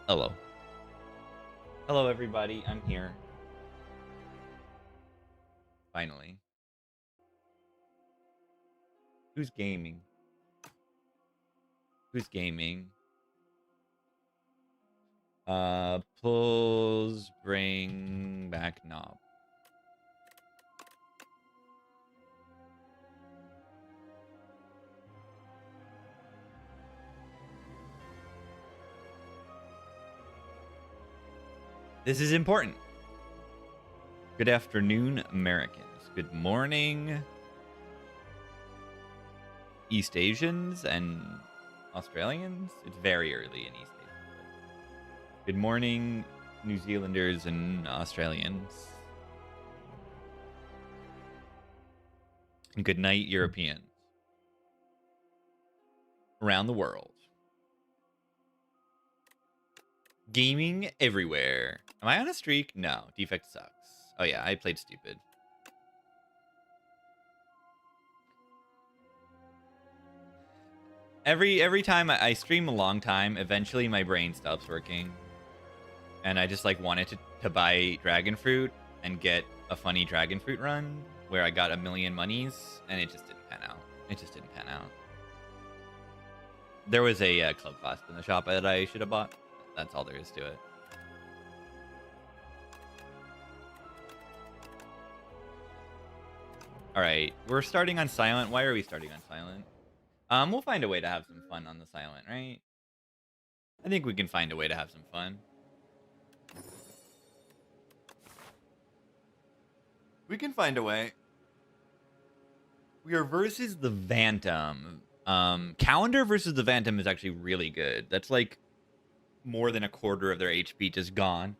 Hello. Hello, everybody. I'm here. Finally. Who's gaming? Who's gaming? Pulls bring back knob. This is important. Good afternoon, Americans. Good morning, East Asians and Australians. It's very early in East Asia. Good morning, New Zealanders and Australians. And good night, Europeans. Around the world. Gaming everywhere. Am I on a streak? No. Defect sucks. Oh yeah, I played stupid. Every time I stream a long time, eventually my brain stops working. And I just like wanted to buy dragon fruit and get a funny dragon fruit run where I got a million monies, and it just didn't pan out. It just didn't pan out. There was a club clasp in the shop that I should have bought. That's all there is to it. All right, we're starting on silent. Why are we starting on silent? We'll find a way to have some fun on the silent, right? I think we can find a way to have some fun. We can find a way. We are versus the Phantom. Calendar versus the Phantom is actually really good. That's like more than a quarter of their HP just gone.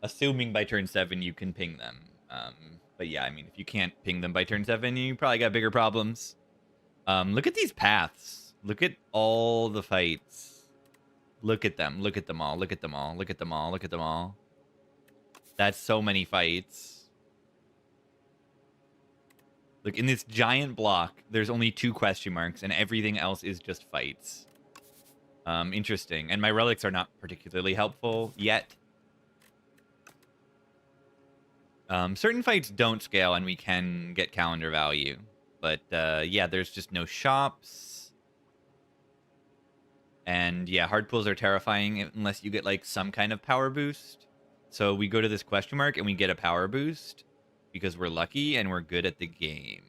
Assuming by turn 7 you can ping them. But yeah, I mean, if you can't ping them by turn 7, you probably got bigger problems. Look at these paths. Look at all the fights. Look at them. Look at them all. Look at them all. Look at them all. Look at them all. That's so many fights. Look, in this giant block, there's only 2 question marks, and everything else is just fights. Interesting. And my relics are not particularly helpful yet. Certain fights don't scale, and we can get calendar value. But, yeah, there's just no shops. And, yeah, hard pulls are terrifying unless you get, like, some kind of power boost. So we go to this question mark, and we get a power boost. Because we're lucky, and we're good at the game.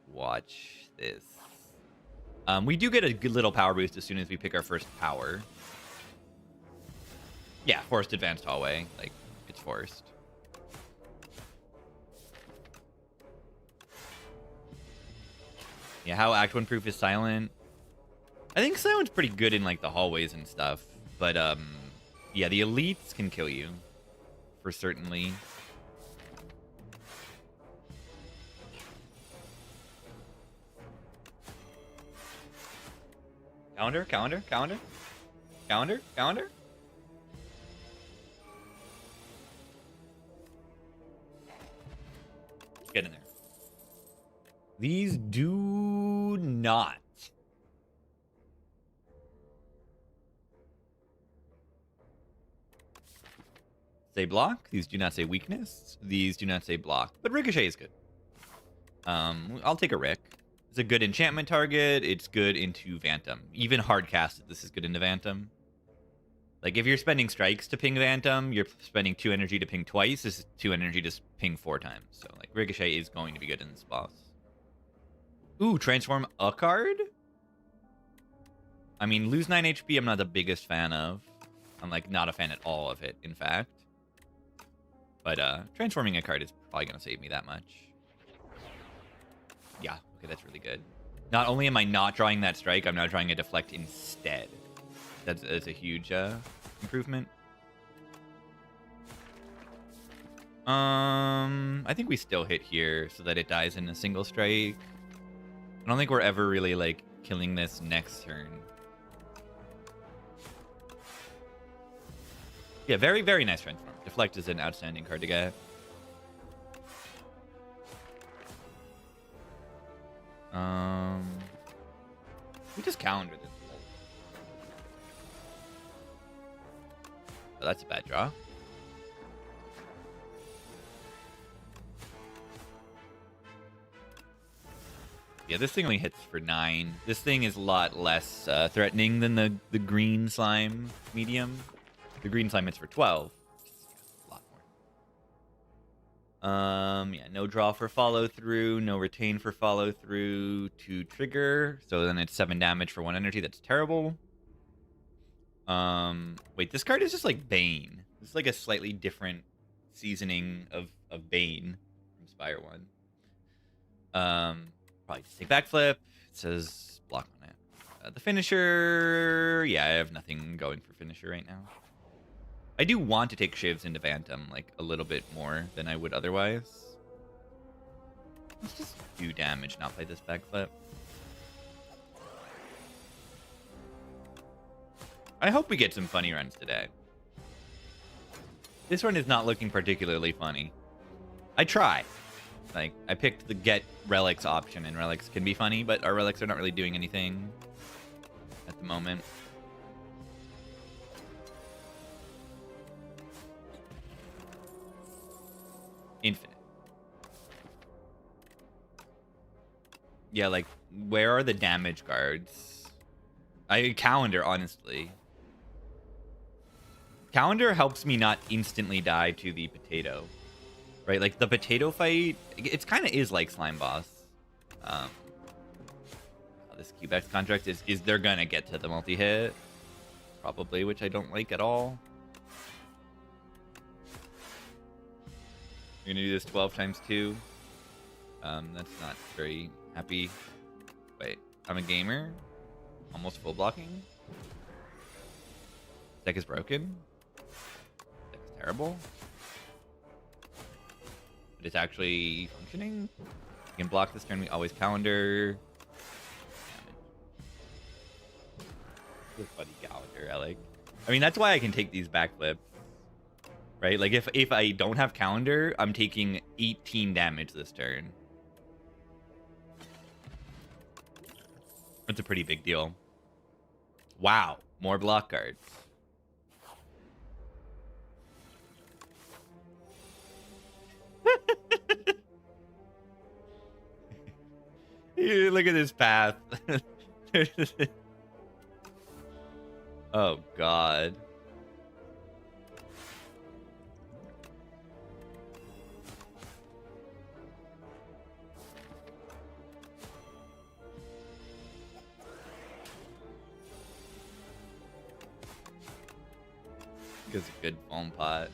Watch this. We do get a good little power boost as soon as we pick our first power. Yeah, forced advanced hallway. Like, it's forced. Yeah, how Act 1 proof is silent. I think silent's pretty good in, like, the hallways and stuff. But, yeah, the elites can kill you. For certainly. Calendar, calendar, calendar. Calendar, calendar. Let's get in there. These do not. Say block. These do not say weakness. These do not say block. But Ricochet is good. I'll take a Rick. It's a good enchantment target. It's good into Phantom. Even hard casted, this is good into Phantom. Like, if you're spending strikes to ping Phantom, you're spending 2 energy to ping twice. This is 2 energy to ping 4 times. So, like, Ricochet is going to be good in this boss. Ooh, transform a card? I mean, lose 9 HP I'm not the biggest fan of. I'm, like, not a fan at all of it, in fact. But, transforming a card is probably going to save me that much. Yeah, okay, that's really good. Not only am I not drawing that strike, I'm now drawing a deflect instead. That's a huge improvement. I think we still hit here so that it dies in a single strike. I don't think we're ever really, like, killing this next turn. Yeah, very, very nice transform. Deflect is an outstanding card to get. We just calendar this. Oh, that's a bad draw. Yeah, this thing only hits for 9. This thing is a lot less threatening than the green slime medium. The green slime hits for 12. A lot more. Yeah, no draw for follow through, no retain for follow through to trigger. So then it's 7 damage for 1 energy. That's terrible. Wait, this card is just like Bane. This is like a slightly different seasoning of Bane from Spire 1. Probably just take backflip. It says block on it. The finisher, yeah, I have nothing going for finisher right now. I do want to take shivs into Bantam like a little bit more than I would otherwise. Let's just do damage, not play this backflip. I hope we get some funny runs today. This one is not looking particularly funny. I try. Like, I picked the get relics option, and relics can be funny, but our relics are not really doing anything at the moment. Infinite. Yeah, like, where are the damage cards? Calendar, honestly. Calendar helps me not instantly die to the potato. Right, like the potato fight, it's kind of is like Slime Boss. This QBX contract is they're gonna get to the multi-hit, probably, which I don't like at all. You're gonna do this 12 times 2. That's not very happy. Wait, I'm a gamer. Almost full blocking. Deck is broken. Deck is terrible. But it's actually functioning. You can block this turn. We always calendar. This buddy calendar, I like. I mean, that's why I can take these backflips, right? Like if I don't have calendar, I'm taking 18 damage this turn. That's a pretty big deal. Wow, more block cards. Look at this path. Oh, God. Gives a good foam pot.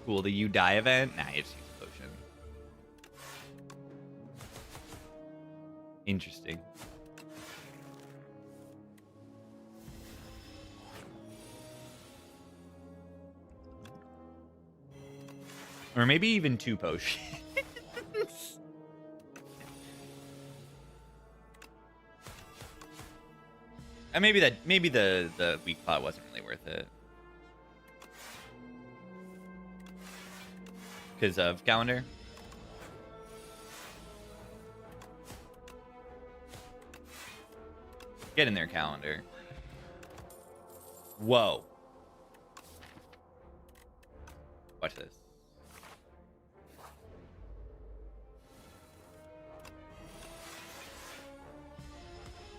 Cool, the you die event? Nah, you just use a potion. Interesting. Or maybe even 2 potions. And maybe the weak pot wasn't really worth it. Because of calendar. Get in there, calendar. Whoa. Watch this.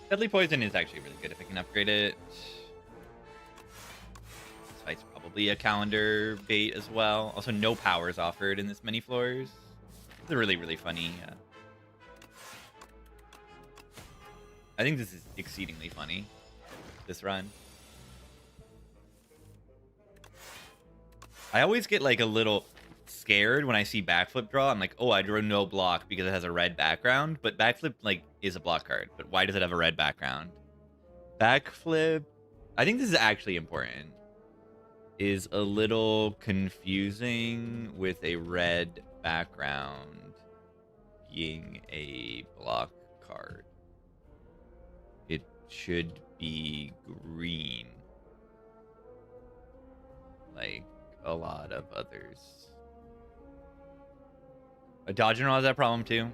Deadly Poison is actually really good if I can upgrade it. This fight's probably a calendar bait as well. Also, no powers offered in this many floors. It's a really, really funny. I think this is exceedingly funny, this run. I always get like a little scared when I see backflip draw. I'm like, oh, I drew no block because it has a red background. But backflip like is a block card. But why does it have a red background? Backflip, I think this is actually important, is a little confusing with a red background being a block card. It should be green, like a lot of others. A dodge and roll has that problem too.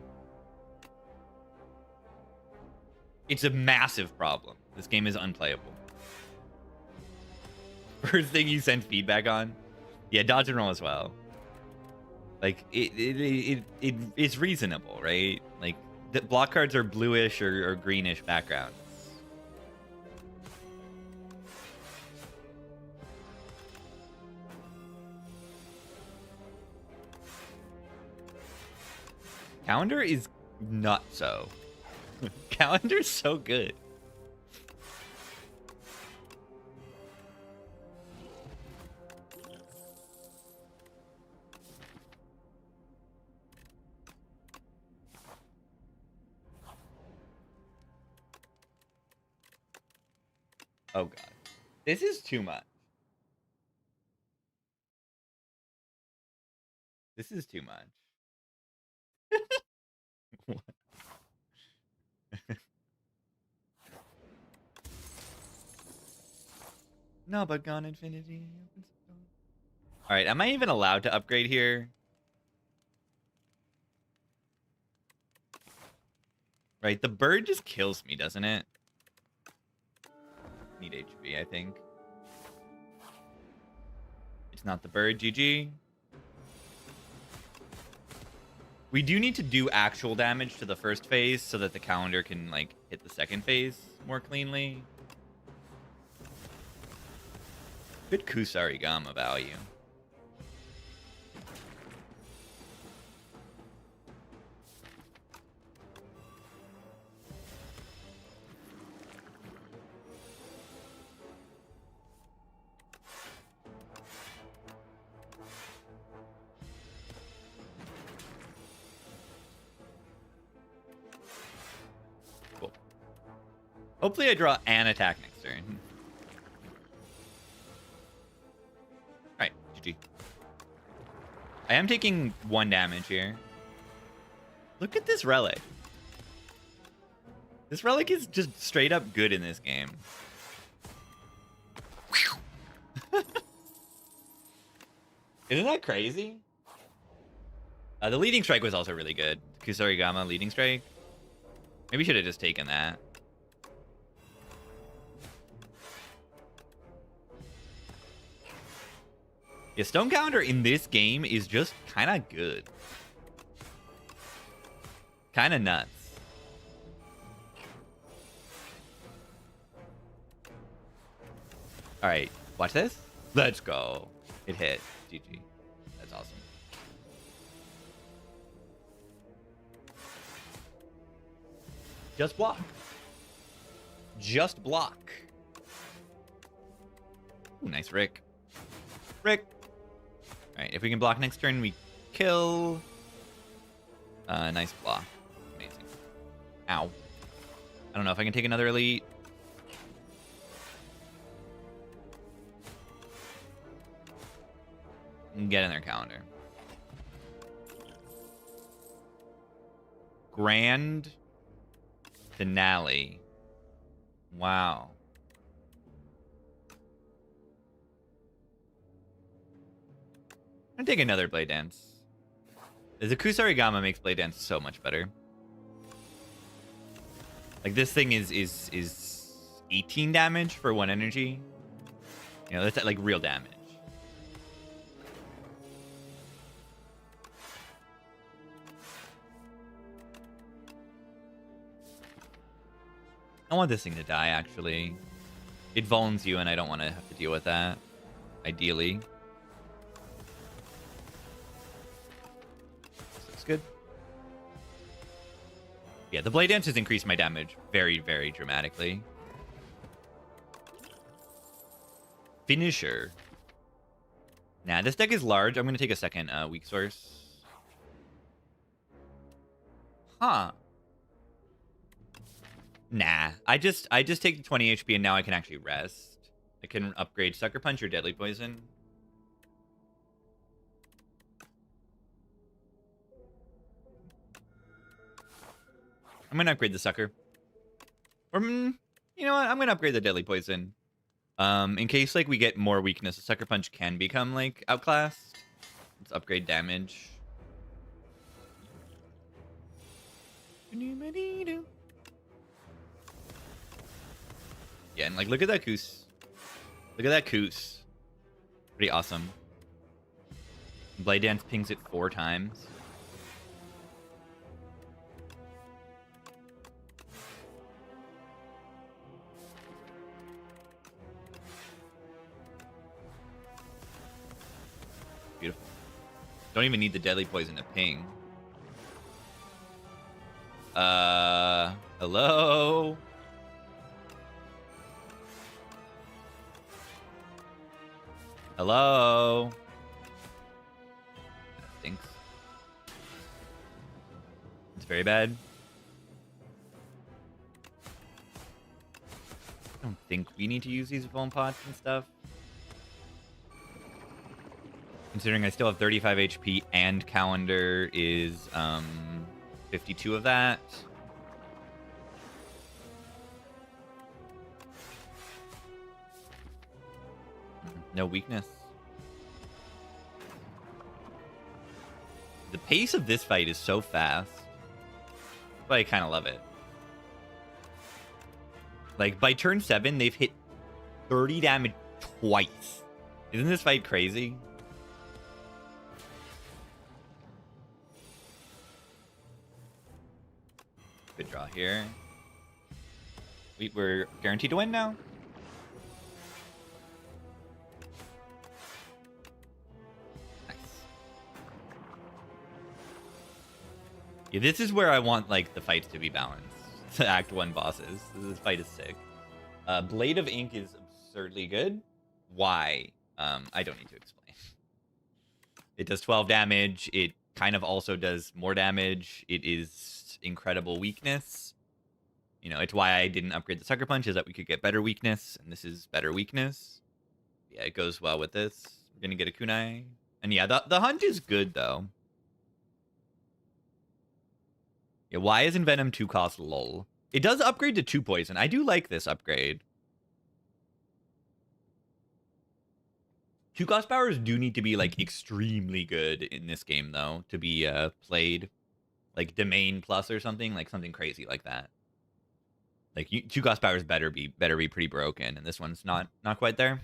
It's a massive problem. This game is unplayable. First thing you send feedback on. Yeah, dodge and roll as well. Like it's reasonable, right? Like the block cards are bluish or greenish backgrounds. Calendar is not so. Calendar's so good. Oh god. This is too much. This is too much. No, but gone infinity. All right, am I even allowed to upgrade here? Right, the bird just kills me, doesn't it? Need HP, I think. It's not the bird, GG. We do need to do actual damage to the first phase so that the calendar can, like, hit the second phase more cleanly. Good Kusarigama value. Cool. Hopefully I draw an attack next turn. Alright, GG. I am taking 1 damage here. Look at this relic. This relic is just straight up good in this game. Isn't that crazy? The leading strike was also really good. Kusarigama leading strike. Maybe we should have just taken that. Yeah, Stone Calendar in this game is just kind of good. Kind of nuts. All right, watch this. Let's go. It hit. GG. That's awesome. Just block. Just block. Ooh, nice Rick. Rick. All right, if we can block next turn, we kill. Nice block. Amazing. Ow. I don't know if I can take another elite. Get in their calendar. Grand finale. Wow. I'm gonna take another Blade Dance. The Kusarigama makes Blade Dance so much better. Like this thing is 18 damage for 1 energy. You know, that's like real damage. I want this thing to die, actually. It vulns you, and I don't want to have to deal with that. Ideally. This looks good. Yeah, the Blade Dance has increased my damage very, very dramatically. Finisher. Nah, this deck is large. I'm going to take a second weak source. Huh. Nah, I just take the 20 HP and now I can actually rest. I can upgrade Sucker Punch or Deadly Poison. I'm gonna upgrade the Sucker. Or you know what? I'm gonna upgrade the Deadly Poison. In case like we get more weakness, the Sucker Punch can become like outclassed. Let's upgrade damage. Yeah, and like look at that Koos. Look at that Koos. Pretty awesome. Blade Dance pings it 4 times. Beautiful. Don't even need the deadly poison to ping. Hello? Hello? That stinks. It's very bad. I don't think we need to use these foam pots and stuff. Considering I still have 35 HP and calendar is 52 of that. No weakness. The pace of this fight is so fast. But I kind of love it. Like, by turn 7, they've hit 30 damage twice. Isn't this fight crazy? Good draw here. We're guaranteed to win now. Nice. Yeah, this is where I want, like, the fights to be balanced. Act 1 bosses. This fight is sick. Blade of Ink is absurdly good. Why? I don't need to explain. It does 12 damage. It kind of also does more damage. It is incredible weakness. You know, it's why I didn't upgrade the Sucker Punch, is that we could get better weakness, and this is better weakness. Yeah, it goes well with this. We're gonna get a kunai. And yeah, the hunt is good, though. Yeah, why isn't Venom 2 cost lol? It does upgrade to 2 poison. I do like this upgrade. 2 cost powers do need to be, like, extremely good in this game, though, to be played. Like Domain Plus or something, like something crazy like that. Like 2 cost powers better be pretty broken, and this one's not quite there.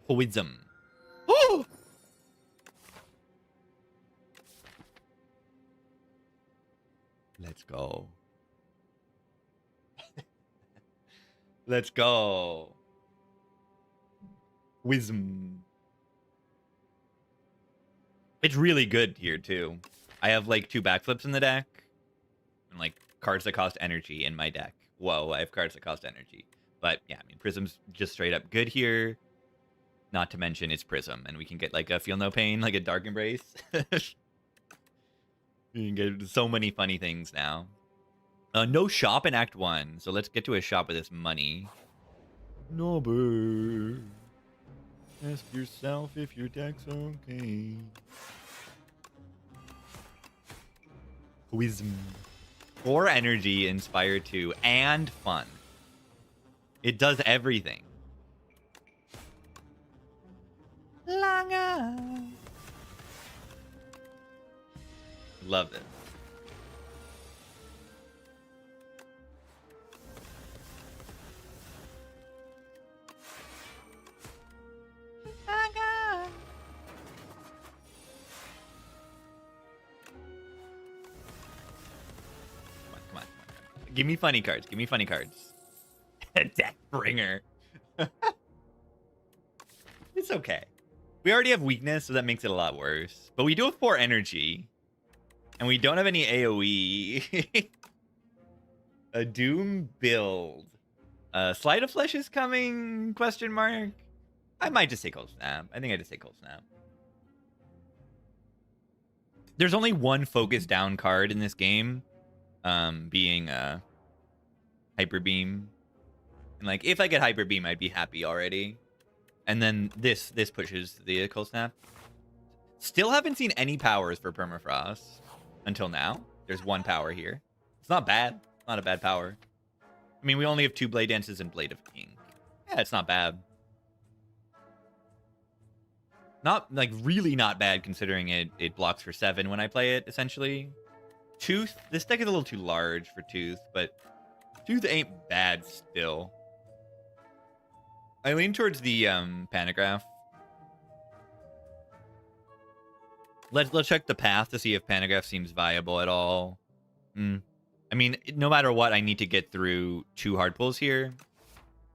Poison. Oh! Let's go. Let's go. Wisdom. It's really good here, too. I have, like, 2 backflips in the deck. And, like, cards that cost energy in my deck. Whoa, I have cards that cost energy. But, yeah, I mean, Prism's just straight up good here. Not to mention it's Prism. And we can get, like, a Feel No Pain, like a Dark Embrace. We can get so many funny things now. No shop in Act 1. So let's get to a shop with this money. Norbert. Ask yourself if your deck's okay. Wisdom. 4 energy, Inspire 2, and fun. It does everything. Longer. Love it. Come on. Give me funny cards. Give me funny cards. Deathbringer. It's okay. We already have weakness, so that makes it a lot worse. But we do have 4 energy. And we don't have any AoE. A Doom build. Sleight of Flesh is coming? Question mark. I might just say Cold Snap. I think I just say Cold Snap. There's only one focus down card in this game. Being Hyper Beam. And like, if I get Hyper Beam, I'd be happy already. And then this pushes the Cold Snap. Still haven't seen any powers for Permafrost until now. There's 1 power here. It's not bad. Not a bad power. I mean, we only have 2 Blade Dances and Blade of King. Yeah, it's not bad. Not, like, really not bad considering it blocks for 7 when I play it, essentially. Tooth. This deck is a little too large for Tooth, but Tooth ain't bad still. I lean towards the pantograph. Let's check the path to see if pantograph seems viable at all. I mean, no matter what, I need to get through 2 hard pulls here.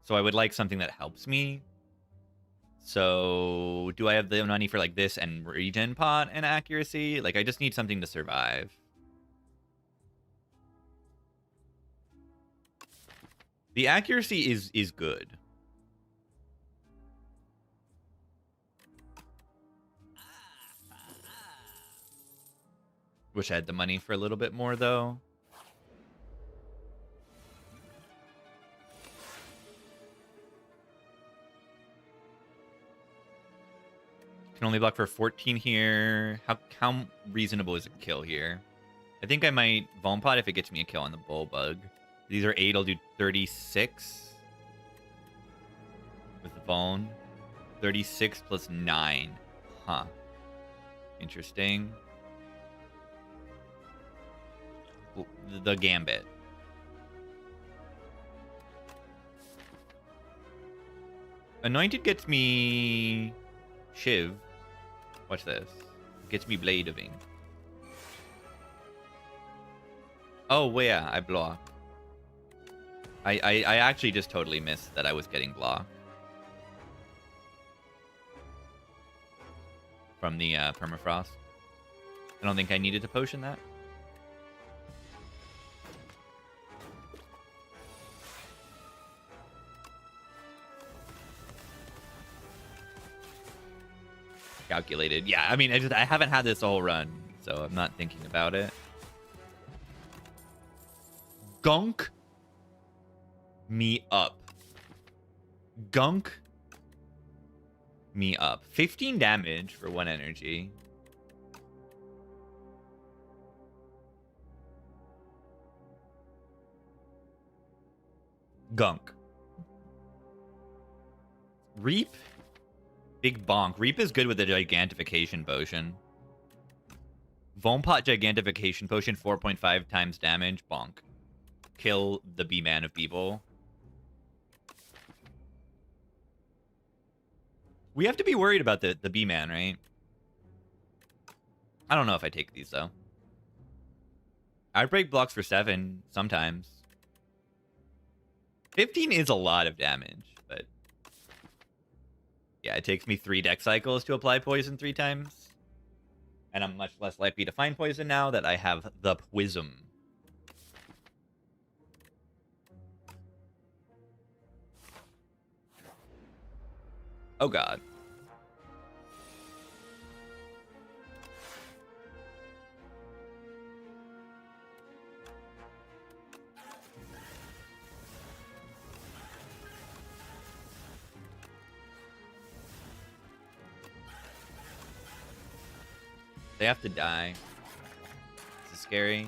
So I would like something that helps me. So do I have the money for like this and regen pot and accuracy? Like I just need something to survive. The accuracy is good. Wish I had the money for a little bit more though. Can only block for 14 here. How reasonable is a kill here? I think I might Vuln Pot if it gets me a kill on the Bullbug. These are 8, I'll do 36. With the Vuln. 36 plus 9. Huh. Interesting. The Gambit. Anointed gets me Shiv. Watch this. Gets me Blade of Ink. Oh, well, yeah, I block. I actually just totally missed that I was getting blocked. From the permafrost. I don't think I needed to potion that. Calculated. Yeah, I mean, I haven't had this whole run, so I'm not thinking about it. Gunk me up. Gunk me up. 15 damage for 1 energy. Gunk. Reap. Big bonk. Reap is good with the Gigantification Potion. Vonpot Gigantification Potion, 4.5 times damage. Bonk. Kill the B-Man of people. We have to be worried about the B-Man, right? I don't know if I take these, though. Outbreak blocks for 7 sometimes. 15 is a lot of damage, but... yeah, it takes me 3 deck cycles to apply poison 3 times. And I'm much less likely to find poison now that I have the Pwism. Oh god. They have to die. This is scary.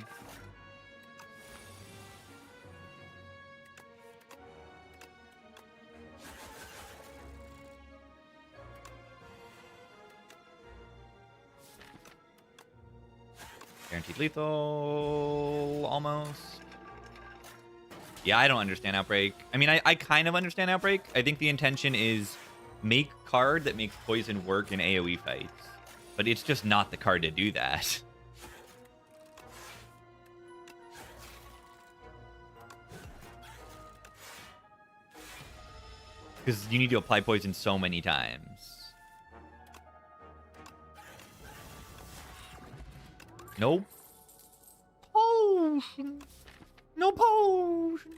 Guaranteed lethal, almost. Yeah, I don't understand Outbreak. I mean, I kind of understand Outbreak. I think the intention is make card that makes poison work in AoE fights. But it's just not the card to do that. Because you need to apply poison so many times. No potion. No potion.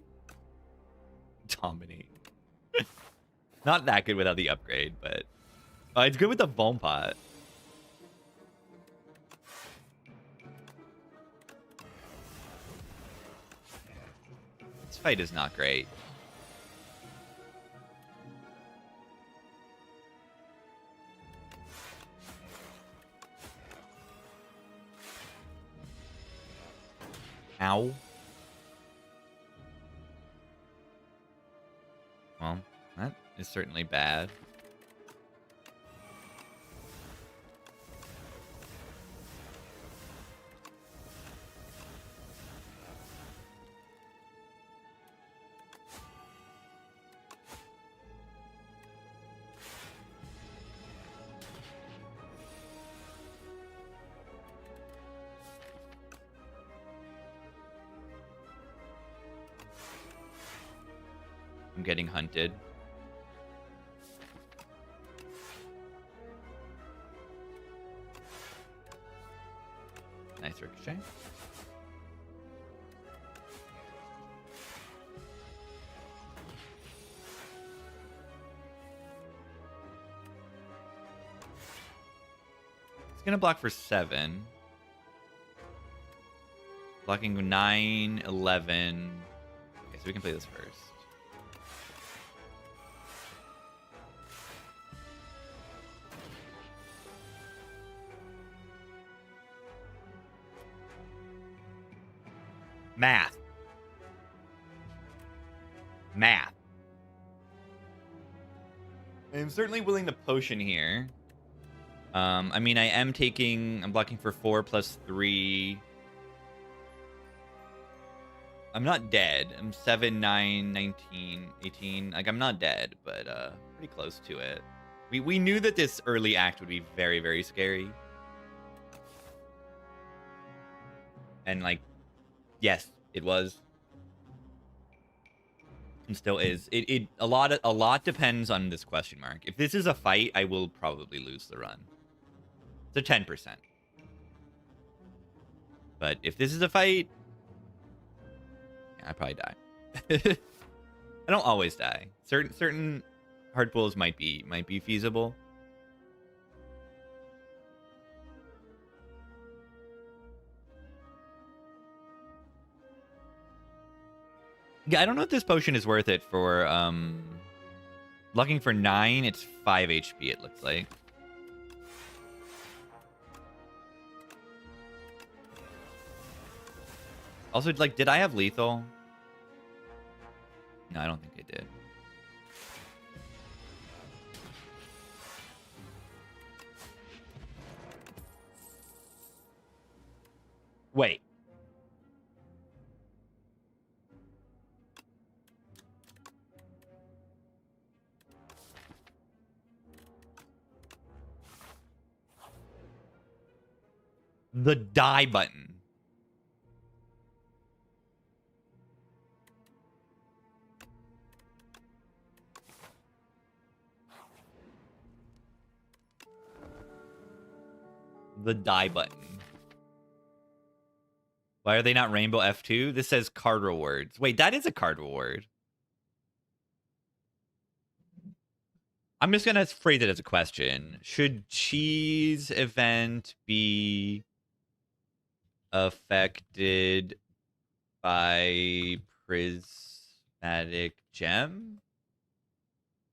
Dominate. Not that good without the upgrade, but it's good with the Vuln Pot. This fight is not great. Ow. Well, that is certainly bad. getting hunted. Nice ricochet. It's gonna block for 7. Blocking 9, 11. Okay, so we can play this first. Math. I'm certainly willing to potion here. I mean, I'm blocking for 4 plus 3. I'm not dead. I'm 7, 9, 19, 18. Like, I'm not dead, but pretty close to it. We knew that this early act would be very, very scary. And, like, yes, it was. And still is. A lot depends on this question mark. If this is a fight, I will probably lose the run. It's a 10%. But if this is a fight, I probably die. I don't always die. Certain hard pulls might be feasible. Yeah, I don't know if this potion is worth it for looking for 9, it's 5 HP it looks like. Also, like, did I have lethal? No, I don't think I did. Wait. The die button. The die button. Why are they not Rainbow F2? This says card rewards. Wait, that is a card reward. I'm just gonna phrase it as a question. Should cheese event be affected by prismatic gem?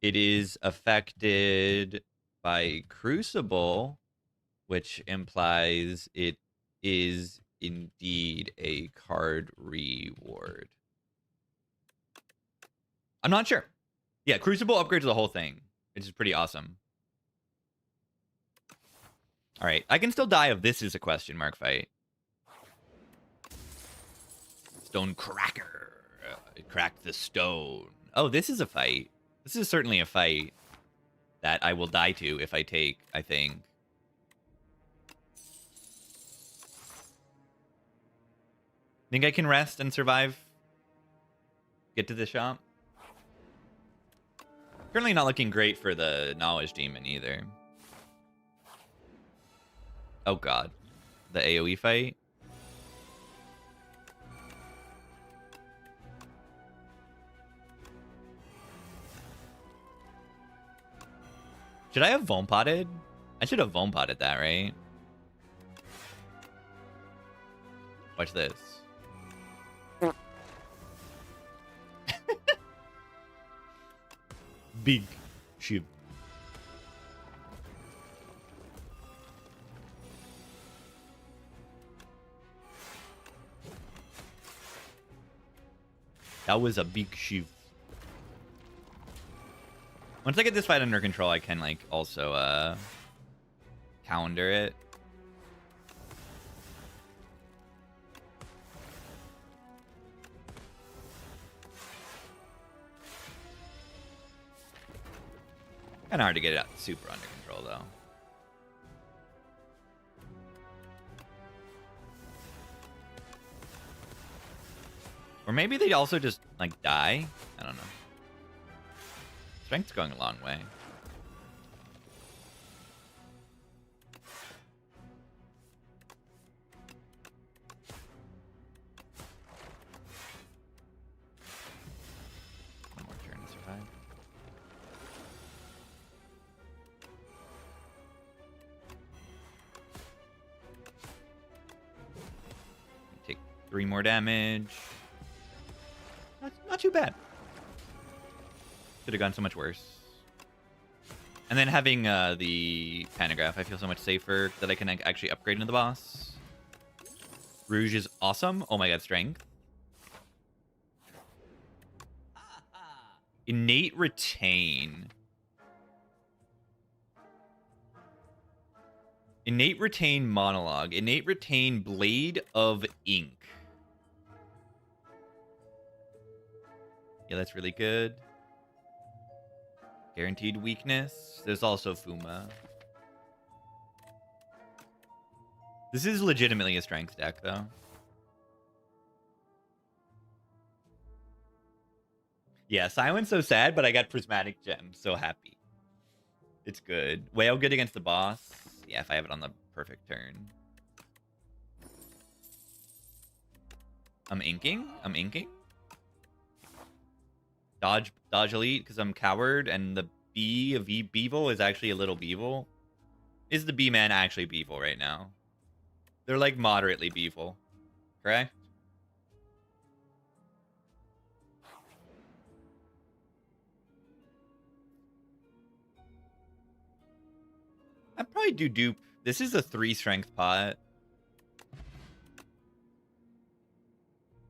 It is affected by crucible, which implies it is indeed a card reward. I'm not sure. Yeah, crucible upgrades the whole thing, which is pretty awesome. All right, I can still die if this is a question mark fight. Stone cracker. It cracked the stone. Oh, this is a fight. This is certainly a fight that I will die to if I take, I think. Think I can rest and survive? Get to the shop? Currently not looking great for the Knowledge Demon either. Oh god. The AoE fight? Should I have Vuln Potted? I should have Vuln Potted that, right? Watch this. Big Shiv. That was a big Shiv. Once I get this fight under control, I can, like, also, counter it. Kind of hard to get it super under control, though. Or maybe they also just, like, die? I don't know. Strength's going a long way. One more turn to survive. Take 3 more damage. Not too bad. Could have gone so much worse. And then having the pantograph, I feel so much safer that I can actually upgrade into the boss. Rouge is awesome. Oh my god, strength. Innate retain. Innate retain monologue. Innate retain blade of ink. Yeah, that's really good. Guaranteed weakness. There's also Fuma. This is legitimately a strength deck, though. Yeah, Silence so sad, but I got Prismatic Gem. So happy. It's good. Whale good against the boss. Yeah, if I have it on the perfect turn. I'm inking? I'm inking? Dodge elite because I'm coward, and the B of Beevil is actually a little Beevil. Is the B-man actually Beevil right now? They're like moderately Beevil, correct? I'd probably do dupe. This is a 3 strength pot.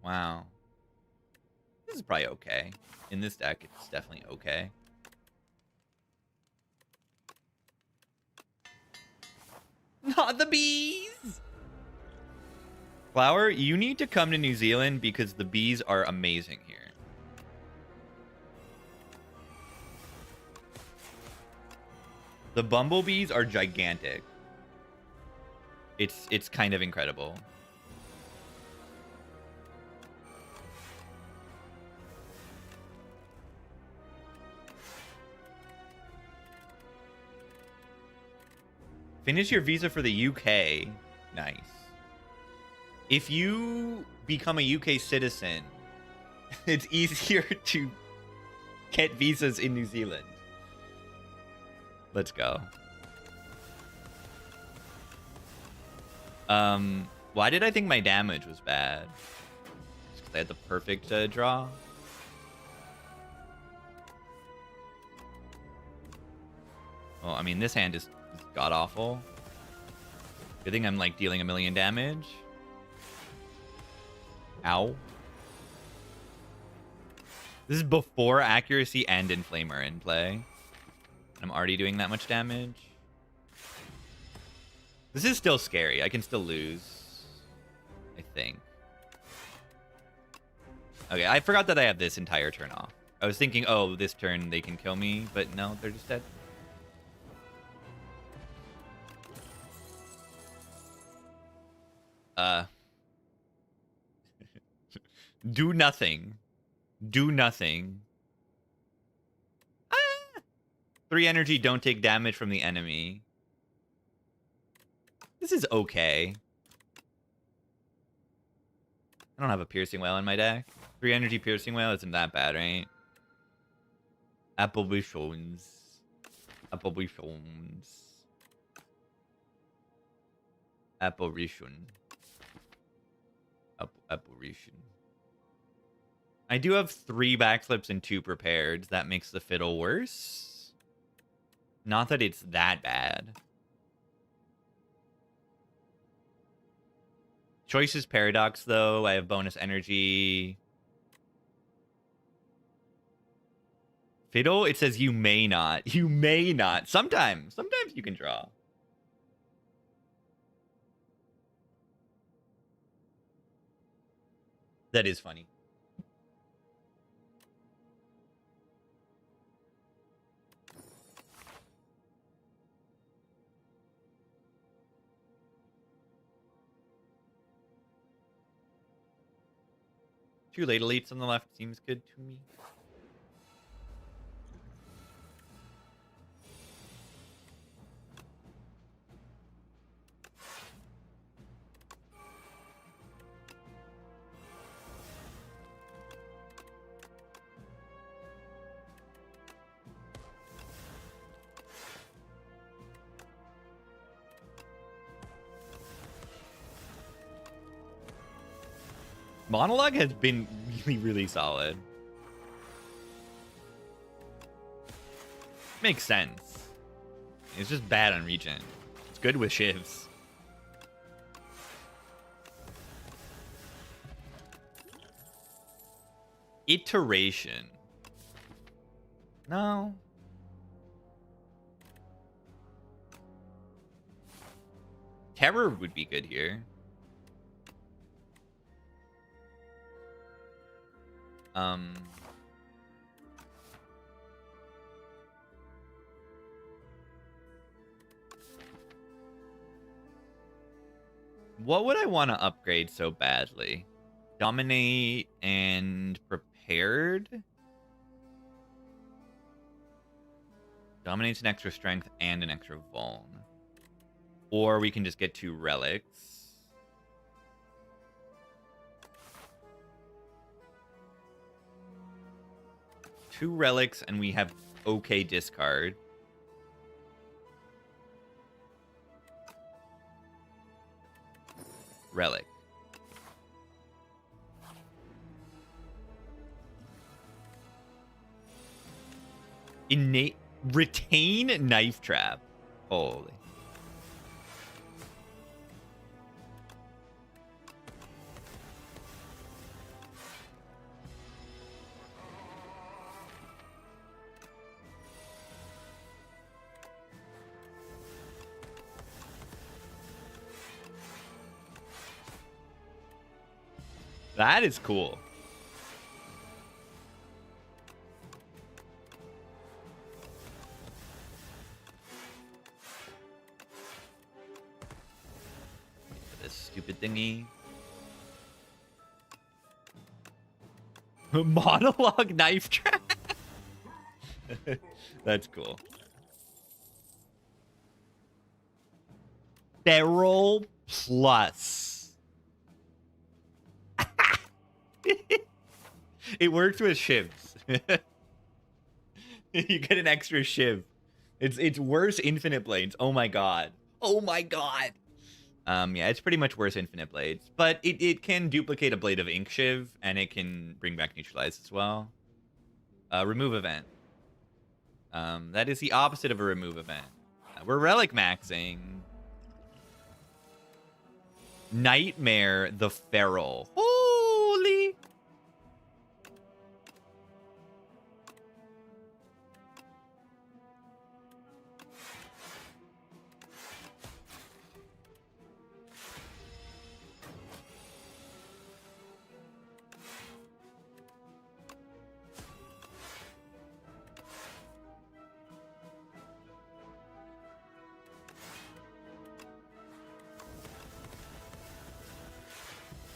Wow. This is probably okay. In this deck, it's definitely okay. Not the bees! Flower, you need to come to New Zealand because the bees are amazing here. The bumblebees are gigantic. It's kind of incredible. Finish your visa for the UK. Nice. If you become a UK citizen, it's easier to get visas in New Zealand. Let's go. Why did I think my damage was bad? Just 'cause I had the perfect draw. Well, I mean, this hand is god-awful. Good thing I'm, like, dealing 1,000,000 damage. Ow. This is before accuracy and inflame are in play. I'm already doing that much damage. This is still scary. I can still lose, I think. Okay, I forgot that I have this entire turn off. I was thinking, oh, this turn they can kill me, but no, they're just dead. Do nothing. Do nothing. Ah! 3 energy, don't take damage from the enemy. This is okay. I don't have a piercing whale in my deck. 3 energy piercing whale isn't that bad, right? Apparitions. Apparitions. Apparition. Apparition. I do have 3 backflips and 2 prepared. That makes the fiddle worse. Not that it's that bad. Choice is paradox, though. I have bonus energy. Fiddle, it says you may not. You may not. Sometimes you can draw. That is funny. Two late elites on the left seems good to me. Monologue has been really, really solid. Makes sense. It's just bad on regen. It's good with shivs. Iteration. No. Terror would be good here. What would I want to upgrade so badly? Dominate and prepared? Dominates an extra strength and an extra vuln. Or we can just get 2 relics. Two relics, and we have okay discard. Relic. Innate retain knife trap. Holy. That is cool. This stupid thingy. Monologue knife trap. That's cool. Feral plus. It works with shivs. You get an extra shiv. It's worse infinite blades. Oh my god. Oh my god. Yeah, it's pretty much worse infinite blades, but it can duplicate a blade of ink shiv, and it can bring back neutralize as well. Remove event. That is the opposite of a remove event. We're relic maxing. Nightmare the Feral. Holy.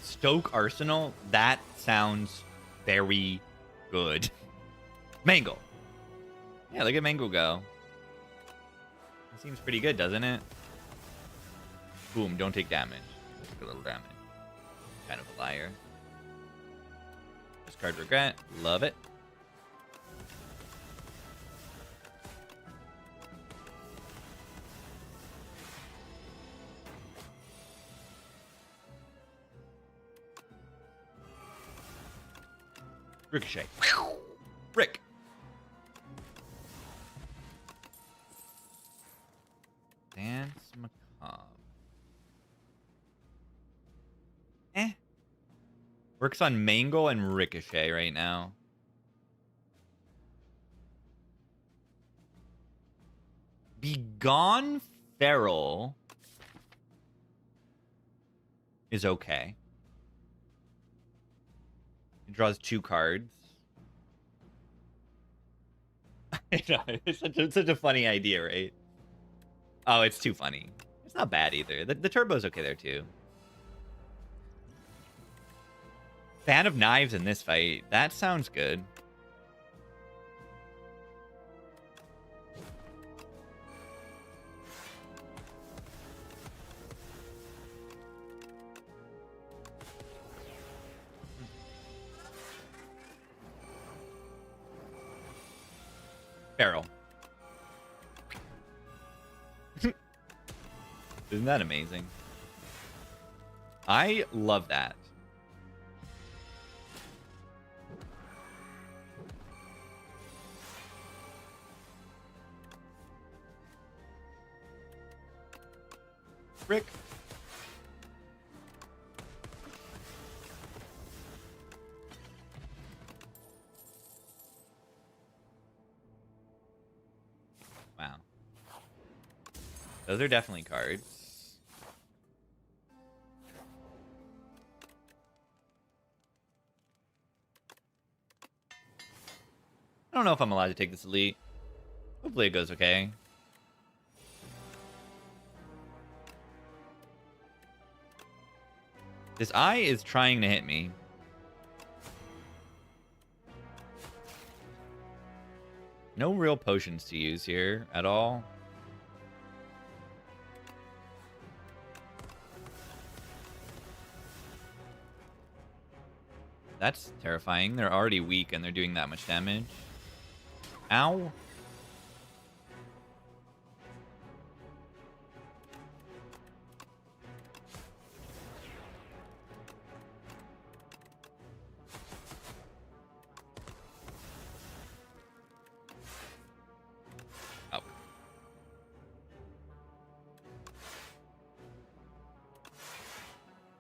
Stoke Arsenal, that sounds very good. Mangle. Yeah, look at Mangle go. It seems pretty good, doesn't it? Boom, don't take damage. Take a little damage. Kind of a liar. Discard regret. Love it. Ricochet. Rick. Dance Macabre. Works on Mangle and Ricochet right now. Begone Feral is okay. It draws 2 cards. I know, it's such a funny idea, right? Oh, it's too funny. It's not bad either. The turbo's okay there too. Fan of knives in this fight. That sounds good. Barrel. Isn't that amazing? I love that. Frick. Wow. Those are definitely cards. I don't know if I'm allowed to take this elite. Hopefully it goes okay. This eye is trying to hit me. No real potions to use here at all. That's terrifying. They're already weak and they're doing that much damage. Ow. Oh.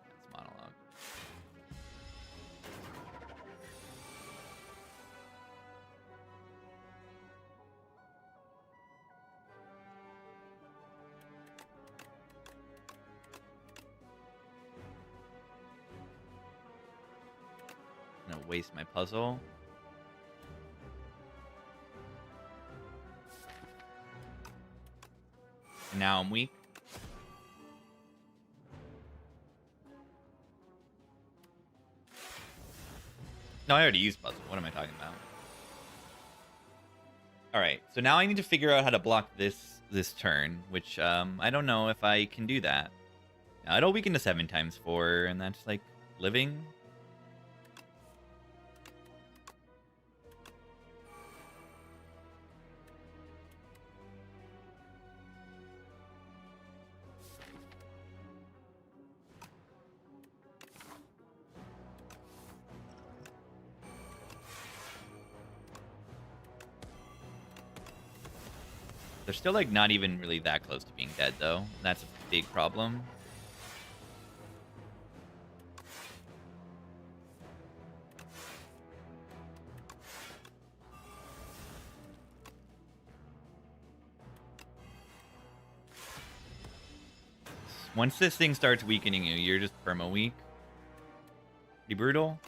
That's monologue. I'm gonna waste my puzzle. And now I'm weak. No, I already used puzzle. What am I talking about? All right, so now I need to figure out how to block this turn, which I don't know if I can do that. Now, it'll weaken to 7 times 4, and that's like living. They're still like not even really that close to being dead though. That's a big problem. Once this thing starts weakening you, you're just perma weak. Pretty brutal.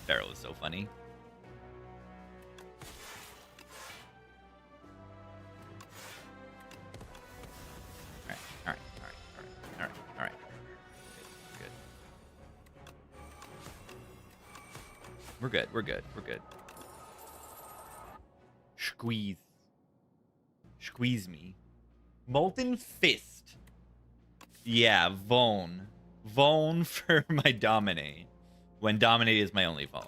Feral is so funny. We're good. We're good. We're good. Squeeze. Squeeze me. Molten Fist. Yeah, Vone. Vone for my Dominate. When Dominate is my only Vone.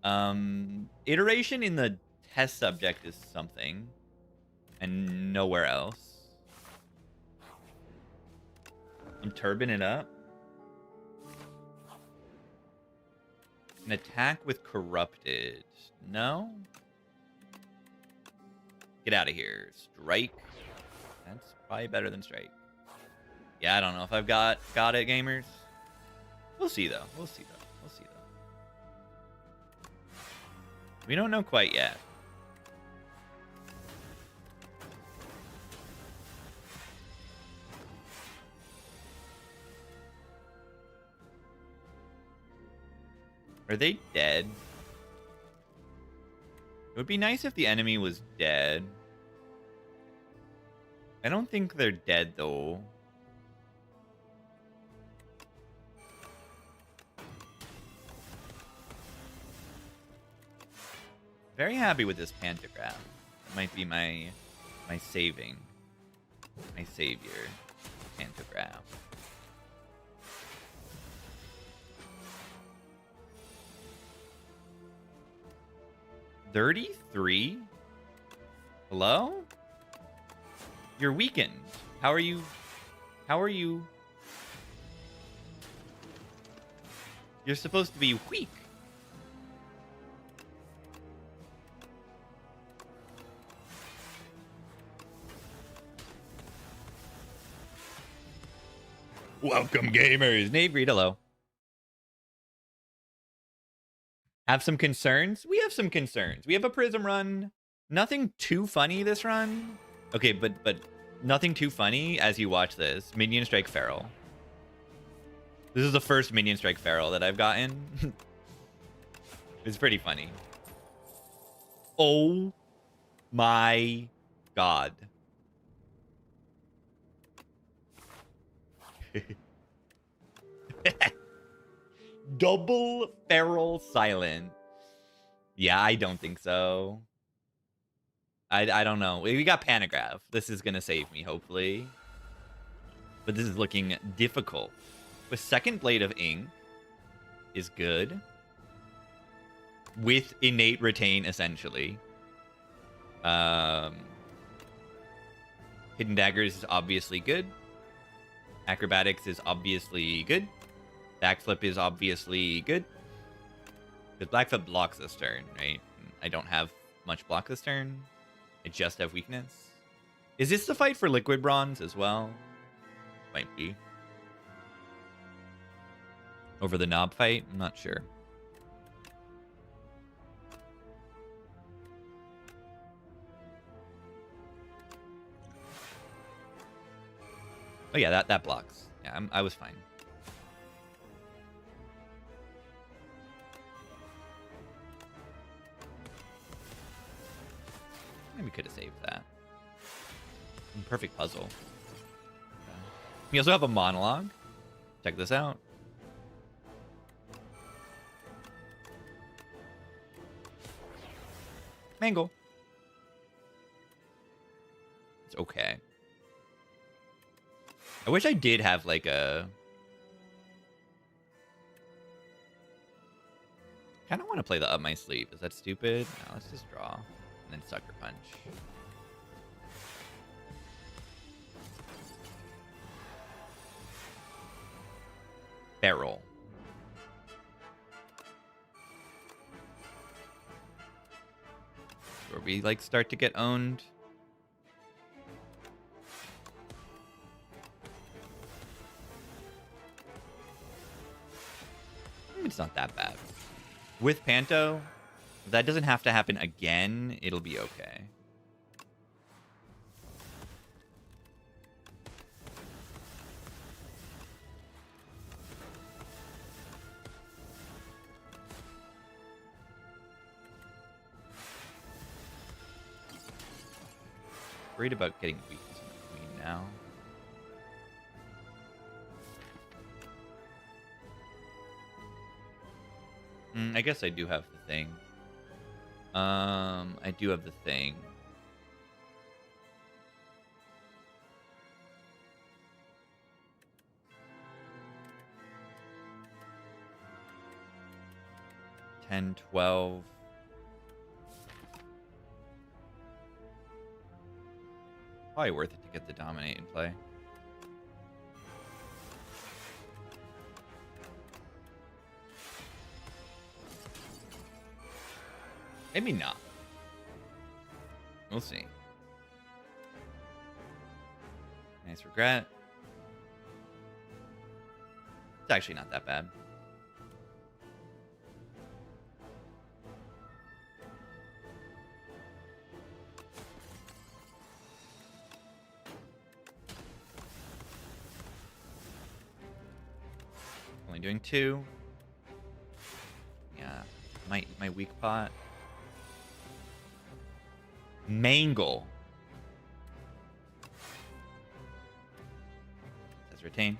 Okay. Iteration in the test subject is something. And nowhere else. I'm turbing it up. An attack with Corrupted. No? Get out of here. Strike. That's probably better than Strike. Yeah, I don't know if I've got it, gamers. We'll see, though. We'll see, though. We'll see, though. We don't know quite yet. Are they dead? It would be nice if the enemy was dead. I don't think they're dead, though. Very happy with this pantograph. It might be my saving. My savior. Pantograph. $33? Hello? You're weakened. How are you? You're supposed to be weak. Welcome, gamers. Nate Reed, hello. Have some concerns? We have some concerns. We have a Prism run. Nothing too funny this run. Okay, but nothing too funny as you watch this. Minion Strike Feral. This is the first Minion Strike Feral that I've gotten. It's pretty funny. Oh my god. Double Feral Silent. Yeah, I don't think so. I don't know. We got Panagraph. This is going to save me, hopefully. But this is looking difficult. With second Blade of Ink is good. With Innate Retain, essentially. Hidden Daggers is obviously good. Acrobatics is obviously good. Backflip is obviously good. Because Blackfoot blocks this turn, right? I don't have much block this turn. I just have weakness. Is this the fight for Liquid Bronze as well? Might be. Over the knob fight? I'm not sure. Oh yeah, that blocks. Yeah, I was fine. Maybe could have saved that. Perfect puzzle. We also have a monologue. Check this out. Mangle. It's okay. I wish I did have like a... kind of want to play the Up My Sleeve. Is that stupid? No, let's just draw. And then Sucker Punch. Barrel. Where we like start to get owned. It's not that bad. With Panto, if that doesn't have to happen again, it'll be okay. Worried about getting weakness on the queen now. I guess I do have the thing. I do have the thing. $10, $12. Probably worth it to get the dominate in play. Maybe not. We'll see. Nice regret. It's actually not that bad. Only doing 2. Yeah. My weak pot. Mangle. Says retain.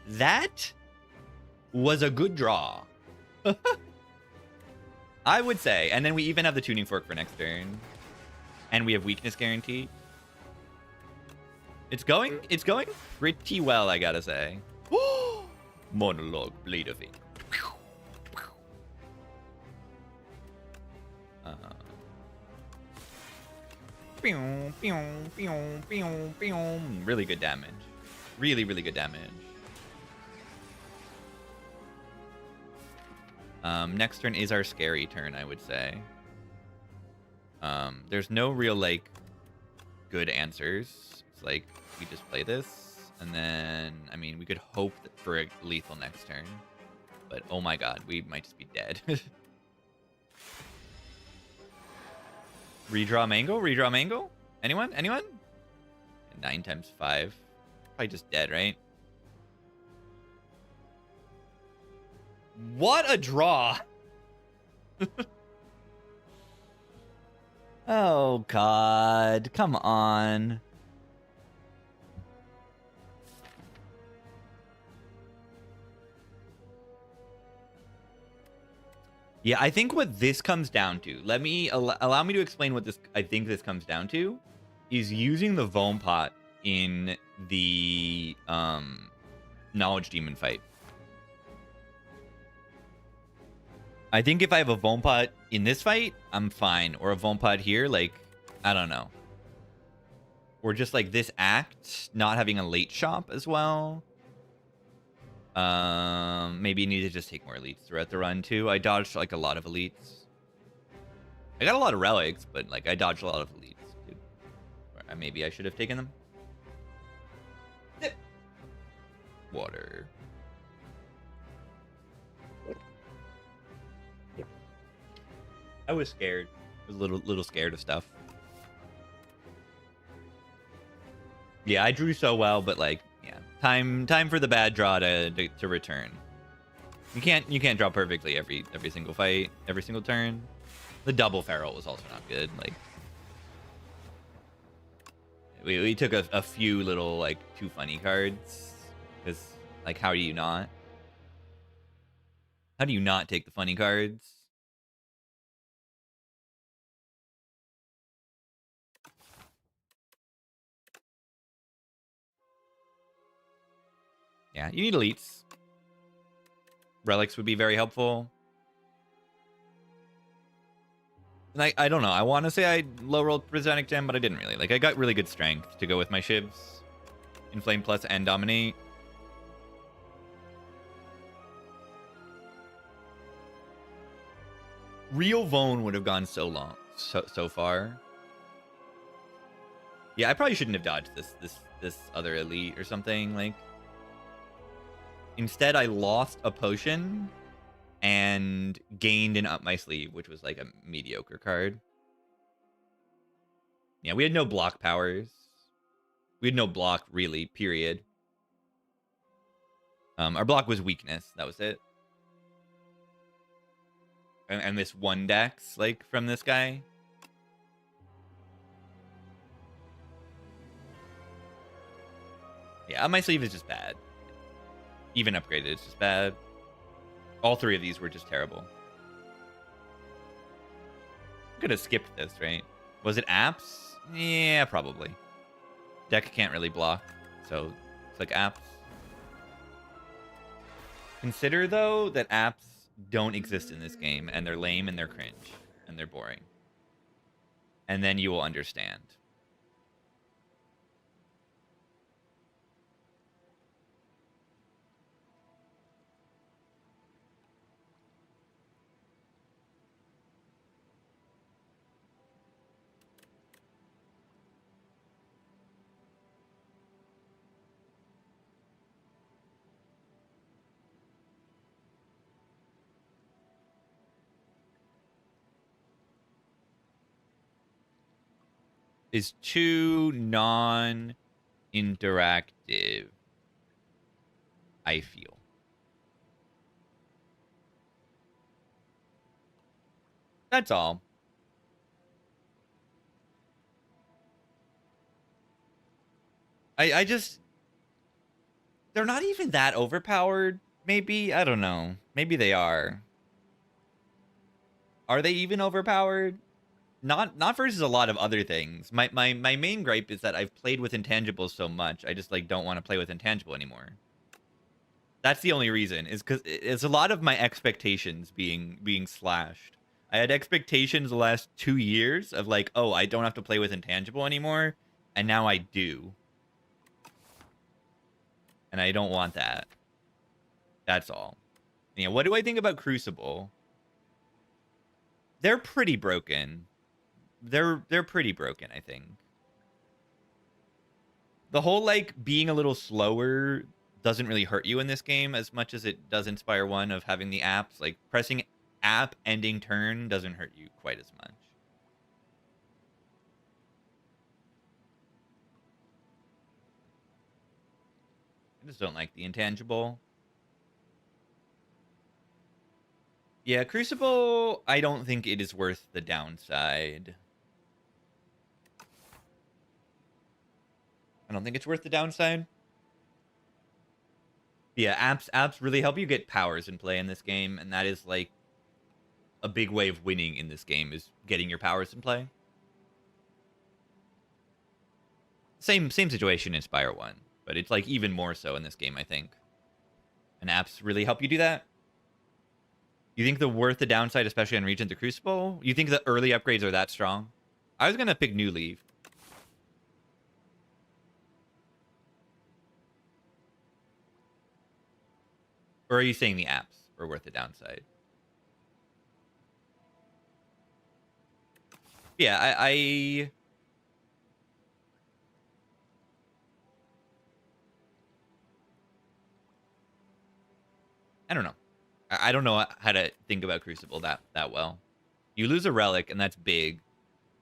That was a good draw. I would say. And then we even have the tuning fork for next turn. And we have weakness guarantee. It's going pretty well, I gotta say. Monologue, Blade of Ink. Really good damage. Really, really good damage. Next turn is our scary turn, I would say. There's no real, like, good answers. It's like, we just play this, And then, I mean, we could hope for a lethal next turn. But, oh my god, we might just be dead. Redraw Mango? Redraw Mango? Anyone? Anyone? 9 times 5. Probably just dead, right? What a draw! Oh, God. Come on. Yeah, I think what this comes down to, allow me to explain what I think this comes down to, is using the Vome Pot in the Knowledge Demon fight. I think if I have a Vome Pot in this fight, I'm fine. Or a Vome Pot here, like, I don't know. Or just like this act, not having a late shop as well. Maybe you need to just take more elites throughout the run too. I dodged like a lot of elites. I got a lot of relics, but like I dodged a lot of elites. Dude. Maybe I should have taken them. Water. I was scared. I was a little scared of stuff. Yeah, I drew so well, but like, yeah, time for the bad draw to return. You can't draw perfectly every single fight, every single turn. The double feral was also not good. Like, we took a few little like too funny cards because like how do you not take the funny cards? Yeah, you need elites. Relics would be very helpful. And I don't know. I want to say I low rolled Prismatic Gem, but I didn't really. Like, I got really good strength to go with my shivs. Inflame Plus and Dominate. Real Vone would have gone so far. Yeah, I probably shouldn't have dodged this other elite or something. Like, instead, I lost a potion and gained an Up My Sleeve, which was like a mediocre card. Yeah, we had no block powers. We had no block, really, period. Our block was weakness. That was it. And this one dex, like, from this guy. Yeah, Up My Sleeve is just bad. Even upgraded, it's just bad. All three of these were just terrible. Could have skipped this, right? Was it apps? Yeah, probably. Deck can't really block, so it's like apps. Consider, though, that apps don't exist in this game, and they're lame, and they're cringe, and they're boring. And then you will understand. Is too non-interactive, I feel. That's all. I just... They're not even that overpowered, maybe? I don't know. Maybe they are. Are they even overpowered? Not versus a lot of other things. My main gripe is that I've played with intangibles so much, I just like don't want to play with intangible anymore. That's the only reason, is because it's a lot of my expectations being slashed. I had expectations the last 2 years of like, oh, I don't have to play with intangible anymore, and now I do. And I don't want that. That's all. Yeah, what do I think about Crucible? They're pretty broken. They're pretty broken, I think. The whole, like, being a little slower doesn't really hurt you in this game as much as it does Inspire 1 of having the apps. Like, pressing app ending turn doesn't hurt you quite as much. I just don't like the intangible. Yeah, Crucible, I don't think it is worth the downside. I don't think it's worth the downside. Yeah, apps really help you get powers in play in this game, and that is like a big way of winning in this game is getting your powers in play. Same situation in Spire 1, but it's like even more so in this game, I think. And apps really help you do that. You think the worth the downside, especially on Regent the Crucible? You think the early upgrades are that strong? I was gonna pick New Leaf. Or are you saying the apps are worth the downside? Yeah, I don't know. I don't know how to think about Crucible that well. You lose a relic, and that's big.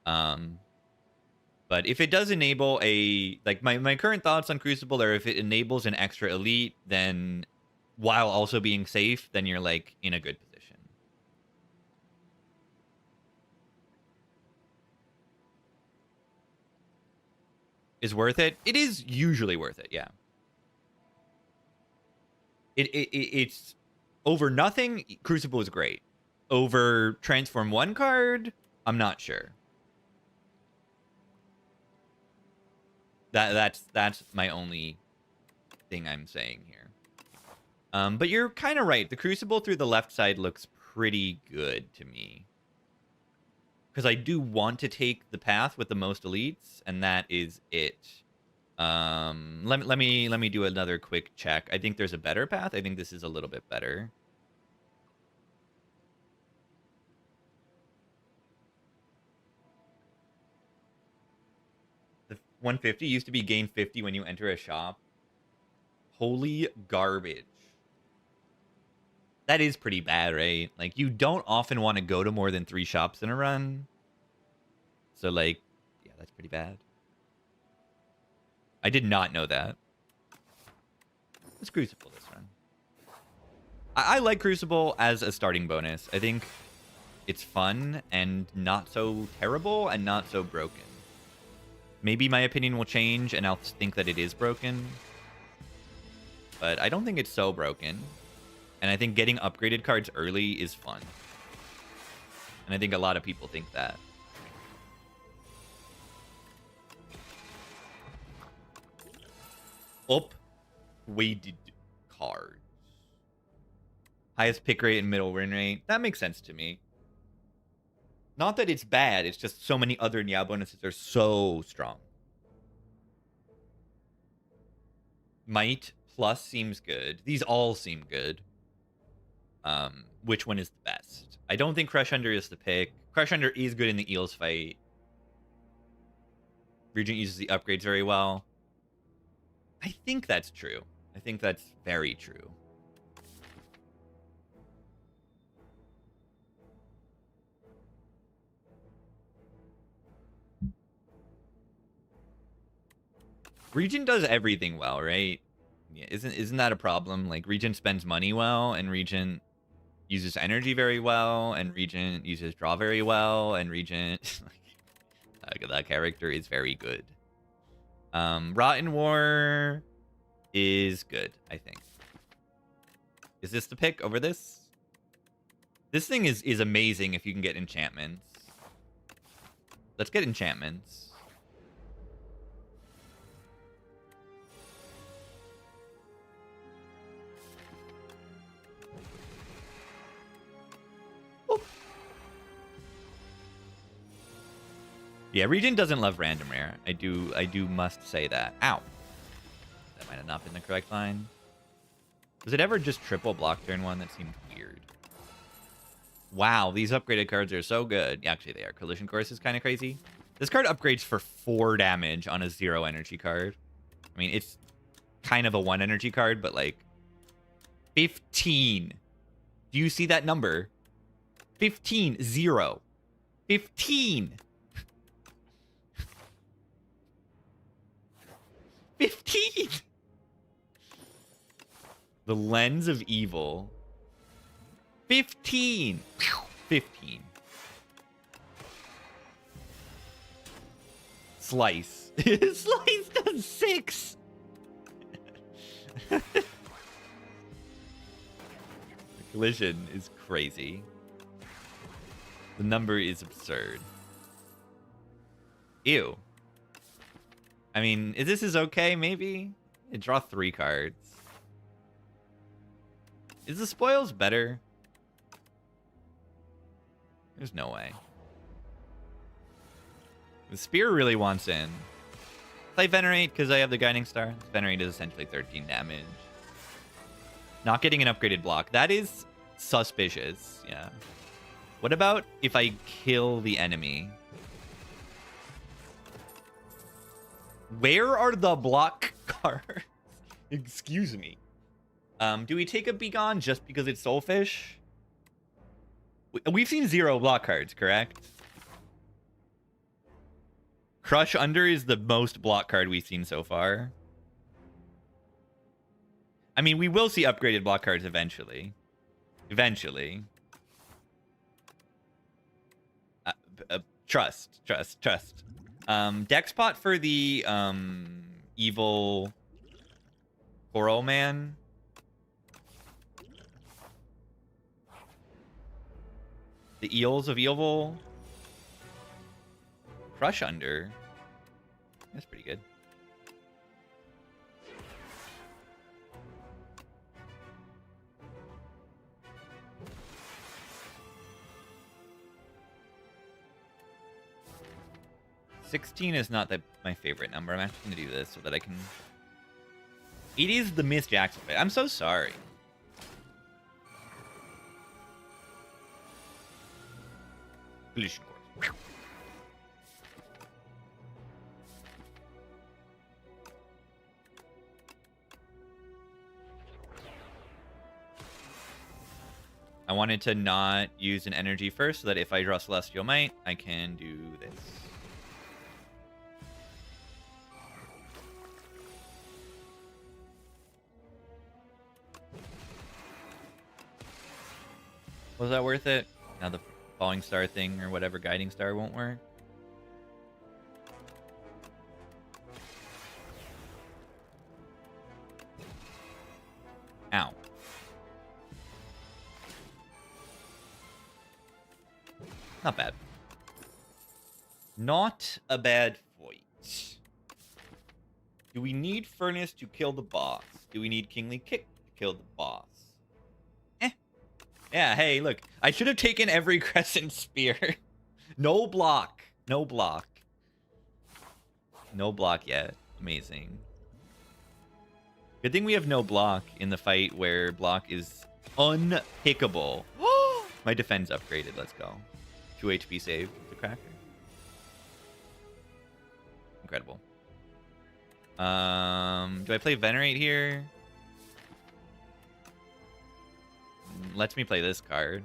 But if it does enable a... Like, my current thoughts on Crucible are if it enables an extra elite, then while also being safe, then you're, like, in a good position. Is worth it? It is usually worth it, yeah. It's... Over nothing, Crucible is great. Over Transform 1 card, I'm not sure. That's my only thing I'm saying here. But you're kind of right. The Crucible through the left side looks pretty good to me. Because I do want to take the path with the most elites, and that is it. Let me do another quick check. I think there's a better path. I think this is a little bit better. The 150 used to be gain 50 when you enter a shop. Holy garbage. That is pretty bad, right? Like, you don't often want to go to more than 3 shops in a run. So, like, yeah, that's pretty bad. I did not know that. Let's Crucible this run. I like Crucible as a starting bonus. I think it's fun and not so terrible and not so broken. Maybe my opinion will change and I'll think that it is broken. But I don't think it's so broken. And I think getting upgraded cards early is fun. And I think a lot of people think that. Upgraded cards. Highest pick rate and middle win rate. That makes sense to me. Not that it's bad, it's just so many other Nya bonuses are so strong. Might plus seems good. These all seem good. Which one is the best? I don't think Crush Under is the pick. Crush Under is good in the Eels fight. Regent uses the upgrades very well. I think that's true. I think that's very true. Regent does everything well, right? Yeah, isn't that a problem? Like, Regent spends money well, and Regent uses energy very well, and Regent uses draw very well, and Regent... that character is very good. Rotten War is good, I think. Is this the pick over this? This thing is amazing if you can get enchantments. Let's get enchantments. Yeah, Regent doesn't love random rare. I do must say that. Ow. That might have not been the correct line. Was it ever just triple block turn 1? That seemed weird. Wow, these upgraded cards are so good. Yeah, actually, they are. Collision Course is kind of crazy. This card upgrades for 4 damage on a 0 energy card. I mean, it's kind of a 1 energy card, but like 15. Do you see that number? 15, 0. 15. 15. The Lens of Evil. 15. 15. Slice. Slice does 6. The collision is crazy. The number is absurd. Ew. I mean, this is okay, maybe? Draw 3 cards. Is the spoils better? There's no way. The Spear really wants in. Play Venerate because I have the Guiding Star. Venerate is essentially 13 damage. Not getting an upgraded block. That is suspicious. Yeah. What about if I kill the enemy? Where are the block cards? Excuse me. Do we take a Begone just because it's Soulfish? We've seen 0 block cards, correct? Crush Under is the most block card we've seen so far. I mean, we will see upgraded block cards eventually. Eventually. Trust. Deck spot for the evil Coral Man. The Eels of Evil. Crush Under. That's pretty good. $16 is not my favorite number. I'm actually going to do this so that I can... It is the Miss Jackson fight. I'm so sorry. Collision course. I wanted to not use an energy first so that if I draw Celestial Might, I can do this. Was that worth it? Now the Falling Star thing or whatever, Guiding Star won't work. Ow. Not bad. Not a bad fight. Do we need Furnace to kill the boss? Do we need Kingly Kick to kill the boss? Yeah, hey, look. I should have taken every Crescent Spear. No block. No block. No block yet. Amazing. Good thing we have no block in the fight where block is unpickable. My defense upgraded. Let's go. 2 HP save with the Cracker. Incredible. Do I play Venerate here? Lets me play this card.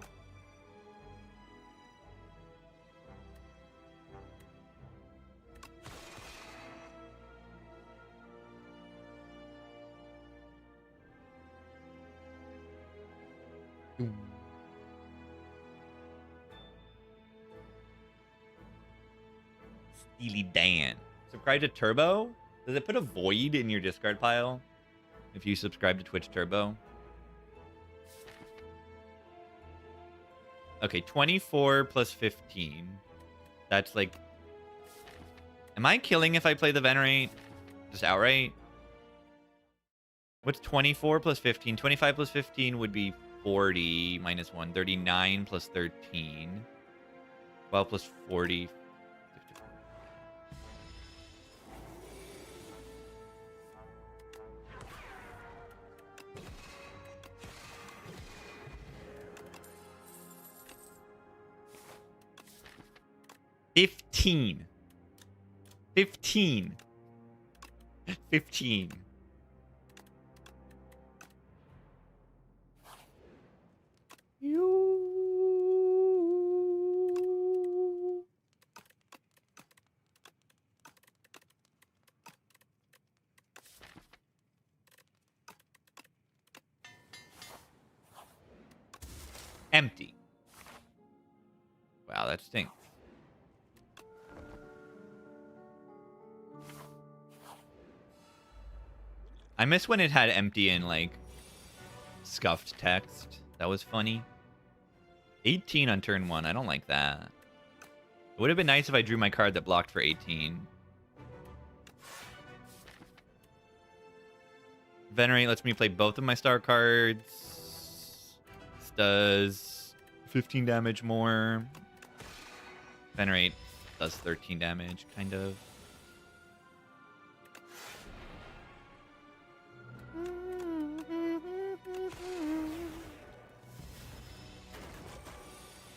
Steely Dan. Subscribe to Turbo? Does it put a void in your discard pile if you subscribe to Twitch Turbo? Okay, 24 plus 15. That's like... Am I killing if I play the Venerate? Just outright? What's 24 plus 15? 25 plus 15 would be 40 minus 1. 39 plus 13. 12 plus 40. 15. 15. 15. You. Empty. Wow, that stinks. I miss when it had empty and like scuffed text. That was funny. 18 on turn 1. I don't like that. It would have been nice if I drew my card that blocked for 18. Venerate lets me play both of my star cards. This does 15 damage more. Venerate does 13 damage, kind of.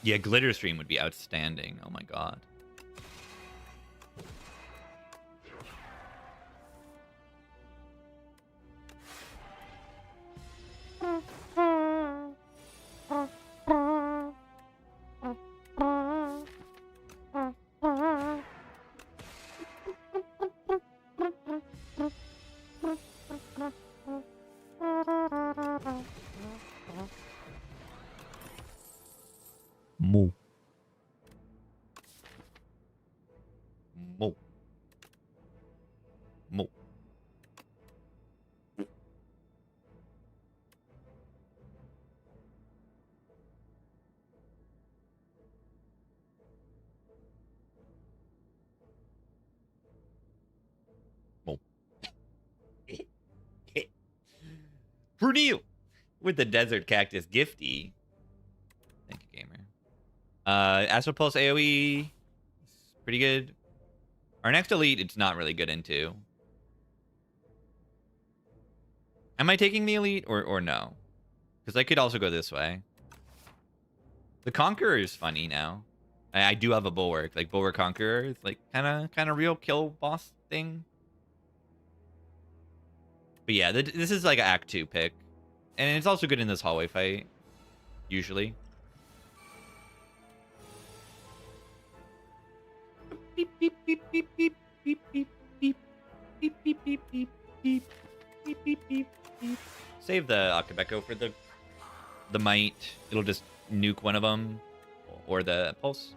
Yeah, Glitter Stream would be outstanding. Oh my god. Moo. Moo. Moo. Moo. Brunil with the Desert Cactus Gifty. Thank you, gamer. Astral Pulse AoE. Pretty good. Our next elite, it's not really good into. Am I taking the elite or no? Because I could also go this way. The Conqueror is funny now. I do have a Bulwark. Like, Bulwark Conqueror is like kind of real kill boss thing. But yeah, this is like an Act 2 pick. And it's also good in this hallway fight. Usually. Beep, beep, beep, beep, beep, beep, beep, beep, beep, beep, beep, beep, beep, beep, beep, beep, beep. Save the Akabeko for the might. It'll just nuke one of them. Or the pulse.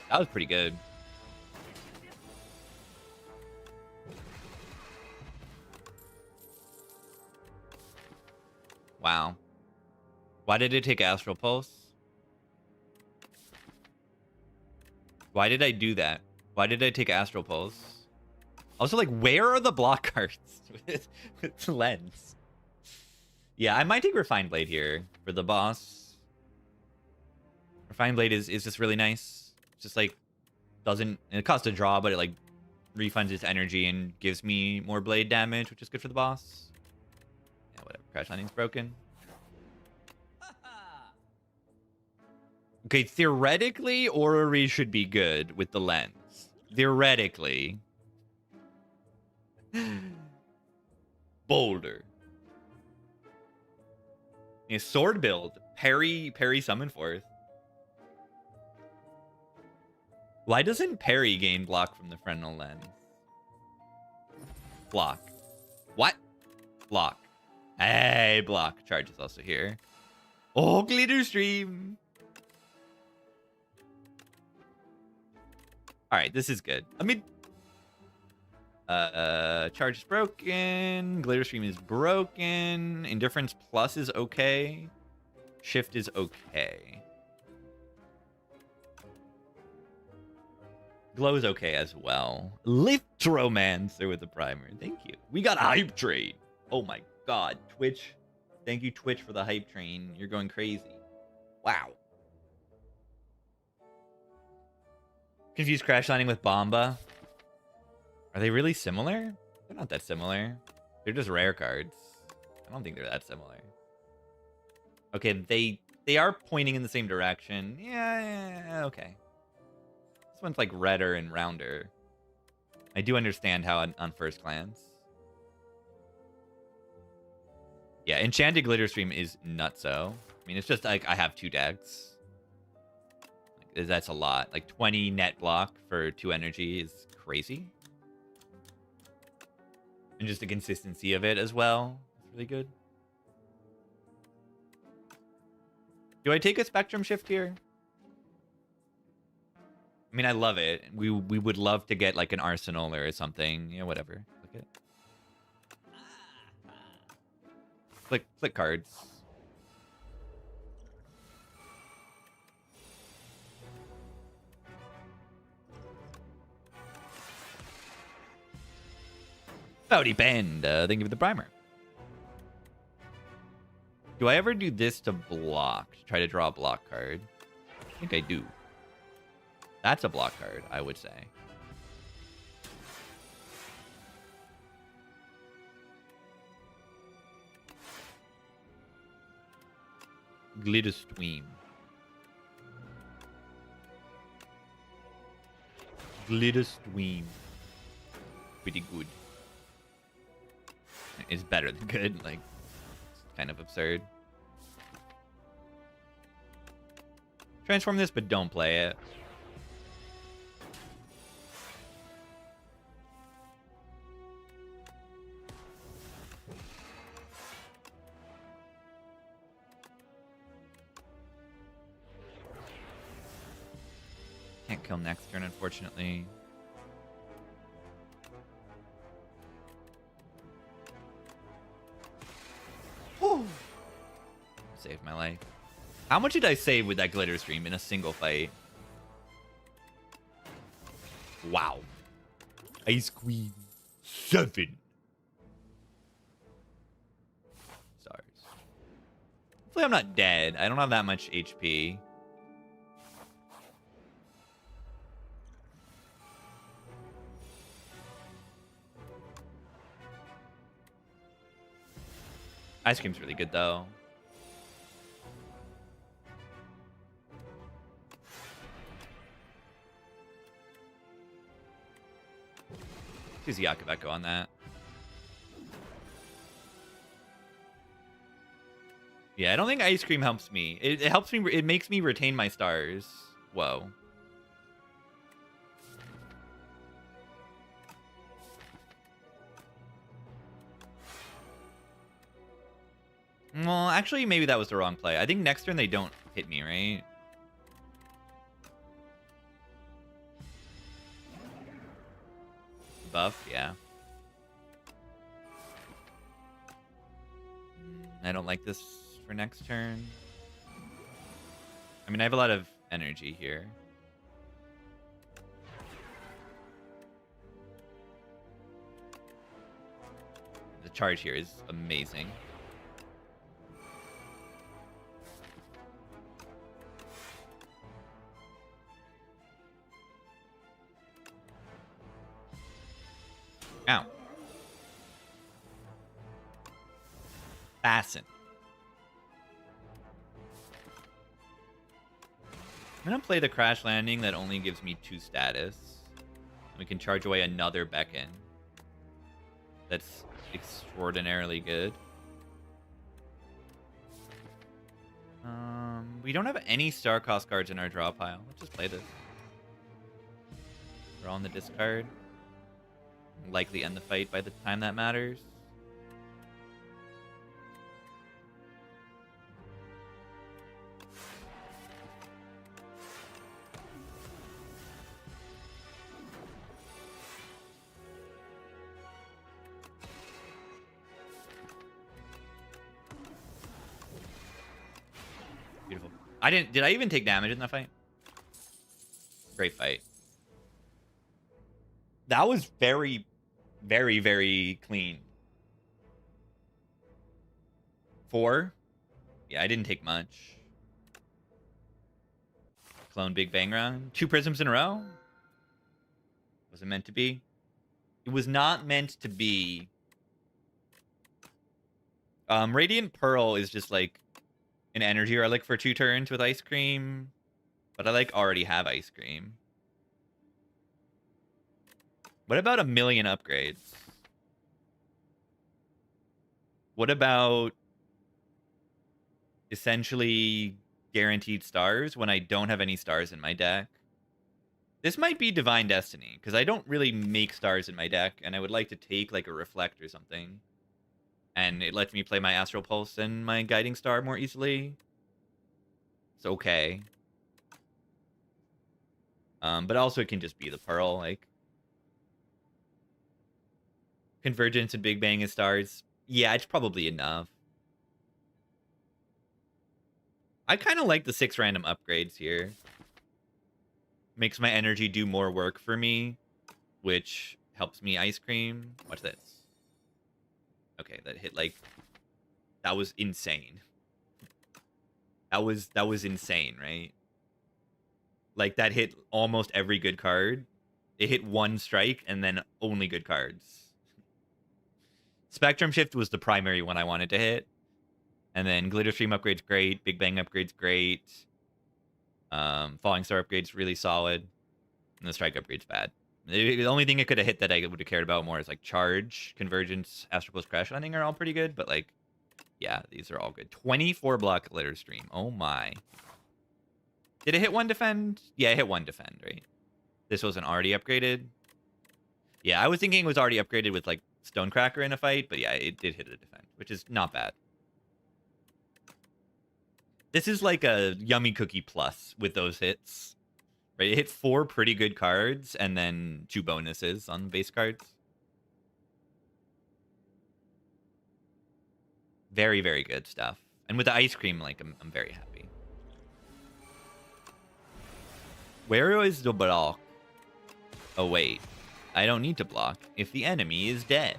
That was pretty good. Wow. Why did it take Astral Pulse? Why did I do that? Why did I take Astral Pulse? Also, like, where are the block cards with Lens? Yeah, I might take Refined Blade here for the boss. Refined Blade is just really nice. It's just like, it costs a draw, but it like refunds its energy and gives me more blade damage, which is good for the boss. Yeah, whatever. Crash Landing's broken. Okay, theoretically, Orrery should be good with the lens. Theoretically. Boulder. Yeah, sword build. Parry summon forth. Why doesn't parry gain block from the frontal lens? Block. What? Block. Hey, block. Charge is also here. Oh, Glitter Stream. All right, this is good. I mean, charge is broken. Glitter Stream is broken. Indifference plus is okay. Shift is okay. Glow's okay as well. Liftromancer with the primer. Thank you. We got a hype train. Oh my god. Twitch. Thank you, Twitch, for the hype train. You're going crazy. Wow. Confused Crash Landing with Bomba. Are they really similar? They're not that similar. They're just rare cards. I don't think they're that similar. Okay, they are pointing in the same direction. Yeah, okay. This one's like redder and rounder. I do understand how on first glance. Yeah, Enchanted Glitter Stream is nutso. I mean, it's just like I have 2 decks. Like, that's a lot. Like 20 net block for 2 energy is crazy. And just the consistency of it as well. It's really good. Do I take a Spectrum Shift here? I mean, I love it. We would love to get like an Arsenal or something. Yeah, whatever. Click it. Click cards. Howdy, Bend. Thank you for the primer. Do I ever do this to block? To try to draw a block card? I think I do. That's a block card, I would say. Glitter Stream. Glitter Stream. Pretty good. It's better than good. Like, it's kind of absurd. Transform this, but don't play it. Can't kill next turn, unfortunately. Whew. Saved my life. How much did I save with that Glitter Stream in a single fight? Wow. Ice Queen 7 stars. Hopefully I'm not dead. I don't have that much HP. Ice Cream's really good, though. Use the Yakaveko on that. Yeah, I don't think Ice Cream helps me. It helps me. It makes me retain my stars. Whoa. Well, actually, maybe that was the wrong play. I think next turn they don't hit me, right? Buff, yeah. I don't like this for next turn. I mean, I have a lot of energy here. The charge here is amazing. Ow. Fasten. I'm gonna play the Crash Landing that only gives me 2 status. We can charge away another Beckon. That's extraordinarily good. We don't have any star cost cards in our draw pile. Let's just play this. We're on the discard. Likely end the fight by the time that matters. Beautiful. Did I even take damage in that fight? Great fight. That was very, very, very clean. 4? Yeah, I didn't take much. Clone Big Bang Run. 2 prisms in a row? Was it meant to be? It was not meant to be. Radiant Pearl is just like an energy relic for 2 turns with Ice Cream. But I like already have Ice Cream. What about 1,000,000 upgrades? What about essentially guaranteed stars when I don't have any stars in my deck? This might be Divine Destiny, because I don't really make stars in my deck, and I would like to take like a Reflect or something. And it lets me play my Astral Pulse and my Guiding Star more easily. It's okay. But also it can just be the Pearl, like Convergence and Big Bang as stars. Yeah, it's probably enough. I kind of like the 6 random upgrades here. Makes my energy do more work for me, which helps me Ice Cream. Watch this. Okay, that hit like... That was insane. That was insane, right? Like, that hit almost every good card. It hit 1 strike, and then only good cards. Spectrum Shift was the primary one I wanted to hit. And then Glitter Stream upgrade's great. Big Bang upgrade's great. Falling Star upgrade's really solid. And the Strike upgrade's bad. The only thing it could have hit that I would have cared about more is like Charge, Convergence, Astral Pulse, Crash Landing are all pretty good. But like, yeah, these are all good. 24 block Glitter Stream. Oh my. Did it hit 1 defend? Yeah, it hit 1 defend, right? This wasn't already upgraded. Yeah, I was thinking it was already upgraded with like Stonecracker in a fight. But yeah, it did hit a defend, which is not bad. This is like a Yummy Cookie plus with those hits. Right? It hit 4 pretty good cards and then 2 bonuses on base cards. Very, very good stuff. And with the Ice Cream, like, I'm very happy. Where is the block? Oh, wait. I don't need to block if the enemy is dead.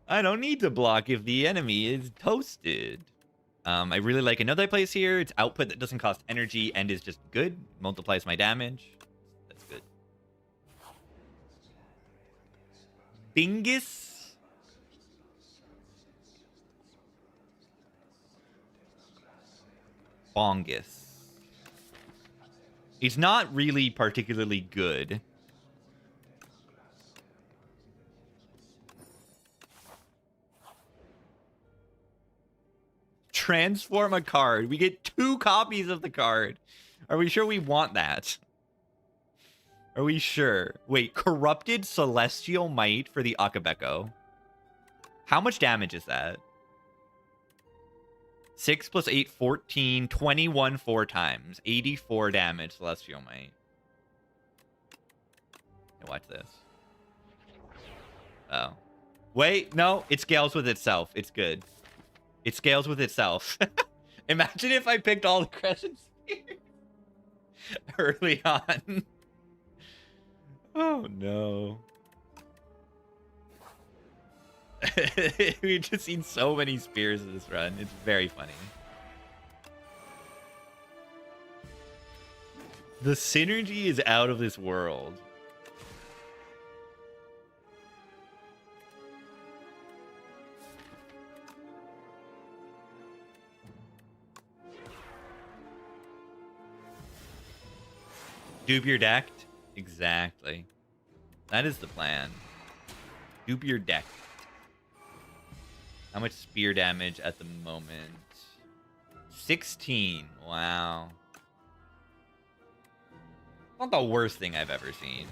I don't need to block if the enemy is toasted. I really like another I place here. It's output that doesn't cost energy and is just good. Multiplies my damage. That's good. Bingus. Bongus. He's not really particularly good. Transform a card. We get 2 copies of the card. Are we sure we want that? Are we sure? Wait, Corrupted Celestial Might for the Akabeko. How much damage is that? 6 plus 8, 14, 21 4 times. 84 damage, Celestial Might. Hey, watch this. Oh. Wait, no, it scales with itself. It's good. It scales with itself. Imagine if I picked all the Crescent Spears early on. Oh, no. We've just seen so many spears in this run. It's very funny. The synergy is out of this world. Dupe your decked? Exactly. That is the plan. Dupe your deck. How much spear damage at the moment? 16. Wow. Not the worst thing I've ever seen.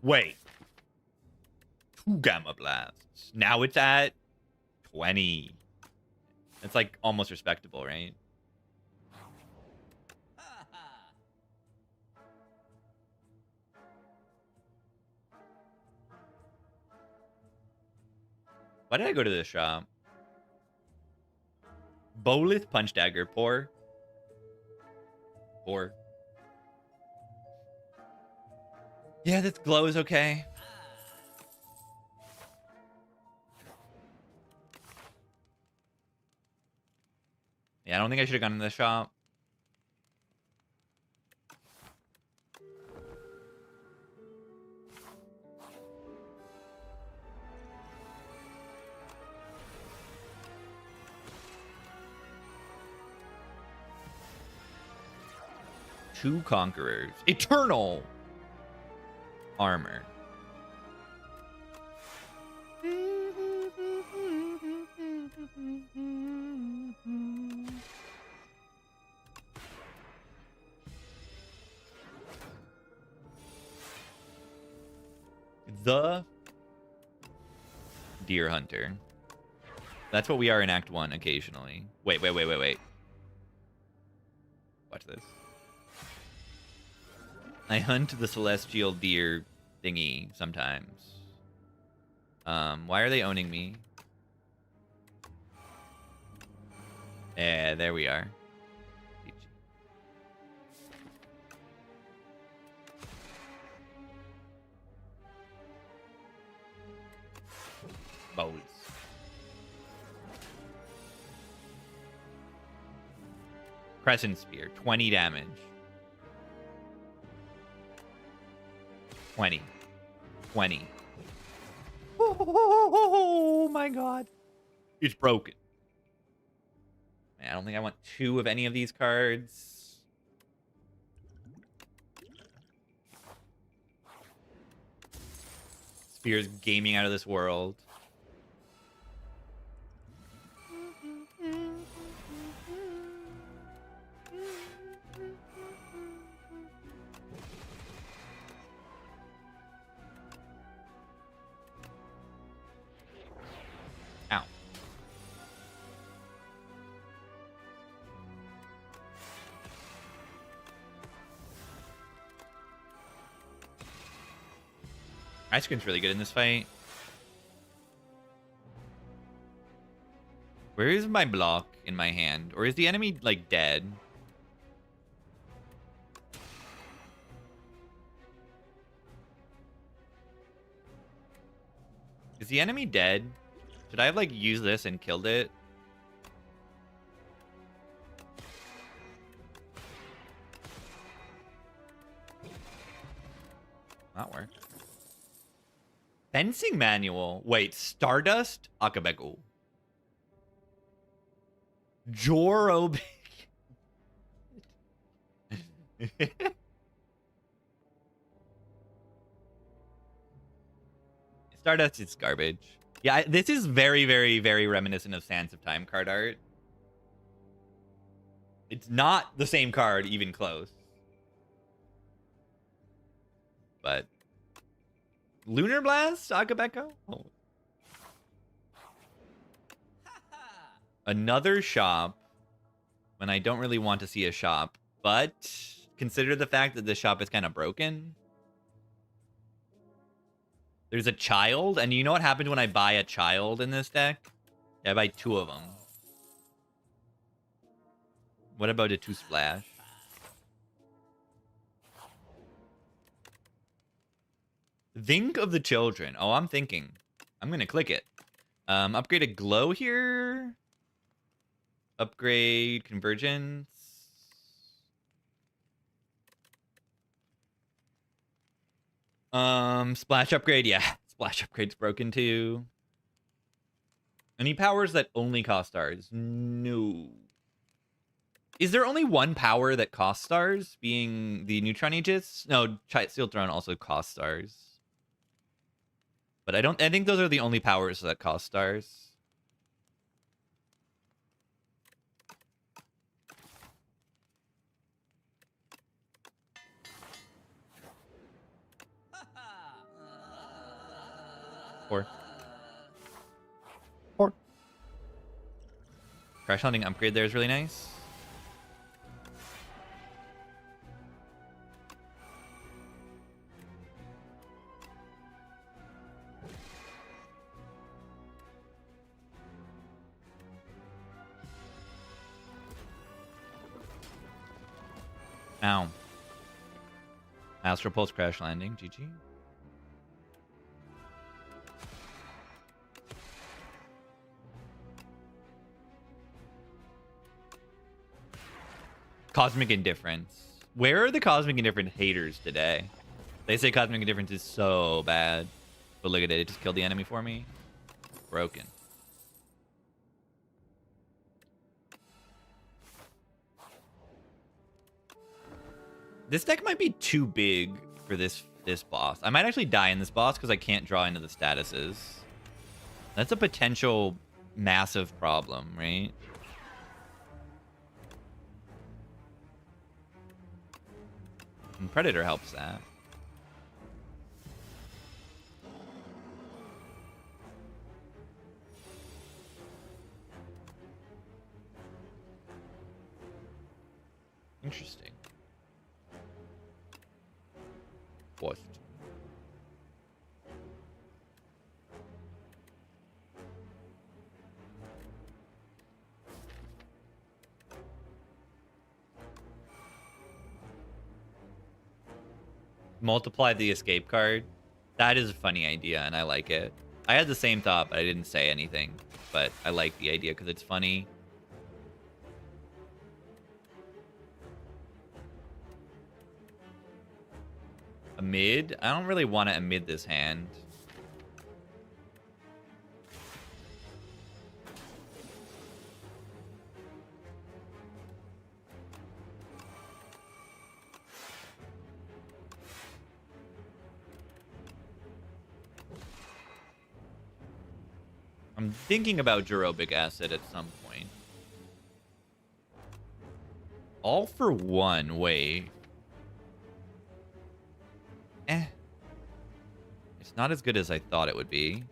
Wait. 2 Gamma Blasts. Now it's at 20. It's like almost respectable, right? Why did I go to this shop? Bolith Punch Dagger. Poor. Poor. Yeah, this glow is okay. Yeah, I don't think I should have gone to the shop. 2 conquerors. Eternal armor. The Deer Hunter. That's what we are in Act 1 occasionally. Wait. Watch this. I hunt the celestial deer thingy sometimes. Why are they owning me? Yeah, there we are. Bows. Crescent Spear, 20 damage. 20. Oh my god. It's broken. Man, I don't think I want 2 of any of these cards. Spear's gaming out of this world. Ow. Ice Cream's really good in this fight. Where is my block in my hand? Or is the enemy, like, dead? Is the enemy dead? Should I have, like, used this and killed it? That worked. Fencing manual. Wait, Stardust? Akabeko. Jorobic. Stardust is garbage. Yeah, this is very, very, very reminiscent of Sands of Time card art. It's not the same card, even close. But Lunar Blast, Akabeko? Oh. Another shop when I don't really want to see a shop, but consider the fact that the shop is kind of broken. There's a child, and you know what happens when I buy a child in this deck? Yeah, I buy 2 of them. What about a 2 splash? Think of the children. Oh, I'm thinking. I'm gonna click it. Upgrade a glow here. Upgrade convergence. Splash upgrade. Yeah, splash upgrade's broken too. Any powers that only cost stars? No. Is there only one power that costs stars? Being the Neutron Aegis? No, Steel Throne also costs stars. But I think those are the only powers that cost stars. Four. Crash Landing upgrade there is really nice. Ow. Astral Pulse Crash Landing. GG. Cosmic Indifference. Where are the Cosmic Indifference haters today? They say Cosmic Indifference is so bad. But look at it. It just killed the enemy for me. Broken. This deck might be too big for this boss. I might actually die in this boss because I can't draw into the statuses. That's a potential massive problem, right? And Predator helps that. Interesting. What? Multiply the escape card. That is a funny idea, and I like it. I had the same thought, but I didn't say anything. But I like the idea because it's funny. A mid? I don't really want to mid this hand. I'm thinking about Jerobic Acid at some point. All for one, wait. It's not as good as I thought it would be.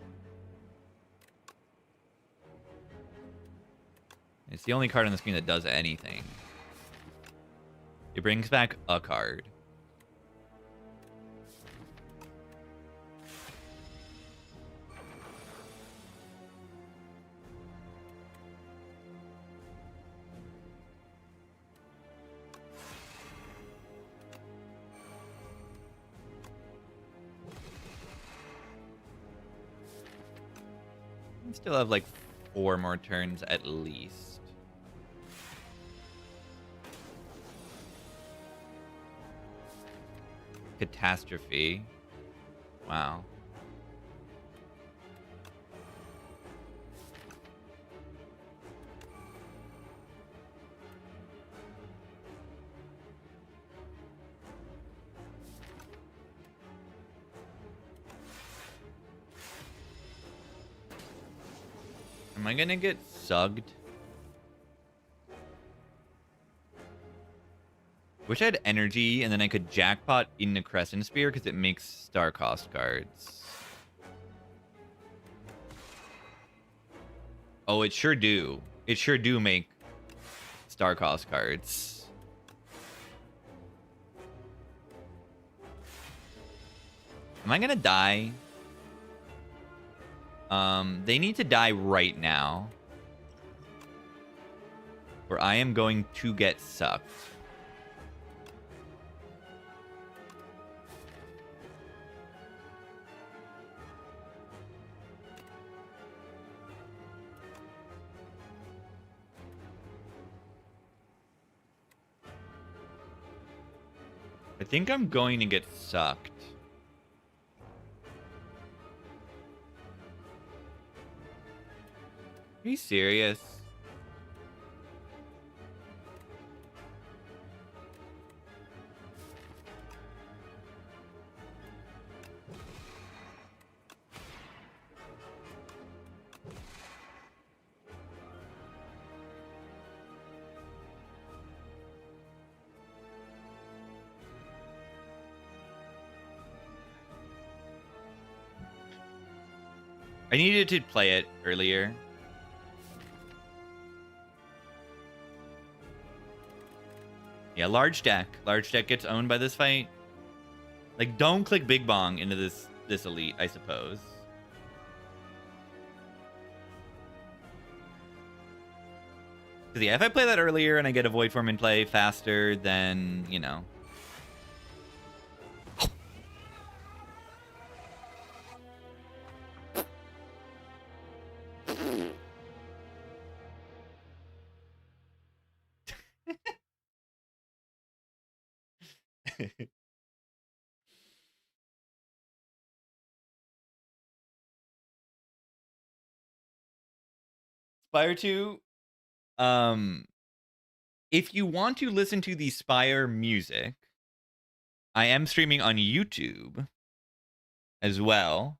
It's the only card on the screen that does anything. It brings back a card. I still have like 4 more turns at least. Catastrophe. Wow. Am I gonna get sugged? Wish I had energy and then I could jackpot into Crescent Spear because it makes star cost cards. Oh, it sure do. It sure do make star cost cards. Am I gonna die? They need to die right now. Or I am going to get sucked. I think I'm going to get sucked. Are you serious? I needed to play it earlier. Yeah, large deck. Large deck gets owned by this fight. Like, don't click Big Bong into this elite, I suppose. Because, yeah, if I play that earlier and I get a Void Form in play faster, then, you know. Spire 2, if you want to listen to the Spire music, I am streaming on YouTube as well.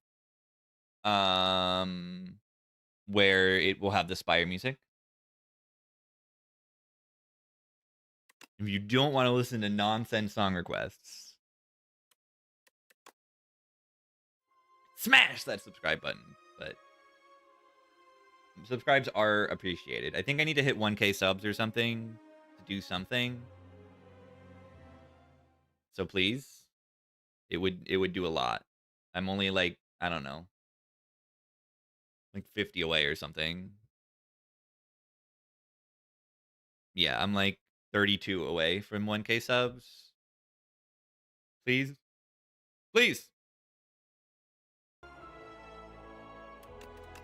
Where it will have the Spire music. If you don't want to listen to nonsense song requests, smash that subscribe button. But subscribes are appreciated. I think I need to hit 1K subs or something to do something. So please, it would do a lot. I'm only like, I don't know, like 50 away or something. Yeah, I'm like 32 away from 1K subs. Please. Please.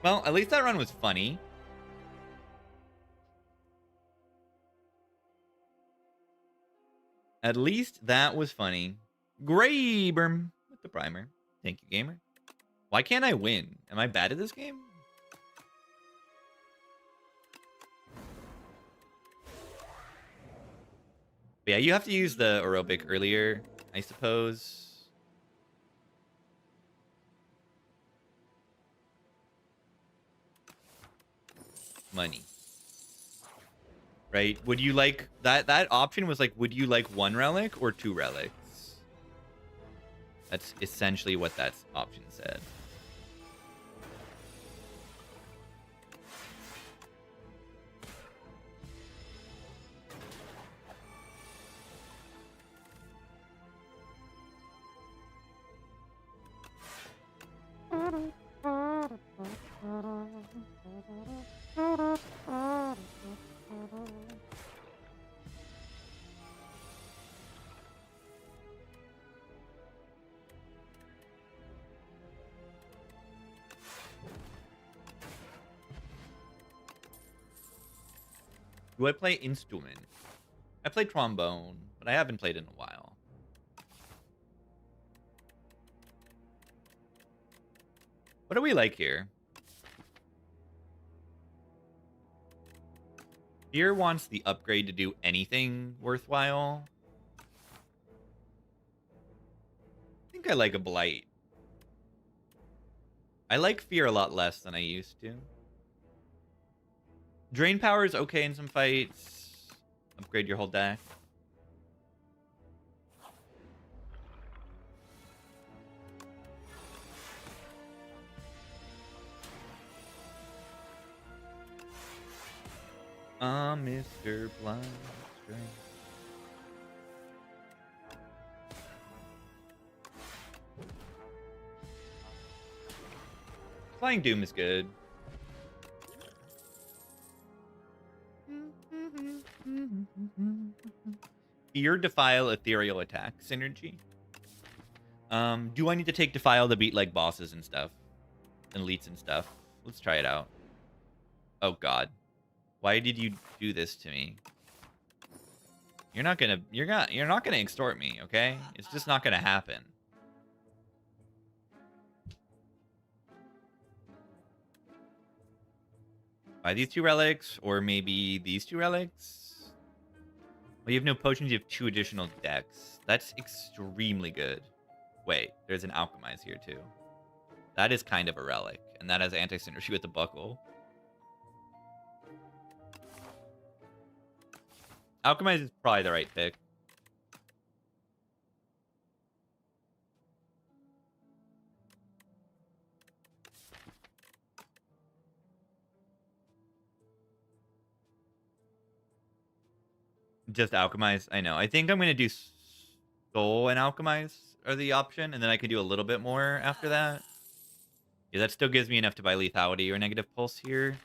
Well, at least that run was funny. At least that was funny. Graber with the primer. Thank you, gamer. Why can't I win? Am I bad at this game? But yeah, you have to use the aerobic earlier, I suppose. Money. Right? Would you like that option was like, would you like 1 relic or 2 relics? That's essentially what that option said. Do I play instrument? I play trombone, but I haven't played in a while. What do we like here? Fear wants the upgrade to do anything worthwhile. I think I like a Blight. I like Fear a lot less than I used to. Drain power is okay in some fights. Upgrade your whole deck. Mr. Blind String. Flying Doom is good. Fear, Defile, Ethereal Attack synergy. Do I need to take Defile to beat like bosses and stuff? And elites and stuff? Let's try it out. Oh god. Why did you do this to me? You're not gonna extort me, okay? It's just not gonna happen. Buy these 2 relics, or maybe these 2 relics? Well, you have no potions, you have 2 additional decks. That's extremely good. Wait, there's an Alchemize here too. That is kind of a relic, and that has anti-synergy with the buckle. Alchemize is probably the right pick. Just Alchemize. I know. I think I'm going to do Soul and Alchemize are the option, and then I can do a little bit more after that. Yeah, that still gives me enough to buy Lethality or Negative Pulse here.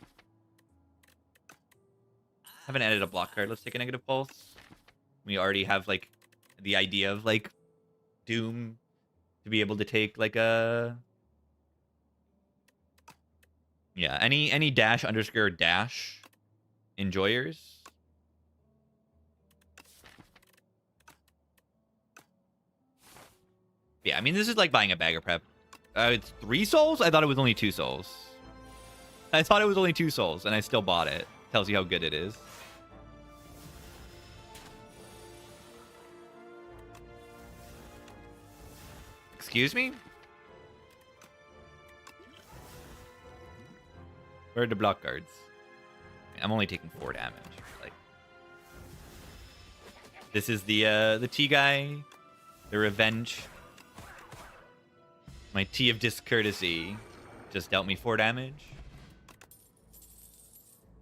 Haven't added a block card. Let's take a Negative Pulse. We already have, like, the idea of, like, Doom to be able to take, like, a... Yeah, any dash underscore dash enjoyers. Yeah, I mean, this is like buying a bag of prep. It's 3 souls? I thought it was only 2 souls. I thought it was only 2 souls, and I still bought it. Tells you how good it is. Excuse me? Where are the block guards? I'm only taking 4 damage. Like, this is the tea guy, the revenge. My tea of discourtesy just dealt me 4 damage.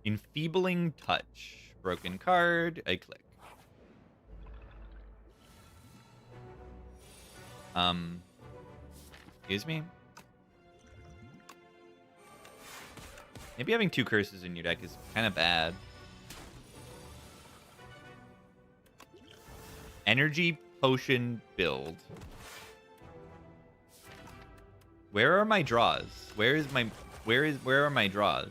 Enfeebling touch. Broken card. I click. Excuse me? Maybe having 2 curses in your deck is kind of bad. Energy potion build. Where are my draws? Where are my draws?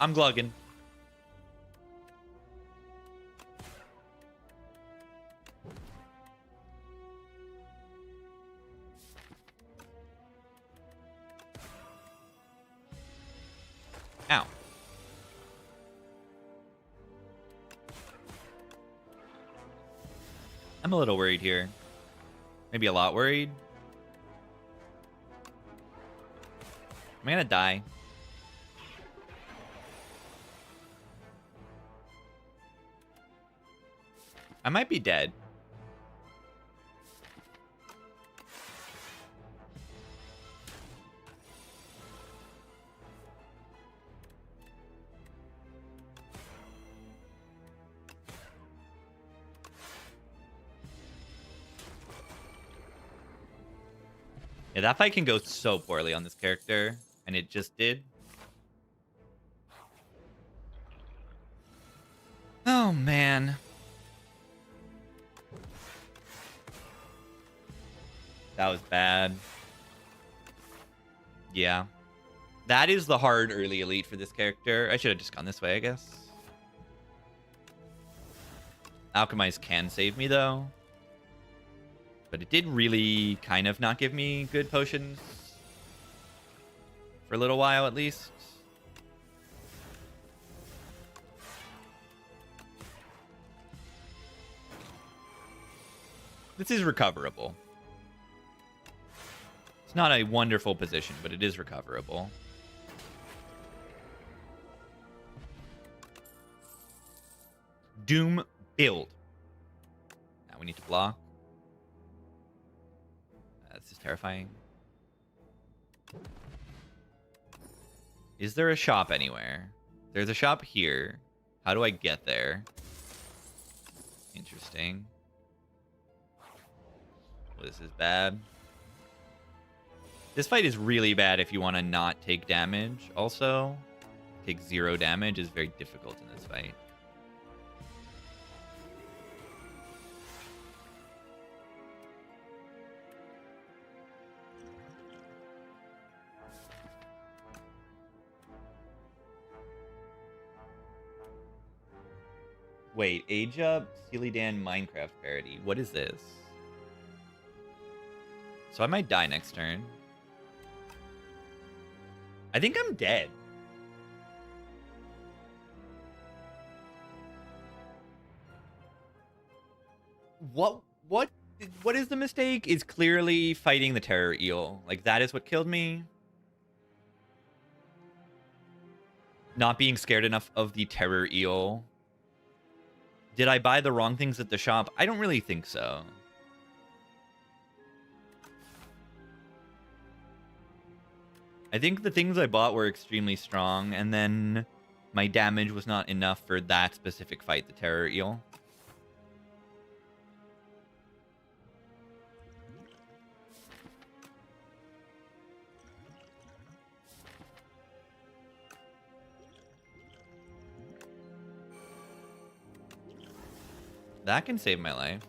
I'm glugging. Ow. I'm a little worried here. Maybe a lot worried. I'm gonna die. I might be dead. Yeah, that fight can go so poorly on this character, and it just did. Oh, man. That was bad. Yeah. That is the hard early elite for this character. I should have just gone this way, I guess. Alchemize can save me, though. But it did really kind of not give me good potions. For a little while, at least. This is recoverable. It's not a wonderful position, but it is recoverable. Doom build. Now we need to block. This is terrifying. Is there a shop anywhere? There's a shop here. How do I get there? Interesting. Well, this is bad. This fight is really bad if you want to not take damage. Also, take 0 damage is very difficult in this fight. Wait, Age Up, Steely Dan Minecraft parody. What is this? So I might die next turn. I think I'm dead. What is the mistake? Is clearly fighting the terror eel. Like, that is what killed me. Not being scared enough of the terror eel. Did I buy the wrong things at the shop? I don't really think so. I think the things I bought were extremely strong, and then my damage was not enough for that specific fight, the terror eel. That can save my life.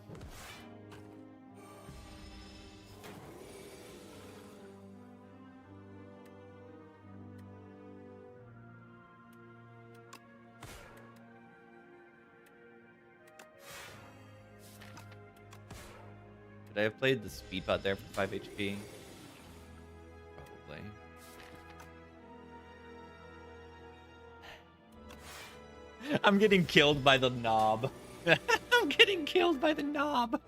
Should I have played the speed pot there for 5 HP? Probably. I'm getting killed by the knob. I'm getting killed by the knob.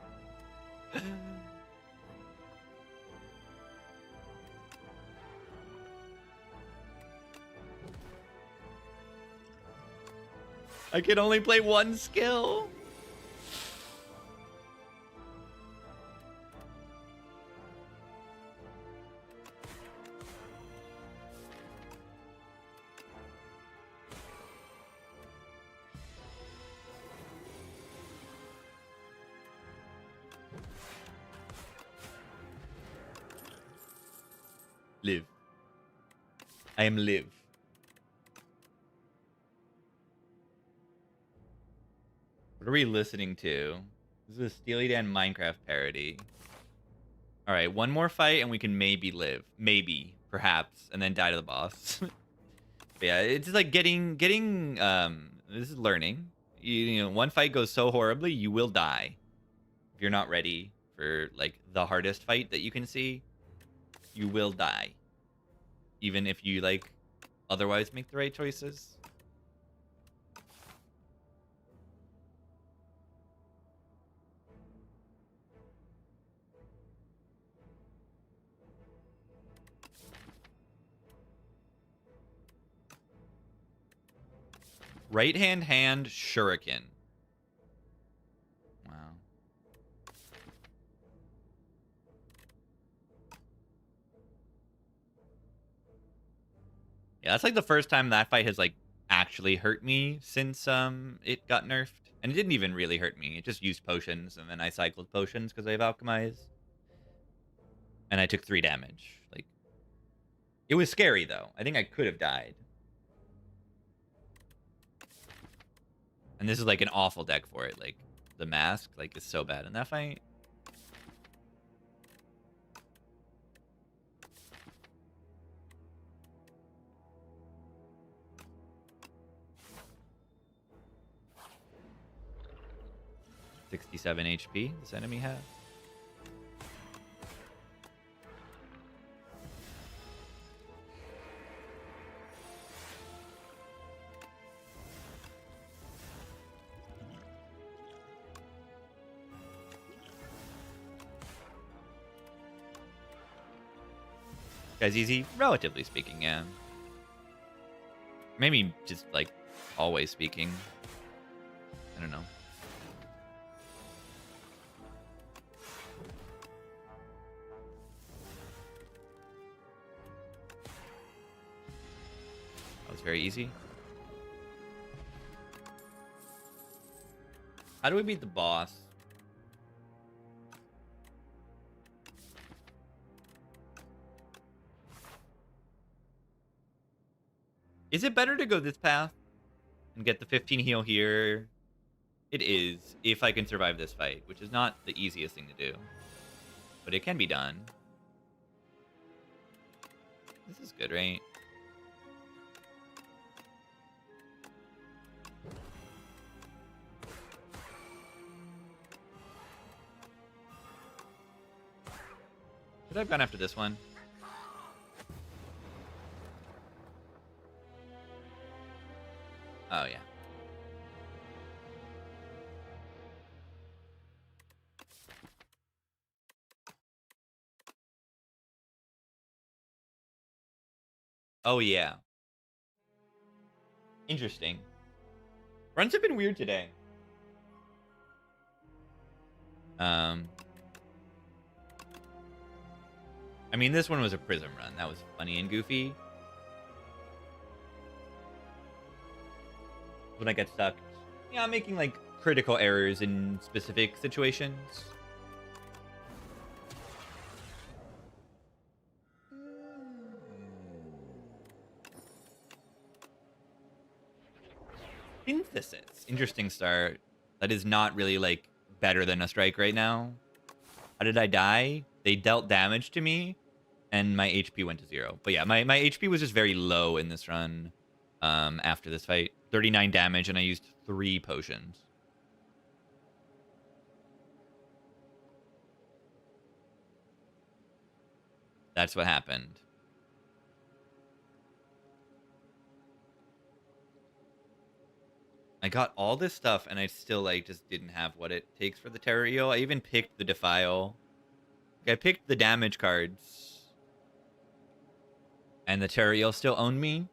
I can only play one skill. Live. I am live. What are we listening to? This is a Steely Dan Minecraft parody. All right, one more fight and we can maybe live. Maybe, perhaps, and then die to the boss. Yeah, it's just like getting this is learning. You know, one fight goes so horribly, you will die. If you're not ready for like the hardest fight that you can see, you will die. Even if you like otherwise make the right choices. Right hand shuriken. Wow. Yeah, that's like the first time that fight has like actually hurt me since it got nerfed. And it didn't even really hurt me. It just used potions and then I cycled potions because I have alchemized. And I took 3 damage. Like it was scary though. I think I could have died. And this is like an awful deck for it. Like the mask like is so bad in that fight. $67 HP this enemy has. Guy's easy, relatively speaking, yeah. Maybe just like always speaking. I don't know. That was very easy. How do we beat the boss? Is it better to go this path and get the 15 heal here? It is, if I can survive this fight, which is not the easiest thing to do. But it can be done. This is good, right? Should I have gone after this one? Oh, yeah. Oh, yeah. Interesting. Runs have been weird today. I mean, this one was a prism run. That was funny and goofy. When I get stuck, yeah, I'm making like critical errors in specific situations. Synthesis. Interesting start. That is not really like better than a strike right now. How did I die? They dealt damage to me and my HP went to 0. But yeah, my HP was just very low in this run after this fight. 39 damage and I used 3 potions. That's what happened. I got all this stuff, and I still, like, just didn't have what it takes for the Terror Eel. I even picked the Defile. Like, I picked the damage cards. And the Terror Eel still owned me.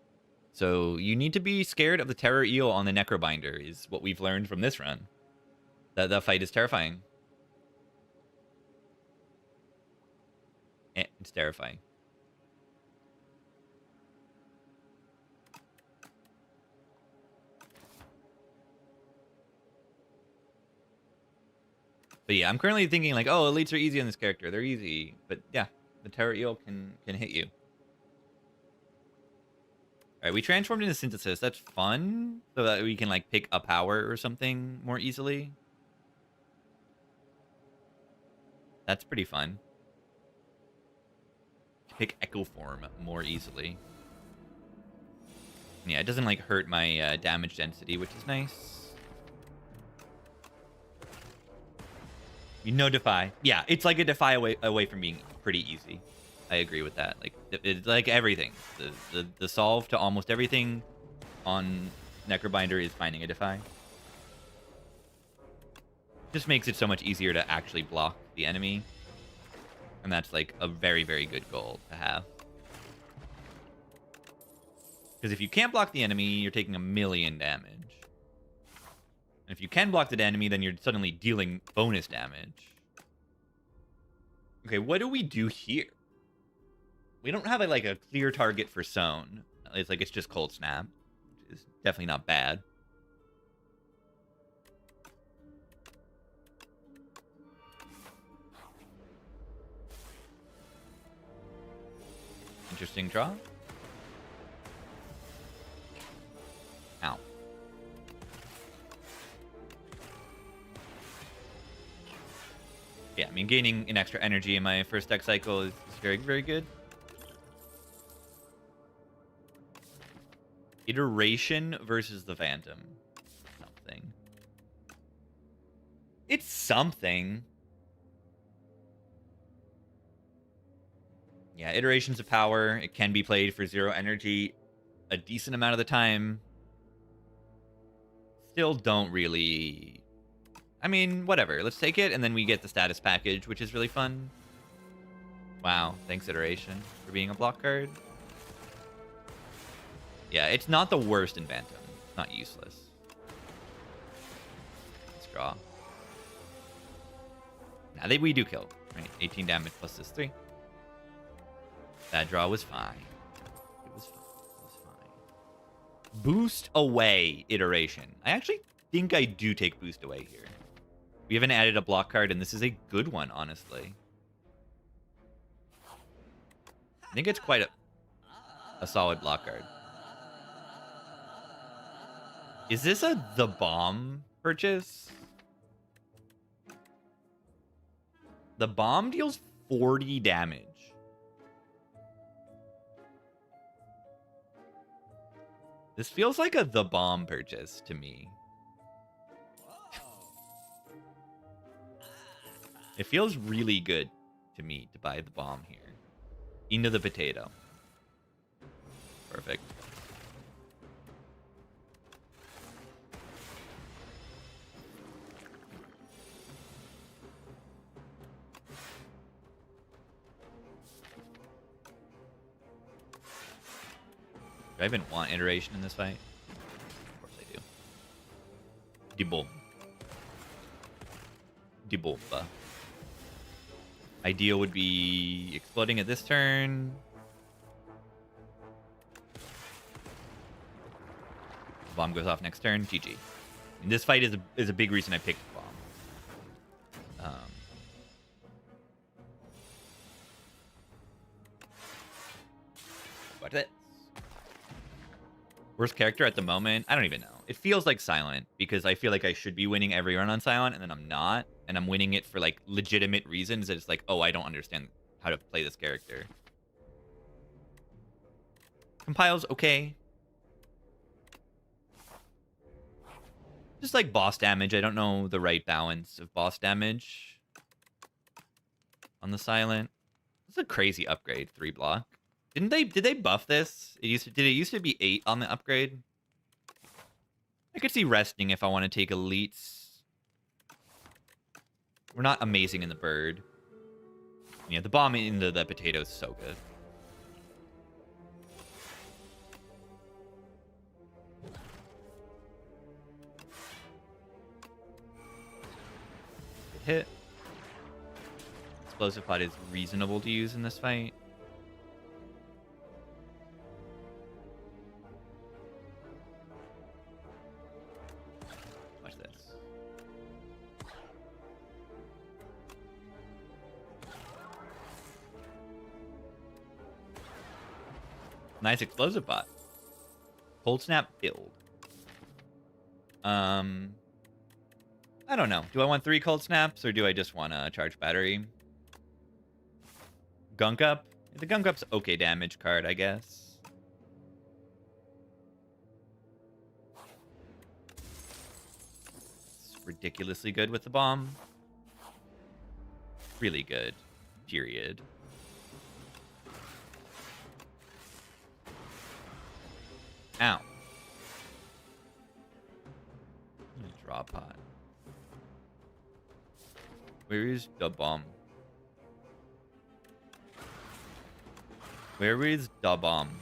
So you need to be scared of the Terror Eel on the Necrobinder, is what we've learned from this run. That fight is terrifying. It's terrifying. But yeah, I'm currently thinking like, oh, elites are easy on this character. They're easy. But yeah, the Terror Eel can hit you. All right, we transformed into Synthesis. That's fun. So that we can like pick a power or something more easily. That's pretty fun. Pick Echo Form more easily. Yeah, it doesn't like hurt my damage density, which is nice. You know, Defy. Yeah, it's like a Defy away from being pretty easy. I agree with that. Like, it's like everything. The solve to almost everything on Necrobinder is finding a Defy. Just makes it so much easier to actually block the enemy. And that's like a very, very good goal to have. Because if you can't block the enemy, you're taking 1,000,000 damage. And if you can block the enemy, then you're suddenly dealing bonus damage. Okay, what do we do here? We don't have like a clear target for Sown. It's like it's just Cold Snap, which is definitely not bad. Interesting draw. Ow. Yeah, I mean, gaining an extra energy in my first deck cycle is very, very good. Iteration versus the Phantom. Something. It's something. Yeah, Iterations of Power. It can be played for 0 energy a decent amount of the time. Still don't really... I mean, whatever. Let's take it, and then we get the status package, which is really fun. Wow, thanks, Iteration, for being a block card. Yeah, it's not the worst in Phantom. It's not useless. Let's draw. Now that we do kill, right? 18 damage plus this 3. That draw was fine. It was fine. It was fine. Boost away Iteration. I actually think I do take boost away here. We haven't added a block card, and this is a good one, honestly. I think it's quite a solid block card. Is this the bomb purchase? The bomb deals 40 damage. This feels like the bomb purchase to me. It feels really good to me to buy the bomb here. Into the potato. Perfect. Do I even want Iteration in this fight? Of course I do. Debomb. Debomba. Ideal would be exploding at this turn. Bomb goes off next turn. GG. And this fight is a big reason I picked the bomb. Watch this. Worst character at the moment? I don't even know. It feels like Silent, because I feel like I should be winning every run on Silent, and then I'm not. And I'm winning it for, like, legitimate reasons. It's like, oh, I don't understand how to play this character. Compile's okay. Just like boss damage. I don't know the right balance of boss damage on the Silent. It's a crazy upgrade, 3 block. Did they buff this? Did it used to be 8 on the upgrade? I could see resting if I want to take elites. We're not amazing in the bird. Yeah, the bomb into the potato is so good. Good hit. Explosive pot is reasonable to use in this fight. Watch this. Nice explosive pot. Cold snap build. I don't know. Do I want 3 cold snaps or do I just want a charge battery? Gunk up. The gunk up's okay damage card, I guess. It's ridiculously good with the bomb. Really good. Period. Ow. Draw pot. Where is the bomb? Where is the bomb?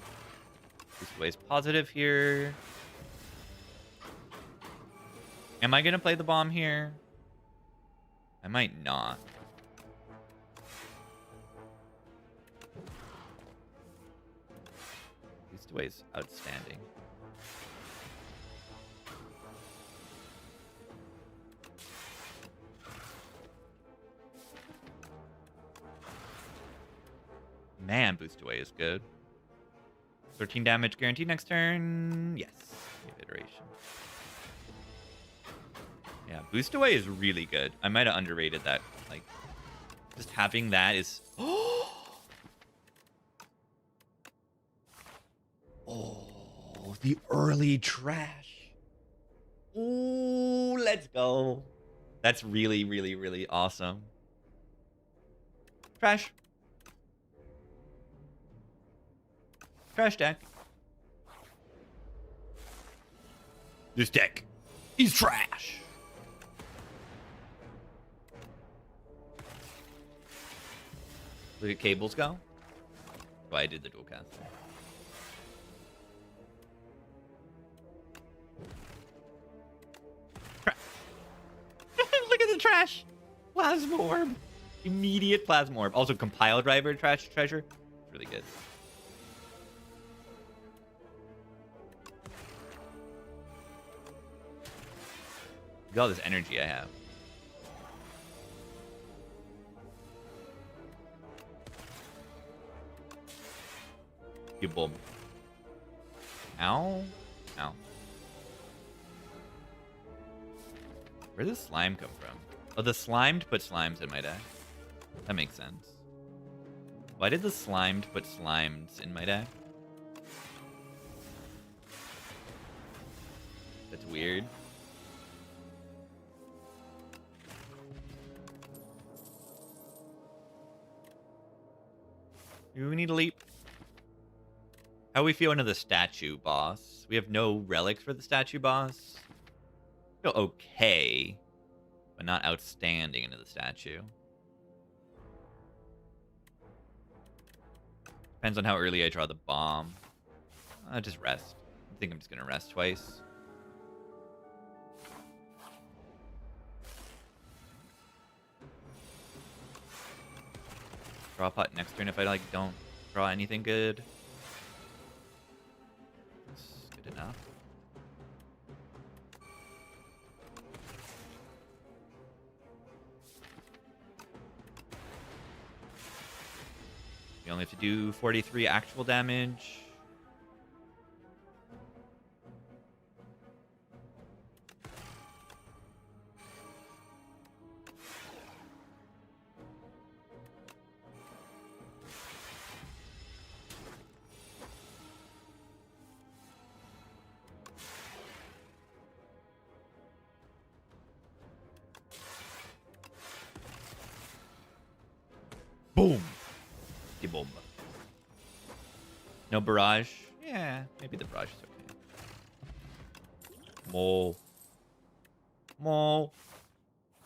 This way's positive here. Am I gonna play the bomb here? I might not. This way's outstanding. Man, boost away is good. 13 damage guaranteed next turn. Yes. Iteration. Yeah, boost away is really good. I might have underrated that. Like, just having that is. Oh, the early trash. Ooh, let's go. That's really, really, really awesome. Trash. Trash deck. This deck is trash. Look at cables go. Oh, I did the dual cast. Look at the trash. Plasma orb. Immediate plasma orb. Also compile driver trash treasure. Really good. Look at all this energy I have. You boom. Ow. Ow. Where does slime come from? Oh, the slimed put slimes in my deck. That makes sense. Why did the slimed put slimes in my deck? That's weird. Do we need a leap? How we feel into the statue boss? We have no relics for the statue boss. Feel okay, but not outstanding into the statue. Depends on how early I draw the bomb. I'll just rest. I think I'm just gonna rest twice. Draw a pot next turn if I like don't draw anything good. That's good enough. You only have to do 43 actual damage. Boom. bulb. No barrage? Yeah, maybe the barrage is okay. Mole. Mole.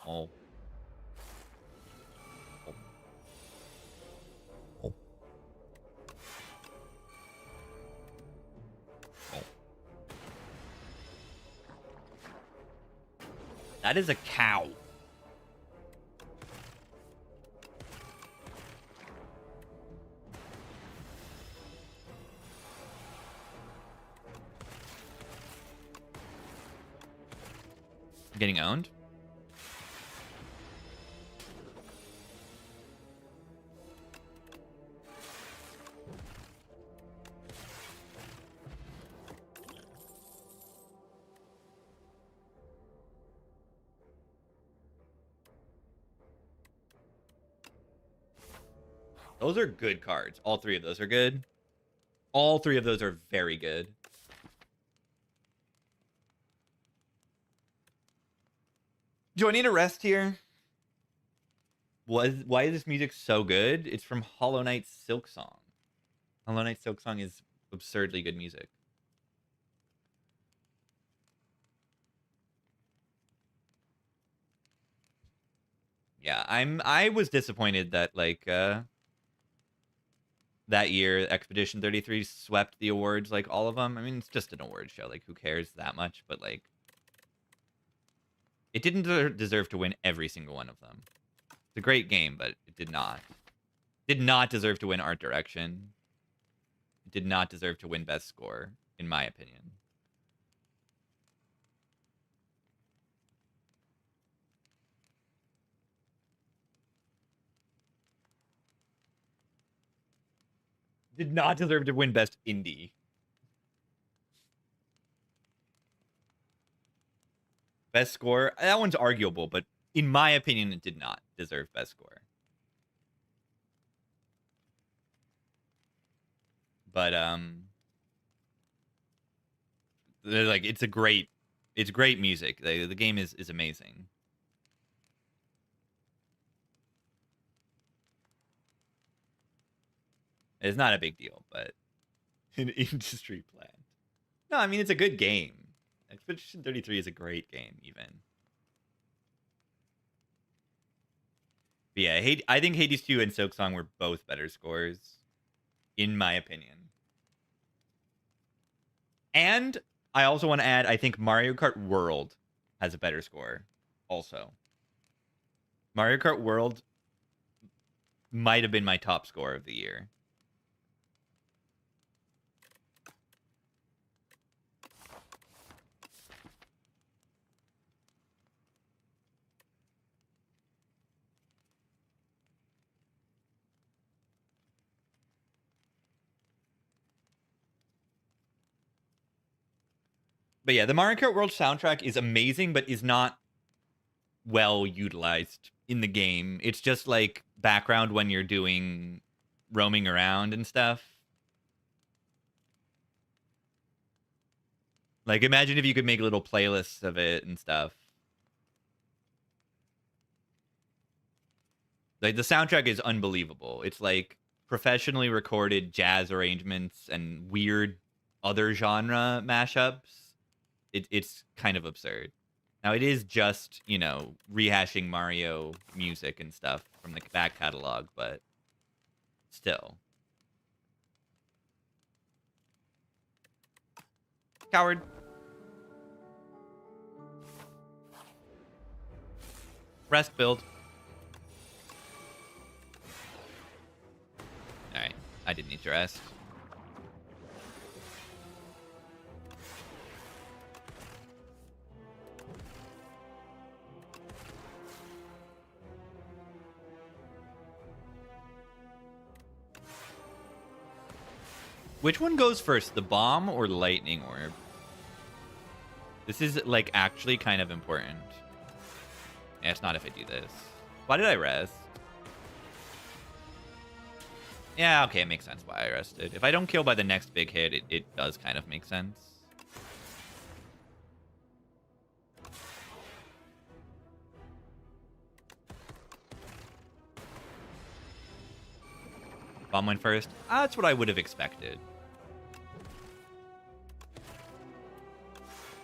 Mole. Mole. Mole. That is a cow. Getting owned? Those are good cards. All three of those are good. All three of those are very good. Do I need a rest here? Why is this music so good? It's from Hollow Knight's Silk Song. Hollow Knight's Silk Song is absurdly good music. Yeah, I was disappointed that like that year Expedition 33 swept the awards, like all of them. I mean, it's just an award show, like who cares that much, but like it didn't deserve to win every single one of them. It's a great game, but it did not. Did not deserve to win art direction. It did not deserve to win best score, in my opinion. Did not deserve to win best indie. Best score, that one's arguable, but in my opinion, it did not deserve best score. But like it's great music. The game is amazing. It's not a big deal, but an industry plan. No, I mean it's a good game. Expedition 33 is a great game, even. But yeah, I think Hades 2 and Silksong were both better scores, in my opinion. And I also want to add, I think Mario Kart World has a better score, also. Mario Kart World might have been my top score of the year. But yeah, the Mario Kart World soundtrack is amazing, but is not well utilized in the game. It's just like background when you're doing roaming around and stuff. Like imagine if you could make little playlists of it and stuff. Like the soundtrack is unbelievable. It's like professionally recorded jazz arrangements and weird other genre mashups. It's kind of absurd. Now it is just, you know, rehashing Mario music and stuff from the back catalog, but still. Coward. Rest build. Alright. I didn't need to rest. Which one goes first, the bomb or lightning orb? This is, like, actually kind of important. Yeah, it's not if I do this. Why did I rest? Yeah, okay, it makes sense why I rested. If I don't kill by the next big hit, it does kind of make sense. Bomb went first. That's what I would have expected.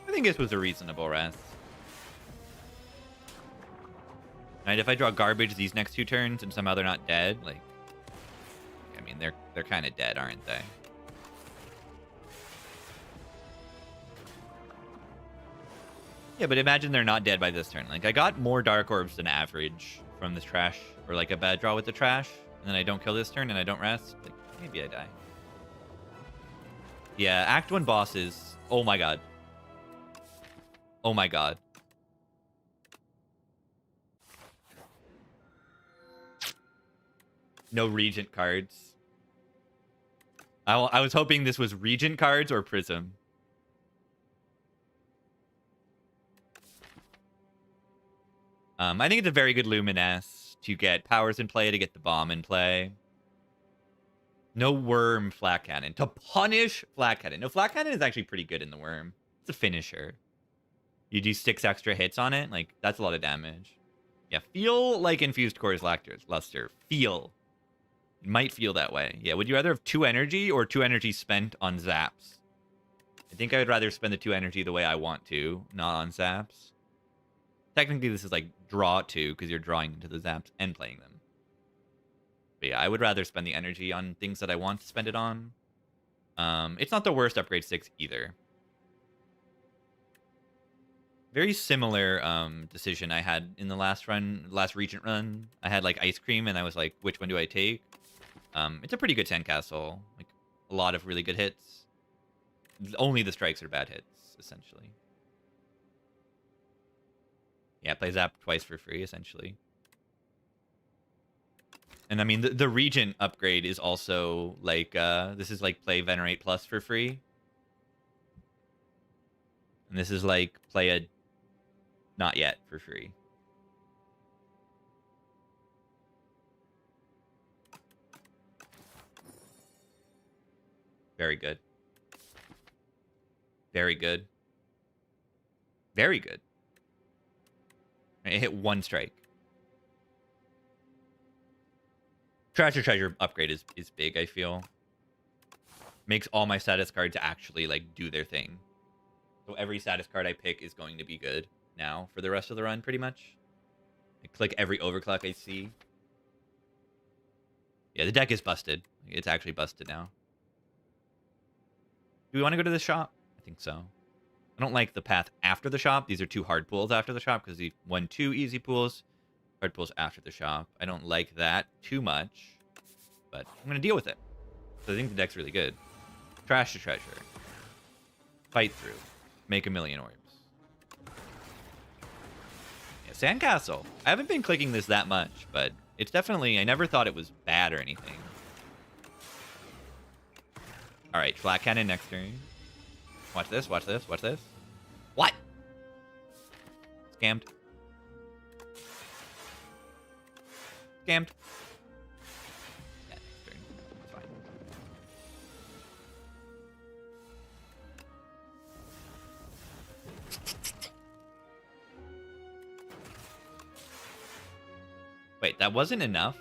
I think this was a reasonable rest. Right, if I draw garbage these next 2 turns and somehow they're not dead, like, I mean, they're kind of dead, aren't they? Yeah, but imagine they're not dead by this turn. Like, I got more Dark Orbs than average from this trash, or like a bad draw with the trash, and then I don't kill this turn and I don't rest. Like, maybe I die. Yeah, Act 1 bosses. Oh my god. Oh my god. No Regent cards. I was hoping this was Regent cards or Prism. I think it's a very good Luminous to get powers in play, to get the bomb in play. No Worm Flat Cannon. To punish Flat Cannon. No, Flat Cannon is actually pretty good in the Worm. It's a finisher. You do 6 extra hits on it. Like, that's a lot of damage. Yeah, feel like Infused Core's Luster. Feel. It might feel that way. Yeah, would you rather have 2 energy or 2 energy spent on zaps? I think I would rather spend the 2 energy the way I want to, not on zaps. Technically, this is like draw 2 because you're drawing into the zaps and playing them. But yeah, I would rather spend the energy on things that I want to spend it on. It's not the worst upgrade 6 either. Very similar decision I had in the last Regent run. I had like Ice Cream, and I was like, which one do I take? It's a pretty good sandcastle. Like, a lot of really good hits. Only the strikes are bad hits, essentially. Yeah, play Zap twice for free, essentially. And I mean, the Regent upgrade is also like, this is like play Venerate Plus for free. And this is like play a Not Yet for free. Very good. Very good. Very good. It hit 1 strike. Treasure upgrade is big, I feel. Makes all my status cards actually like do their thing. So every status card I pick is going to be good now for the rest of the run, pretty much. I click every overclock I see. Yeah, the deck is busted. It's actually busted now. Do we want to go to the shop? I think so. I don't like the path after the shop. These are 2 hard pulls after the shop because the 1-2 easy pulls, hard pulls after the shop. I don't like that too much, but I'm going to deal with it. So I think the deck's really good. Trash to treasure. Fight through. Make a million orbs. Yeah, Sandcastle. I haven't been clicking this that much, but it's definitely... I never thought it was bad or anything. Alright, Flat Cannon next turn. Watch this, watch this, watch this. What? Scammed. Scammed. Yeah, next turn. It's fine. Wait, that wasn't enough?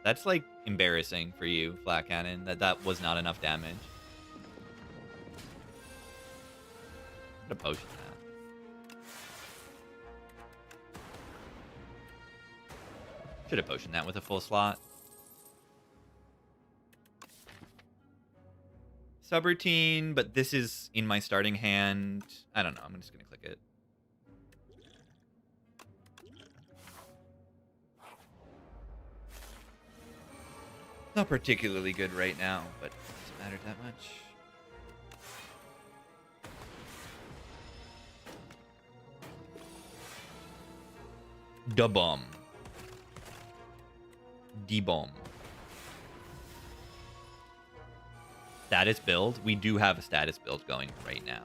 That's, like, embarrassing for you, Flat Cannon, that was not enough damage. I'm gonna potion that. Should have potioned that with a full slot. Subroutine, but this is in my starting hand. I don't know, I'm just gonna click it. Not particularly good right now, but it doesn't matter that much. Da bomb. D-bomb. Status build. We do have a status build going right now.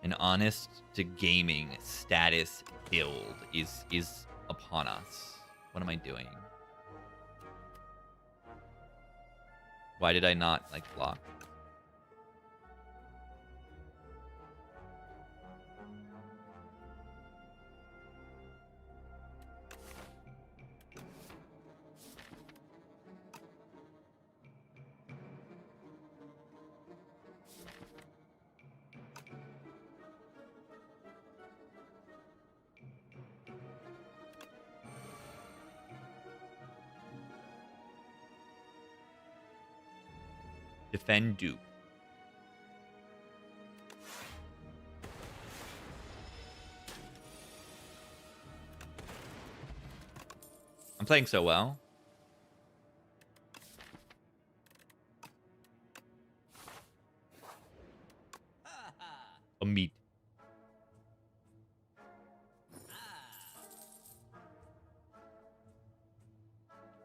An honest to gaming status build is upon us. What am I doing? Why did I not, like, block? Defend dupe. I'm playing so well. A meat.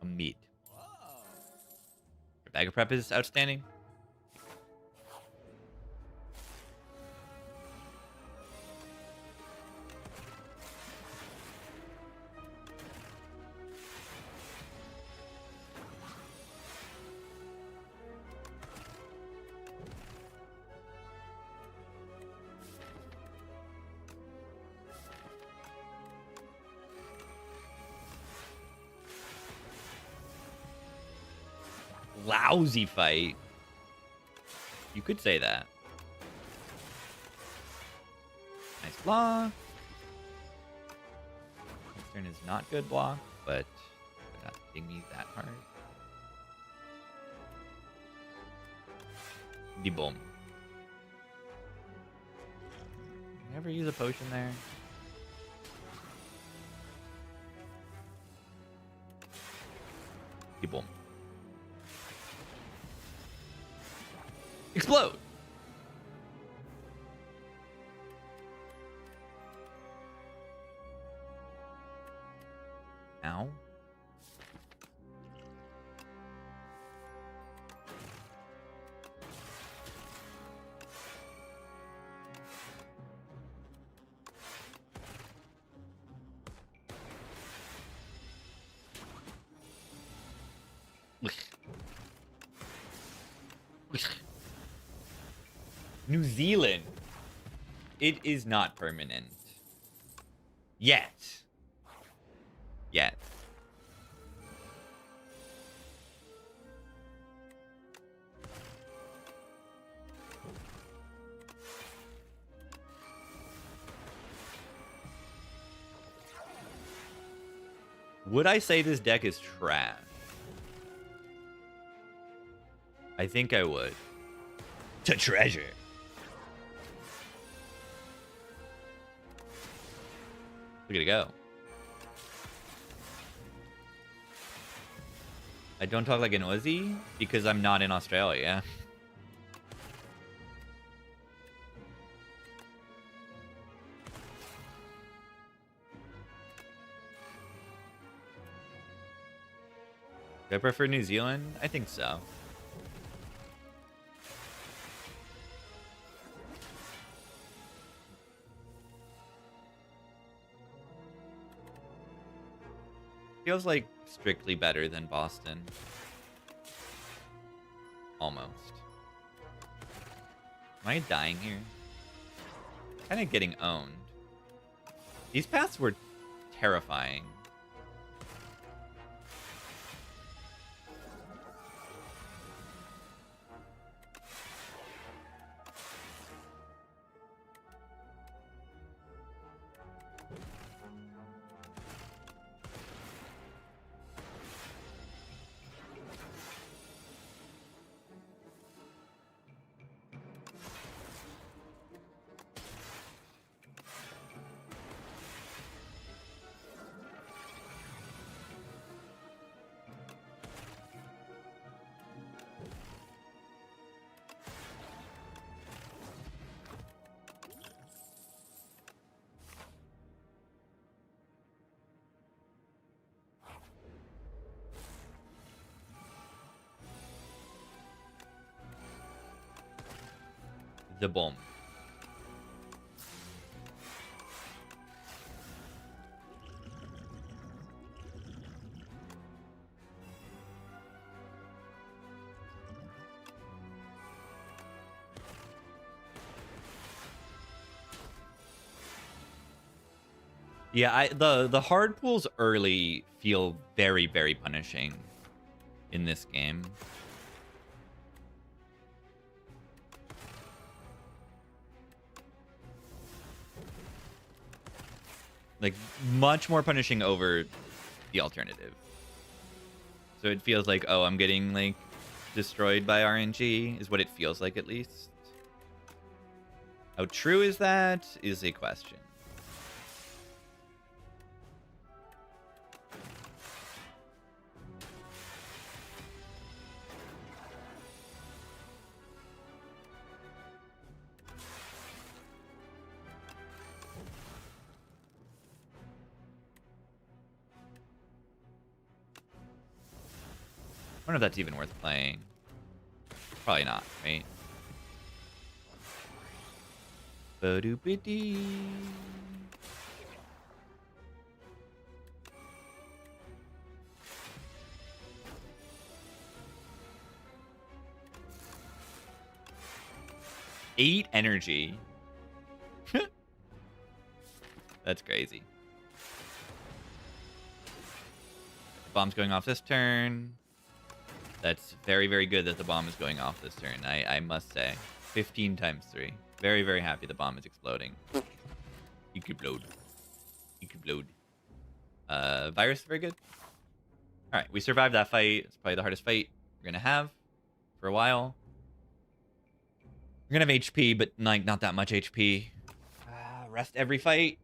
A meat. Your bag of prep is outstanding. Lousy fight. You could say that. Nice block. This turn is not good block, but they're not hitting me that hard. The boom. Never use a potion there. The boom. Explode! Ow. New Zealand. It is not permanent. Yet. Yet. Would I say this deck is trash? I think I would. To treasure. Look at it go. I don't talk like an Aussie because I'm not in Australia. Do I prefer New Zealand? I think so. Feels like strictly better than Boston. Almost. Am I dying here? Kind of getting owned. These paths were terrifying. The bomb. Yeah, the hard pulls early feel very, very punishing in this game. Like, much more punishing over the alternative. So it feels like, oh, I'm getting, like, destroyed by RNG, is what it feels like at least. How true is that is a question. I wonder if that's even worth playing. Probably not, right? Ba-do-ba-dee. Eight energy. That's crazy. The bomb's going off this turn. That's very, very good that the bomb is going off this turn, I must say. 15 times 3. Very, very happy the bomb is exploding. You could load. You could load. Virus, very good. Alright, we survived that fight. It's probably the hardest fight we're gonna have for a while. We're gonna have HP, but like not that much HP. Rest every fight.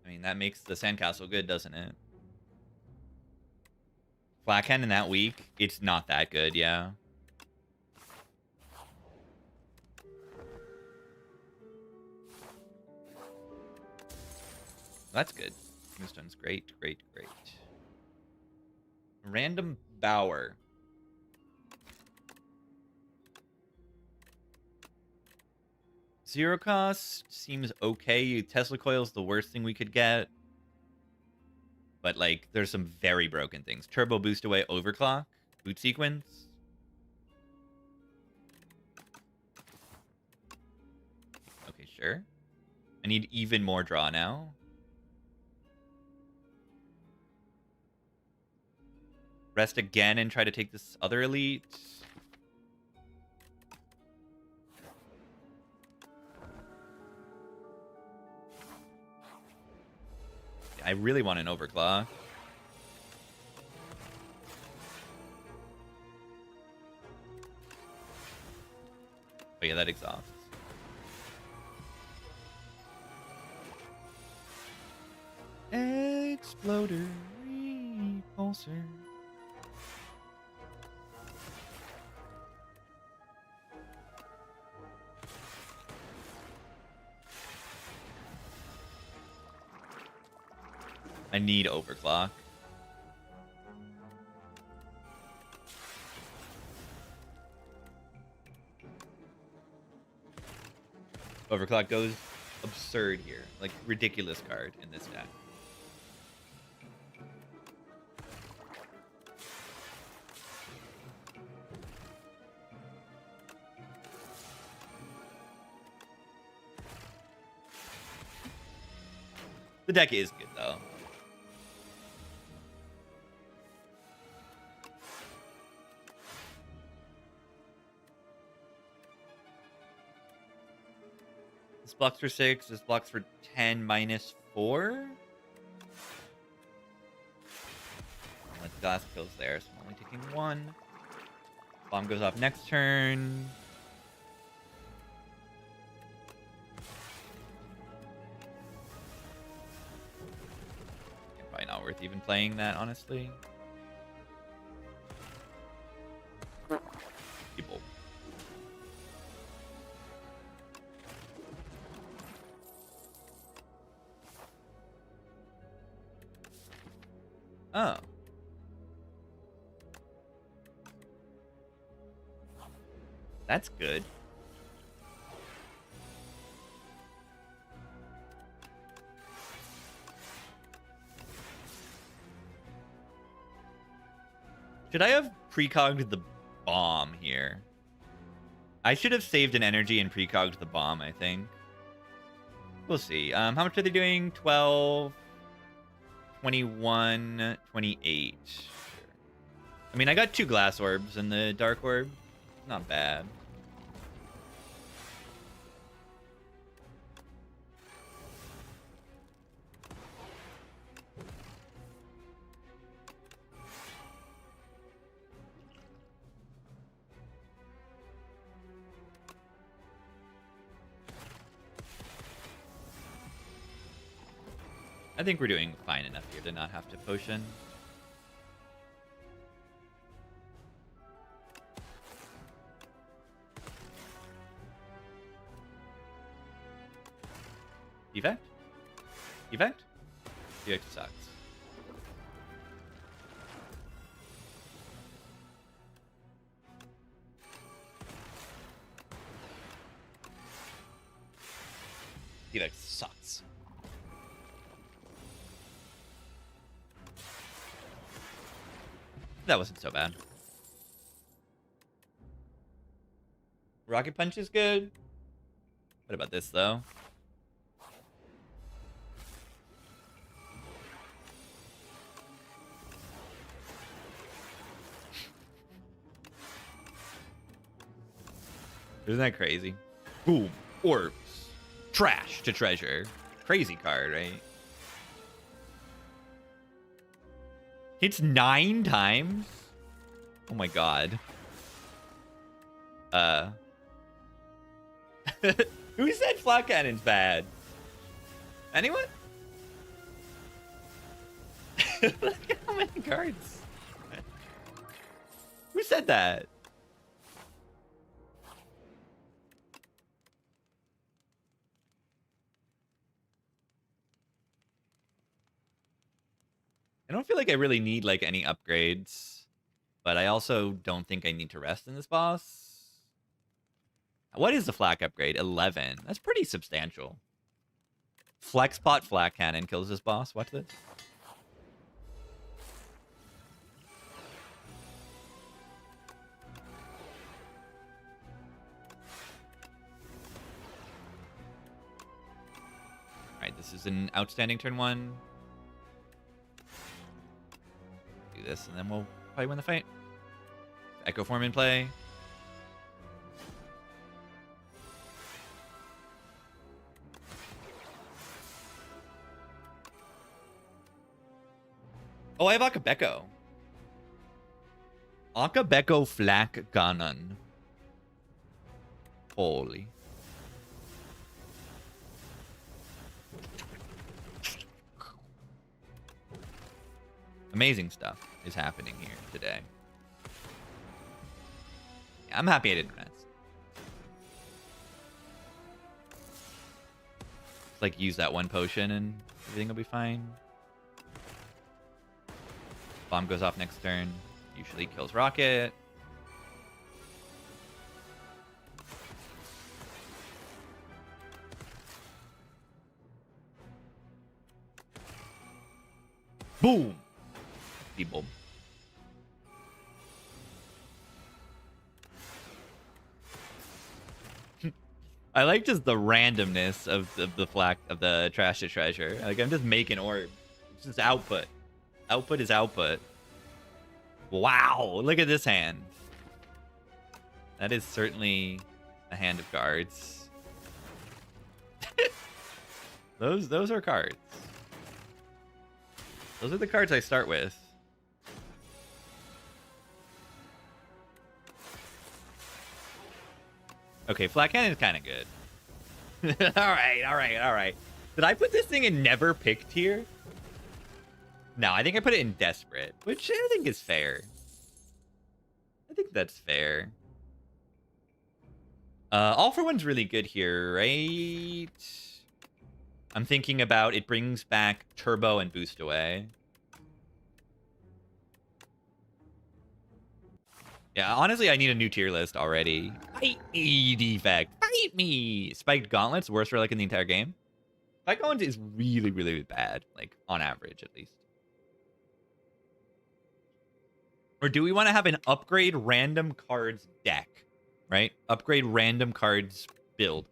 I mean, that makes the sandcastle good, doesn't it? Flak Hand in that week, it's not that good, yeah. That's good. Moonstone's great, great, great. Random Bower. Zero cost seems okay. Tesla Coil's the worst thing we could get. But, like, there's some very broken things. Turbo Boost Away Overclock. Boot Sequence. Okay, sure. I need even more draw now. Rest again and try to take this other elite. I really want an overclock. Oh yeah, that exhausts. Exploder repulsor. I need overclock. Overclock goes absurd here. Like, ridiculous card in this deck. The deck is good, though. This blocks for 6. This blocks for 10 -4. Let the glass kills there, so I'm only taking 1. Bomb goes off next turn. Probably not worth even playing that, honestly. People. Oh. That's good. Should I have precogged the bomb here? I should have saved an energy and precogged the bomb, I think. We'll see. How much are they doing? 12, 21, 28. I mean, I got 2 glass orbs in the dark orb. Not bad. I think we're doing fine enough here to not have to potion. Defect? Defect? Defect sucks. Defect sucks. That wasn't so bad. Rocket Punch is good. What about this, though? Isn't that crazy? Boom. Orbs. Trash to treasure. Crazy card, right? Hits 9 times? Oh my god. Who said flat cannon's bad? Anyone? Look at how many cards. Who said that? I don't feel like I really need like any upgrades, but I also don't think I need to rest in this boss. What is the flak upgrade? 11. That's pretty substantial. Flexpot flak cannon kills this boss. Watch this. All right, this is an outstanding turn 1. Do this, and then we'll probably win the fight. Echo form in play. Oh, I have Akabeko. Akabeko Flak Ganon. Holy. Amazing stuff is happening here today. Yeah, I'm happy I didn't rest. Like, use that one potion and everything will be fine. Bomb goes off next turn. Usually kills Rocket. Boom! People. I like just the randomness of the flak of the trash to treasure. Like, I'm just making orbs. It's just output. Output is output. Wow, look at this hand. That is certainly a hand of cards. Those are cards. Those are the cards I start with. Okay, flat cannon is kind of good. All right. Did I put this thing in never picked here? No, I think I put it in desperate, which I think is fair. I think that's fair. All for One's really good here, right? I'm thinking about it brings back Turbo and Boost Away. Yeah, honestly, I need a new tier list already. Fight me, Defect. Fight me. Spiked Gauntlets, worst relic in the entire game. Spiked Gauntlets is really, really bad, like, on average, at least. Or do we want to have an upgrade random cards deck, right? Upgrade random cards build.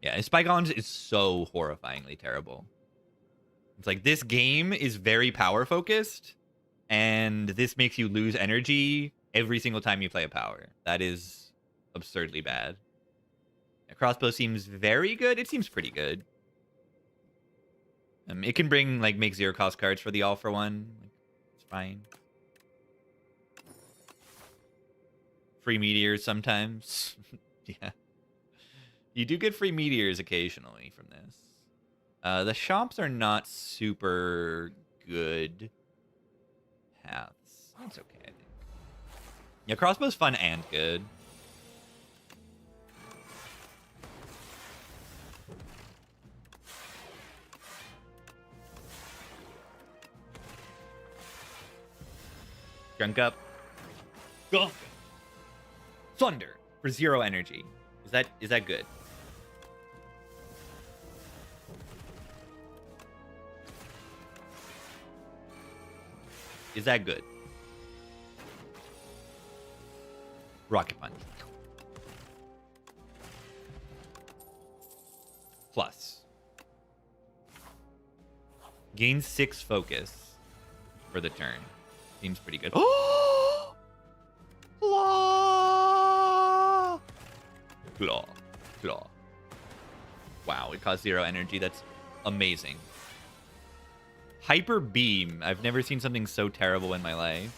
Yeah, Spike Gauntlets is so horrifyingly terrible. It's like, this game is very power focused, and this makes you lose energy every single time you play a power. That is absurdly bad. A crossbow seems very good. It seems pretty good. It can bring, like, make 0 cost cards for the All for One. Like, it's fine. Free meteors sometimes. Yeah. You do get free meteors occasionally from this. The shops are not super good paths. That's okay, I think. Yeah, crossbow's fun and good. Drunk up. Gunk. Thunder for 0 energy. Is that good? Is that good? Rocket punch. Plus. Gain 6 focus for the turn. Seems pretty good. Oh! Claw. Claw. Wow, it costs 0 energy. That's amazing. Hyper beam. I've never seen something so terrible in my life.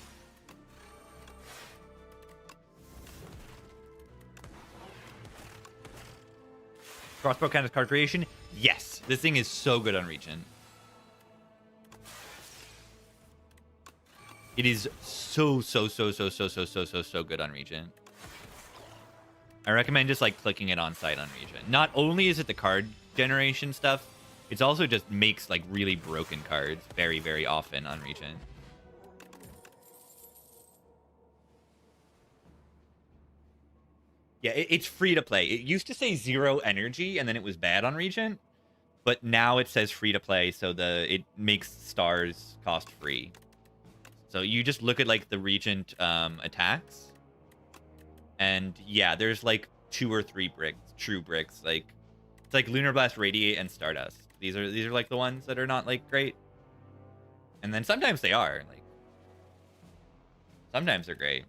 Crossbow count as card creation? Yes. This thing is so good on Regent. It is so good on Regent. I recommend just like clicking it on site on Regent. Not only is it the card generation stuff, it's also just makes like really broken cards very, very often on Regent. Yeah, it's free to play. It used to say 0 energy and then it was bad on Regent, but now it says free to play, so it makes stars cost free. So you just look at like the Regent attacks. And yeah, there's like 2 or 3 bricks, true bricks. Like it's like Lunar Blast, Radiate, and Stardust. These are like the ones that are not like great. And then sometimes they are. Like sometimes they're great.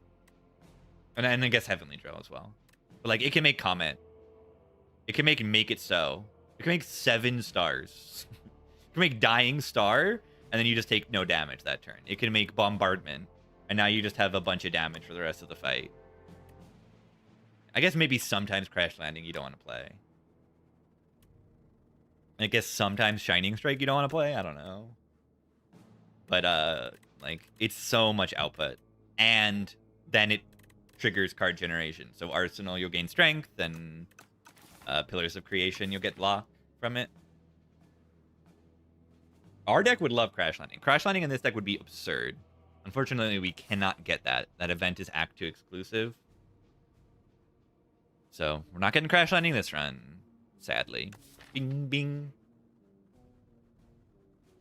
And I guess Heavenly Drill as well. But like it can make Comet. It can make It So. It can make 7 stars. It can make Dying Star, and then you just take no damage that turn. It can make Bombardment, and now you just have a bunch of damage for the rest of the fight. I guess maybe sometimes Crash Landing you don't want to play. I guess sometimes Shining Strike you don't want to play. I don't know. But like it's so much output, and then it triggers card generation. So Arsenal you'll gain strength, and Pillars of Creation you'll get block from it. Our deck would love Crash Landing. Crash Landing in this deck would be absurd. Unfortunately, we cannot get that. That event is Act 2 exclusive. So we're not getting Crash Landing this run, sadly. Bing, bing.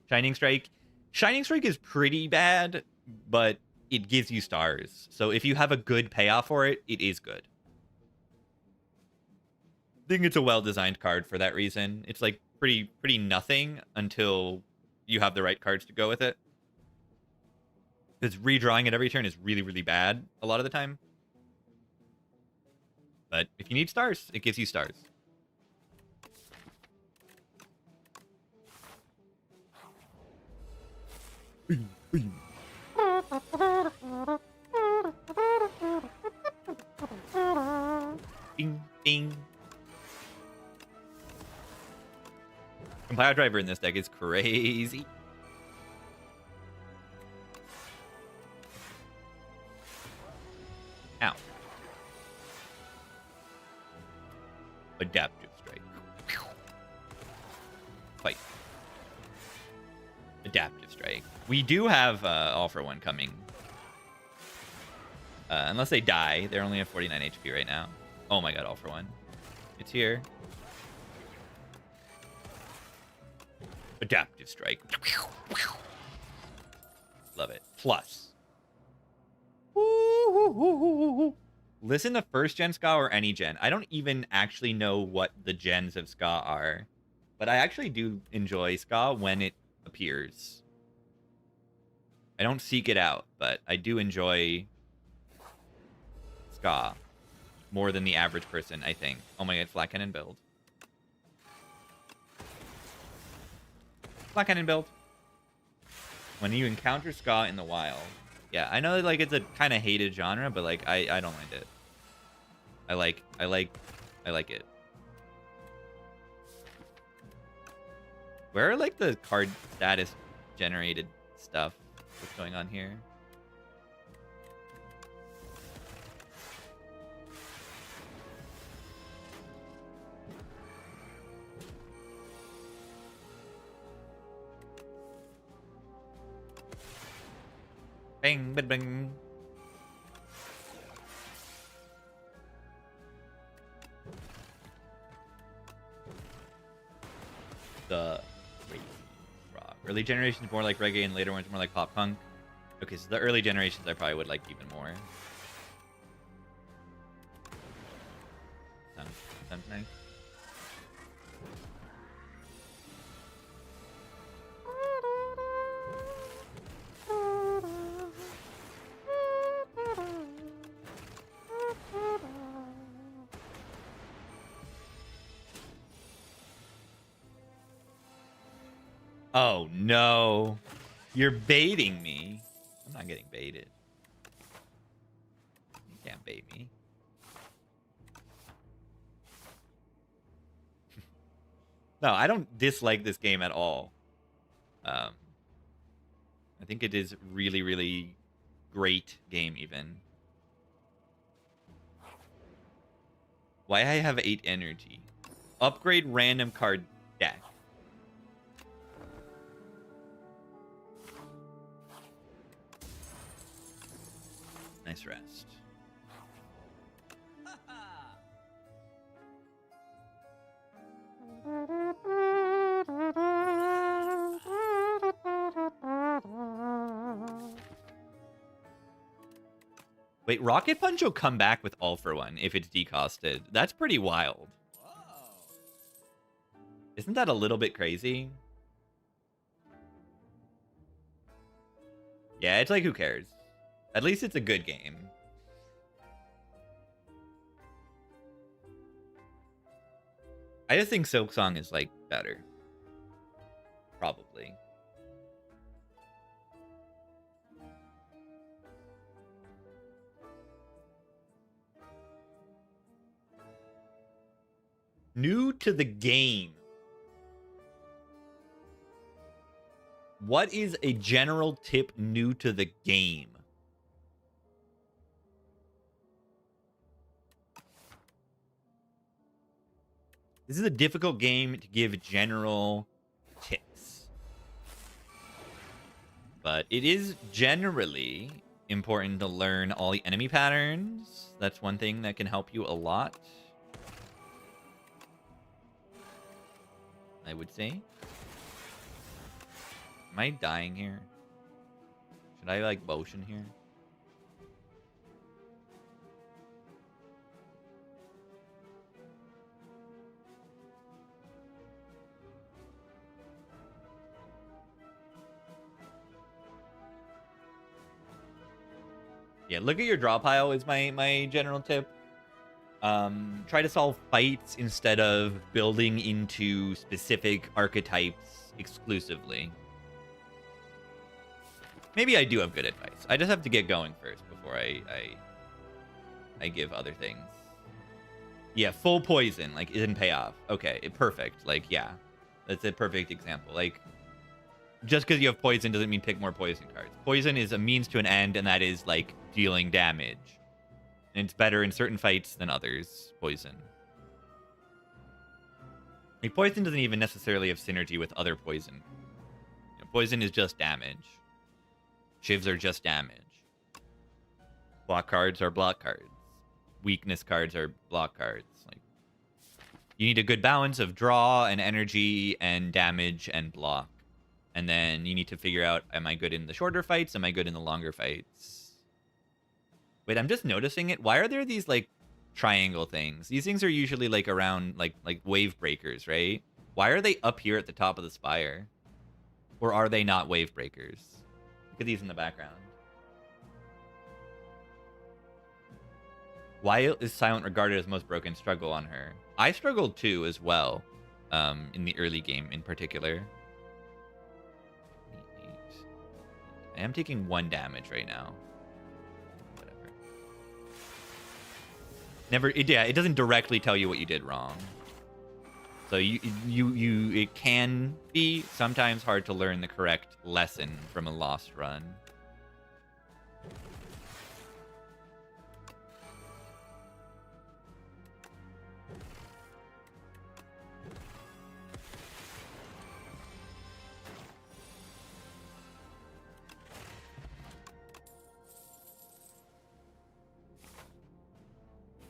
Shining Strike. Shining Strike is pretty bad, but it gives you stars. So if you have a good payoff for it, it is good. I think it's a well-designed card for that reason. It's like pretty nothing until you have the right cards to go with it. Because redrawing it every turn is really, really bad a lot of the time. But if you need stars, it gives you stars. Bing, bing. Compile driver in this deck is crazy. Ow. Adaptive Strike. Fight. Adaptive Strike. We do have All for One coming. Unless they die. They're only at 49 HP right now. Oh my god, All for One. It's here. Adaptive Strike. Love it. Plus. Listen to first gen ska or any gen. I don't even actually know what the gens of ska are, but I actually do enjoy ska when it appears. I don't seek it out, but I do enjoy ska more than the average person, I think. Oh my god, Flat Cannon build. Flat Cannon build. When you encounter ska in the wild. Yeah, I know like it's a kind of hated genre, but like I don't mind it. I like it. Where are like the card status generated stuff? What's going on here? Bang, bang, bang. The crazy rock. Early generations more like reggae and later ones more like pop punk. Okay, so the early generations I probably would like even more. Sounds nice. Oh no, you're baiting me. I'm not getting baited. You can't bait me. No, I don't dislike this game at all. I think it is really, really great game even. Why I have 8 energy? Upgrade random card deck. Nice rest. Wait, Rocket Punch will come back with All for One if it's decosted. That's pretty wild. Isn't that a little bit crazy? Yeah, it's like, who cares? At least it's a good game. I just think Silk Song is, like, better. Probably. New to the game. What is a general tip new to the game? This is a difficult game to give general tips. But it is generally important to learn all the enemy patterns. That's one thing that can help you a lot, I would say. Am I dying here? Should I, like, motion here? Yeah, look at your draw pile is my general tip. Try to solve fights instead of building into specific archetypes exclusively. Maybe I do have good advice. I just have to get going first before I give other things. Yeah, full poison, like, it didn't pay off. Okay, perfect. Like, yeah, that's a perfect example. Like, just because you have poison doesn't mean pick more poison cards. Poison is a means to an end, and that is, like, dealing damage. And it's better in certain fights than others, poison. Like, poison doesn't even necessarily have synergy with other poison. You know, poison is just damage. Shivs are just damage. Block cards are block cards. Weakness cards are block cards. Like, you need a good balance of draw and energy and damage and block. And then you need to figure out, am I good in the shorter fights? Am I good in the longer fights? Wait, I'm just noticing it. Why are there these, like, triangle things? These things are usually, like, around, like wave breakers, right? Why are they up here at the top of the spire? Or are they not wave breakers? Look at these in the background. Why is Silent regarded as most broken? Struggle on her. I struggled too as well, in the early game in particular. I am taking 1 damage right now. Whatever. Yeah, it doesn't directly tell you what you did wrong. So it can be sometimes hard to learn the correct lesson from a lost run.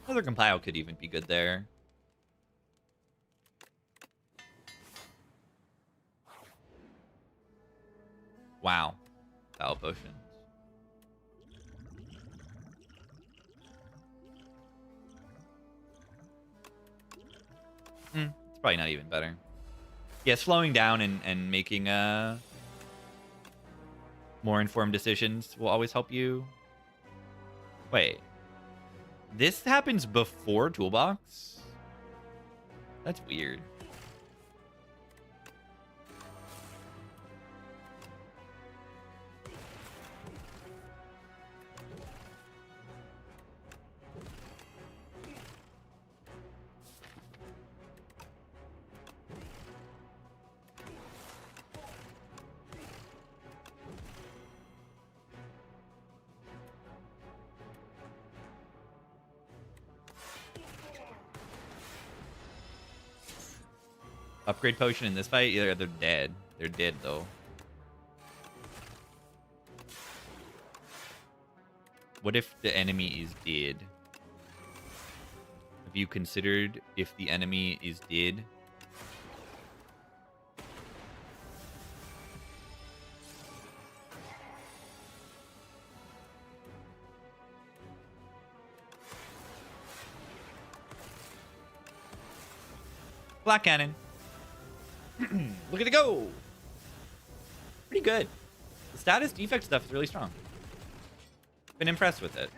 Another compile could even be good there. Wow. Foul potions. It's probably not even better. Yeah, slowing down and making more informed decisions will always help you. Wait. This happens before Toolbox? That's weird. Upgrade potion in this fight? Yeah, they're dead. They're dead, though. What if the enemy is dead? Have you considered if the enemy is dead? Black Cannon. Look at it go! Pretty good. The status defect stuff is really strong. Been impressed with it.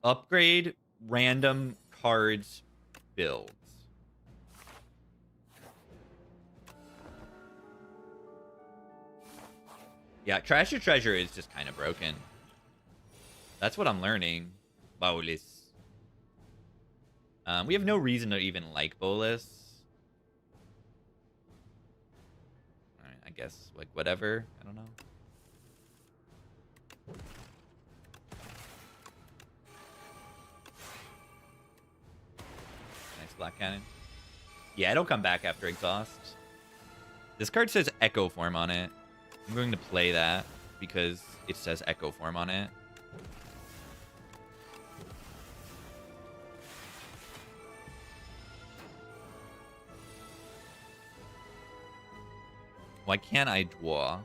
Upgrade random cards builds. Yeah, Trash Your Treasure is just kind of broken. That's what I'm learning. Bolus. We have no reason to even like Bolus. Alright, I guess, like, whatever. I don't know. Nice Black Cannon. Yeah, it'll come back after Exhaust. This card says Echo Form on it. I'm going to play that because it says Echo Form on it. Why can't I draw?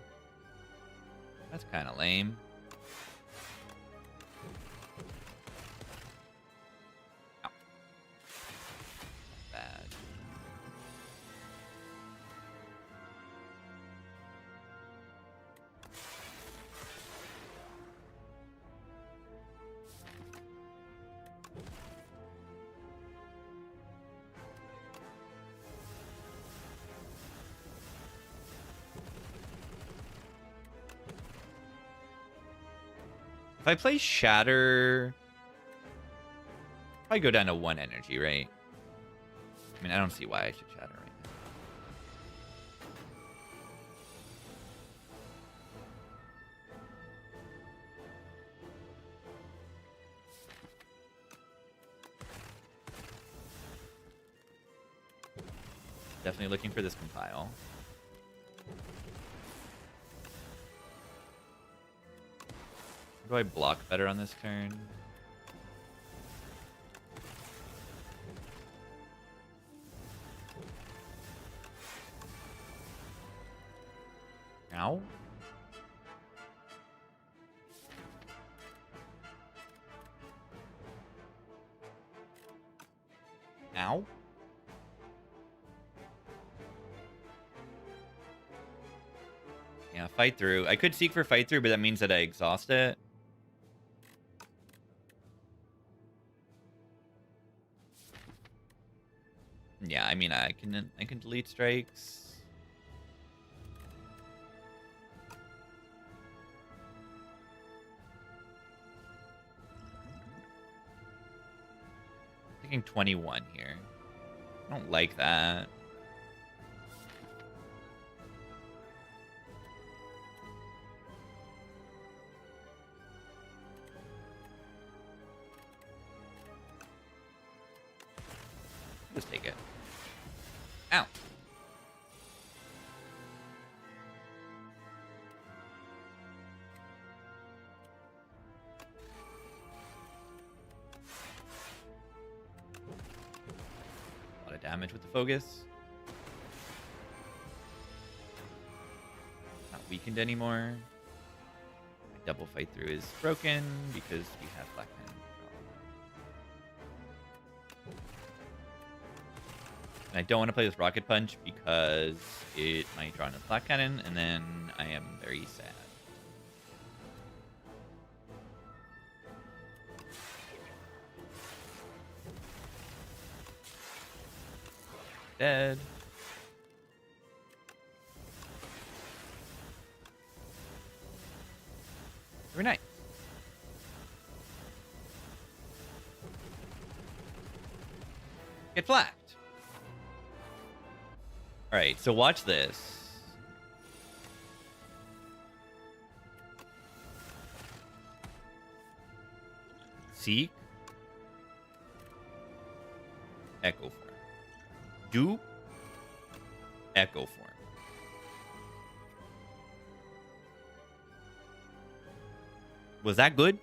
That's kind of lame. Ow. Bad. If I play Shatter, I go down to 1 energy, right? I mean, I don't see why I should Shatter right now. Definitely looking for this compile. How do I block better on this turn? Ow. Ow. Yeah, fight through. I could seek for fight through, but that means that I exhaust it. Yeah, I mean, I can delete strikes. Picking 21 here. I don't like that. Just take it. Ow. A lot of damage with the focus. Not weakened anymore. My double fight through is broken because we have Black Man. And I don't want to play with Rocket Punch because it might draw into Black Cannon, and then I am very sad. Dead. Very nice. Get flacked. All right, so watch this. Seek. Echo form. Dupe. Echo form. Was that good?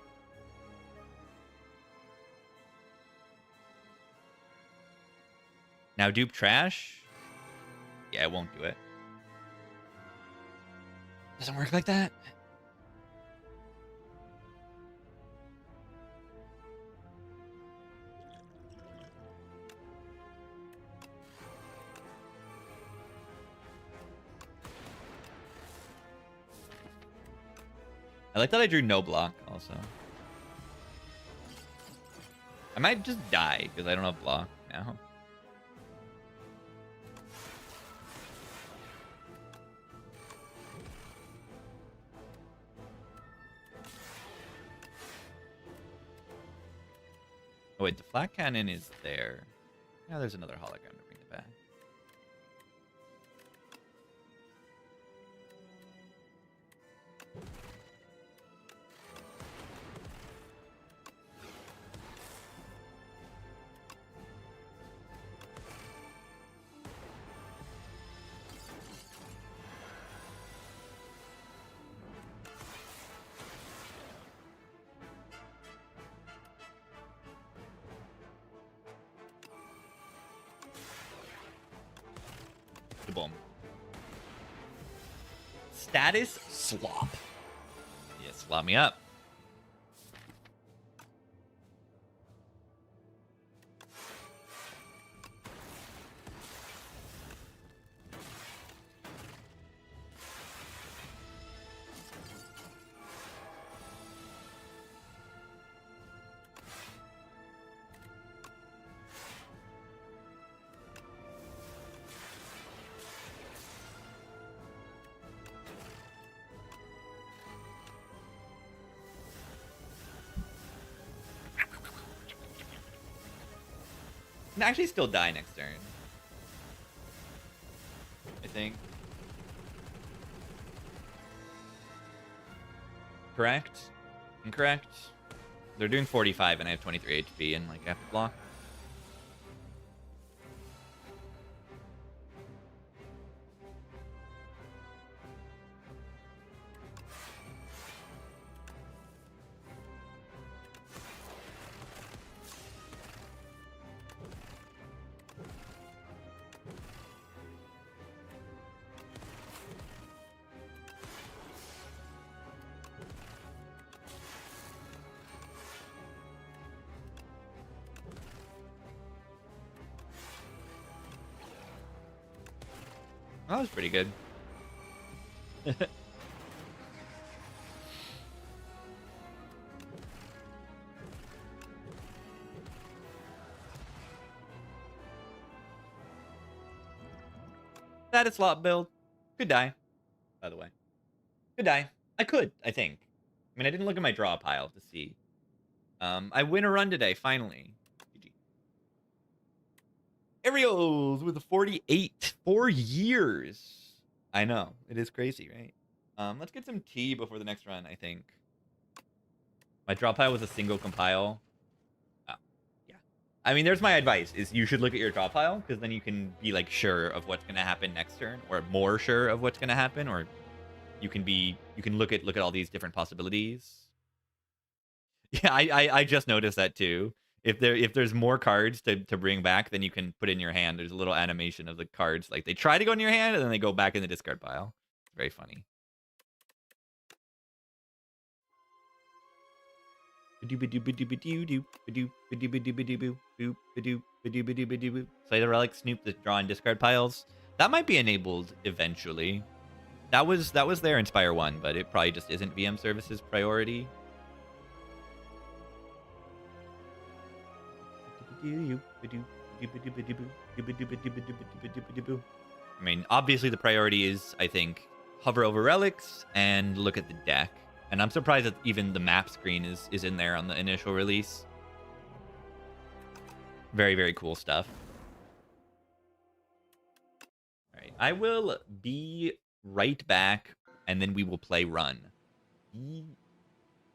Now dupe trash? Yeah, it won't do it. Doesn't work like that. I like that I drew no block also. I might just die because I don't have block now. Oh wait, the flat cannon is there. Now there's another hologram to bring it back. Boom. Status slop. Yeah, slop me up. Can actually still die next turn. I think. Correct? Incorrect? They're doing 45 and I have 23 HP and like I have to block. That was pretty good. That is slot build. Could die, by the way. Could die. I could, I think. I mean, I didn't look at my draw pile to see. I win a run today, finally. GG. Ariels with a 48. 4 years. I know. It is crazy, right? Let's get some tea before the next run, I think. My draw pile was a single compile. Oh, yeah. I mean, there's my advice, is you should look at your draw pile, because then you can be, like, sure of what's going to happen next turn, or more sure of what's going to happen, or you can look at all these different possibilities. Yeah, I just noticed that too. If there's more cards to bring back, then you can put in your hand. There's a little animation of the cards, like they try to go in your hand and then they go back in the discard pile. It's very funny. Play the relic, snoop the draw and discard piles. That might be enabled eventually. That was there in Spire 1, but it probably just isn't VM services priority. I mean, obviously the priority is, I think, hover over relics and look at the deck. And I'm surprised that even the map screen is in there on the initial release. Very, very cool stuff. All right, I will be right back, and then we will play run.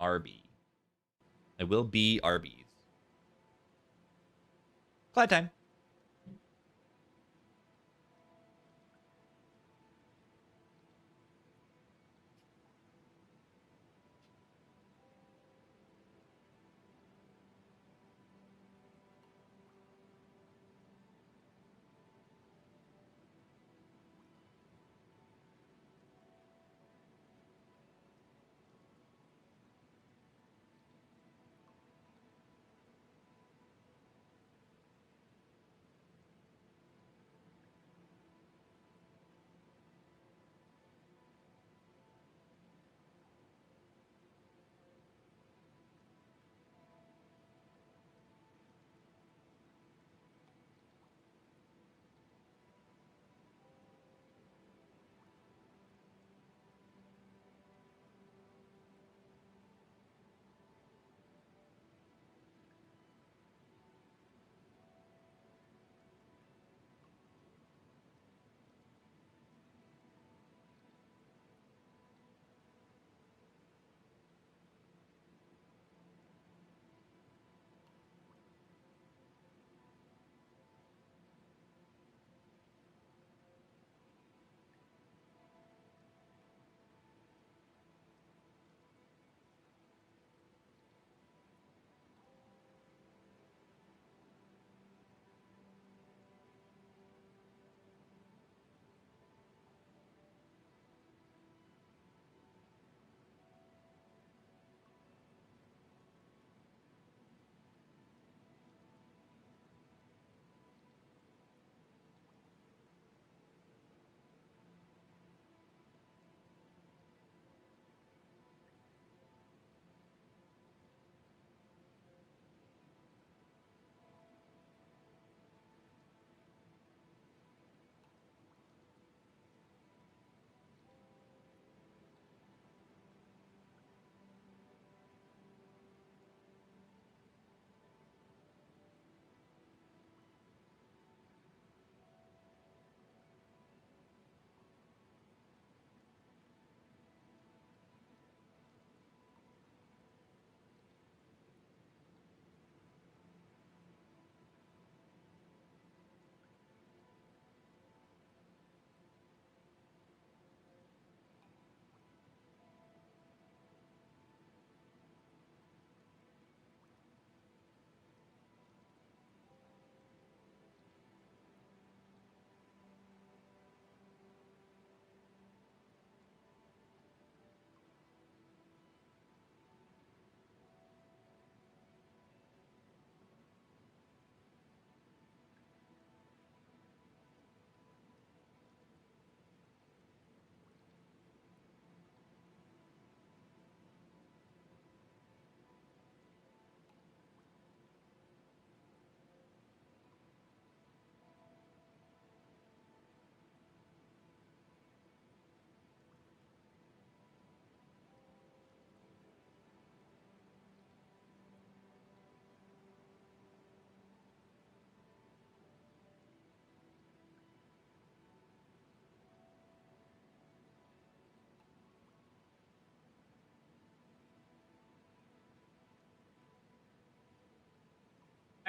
RB. I will be RBs. Cloud time.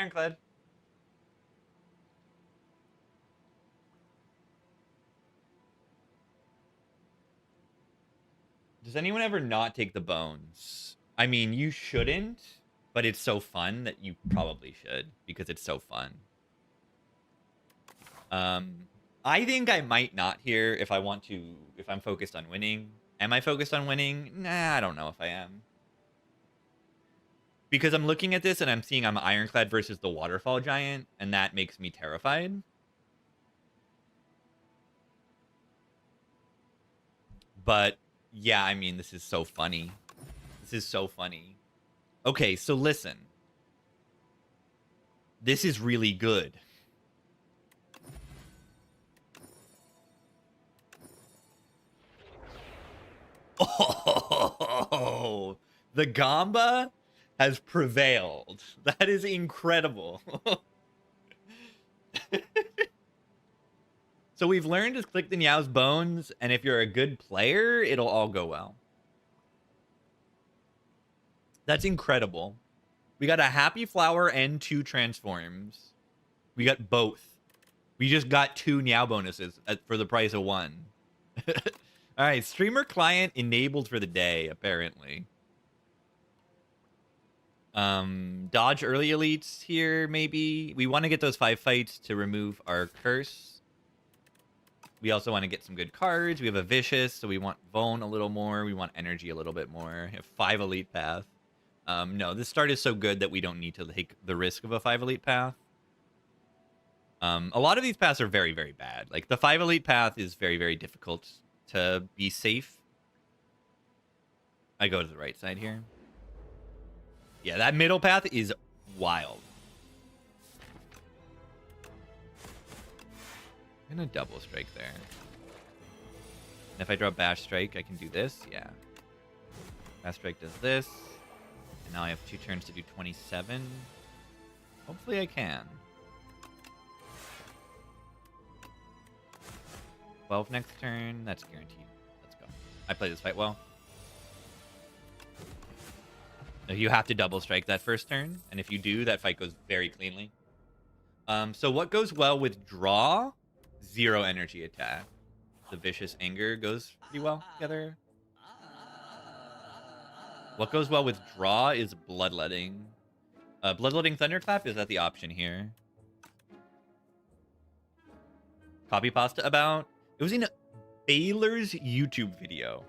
Ironclad. Does anyone ever not take the bones? I mean, you shouldn't, but it's so fun that you probably should because it's so fun. I think I might not here if I want to, if I'm focused on winning. Am I focused on winning? Nah, I don't know if I am. Because I'm looking at this and I'm seeing I'm Ironclad versus the Waterfall Giant, and that makes me terrified. But, yeah, I mean, this is so funny. This is so funny. Okay, so listen. This is really good. Oh, the Gamba has prevailed. That is incredible. So we've learned to click the Niao's bones, and if you're a good player, it'll all go well. That's incredible. We got a Happy Flower and 2 transforms. We got both. We just got 2 Niao bonuses for the price of 1. All right, streamer client enabled for the day, apparently. Dodge early elites here, maybe. We want to get those 5 fights to remove our curse. We also want to get some good cards. We have a Vicious, so we want Vone a little more. We want Energy a little bit more. We have 5 elite path. No, this start is so good that we don't need to take the risk of a 5 elite path. A lot of these paths are very, very bad. Like, the 5 elite path is very, very difficult to be safe. I go to the right side here. Yeah, that middle path is wild. I'm gonna double strike there. And if I draw Bash Strike, I can do this. Yeah. Bash Strike does this. And now I have 2 turns to do 27. Hopefully I can. 12 next turn. That's guaranteed. Let's go. I play this fight well. You have to double strike that first turn. And if you do, that fight goes very cleanly. So what goes well with draw? 0 energy attack. The Vicious Anger goes pretty well together. What goes well with draw is Bloodletting. Bloodletting Thunderclap is that the option here. Copy pasta about? It was in Baylor's YouTube video.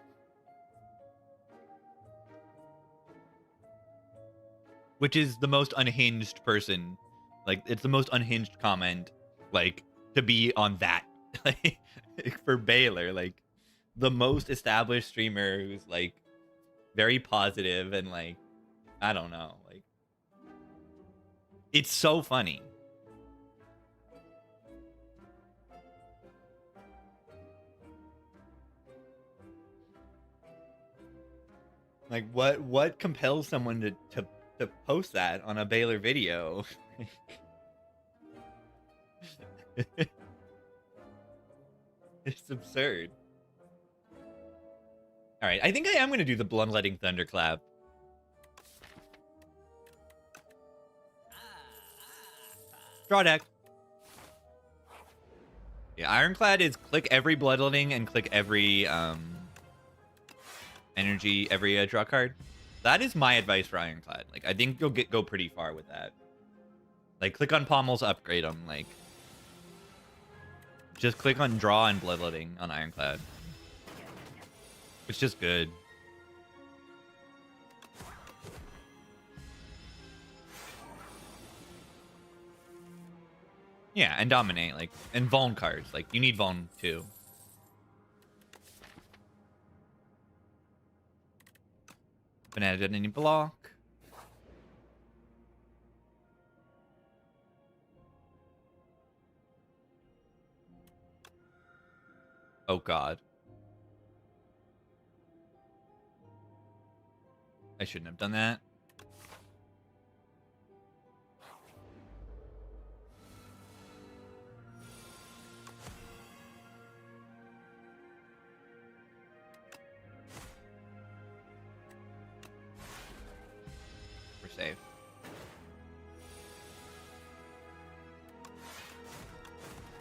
Which is the most unhinged person. Like, it's the most unhinged comment, like, to be on that. Like, for Baylor. Like, the most established streamer who's, like, very positive and, like, I don't know. Like, it's so funny. Like, what compels someone to post that on a Baylor video? It's absurd. All right, I think I am going to do the Bloodletting Thunderclap. Draw deck. Yeah, Ironclad is click every Bloodletting and click every energy, every draw card. That is my advice for Ironclad. Like, I think you'll go pretty far with that. Like, click on Pommels, upgrade them. Like, just click on draw and Bloodletting on Ironclad. It's just good. Yeah, and dominate, like, and Vone cards. Like, you need Vone too. Banana didn't any block. Oh god. I shouldn't have done that. We're safe.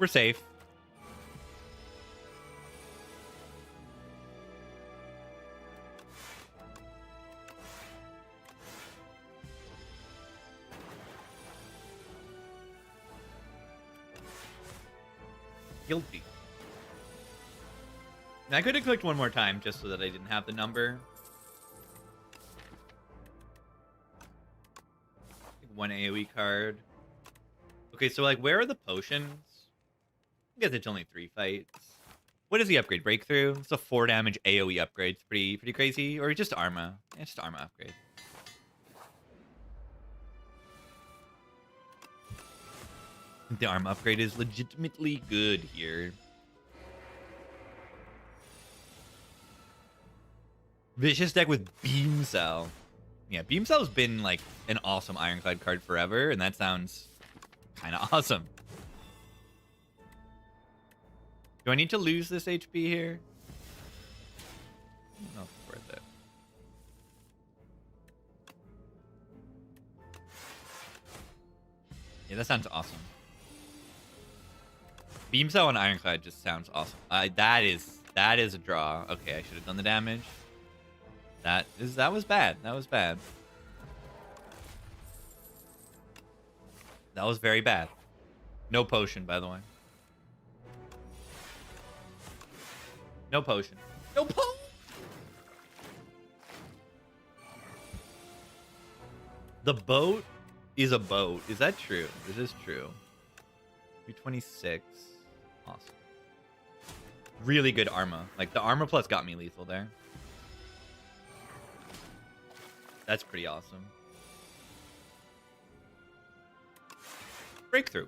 We're safe. Guilty. And I could have clicked one more time just so that I didn't have the number. One AoE card. Okay, so like, where are the potions? I guess it's only 3 fights. What is the upgrade? Breakthrough? It's a 4 damage AoE upgrade. It's pretty crazy. Or just Arma. Yeah, it's just Arma upgrade. The Arma upgrade is legitimately good here. Vicious deck with Beam Cell. Yeah, Beam Cell's been like an awesome Ironclad card forever, and that sounds kind of awesome. Do I need to lose this HP here? I don't know if it's worth it. Yeah, that sounds awesome. Beam Cell and Ironclad just sounds awesome. That is a draw. Okay, I should have done the damage. That was bad. That was bad. That was very bad. No potion, by the way. No potion. No potion. The boat is a boat. Is that true? This is true. 326. Awesome. Really good Arma. Like, the Arma plus got me lethal there. That's pretty awesome. Breakthrough.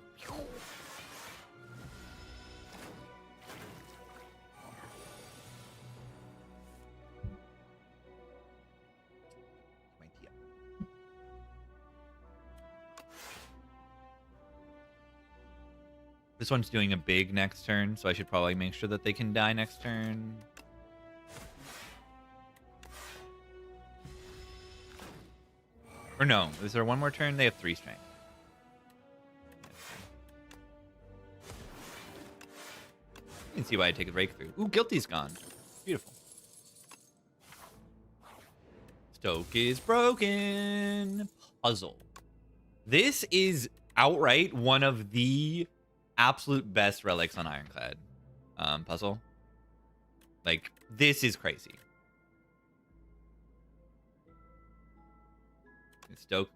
This one's doing a big next turn, so I should probably make sure that they can die next turn. Or no, is there one more turn? They have 3 strength. You can see why I take a breakthrough. Ooh, Guilty's gone. Beautiful. Stoke is broken. Puzzle. This is outright one of the absolute best relics on Ironclad. Puzzle. Like, this is crazy. Stoke.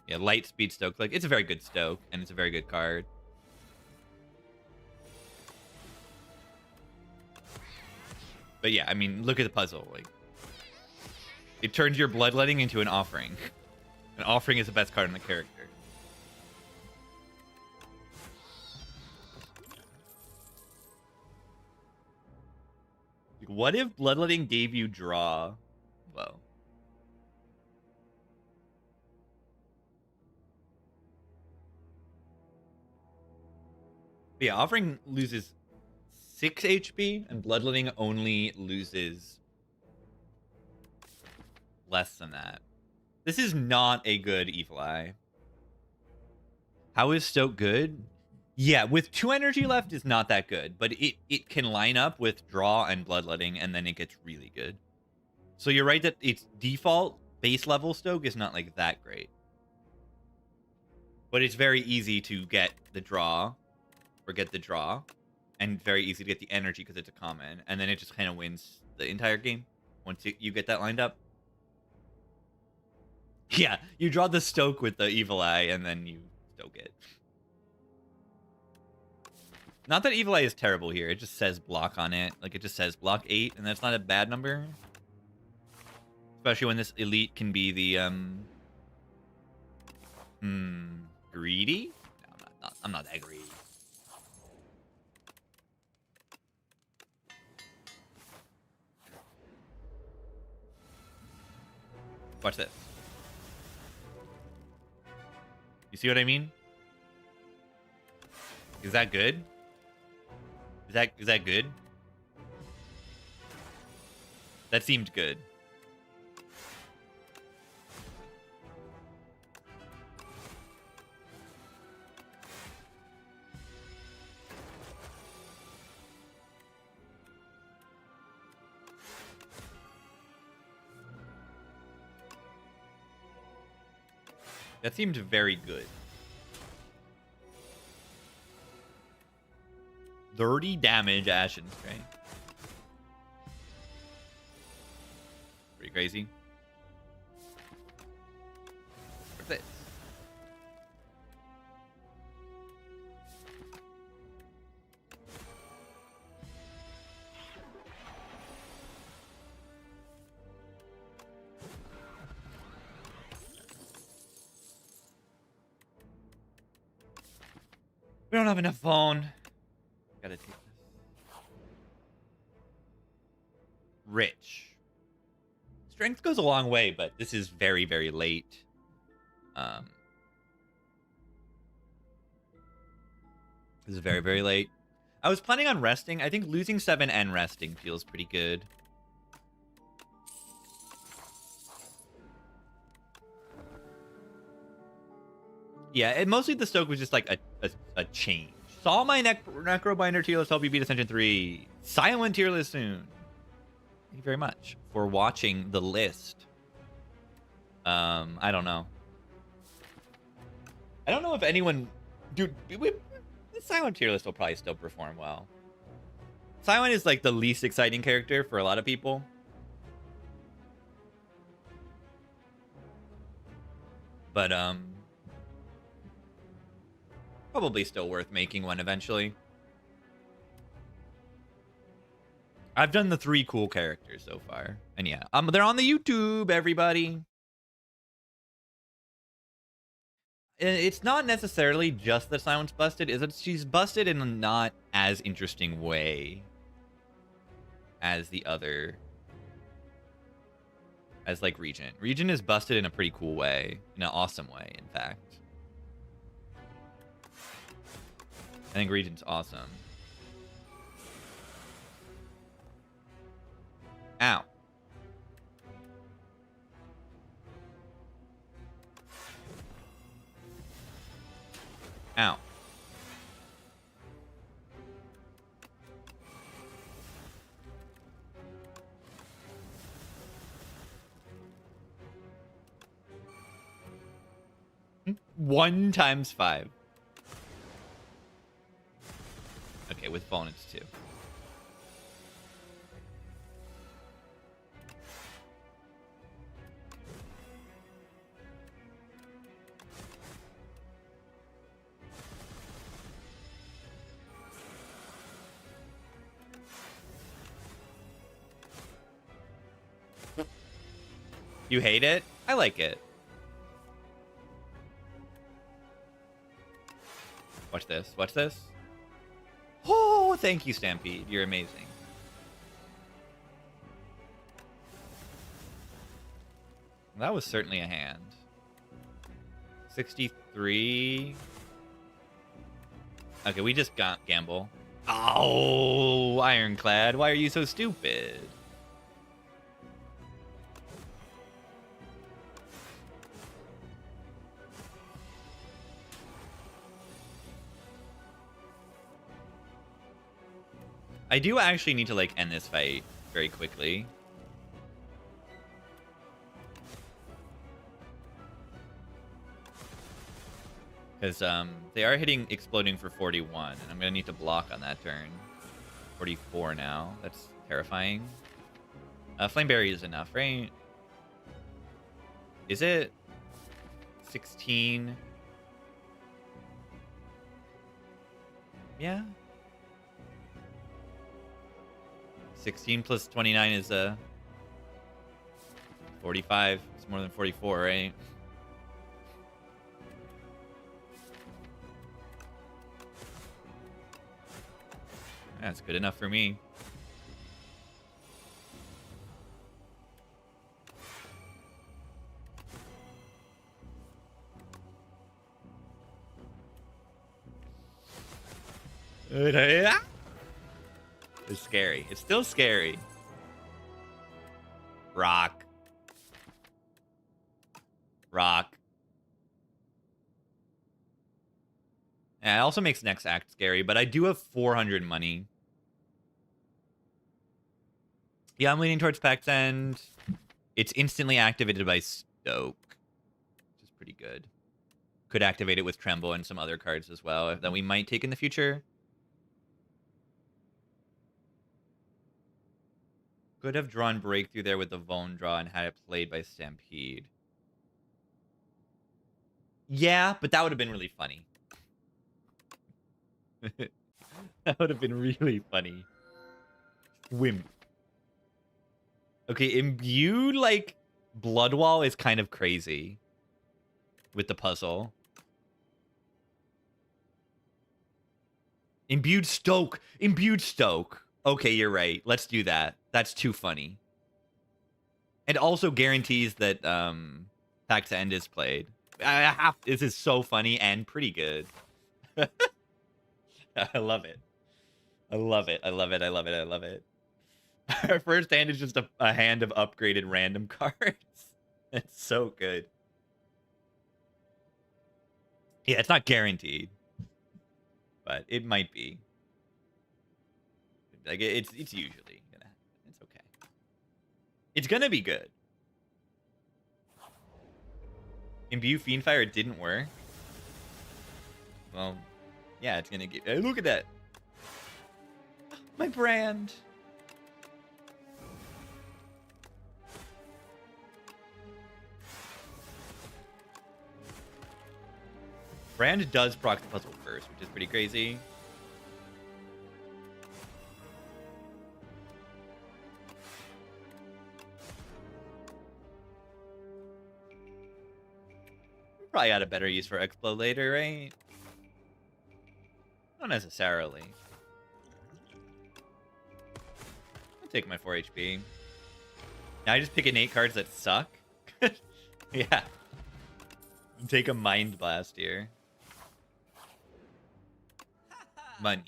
Yeah, light speed Stoke. Like, it's a very good Stoke, and it's a very good card. But yeah, I mean, look at the puzzle. Like, it turns your bloodletting into an offering. An offering is the best card in the character. Like, what if bloodletting gave you draw? Whoa. But yeah, offering loses 6 HP, and bloodletting only loses less than that. This is not a good Evil Eye. How is Stoke good? Yeah, with 2 energy left is not that good, but it can line up with draw and bloodletting, and then it gets really good. So you're right that its default base level Stoke is not like that great. But it's very easy to get the draw, or get the draw, and very easy to get the energy because it's a common, and then it just kind of wins the entire game once you get that lined up. Yeah, you draw the Stoke with the Evil Eye, and then you Stoke it. Not that Evil Eye is terrible here. It just says block on it. Like, it just says block 8, and that's not a bad number. Especially when this elite can be the, greedy? No, I'm not that greedy. Watch this. You see what I mean? Is that good? Is that good? That seemed good. That seemed very good. 30 damage Ashen Strength. Pretty crazy. What's this? We don't have enough phone. Gotta take this. Rich. Strength goes a long way, but this is very, very late. This is very, very late. I was planning on resting. I think losing 7 and resting feels pretty good. Yeah, mostly the Stoke was just like a change. Saw my Necrobinder tier list help you beat Ascension 3. Silent tier list soon. Thank you very much for watching the list. I don't know. I don't know if anyone... Dude, the Silent tier list will probably still perform well. Silent is like the least exciting character for a lot of people. But, probably still worth making one eventually. I've done the 3 cool characters so far. And yeah, they're on the YouTube, everybody. It's not necessarily just that Silent's busted. Is that she's busted in a not as interesting way as the other. As like Regent. Regent is busted in a pretty cool way. In an awesome way, in fact. I think Regent's awesome. Ow. Ow. One times 5. Okay, with bonus 2. You hate it? I like it. Watch this. Watch this. Oh, thank you, Stampede. You're amazing. That was certainly a hand. 63. Okay, we just got gamble. Oh, Ironclad. Why are you so stupid? I do actually need to, like, end this fight very quickly. Because, they are hitting exploding for 41, and I'm going to need to block on that turn. 44 now. That's terrifying. Flameberry is enough, right? Is it? 16? Yeah. 16 plus 29 is 45. It's more than 44, right? That's good enough for me. It's scary. It's still scary. Rock. Rock. Yeah, it also makes next act scary, but I do have 400 money. Yeah, I'm leaning towards Pax End. It's instantly activated by Stoke, which is pretty good. Could activate it with Tremble and some other cards as well that we might take in the future. Could have drawn Breakthrough there with the Vone draw and had it played by Stampede. Yeah, but that would have been really funny. That would have been really funny. Wimp. Okay, Imbued, like, Bloodwall is kind of crazy with the puzzle. Imbued Stoke. Imbued Stoke. Okay, you're right. Let's do that. That's too funny. And also guarantees that Pax End is played. This is so funny and pretty good. I love it. I love it. I love it. I love it. I love it. Our first hand is just a hand of upgraded random cards. It's so good. Yeah, it's not guaranteed, but it might be. Like it's usually gonna. It's okay. It's gonna be good. Imbue Fiendfire didn't work. Well, yeah, it's gonna get. Look at that. My brand. Brand does proc the puzzle first, which is pretty crazy. Probably got a better use for Explo later, right? Not necessarily. I'll take my 4 HP. Now I just pick innate cards that suck? Yeah. Take a Mind Blast here. Money.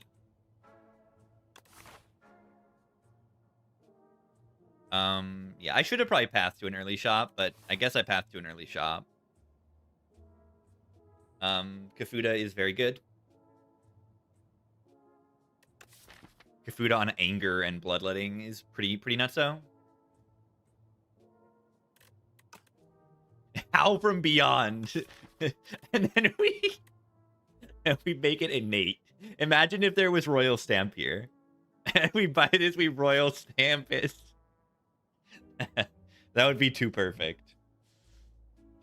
Yeah, I should have probably pathed to an early shop, but I guess I pathed to an early shop. Kafuda is very good. Kafuda on Anger and Bloodletting is pretty nutso. Howl from Beyond. And then we make it innate. Imagine if there was Royal Stamp here. And we buy this, we Royal Stamp it. That would be too perfect.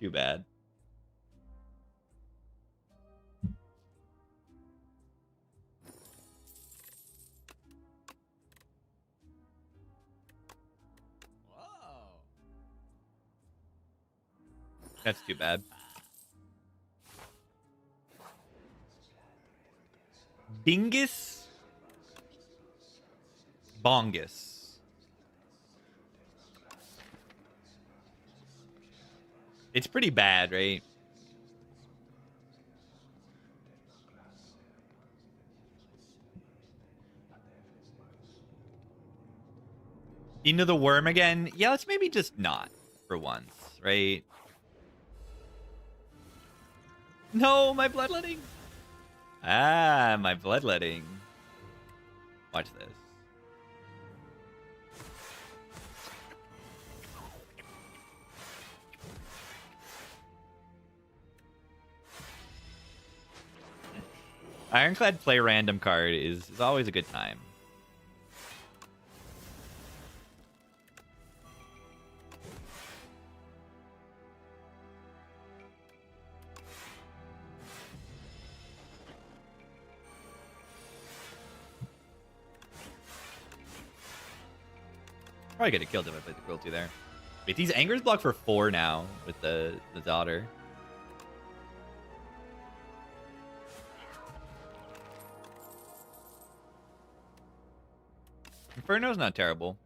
Too bad. Whoa. That's too bad. Bingus? Bongus. It's pretty bad, right? Into the Worm again? Yeah, let's maybe just not for once, right? No, my Bloodletting. Ah, my Bloodletting. Watch this. Ironclad play random card is always a good time. Probably could have killed him if I played the cruelty there. Wait, these angers block for 4 now with the daughter. Inferno's not terrible.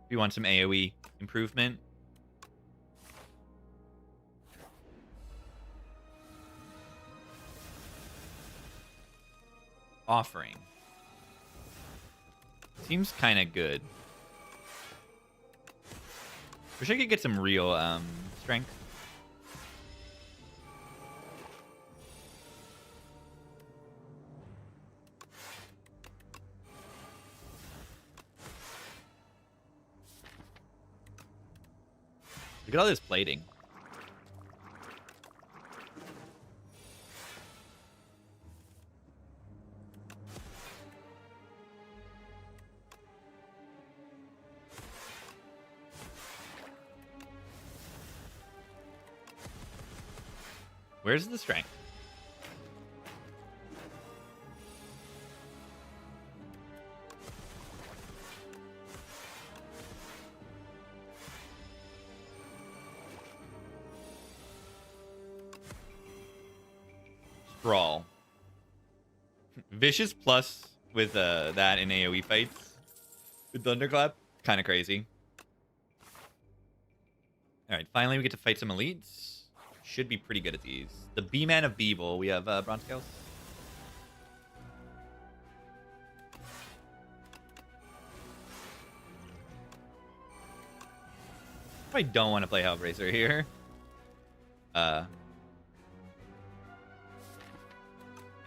If you want some AoE improvement. Offering. Seems kind of good. Wish I could get some real strength. Look at all this plating. Where's the strength? Sprawl. Vicious plus with that in AoE fights with Thunderclap. Kind of crazy. Alright, finally we get to fight some elites. Should be pretty good at these. The B-Man of Beevil. We have Bronze Scales. I don't want to play Hellraiser here. Yeah,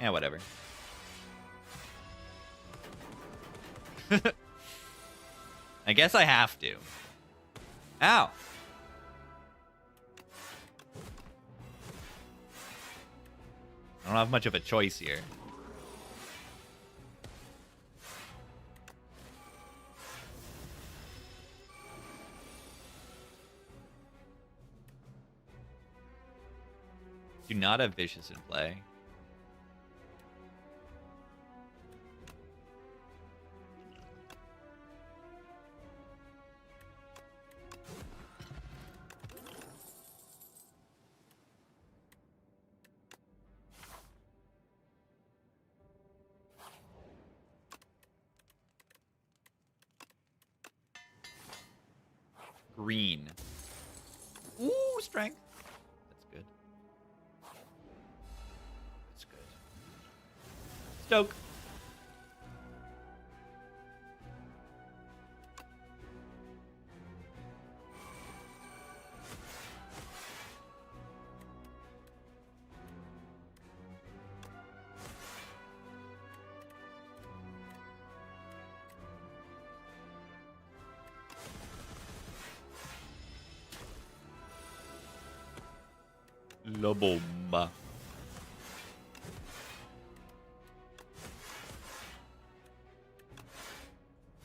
whatever. I guess I have to. Ow. I don't have much of a choice here. Do not have Vicious in play. Green. Ooh, strength. That's good. That's good. Stoke. La bomba.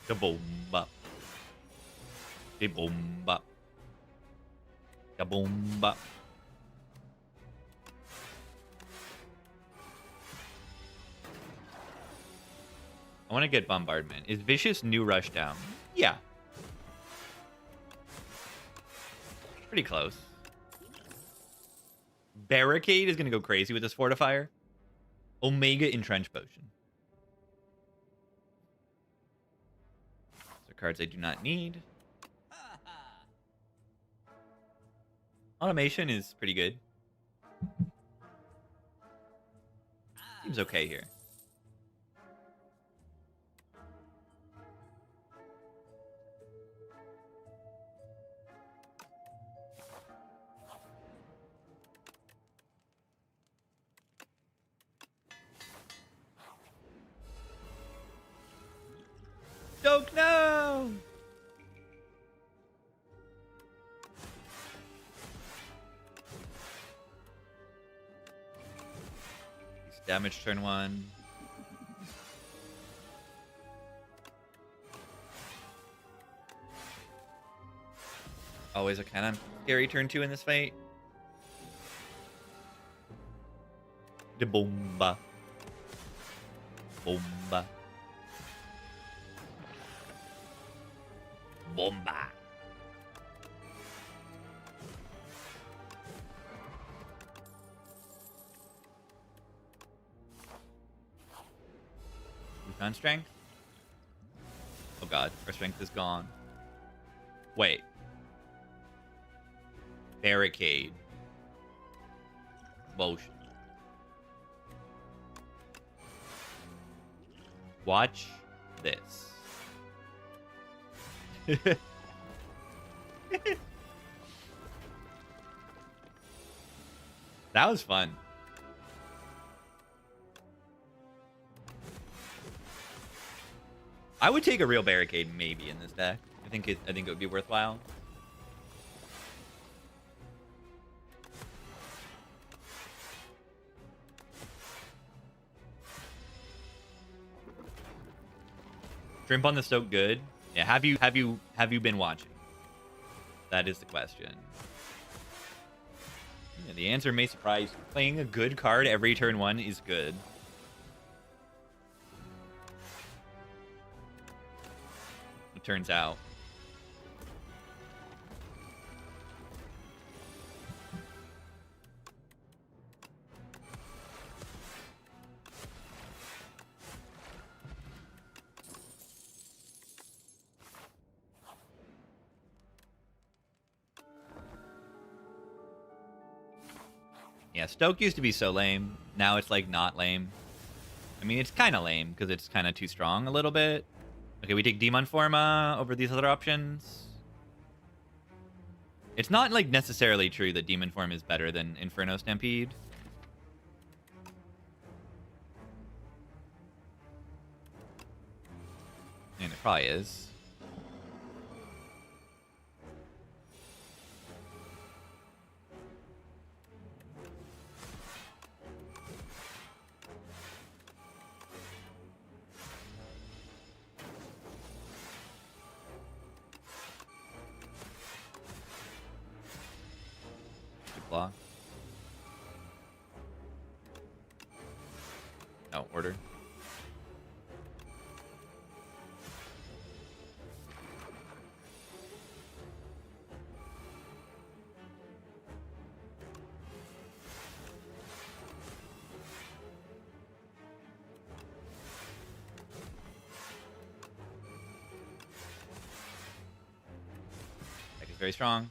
La bomba. La bomba. La bomba. I want to get bombardment. Is Vicious new rushdown? Yeah. Pretty close. Barricade is going to go crazy with this fortifier. Omega Entrench Potion. These are cards I do not need. Automation is pretty good. Seems okay here. Stoke, no! Damage turn 1. Always a kind of scary turn 2 in this fight. De bomba. Bomba. Bomba. We found strength? Oh god, our strength is gone. Wait. Barricade. Motion. Watch this. That was fun. I would take a real barricade maybe in this deck. I think it would be worthwhile. Shrimp on the Stoke good. Yeah, have you been watching? That is the question. And the answer may surprise you. Playing a good card every turn 1 is good. It turns out. Yeah, Stoke used to be so lame. Now it's, like, not lame. I mean, it's kind of lame, because it's kind of too strong a little bit. Okay, we take Demon Forma over these other options. It's not, like, necessarily true that Demon Form is better than Inferno Stampede. I mean, it probably is. Block. No, order. Deck is very strong.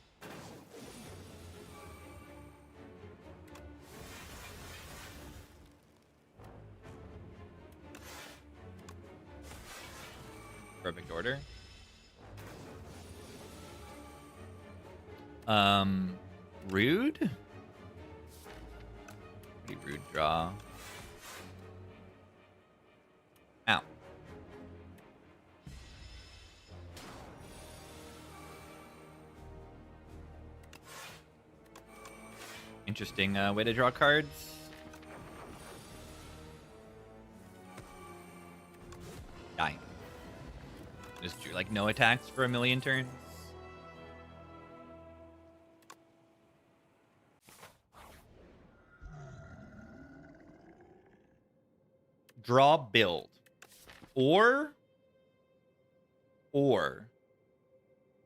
Perfect order. Rude? Pretty rude draw. Ow. Interesting way to draw cards. Die. Just drew, like, no attacks for a million turns. Draw build. Or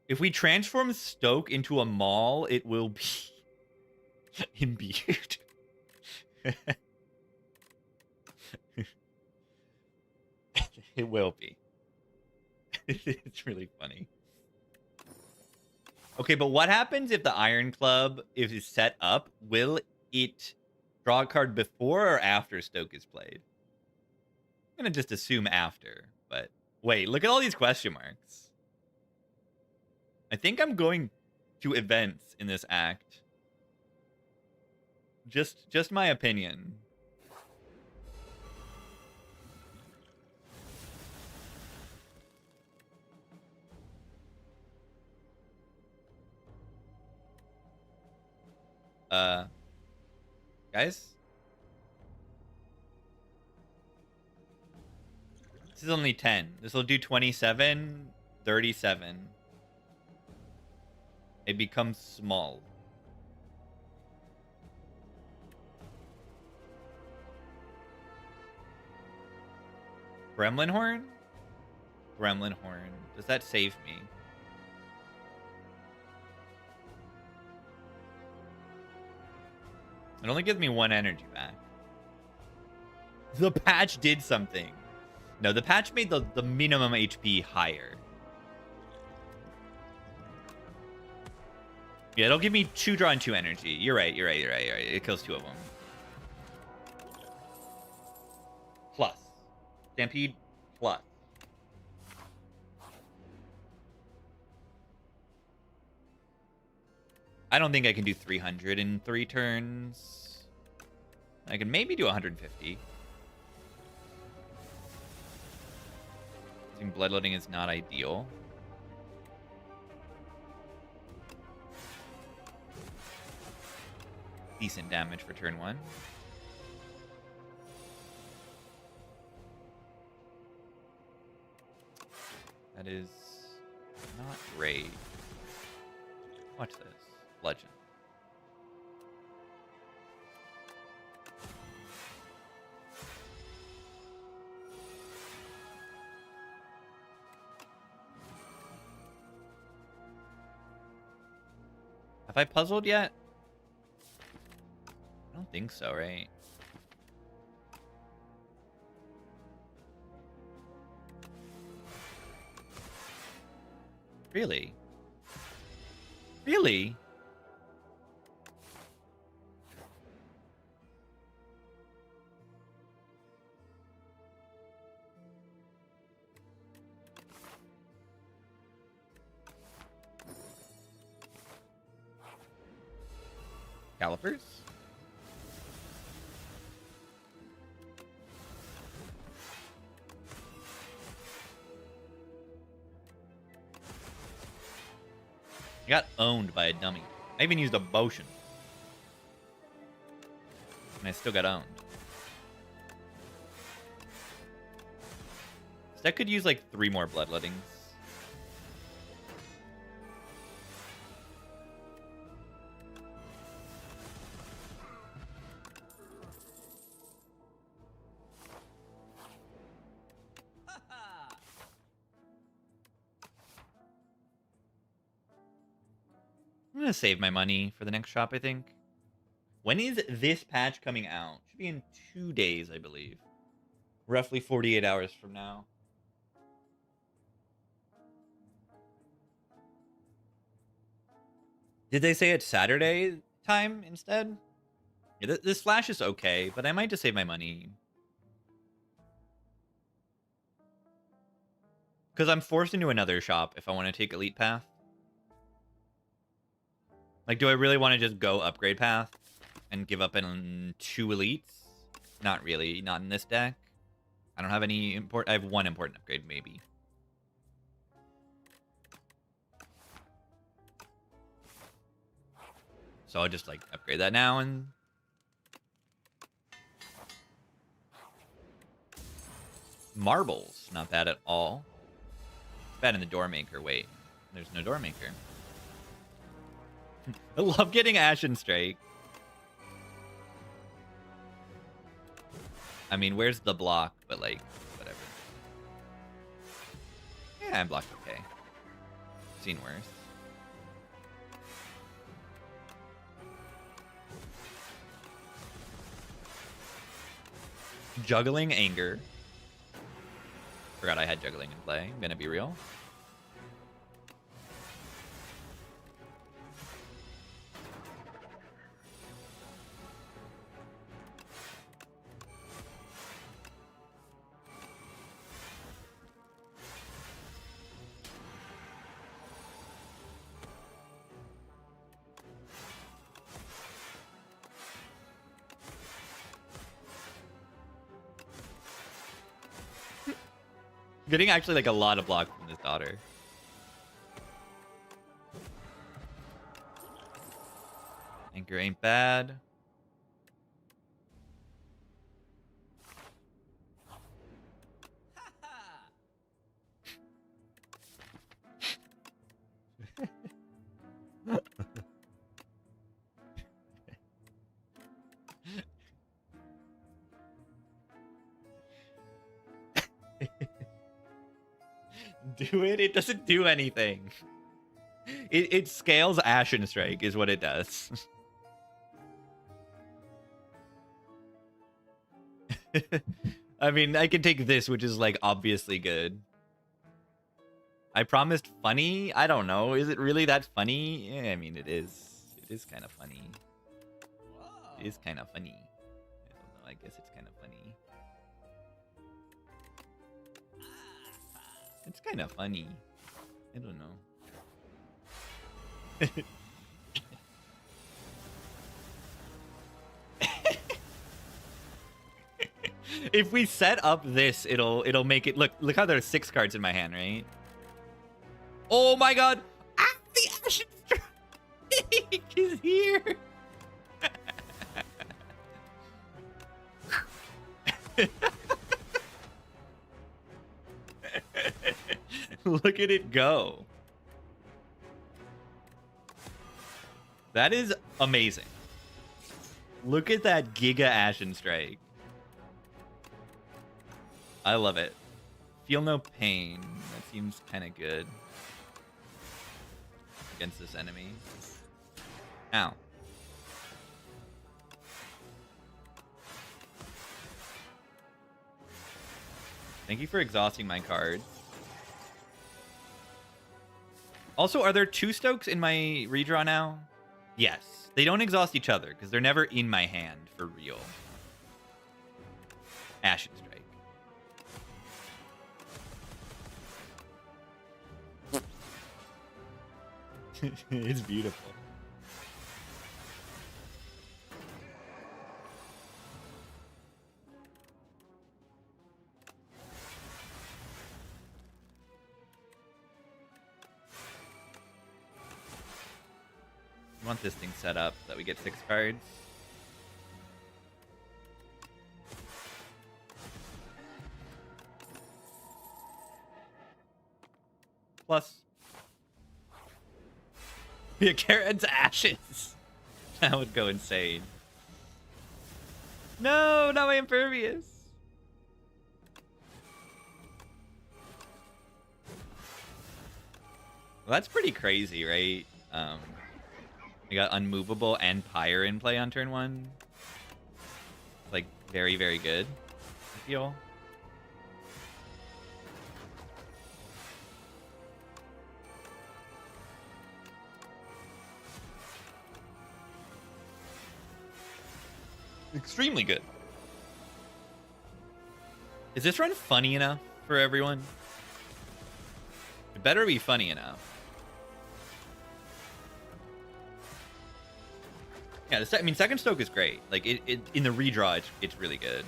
if we transform Stoke into a mall, it will be imbued. It will be. It's really funny. Okay, but what happens if the Iron Club is set up? Will it draw a card before or after Stoke is played? I'm going to just assume after, but wait, look at all these question marks. I think I'm going to events in this act. Just my opinion. Guys? This is only 10. This will do 27, 37. It becomes small. Gremlin Horn? Gremlin Horn. Does that save me? It only gives me 1 energy back. The patch did something. No, the patch made the minimum HP higher. Yeah, it'll give me 2 draw and 2 energy. You're right. It kills 2 of them. Plus. Stampede plus. I don't think I can do 300 in 3 turns. I can maybe do 150. I think bloodletting is not ideal. Decent damage for turn 1. That is not great. Watch this. Legend. Have I puzzled yet? I don't think so, right? Really? Really? Calipers? I got owned by a dummy. I even used a potion. And I still got owned. So that could use like 3 more bloodlettings. I'm gonna save my money for the next shop, I think. When is this patch coming out? Should be in 2 days, I believe. Roughly 48 hours from now. Did they say it's Saturday time instead? Yeah, this flash is okay, but I might just save my money. Because I'm forced into another shop if I want to take Elite Path. Like, do I really want to just go upgrade path and give up on 2 elites? Not really. Not in this deck. I don't have any I have 1 important upgrade, maybe. So I'll just, like, upgrade that now and... Marbles. Not bad at all. Bad in the door maker. Wait. There's no door maker. I love getting Ashen Strike. I mean, where's the block? But, like, whatever. Yeah, I'm blocked okay. Seen worse. Juggling Anger. Forgot I had Juggling in play. I'm gonna be real. Getting actually like a lot of block from this daughter. Anchor ain't bad. Do it? It doesn't do anything. It scales Ashen Strike is what it does. I mean, I can take this, which is like obviously good. I promised funny? I don't know. Is it really that funny? Yeah, I mean, it is. It is kind of funny. It is kind of funny. I don't know. I guess it's kind of funny. It's kind of funny. I don't know. If we set up this, it'll make it look how there's 6 cards in my hand, right? Oh my god! Ah, the Ashen Strike is here! Look at it go. That is amazing. Look at that Giga Ashen Strike. I love it. Feel no pain. That seems kind of good against this enemy. Ow. Thank you for exhausting my cards. Also, are there 2 Stokes in my redraw now? Yes. They don't exhaust each other because they're never in my hand for real. Ashen Strike. It's beautiful. I want this thing set up so that we get 6 cards. Plus. Yeah, Karen's ashes. That would go insane. No, not my impervious. Well, that's pretty crazy, right? We got Unmovable and Pyre in play on turn 1. Like, very, very good, I feel. Extremely good. Is this run funny enough for everyone? It better be funny enough. Yeah, I mean, second Stoke is great. Like, it in the redraw, it's really good.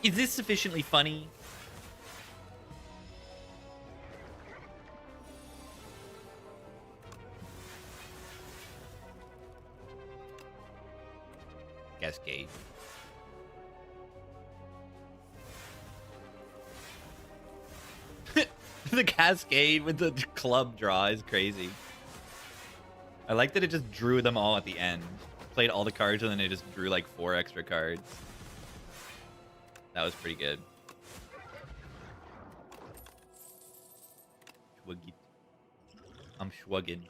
Is this sufficiently funny? Cascade. The Cascade with the club draw is crazy. I like that it just drew them all at the end. Played all the cards and then it just drew like 4 extra cards. That was pretty good. Schwuggy. I'm schwugging.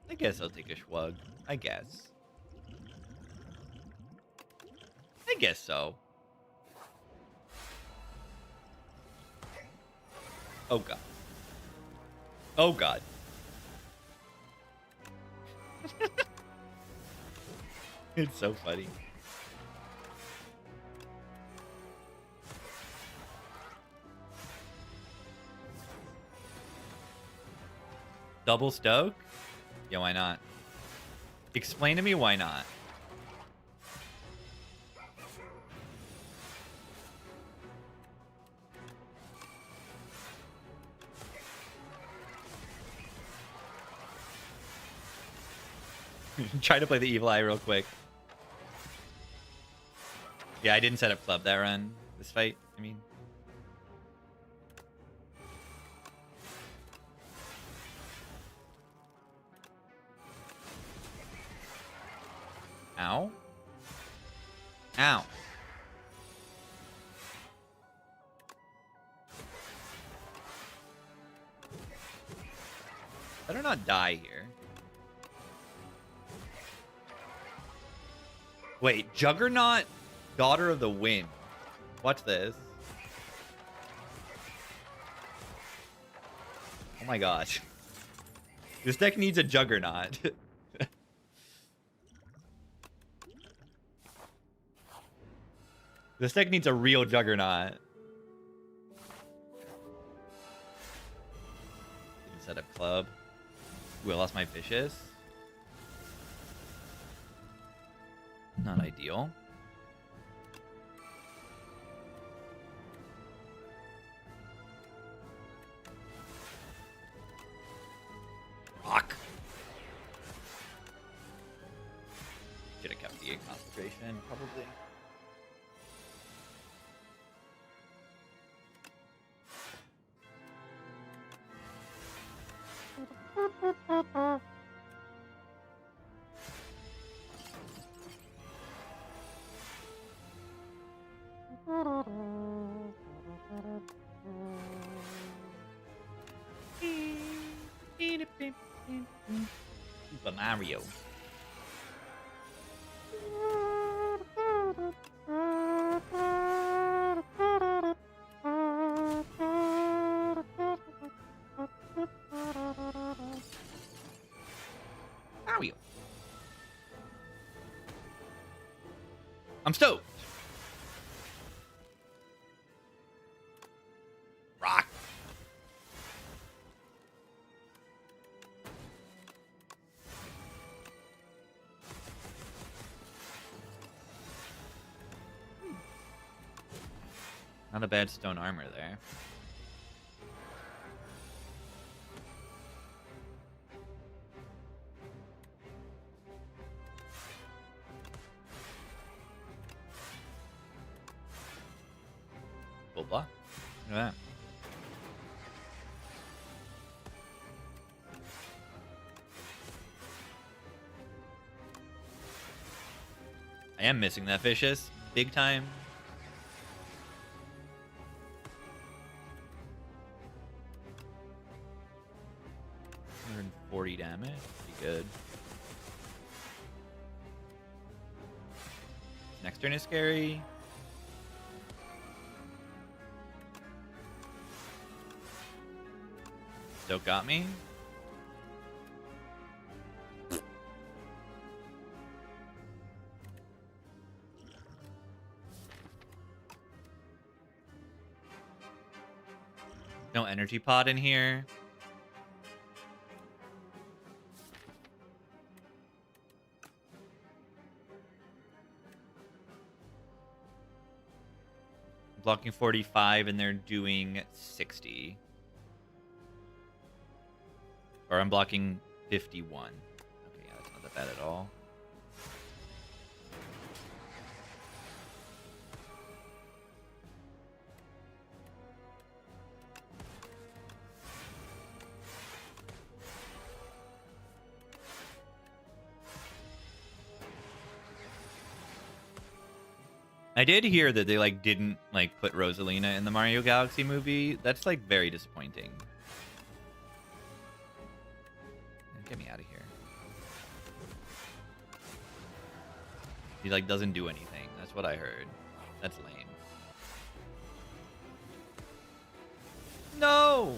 I guess I'll take a schwug. I guess. I guess so. Oh god. Oh god. It's so funny. Double Stoke? Yeah, why not? Explain to me why not. Try to play the Evil Eye real quick. Yeah, I didn't set up club that run. This fight, I mean. Ow. Ow. Better not die here. Wait, Juggernaut, Daughter of the Wind. Watch this. Oh my gosh. This deck needs a Juggernaut. This deck needs a real Juggernaut. Didn't set up club. Ooh, I lost my Vicious. Not ideal. Rock. Should have kept the concentration, probably. Super Mario. Mario. I'm stoked. Rock. Not a bad stone armor there. Full block. Look at that. I am missing that Vicious. Big time. 140 damage. Pretty good. Next turn is scary. Still got me. No energy pod in here. Blocking 45 and they're doing 60. Or I'm blocking 51. Okay, yeah, that's not that bad at all. I did hear that they like didn't like put Rosalina in the Mario Galaxy movie. That's like very disappointing. Get me out of here. He like doesn't do anything. That's what I heard. That's lame. No.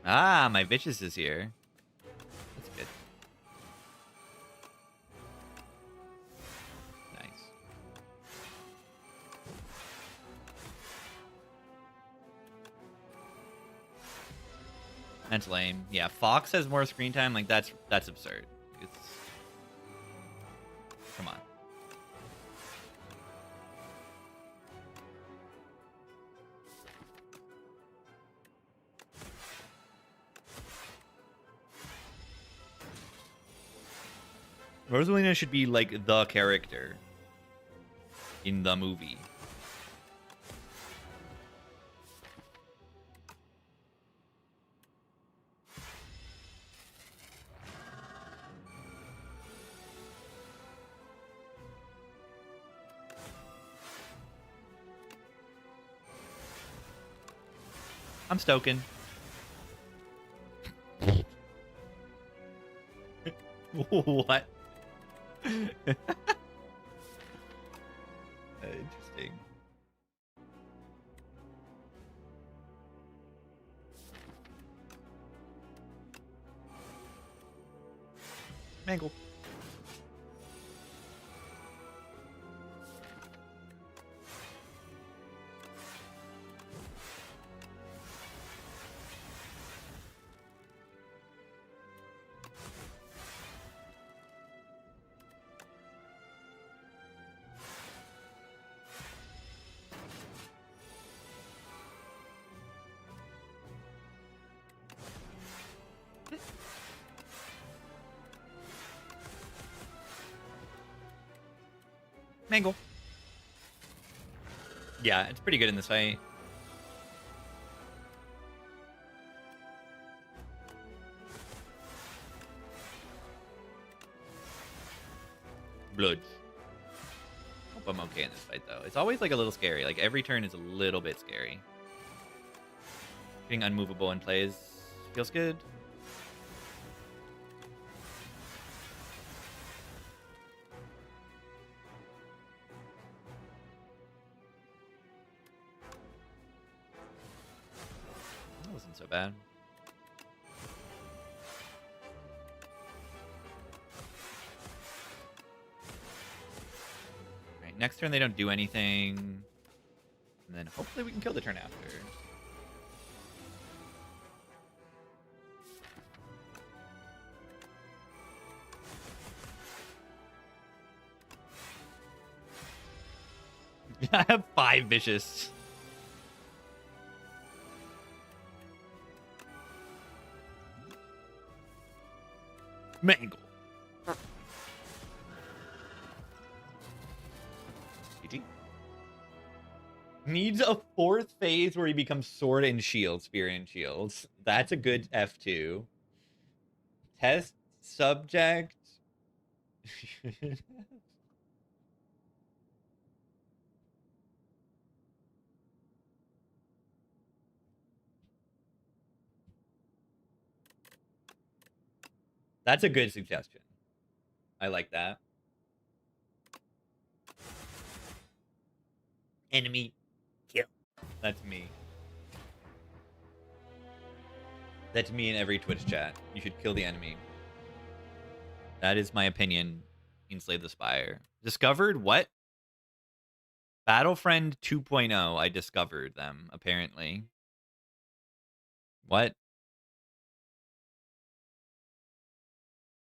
Ah, my Vicious is here. That's good. Nice. That's lame. Yeah, Fox has more screen time. Like that's absurd. It's come on. Rosalina should be like the character in the movie. I'm stoking. What? Interesting. Mangle. Mangle. Yeah, it's pretty good in this fight. Blood. Oh, hope I'm okay in this fight, though. It's always, like, a little scary. Like, every turn is a little bit scary. Being unmovable in plays feels good. That wasn't so bad. Alright, next turn they don't do anything. And then hopefully we can kill the turn after. I have 5 vicious. Mangle. GG. Needs a 4th phase where he becomes sword and shield, spear and shields. That's a good F2. Test subject. That's a good suggestion. I like that. Enemy kill. That's me. That's me in every Twitch chat. You should kill the enemy. That is my opinion. Enslave the Spire. Discovered what? Battlefriend 2.0. I discovered them, apparently. What?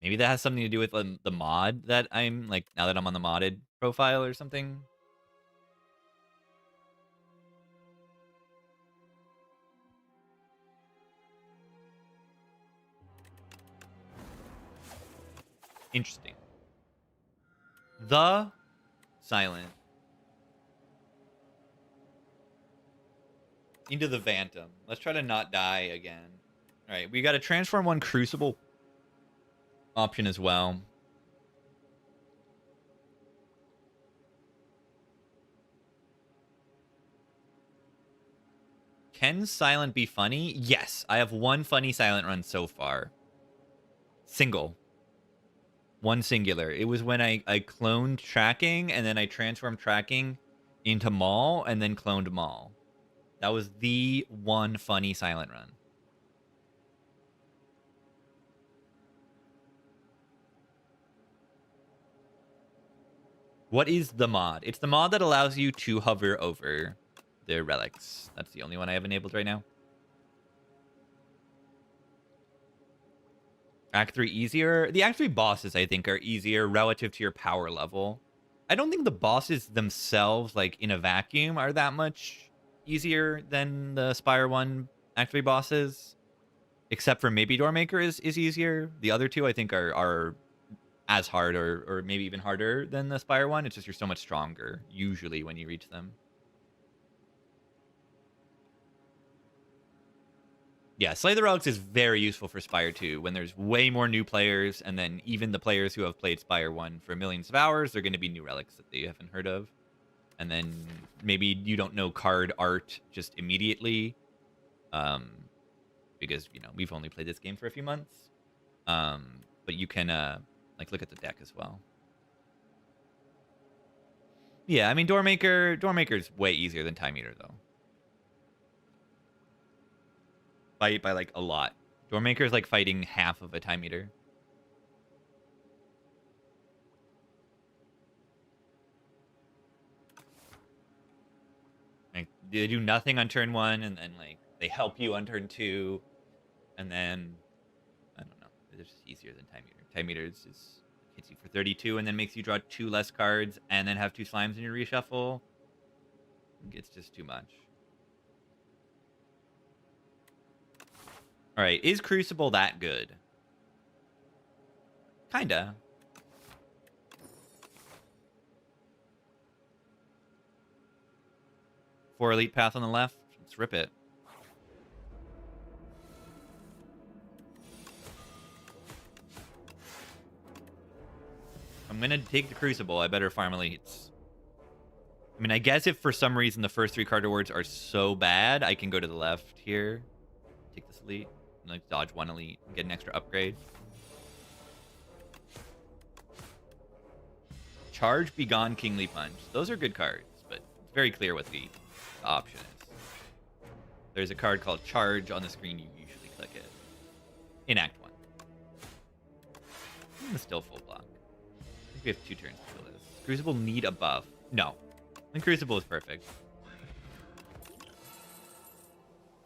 Maybe that has something to do with the mod that I'm, like, now that I'm on the modded profile or something. Interesting. The Silent. Into the Phantom. Let's try to not die again. Alright, we got a Transform 1 Crucible option as well. Can Silent be funny? Yes, I have 1 funny Silent run so far. Single. 1 singular. It was when I cloned Tracking, and then I transformed Tracking into Maul, and then cloned Maul. That was the 1 funny Silent run. What is the mod? It's the mod that allows you to hover over the relics. That's the only one I have enabled right now. Act 3 easier. The Act 3 bosses, I think, are easier relative to your power level. I don't think the bosses themselves, like, in a vacuum, are that much easier than the Spire 1 Act 3 bosses. Except for maybe Doormaker is easier. The other two, I think, are as hard or maybe even harder than the Spire 1. It's just you're so much stronger, usually, when you reach them. Yeah, Slay the Relics is very useful for Spire 2 when there's way more new players, and then even the players who have played Spire 1 for millions of hours, they're going to be new relics that they haven't heard of. And then maybe you don't know card art just immediately, because, you know, we've only played this game for a few months. But you can, like, look at the deck as well. Yeah, I mean, Doormaker's way easier than Time Eater, though. By like a lot. Doormaker's like fighting half of a Time Eater. Like, they do nothing on turn 1, and then like they help you on turn 2, and then I don't know. It's just easier than Time Eater. Time Eater is hits you for 32 and then makes you draw 2 less cards and then have 2 slimes in your reshuffle. It's just too much. All right, is Crucible that good? Kinda. For Elite Path on the left, let's rip it. I'm gonna take the Crucible. I better farm Elites. I mean, I guess if for some reason the first 3 card rewards are so bad, I can go to the left here, take this elite, and like dodge 1 elite, and get an extra upgrade. Charge, Begone, Kingly Punch. Those are good cards, but it's very clear what the option is. There's a card called Charge on the screen. You usually click it. In Act 1. It's still full block. I think we have 2 turns to kill this. Crucible need a buff. No. The Crucible is perfect.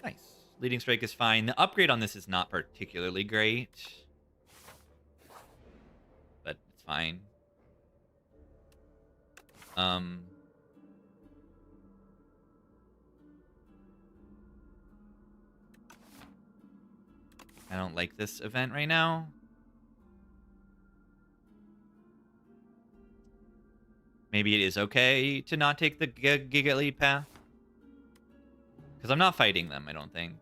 Nice. Leading Strike is fine. The upgrade on this is not particularly great. But it's fine. I don't like this event right now. Maybe it is okay to not take the Giga Lead path. Because I'm not fighting them, I don't think.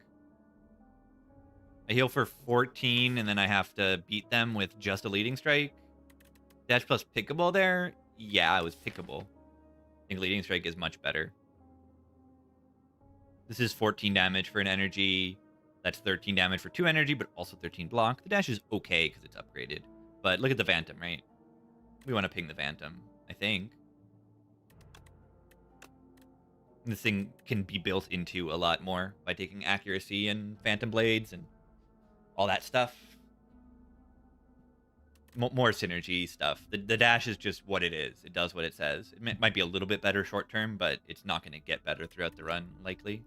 I heal for 14, and then I have to beat them with just a Leading Strike. Dash plus pickable there? Yeah, it was pickable. I think Leading Strike is much better. This is 14 damage for an energy. That's 13 damage for 2 energy, but also 13 block. The dash is okay because it's upgraded. But look at the Phantom, right? We want to ping the Phantom, I think. And this thing can be built into a lot more by taking accuracy and Phantom Blades and all that stuff. More synergy stuff. The dash is just what it is. It does what it says. It might be a little bit better short term, but it's not going to get better throughout the run, likely.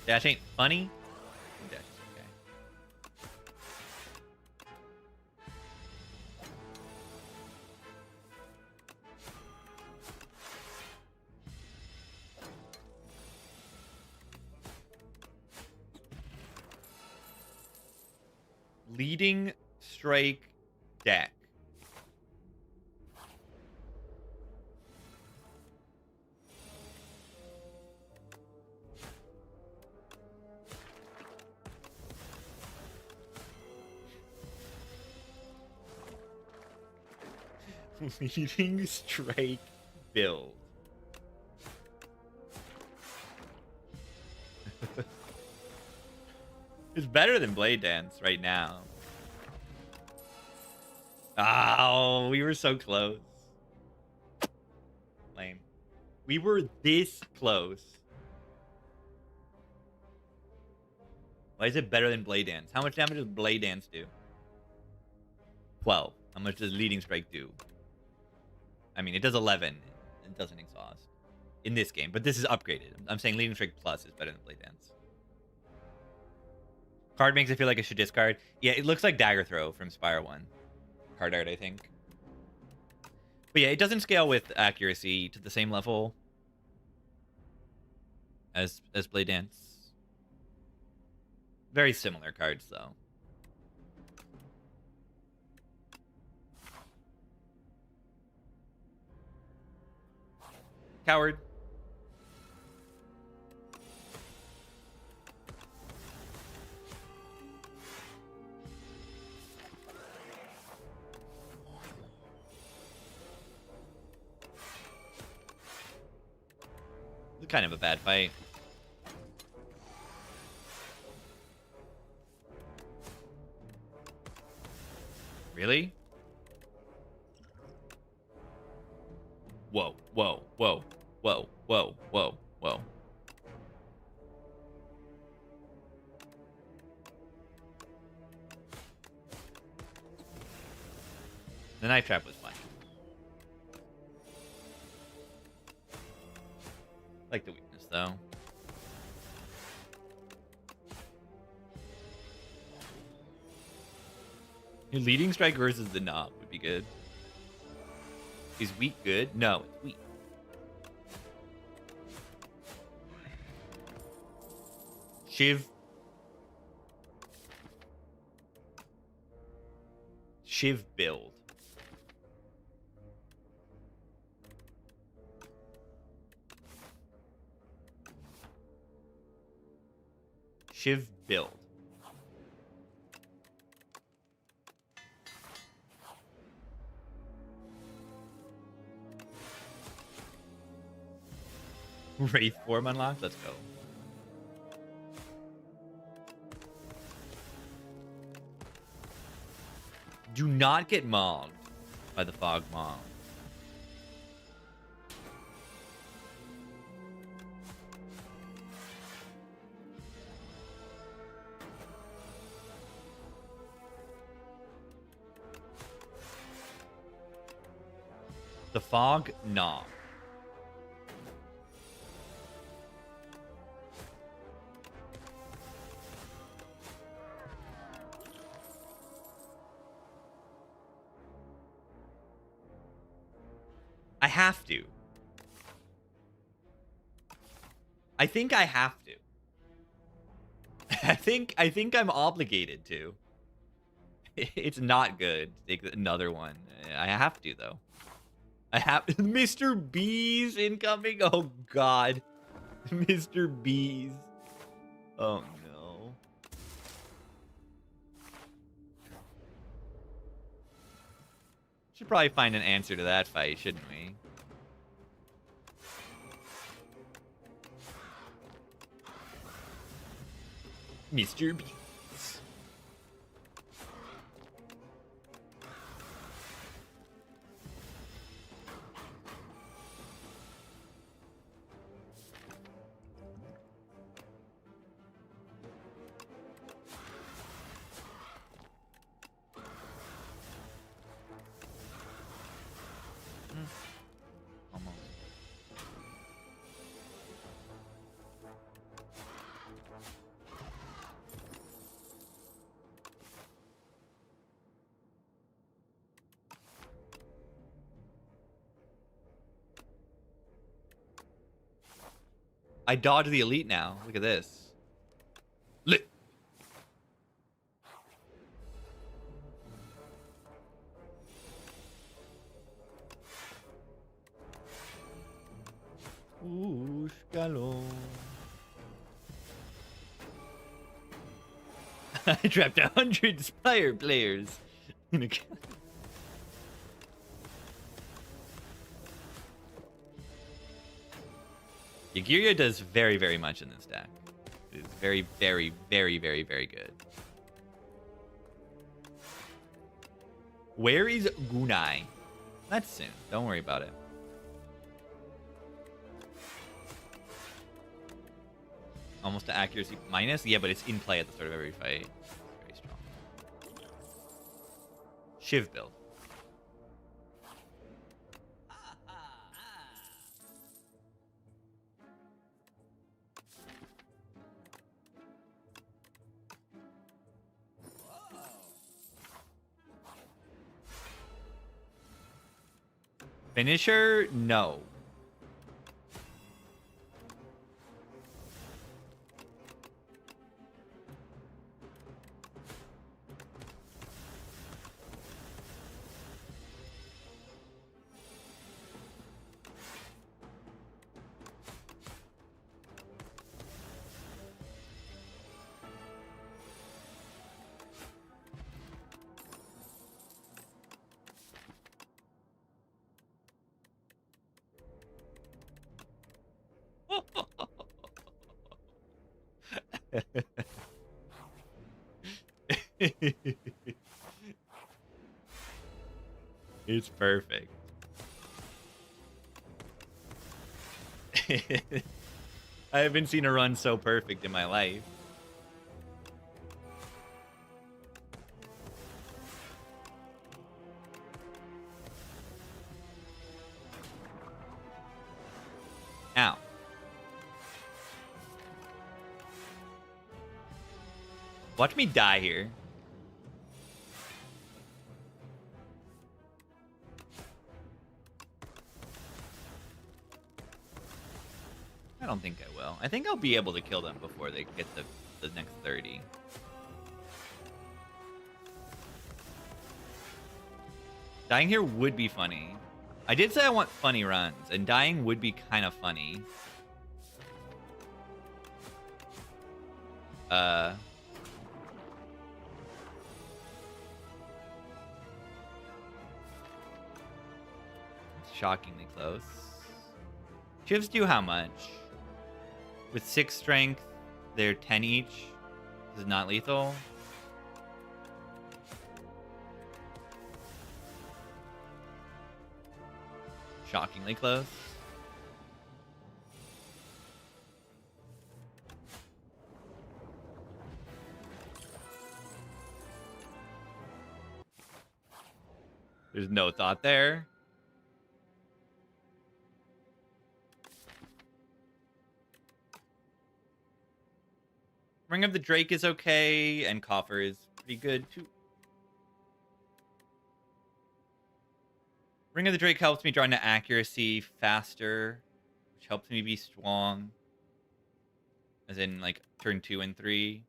Dash ain't funny. Dash is okay. Leading Strike deck. Leading Strike build. It's better than Blade Dance right now. Oh, we were so close. Lame. We were this close. Why is it better than Blade Dance? How much damage does Blade Dance do? 12. How much does Leading Strike do? I mean, it does 11. It doesn't exhaust in this game, but this is upgraded. I'm saying Leading Strike Plus is better than Blade Dance. Card makes it feel like it should discard. Yeah, it looks like Dagger Throw from Spire 1. Card art, I think. But yeah, it doesn't scale with accuracy to the same level as Blade Dance. Very similar cards, though. Coward. It's kind of a bad fight. Really? Whoa, whoa, whoa, whoa, whoa, whoa, whoa. The knife trap was fun. Like the weakness, though. Your Leading Strike versus the Knob would be good. Is weak good? No, it's weak. Shiv. Shiv build. Shiv build. Wraith form unlocked. Let's go. Do not get mogged by the fog mom. The fog, nah. I have to. I think I have to. I think I'm obligated to. It's not good to take another one. I have to though. I have Mr. Bees incoming. Oh god. Mr. Bees. Oh no. Should probably find an answer to that fight, shouldn't we? Mr. Bees. Almost. I dodge the elite now. Look at this. Lit. Scalo. I trapped 100 Spire players in a Yagiria does very, very much in this deck. It is very, very, very, very, very good. Where is Gunai? That's soon. Don't worry about it. Almost to accuracy minus? Yeah, but it's in play at the start of every fight. Very strong. Shiv build. Finisher? No. It's perfect. I haven't seen a run so perfect in my life. Ow. Watch me die here. I don't think I will. I think I'll be able to kill them before they get the next 30. Dying here would be funny. I did say I want funny runs, and dying would be kind of funny. Shockingly close. Chivs do how much? With 6 strength, they're 10 each. This is not lethal. Shockingly close. There's no thought there. Ring of the Drake is okay, and Coffer is pretty good too. Ring of the Drake helps me draw into accuracy faster, which helps me be strong. As in, like, turn 2 and 3.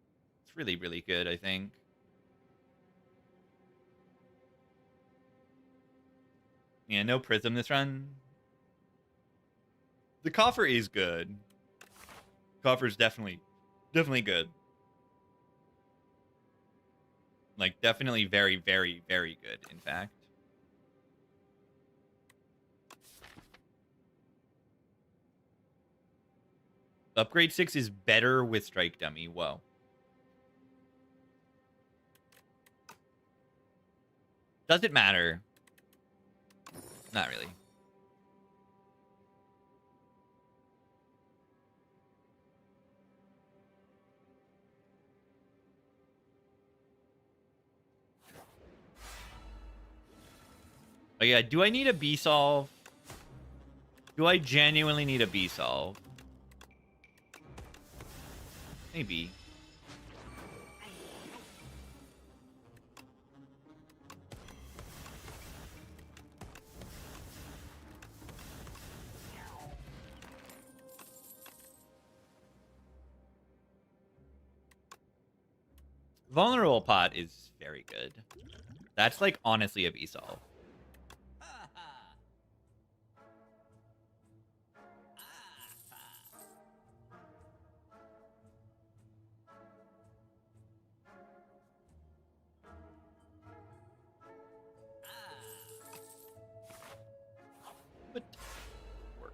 It's really, really good, I think. Yeah, no Prism this run. The Coffer is good. Coffer's definitely good. Like, definitely very, very, very good, in fact. Upgrade 6 is better with Strike Dummy. Whoa. Does it matter? Not really. Oh yeah, do I need a B-Solve? Do I genuinely need a B-Solve? Maybe. Vulnerable Pot is very good. That's like honestly a B-Solve. But work.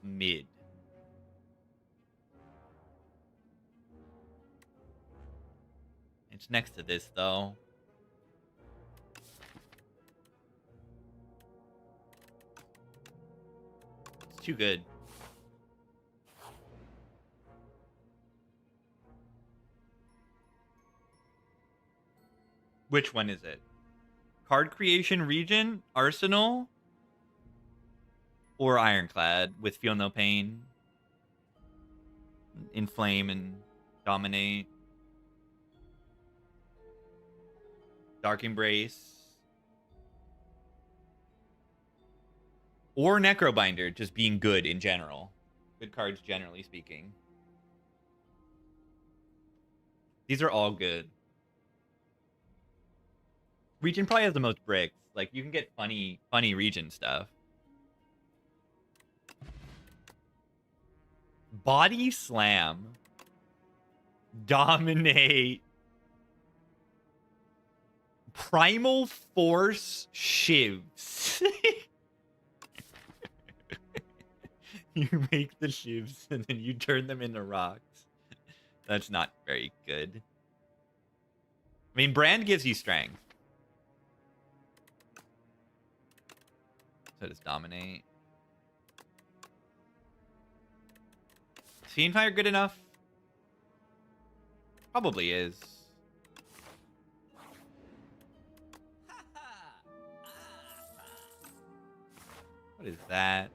Mid. It's next to this though. It's too good. Which one is it? Card creation region, Arsenal, or Ironclad with Feel No Pain, Inflame and Dominate, Dark Embrace, or Necrobinder, just being good in general. Good cards, generally speaking. These are all good. Region probably has the most bricks. Like, you can get funny region stuff. Body Slam. Dominate. Primal Force Shivs. You make the shivs and then you turn them into rocks. That's not very good. I mean, Brand gives you strength. So does Dominate. Is Fiendfire good enough? Probably is. What is that?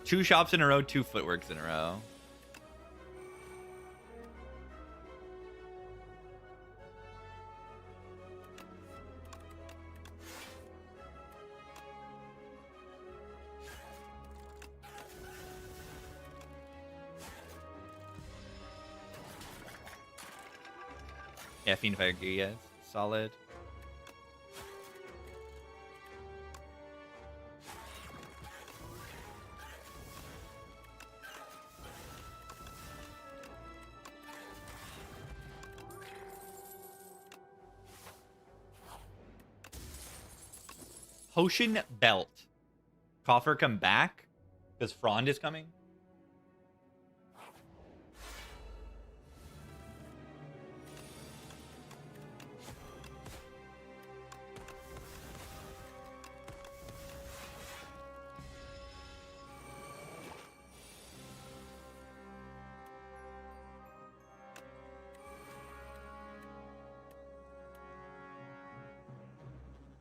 2 shops in a row, 2 footworks in a row. Yeah, Fiendfire gear, yes. Solid. Potion Belt. Coffer come back? Because Frond is coming?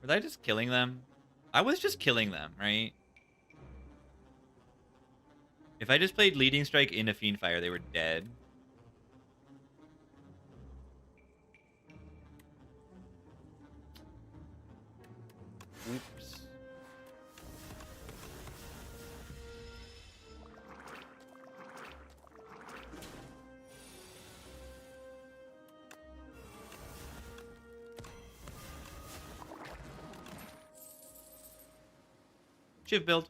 Was I just killing them? I was just killing them, right? If I just played Leading Strike into Fiendfire, they were dead. Oops. Shiv build.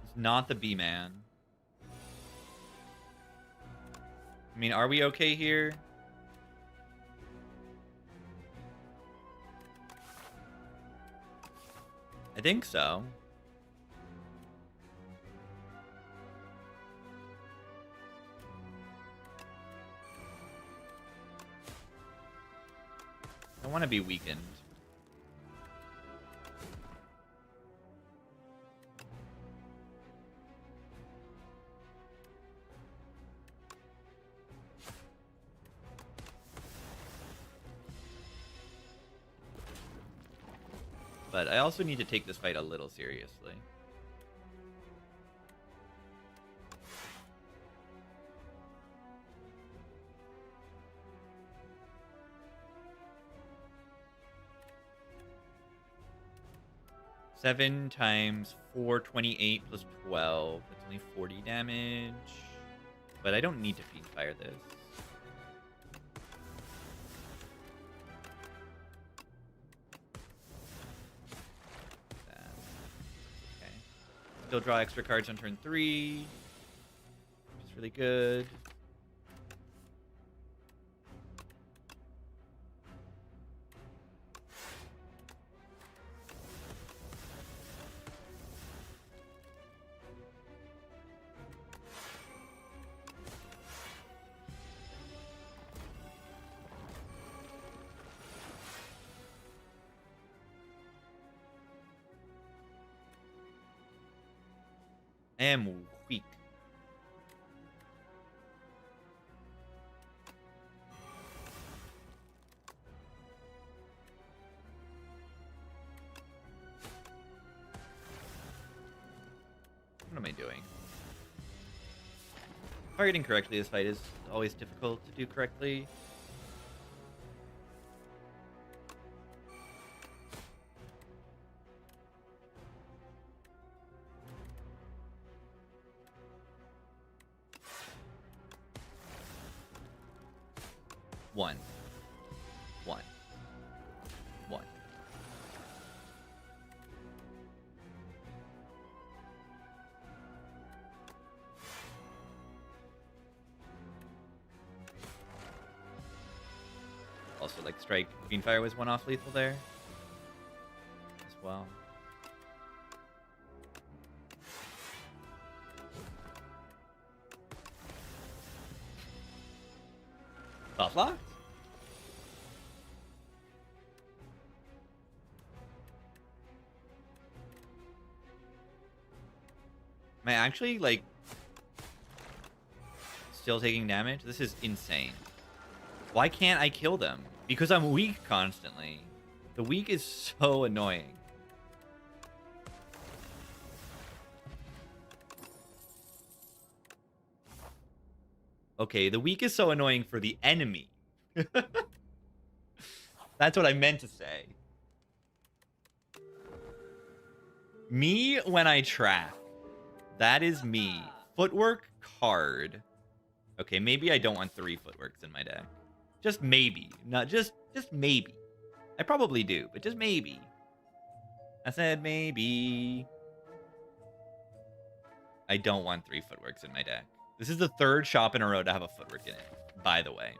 It's not the B-man. I mean, are we okay here? I think so. I want to be weakened. But I also need to take this fight a little seriously. Seven times 428 plus 12. That's only 40 damage. But I don't need to Fiendfire this. Still draw extra cards on turn 3, which is really good. I am weak. What am I doing? Targeting correctly this fight is always difficult to do correctly. One. Also, like, Strike Fiendfire was one off lethal there as well. Soft locked? Am I actually, like, still taking damage? This is insane. Why can't I kill them? Because I'm weak constantly. The weak is so annoying. Okay, the weak is so annoying for the enemy. That's what I meant to say. Me when I trap. That is me. Footwork card. Okay, maybe I don't want 3 footworks in my deck. Just maybe. Not just maybe. I probably do, but just maybe. I said maybe. I don't want 3 footworks in my deck. This is the 3rd shop in a row to have a footwork in it, by the way.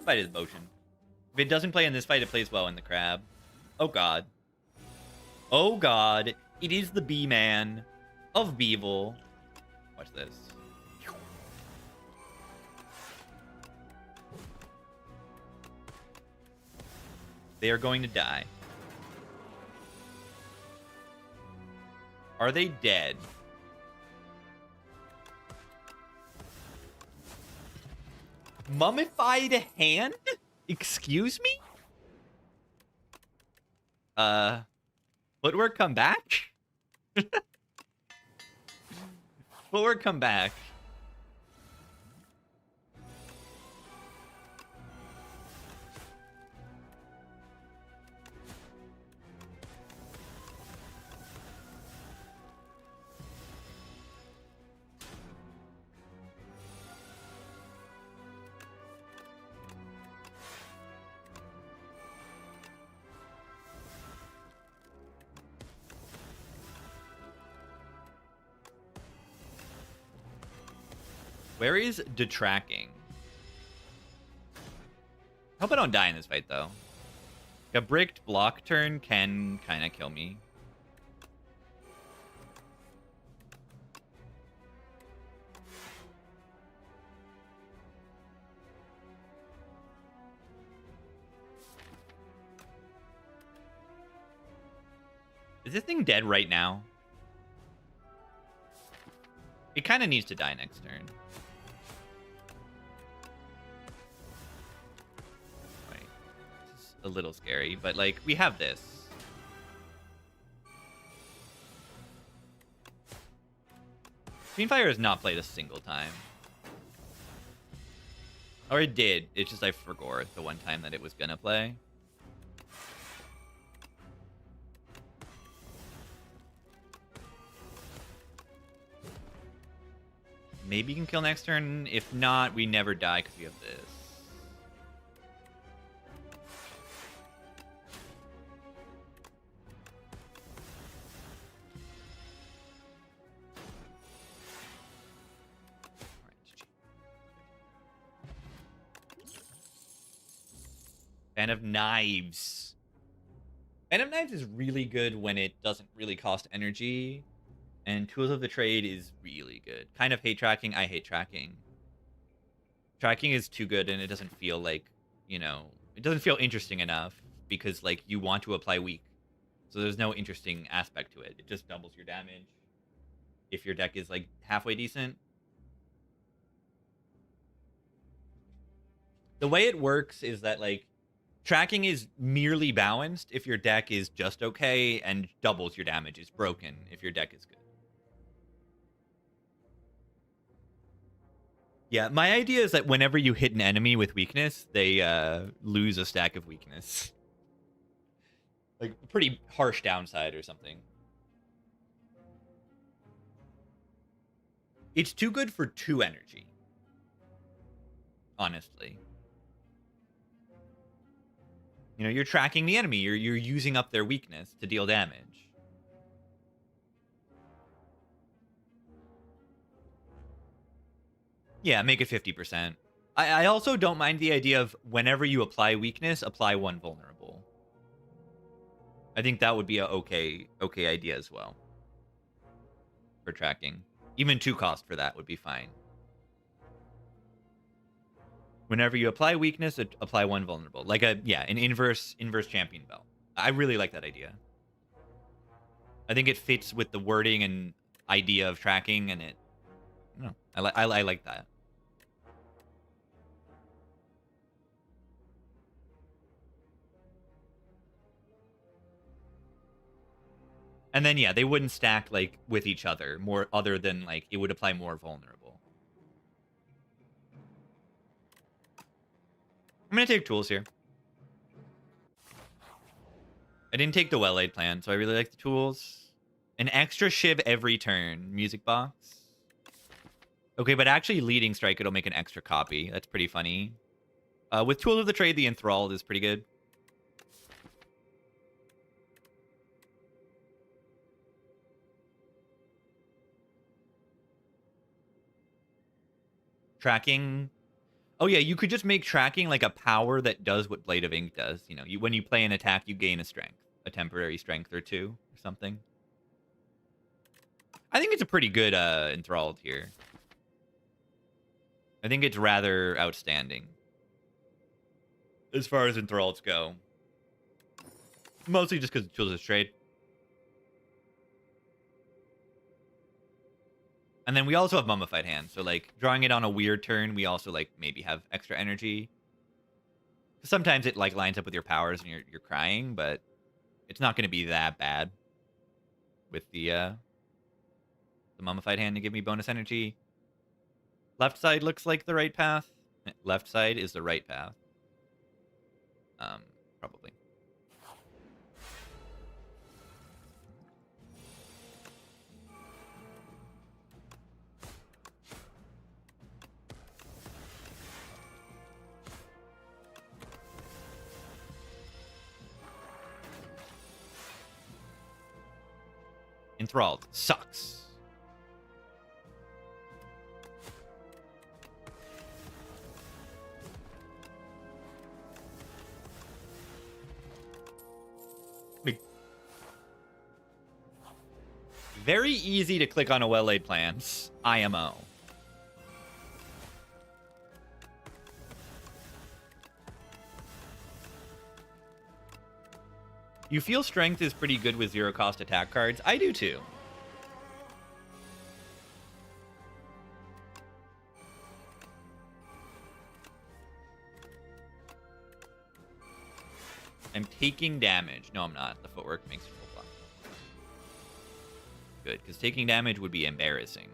Fight is motion. If it doesn't play in this fight, it plays well in the crab. Oh god. Oh god. It is the B-Man of Beevil. Watch this. They are going to die. Are they dead? Mummified hand? Excuse me? Footwork come back? Footwork come back. Where is detracking? Hope I don't die in this fight, though. A bricked block turn can kind of kill me. Is this thing dead right now? It kind of needs to die next turn. Wait, this is a little scary, but like we have this. Fiendfire has not played a single time. Or it did. It's just I forgot the one time that it was gonna play. Maybe you can kill next turn. If not, we never die because we have this. Fan of Knives. Fan of Knives is really good when it doesn't really cost energy. And Tools of the Trade is really good. Kind of hate tracking. I hate tracking. Tracking is too good, and it doesn't feel like, you know, it doesn't feel interesting enough because, like, you want to apply weak. So there's no interesting aspect to it. It just doubles your damage if your deck is, like, halfway decent. The way it works is that, like, tracking is merely balanced if your deck is just okay, and doubles your damage is broken if your deck is good. Yeah, my idea is that whenever you hit an enemy with weakness, they lose a stack of weakness. Like, a pretty harsh downside or something. It's too good for 2 energy. Honestly. You know, you're tracking the enemy. You're using up their weakness to deal damage. Yeah, make it 50%. I also don't mind the idea of whenever you apply weakness, apply 1 vulnerable. I think that would be a okay idea as well. For tracking. Even 2 cost for that would be fine. Whenever you apply weakness, apply 1 vulnerable. Like an inverse champion bell. I really like that idea. I think it fits with the wording and idea of tracking, and it. No, I like that. And then, yeah, they wouldn't stack, like, with each other, more other than, like, it would apply more vulnerable. I'm going to take tools here. I didn't take the well-laid plan, so I really like the tools. An extra shiv every turn. Music box. Okay, but actually leading strike, it'll make an extra copy. That's pretty funny. With Tool of the Trade, the Enthralled is pretty good. Tracking. Oh, yeah, you could just make tracking like a power that does what Blade of Ink does. You know, when you play an attack, you gain a strength. A temporary strength or 2 or something. I think it's a pretty good Enthralled here. I think it's rather outstanding. As far as Enthralleds go. Mostly just because Tools of Trade. And then we also have Mummified Hand. So, like, drawing it on a weird turn, we also, like, maybe have extra energy. Sometimes it, like, lines up with your powers and you're crying, but it's not going to be that bad with the Mummified Hand to give me bonus energy. Left side looks like the right path. Left side is the right path. Probably. Enthralled. Sucks. Very easy to click on a well-laid plans. IMO. You feel strength is pretty good with 0-cost attack cards. I do too. I'm taking damage. No, I'm not. The footwork makes full block. Good, because taking damage would be embarrassing.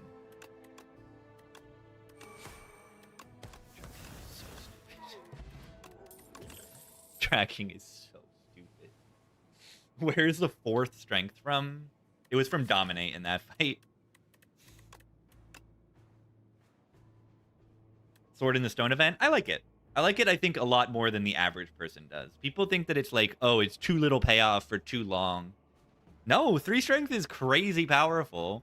Tracking is so stupid. Where's the 4th strength from? It was from Dominate in that fight. Sword in the Stone event? I like it. I like it, I think, a lot more than the average person does. People think that it's like, oh, it's too little payoff for too long. No, 3 strength is crazy powerful.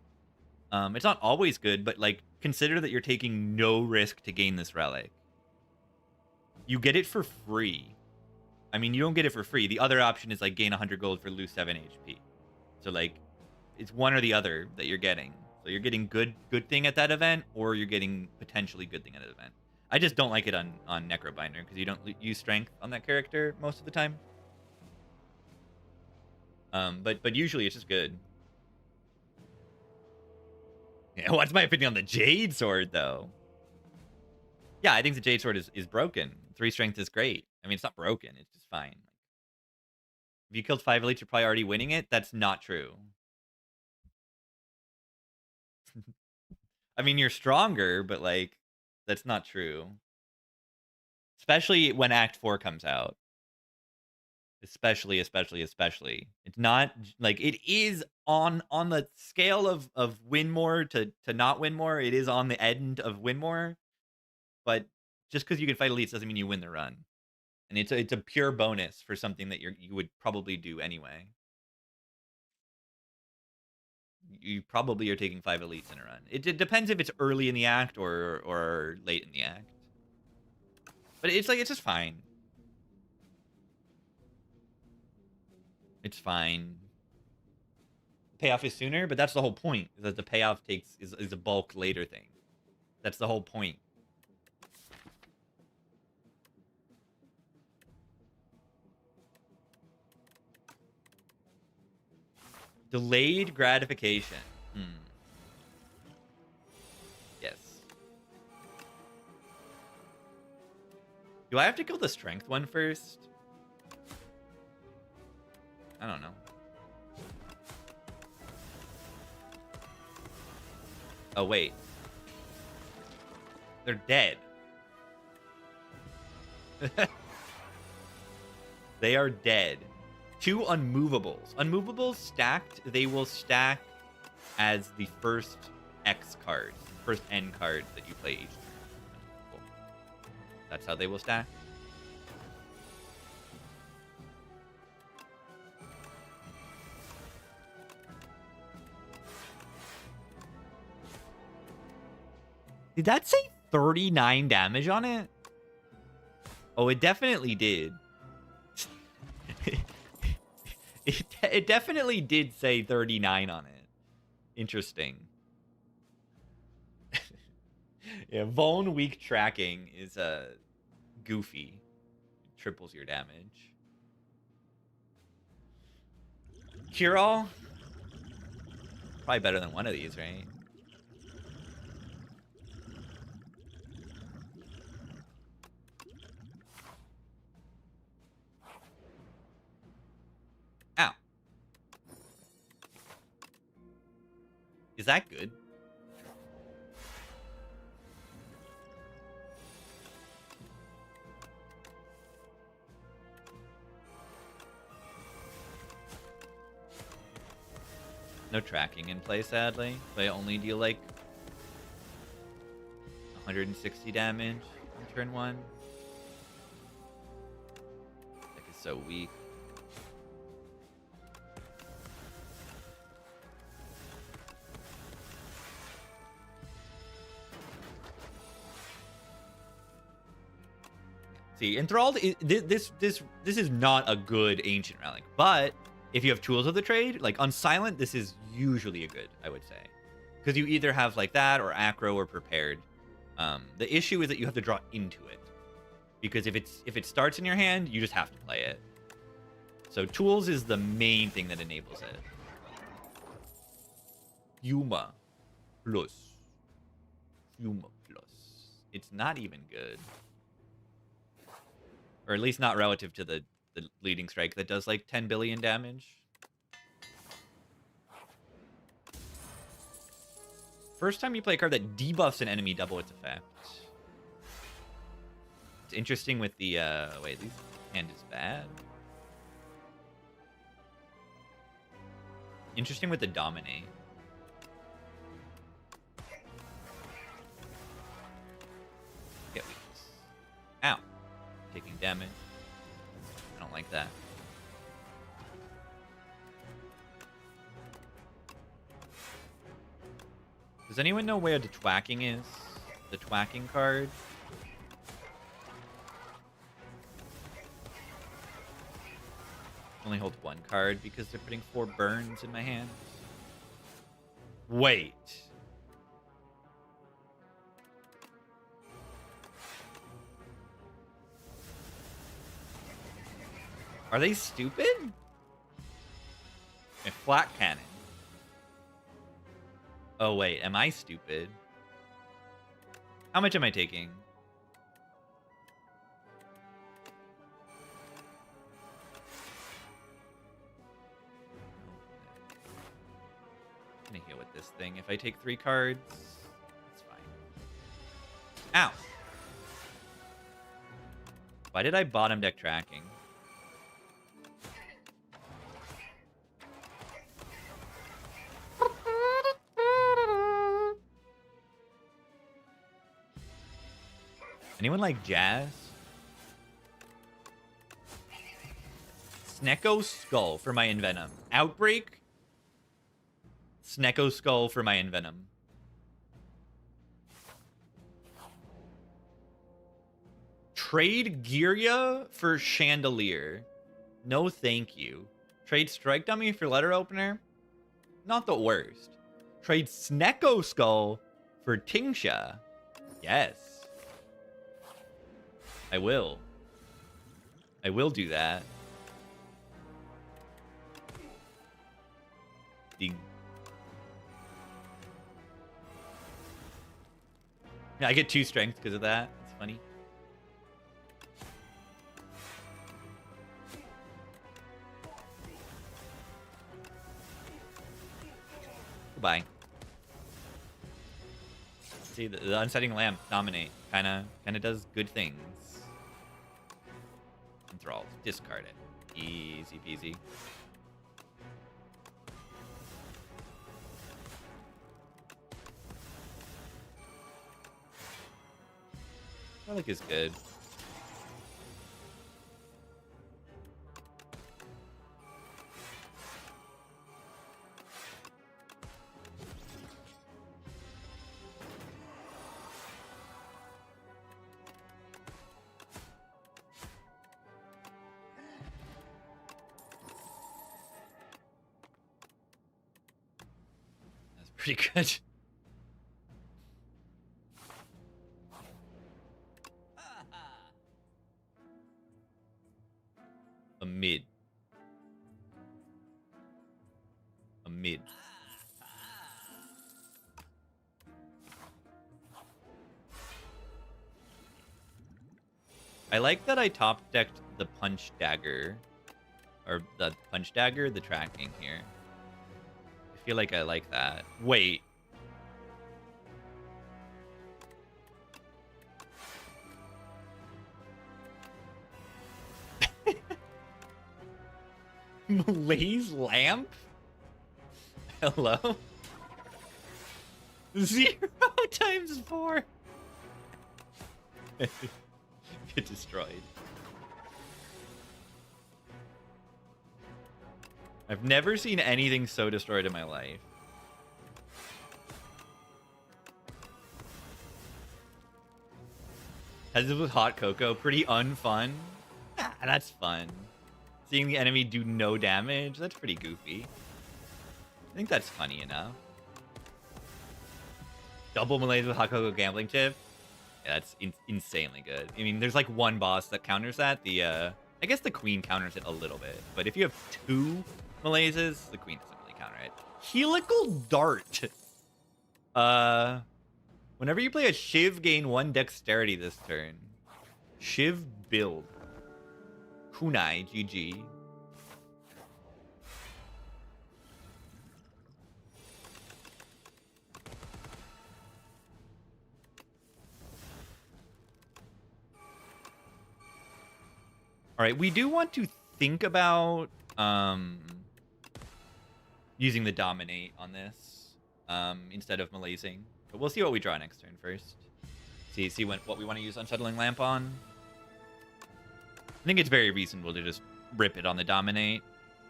It's not always good, but, like, consider that you're taking no risk to gain this relic. You get it for free. I mean, you don't get it for free. The other option is, like, gain 100 gold for lose 7 HP. So, like, it's one or the other that you're getting. So you're getting good thing at that event, or you're getting potentially good thing at an event. I just don't like it on Necrobinder, because you don't use strength on that character most of the time. But usually it's just good. Yeah, what's my opinion on the Jade Sword, though? Yeah, I think the Jade Sword is broken. 3 strength is great. I mean, it's not broken. It's just fine. If you killed 5 elites, you're probably already winning it. That's not true. I mean, you're stronger, but, like, that's not true. Especially when Act 4 comes out. Especially. It's not, like, it is on the scale of win more to not win more. It is on the end of win more. But just because you can fight elites doesn't mean you win the run. And it's a pure bonus for something that you would probably do anyway. You probably are taking 5 elites in a run. It depends if it's early in the act or late in the act. But it's like, it's just fine. It's fine. Payoff is sooner, but that's the whole point. Is that the payoff is a bulk later thing. That's the whole point. Delayed gratification. Yes. Do I have to kill the strength one first? I don't know. Oh, wait. They're dead. They are dead. 2 unmovables. Unmovables stacked, they will stack as the first X card, first N cards that you play each turn. Cool. That's how they will stack. Did that say 39 damage on it? Oh, it definitely did. It definitely did say 39 on it. Interesting. Yeah, Vuln weak tracking is goofy. It triples your damage. Cure-all? Probably better than one of these, right? Ow. Is that good? No tracking in play, sadly. So I only deal like 160 damage on turn 1. That is so weak. See, Enthralled, this is not a good Ancient Relic, but if you have Tools of the Trade, like on Silent, this is usually a good, I would say. Because you either have like that or Acro or Prepared. The issue is that you have to draw into it. Because if it starts in your hand, you just have to play it. So Tools is the main thing that enables it. Yuma Plus. Yuma Plus. It's not even good. Or at least not relative to the leading strike that does like 10 billion damage. First time you play a card that debuffs an enemy, double its effect. It's interesting with the, wait, this hand is bad. Interesting with the Dominate. Get weakness. Ow. Taking damage. I don't like that. Does anyone know where the twacking is? The twacking card? Only hold 1 card because they're putting 4 burns in my hand. Wait. Are they stupid? A flat cannon. Oh, wait. Am I stupid? How much am I taking? I'm gonna heal with this thing. If I take 3 cards, it's fine. Ow! Why did I bottom deck tracking? Anyone like jazz? Snecko Skull for my Envenom. Outbreak. Snecko Skull for my Envenom. Trade Giria for Chandelier. No thank you. Trade Strike Dummy for Letter Opener. Not the worst. Trade Snecko Skull for Tingsha. Yes. I will. I will do that. Yeah, I get 2 strength because of that. It's funny. Goodbye. See, the Unsetting Lamp Dominate kind of does good things. Enthralled. Discard it. Easy peasy. Relic is good. That's pretty good. A mid. A mid. I like that I top decked the punch dagger. Or the punch dagger, the tracking here. I feel like I like that. Wait. Malaise lamp? Hello? 0 times 4. Get destroyed. I've never seen anything so destroyed in my life. As with hot cocoa, pretty unfun. Ah, that's fun. Seeing the enemy do no damage, that's pretty goofy. I think that's funny enough. Double malaise with hot cocoa gambling chip. Yeah, that's insanely good. I mean, there's like one boss that counters that. I guess the queen counters it a little bit, but if you have 2 malaises, the queen doesn't really counter it. Helical dart. Whenever you play a Shiv, gain 1 dexterity this turn. Shiv build. Kunai, GG. All right, we do want to think about using the dominate on this instead of malaising. But we'll see what we draw next turn first. See what we want to use Unsettling Lamp on. I think it's very reasonable to just rip it on the dominate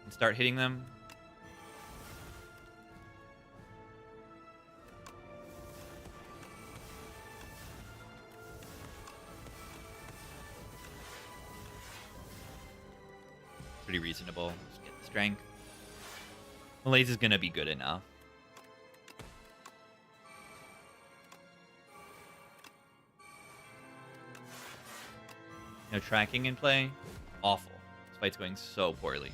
and start hitting them. Pretty reasonable. Just get the strength. Malaise is going to be good enough. No tracking in play. Awful. This fight's going so poorly.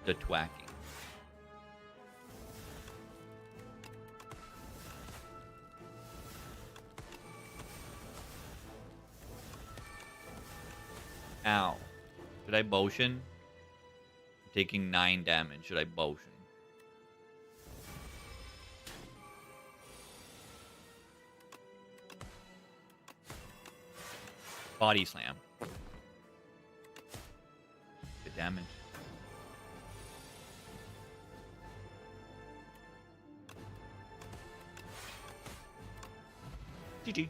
The twacking. Ow. Should I potion? I'm taking 9 damage. Should I potion? Body slam. Good damage. GG.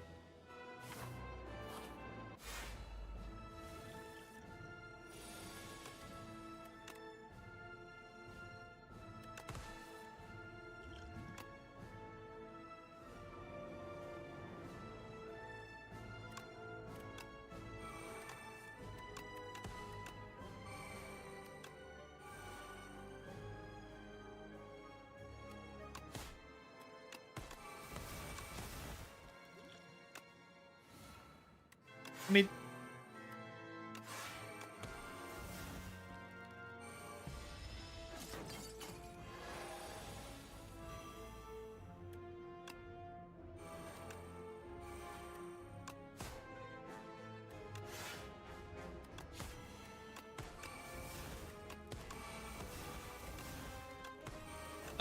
I mean,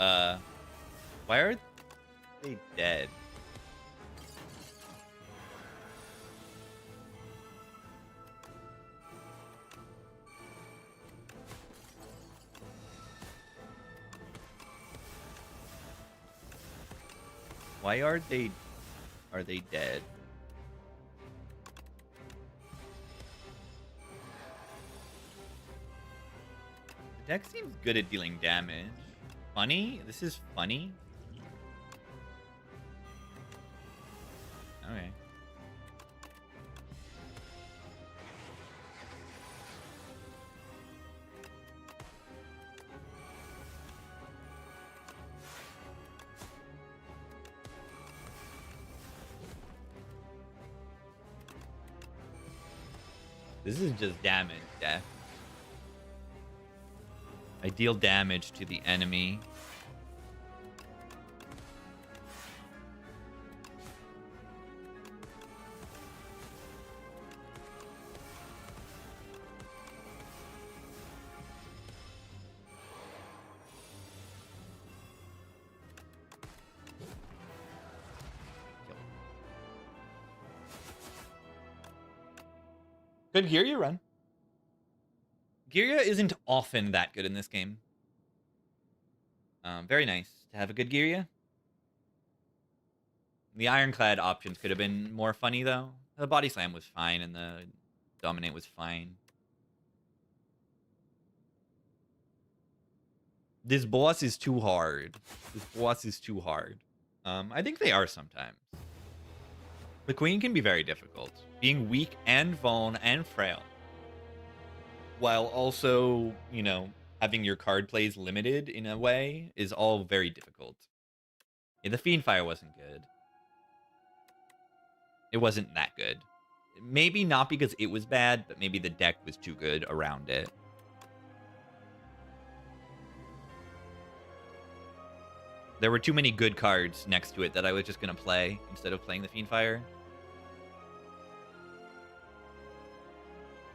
Why are they dead? Why are they dead? The deck seems good at dealing damage. Funny? This is funny? Okay. This is just damage, death. I deal damage to the enemy. Good Girya run. Girya isn't often that good in this game. Very nice to have a good Girya. The Ironclad options could have been more funny, though. The Body Slam was fine, and the Dominate was fine. This boss is too hard. This boss is too hard. I think they are sometimes. The Queen can be very difficult. Being weak and vuln and frail. While also, you know, having your card plays limited in a way is all very difficult. Yeah, the Fiendfire wasn't good. It wasn't that good. Maybe not because it was bad, but maybe the deck was too good around it. There were too many good cards next to it that I was just going to play instead of playing the Fiendfire.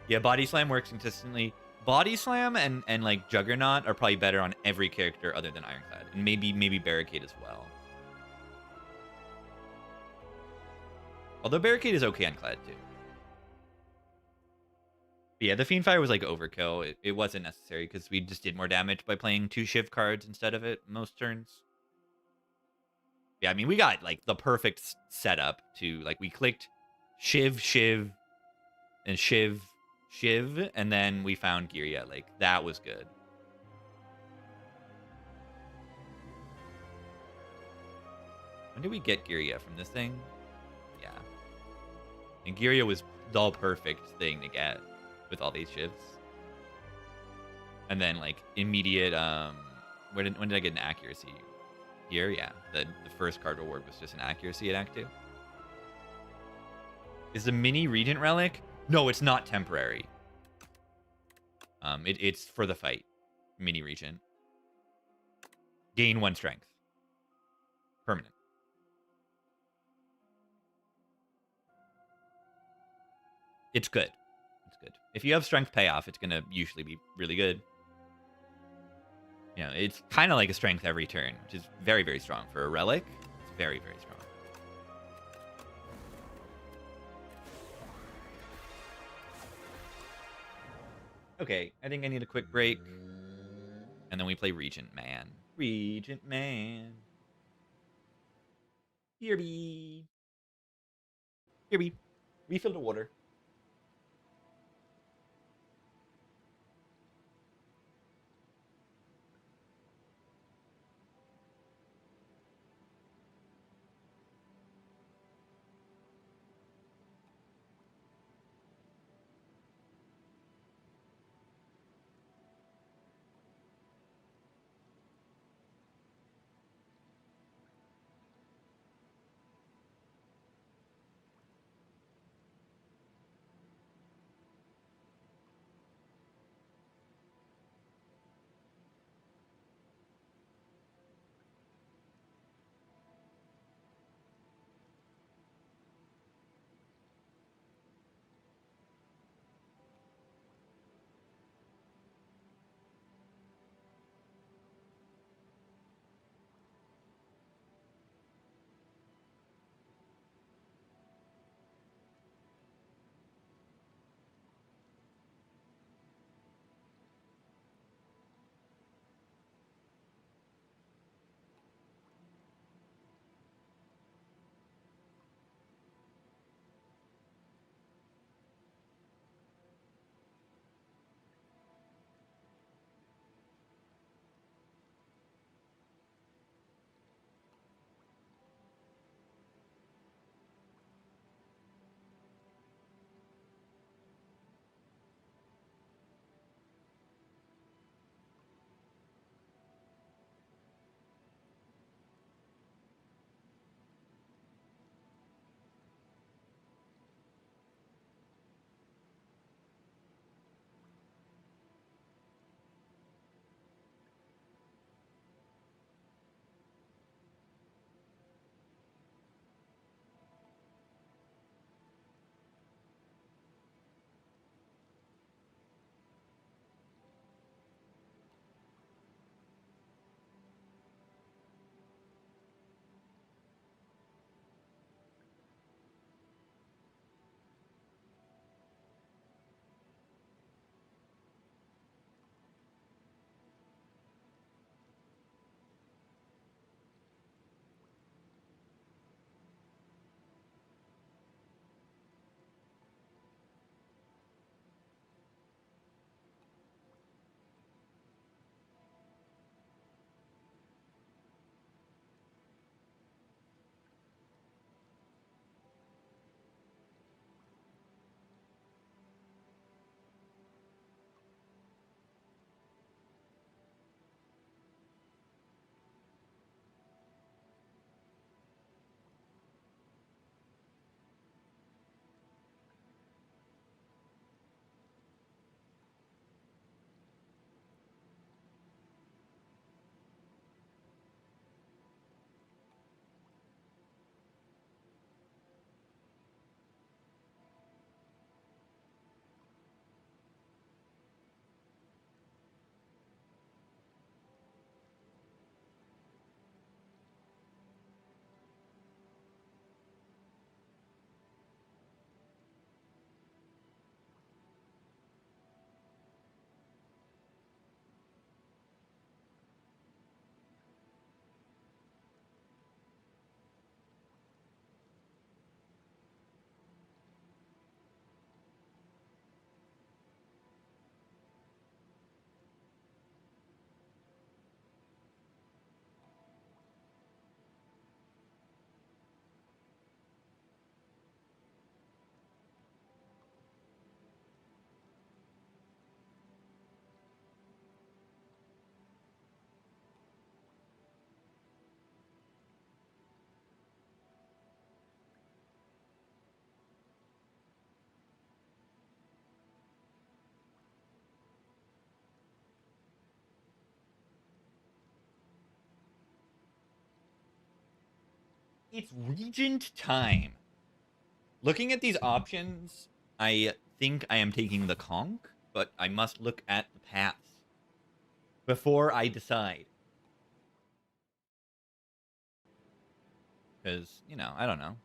Yeah, Body Slam works consistently. Body Slam and like Juggernaut are probably better on every character other than Ironclad. And maybe Barricade as well. Although Barricade is okay on Clad too. But yeah, the Fiendfire was like overkill. It wasn't necessary because we just did more damage by playing 2 Shiv cards instead of it most turns. Yeah, I mean, we got like the perfect setup to like we clicked Shiv, Shiv, and Shiv, Shiv, and then we found Girya. Like that was good. When did we get Girya from this thing? Yeah. And Girya was the perfect thing to get with all these shifts. And then like immediate when did I get an accuracy? Here, yeah. The first card reward was just an accuracy at Act 2. Is the mini Regent Relic? No, it's not temporary. It's for the fight. Mini Regent. Gain 1 strength. Permanent. It's good. It's good. If you have strength payoff, it's gonna usually be really good. You know, it's kind of like a strength every turn, which is very, very strong. For a relic, it's very, very strong. Okay, I think I need a quick break. And then we play Regent Man. Regent Man. Here be. Here be. Refill the water. It's Regent time. Looking at these options, I think I am taking the conch, but I must look at the paths before I decide. Because, you know, I don't know.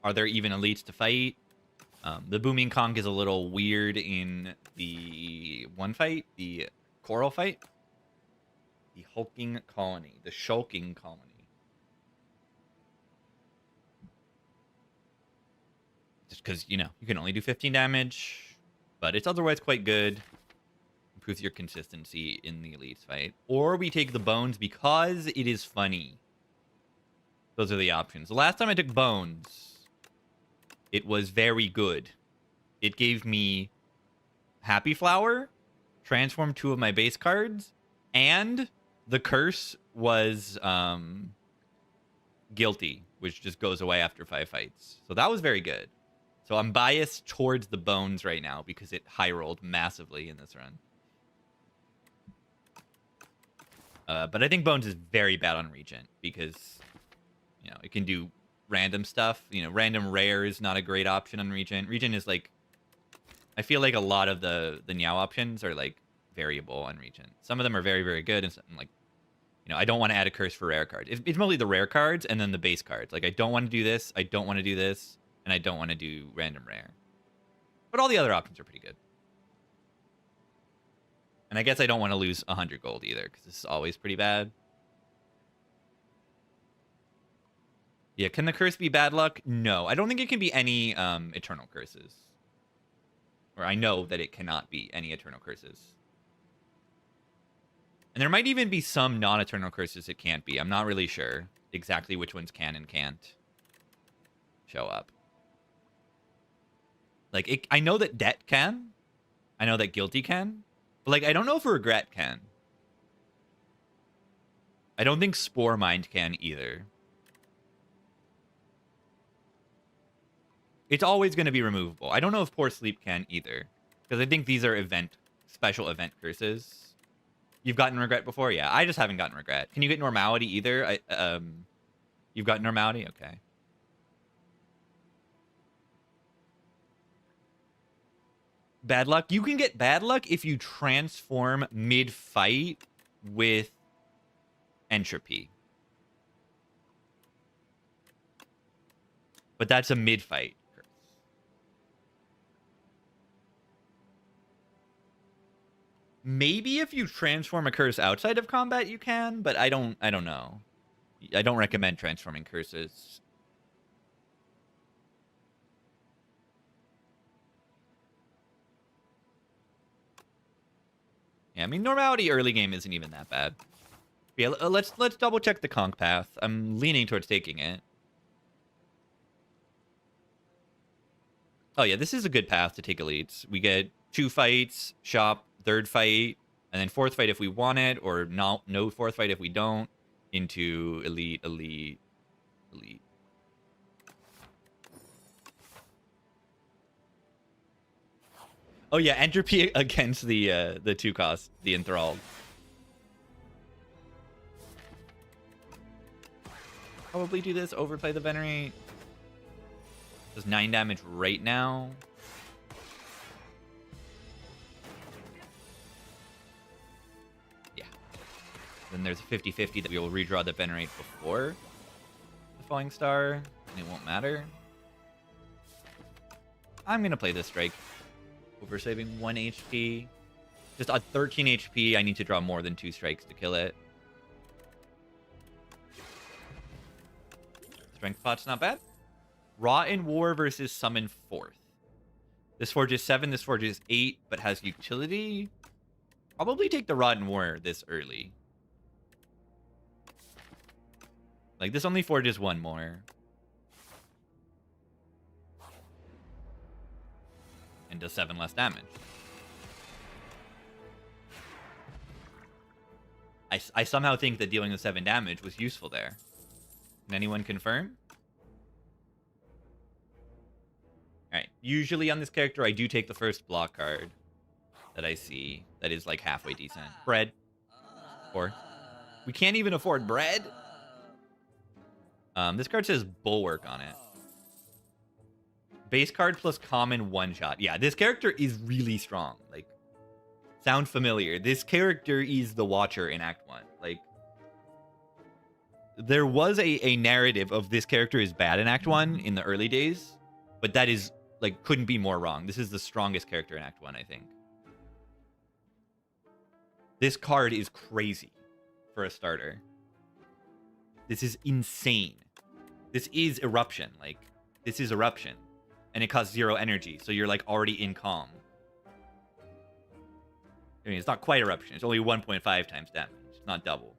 Are there even elites to fight? The Booming Conch is a little weird in the one fight, the Coral fight. The Hulking Colony, the Shulking Colony. Just because, you know, you can only do 15 damage, but it's otherwise quite good. Improves your consistency in the elites fight. Or we take the bones because it is funny. Those are the options. The last time I took bones, it was very good. It gave me Happy Flower, transformed 2 of my base cards, and the curse was Guilty, which just goes away after 5 fights. So that was very good. So I'm biased towards the bones right now because it high rolled massively in this run. But I think bones is very bad on Regent because, you know, it can do random stuff. You know, random rare is not a great option on Regent. Regent is like, I feel like a lot of the Niao options are like variable on Regent. Some of them are very, very good, and some, like, you know, I don't want to add a curse for rare cards. It's mostly the rare cards and then the base cards. Like, I don't want to do this, I don't want to do this, and I don't want to do random rare. But all the other options are pretty good. And I guess I don't want to lose 100 gold either, because this is always pretty bad. Yeah, can the curse be bad luck? No, I don't think it can be any eternal curses. Or I know that it cannot be any eternal curses. And there might even be some non-eternal curses it can't be. I'm not really sure exactly which ones can and can't show up. Like, I know that debt can. I know that guilty can. But, like, I don't know if regret can. I don't think Spore Mind can either. It's always going to be removable. I don't know if Poor Sleep can either. Because I think these are special event curses. You've gotten regret before? Yeah, I just haven't gotten regret. Can you get normality either? You've got normality? Okay. Bad luck? You can get bad luck if you transform mid-fight with entropy. But that's a mid-fight curse. Maybe if you transform a curse outside of combat, you can, but I don't know. I don't recommend transforming curses. Yeah, I mean, normality early game isn't even that bad. Yeah, let's double check the conch path. I'm leaning towards taking it. Oh yeah, this is a good path to take elites. We get 2 fights, shop, 3rd fight, and then 4th fight if we want it, or no 4th fight if we don't, into elite, elite, elite. Oh yeah, entropy against the 2 cost, the enthralled. Probably do this, overplay the venerate. Does 9 damage right now. Yeah. Then there's a 50-50 that we will redraw the venerate before the falling star, and it won't matter. I'm gonna play this strike over saving 1 HP. Just at 13 HP, I need to draw more than 2 strikes to kill it. Strength pot's not bad. Rot in War versus Summon 4th. This forge is 7, this forge is 8, but has utility. Probably take the Rot in War this early. Like, this only forges 1 more. And does 7 less damage. I somehow think that dealing the 7 damage was useful there. Can anyone confirm? Alright, usually on this character, I do take the first block card that I see that is, like, halfway decent. Bread. Or we can't even afford bread? This card says Bulwark on it. Base card plus common one-shot. Yeah, this character is really strong. Like, sound familiar? This character is the Watcher in Act 1. Like, there was a narrative of this character is bad in Act 1 in the early days, but that is, like, couldn't be more wrong. This is the strongest character in Act 1, I think. This card is crazy for a starter. This is insane. This is Eruption. Like, this is Eruption. And it costs 0 energy, so you're, like, already in calm. I mean, it's not quite Eruption. It's only 1.5 times damage. It's not double.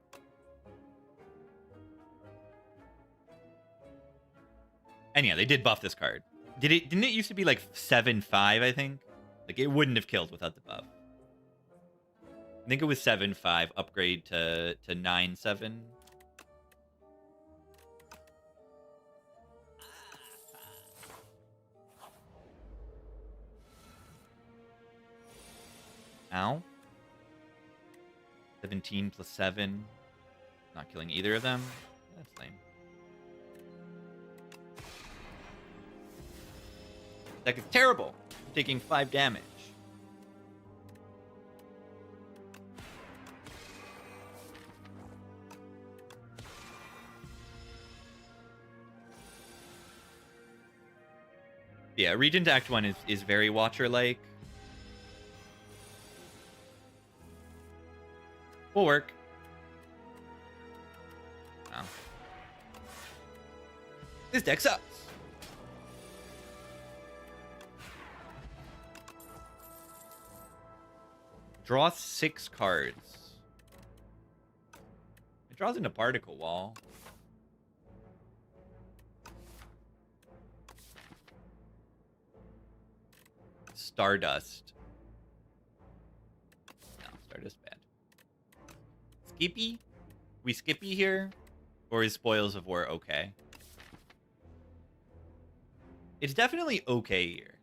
And yeah, they did buff this card. Didn't it used to be, like, 7-5, I think? Like, it wouldn't have killed without the buff. I think it was 7-5, upgrade to 9-7. Ow. 17 plus 7. Not killing either of them. That's lame. That is terrible. Taking 5 damage. Yeah, Regent Act 1 is very Watcher-like. Will work. Wow. This deck sucks. Draw 6 cards. It draws into Particle Wall. Stardust. No, Stardust bad. Skippy? We Skippy here? Or is Spoils of War okay? It's definitely okay here.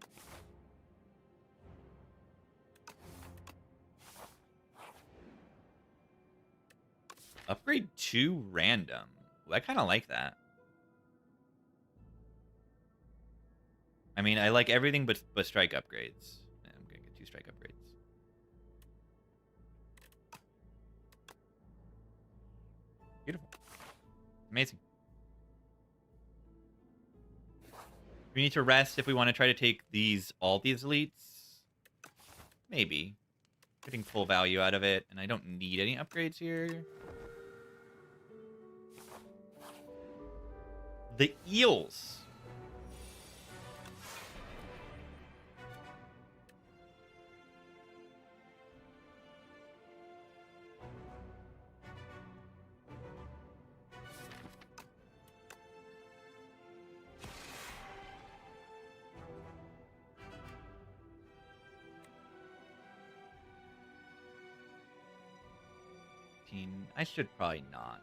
Upgrade 2 random. Ooh, I kind of like that. I mean, I like everything but strike upgrades. Yeah, I'm gonna get 2 strike upgrades. Beautiful. Amazing. We need to rest if we want to try to take all these elites. Maybe. Getting full value out of it, and I don't need any upgrades here. The eels. I should probably not.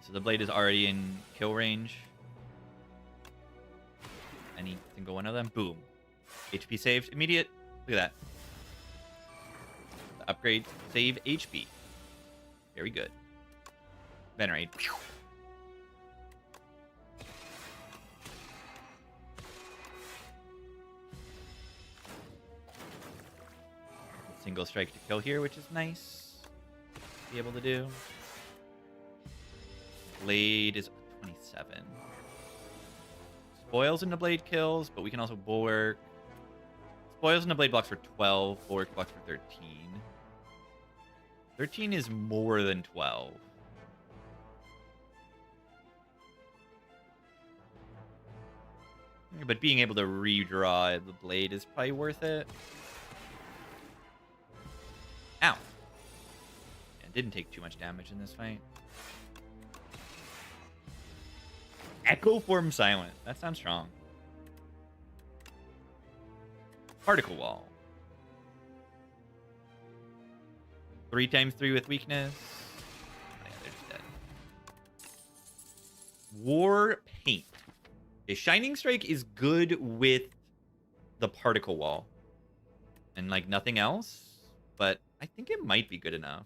So the blade is already in kill range. Any single one of them. Boom. HP saved. Immediate. Look at that. The upgrade. Save HP. Very good. Venerate. Single strike to kill here, which is nice to be able to do. Blade is 27. Spoils into blade kills, but we can also bulwark. Spoils into blade blocks for 12. Bulwark blocks for 13. 13 is more than 12. But being able to redraw the blade is probably worth it. Ow. Yeah, didn't take too much damage in this fight. Echo Form Silent. That sounds strong. Particle Wall. 3x3 with weakness. Oh, yeah, they're just dead. War Paint. A Shining Strike is good with the Particle Wall. And, like, nothing else. But I think it might be good enough.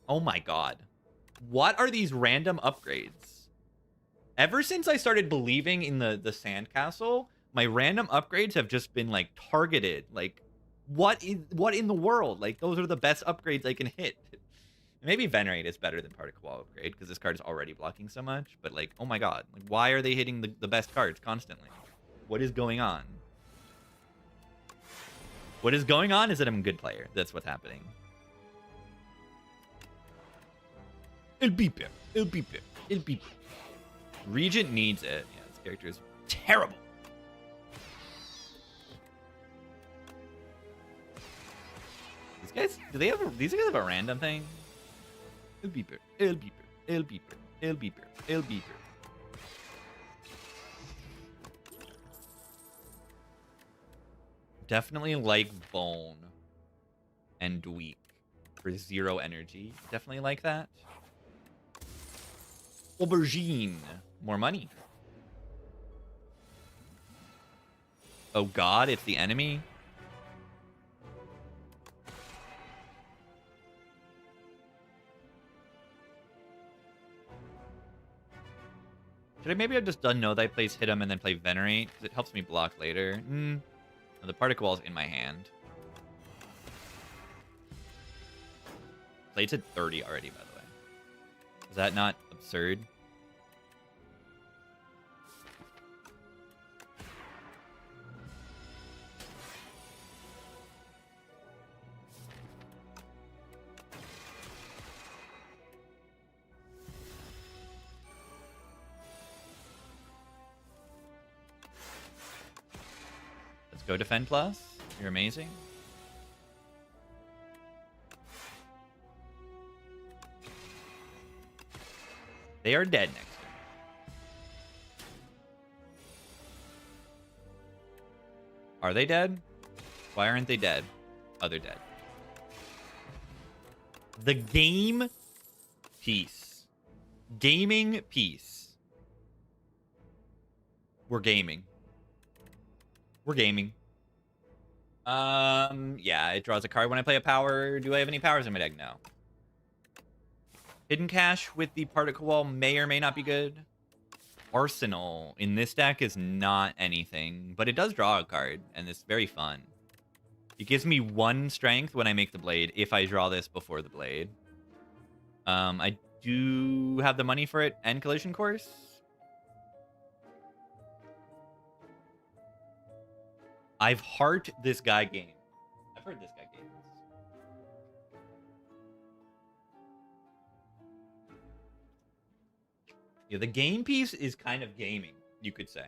Oh my god. What are these random upgrades? Ever since I started believing in the sandcastle, my random upgrades have just been like targeted. Like, what in the world? Like, those are the best upgrades I can hit. Maybe Venerate is better than Particle Wall upgrade because this card is already blocking so much. But like, oh my god, like, why are they hitting the best cards constantly? What is going on? What is going on is that I'm a good player. That's what's happening. El beeper. El beeper. El beeper. Regent needs it. Yeah, this character is terrible. These guys, do they have a, these guys have a random thing? El beeper. El beeper. El beeper. El beeper. El beeper. Definitely like Bone and Dweek for 0 energy. Definitely like that. Aubergine. More money. Oh god, it's the enemy? Should I maybe have just done Know Thy Place, hit him, and then play Venerate? Because it helps me block later. The Particle Wall's in my hand. Played to 30 already, by the way. Is that not absurd? Let's go Defend Plus. You're amazing. They are dead next turn. Are they dead? Why aren't they dead? Oh, they're dead. The game piece. Gaming piece. We're gaming. We're gaming. Yeah, it draws a card when I play a power. Do I have any powers in my deck? No. Hidden Cache with the Particle Wall may or may not be good. Arsenal in this deck is not anything, but it does draw a card, and it's very fun. It gives me 1 strength when I make the blade, if I draw this before the blade. I do have the money for it, and Collision Course. I've heard this guy game. I've heard this guy game. Yeah, the game piece is kind of gaming, you could say.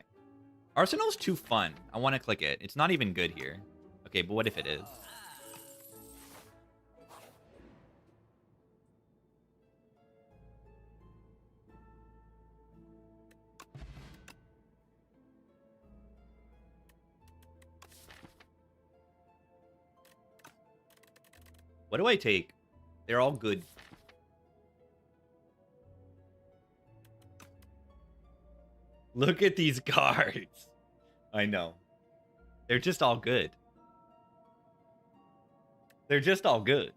Arsenal's too fun. I want to click it. It's not even good here. Okay, but what if it is? What do I take? They're all good. Look at these cards. I know. They're just all good. They're just all good.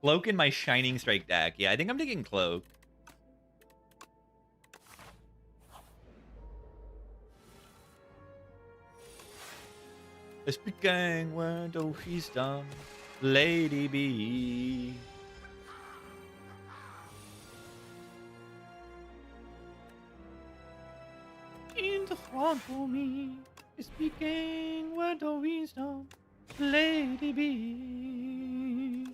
Cloak in my Shining Strike deck. Yeah, I think I'm taking Cloak. Speaking word of wisdom, Lady B. In the front for me, speaking word of wisdom, Lady B.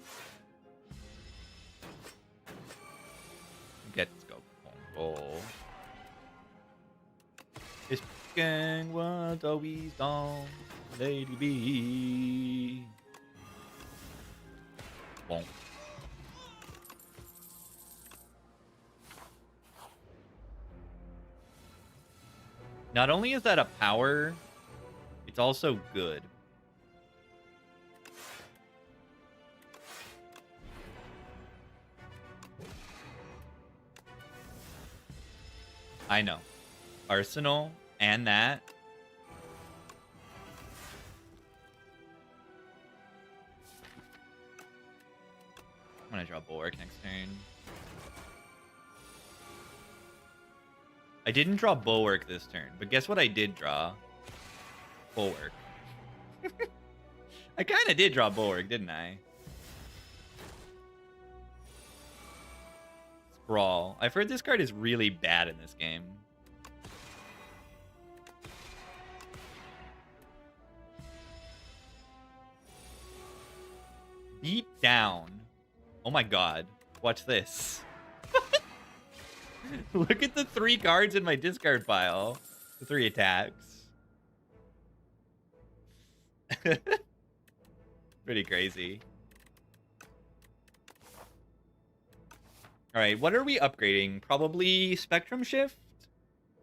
Let's go. Oh. Speaking word of wisdom, Lady B. Bonk. Not only is that a power, it's also good. I know. Arsenal and that. I'm gonna draw Bulwark next turn. I didn't draw Bulwark this turn, but guess what I did draw? Bulwark. I kind of did draw Bulwark, didn't I? Sprawl. I've heard this card is really bad in this game. Beat down. Oh my god. Watch this. Look at the 3 cards in my discard pile. The 3 attacks. Pretty crazy. Alright, what are we upgrading? Probably Spectrum Shift?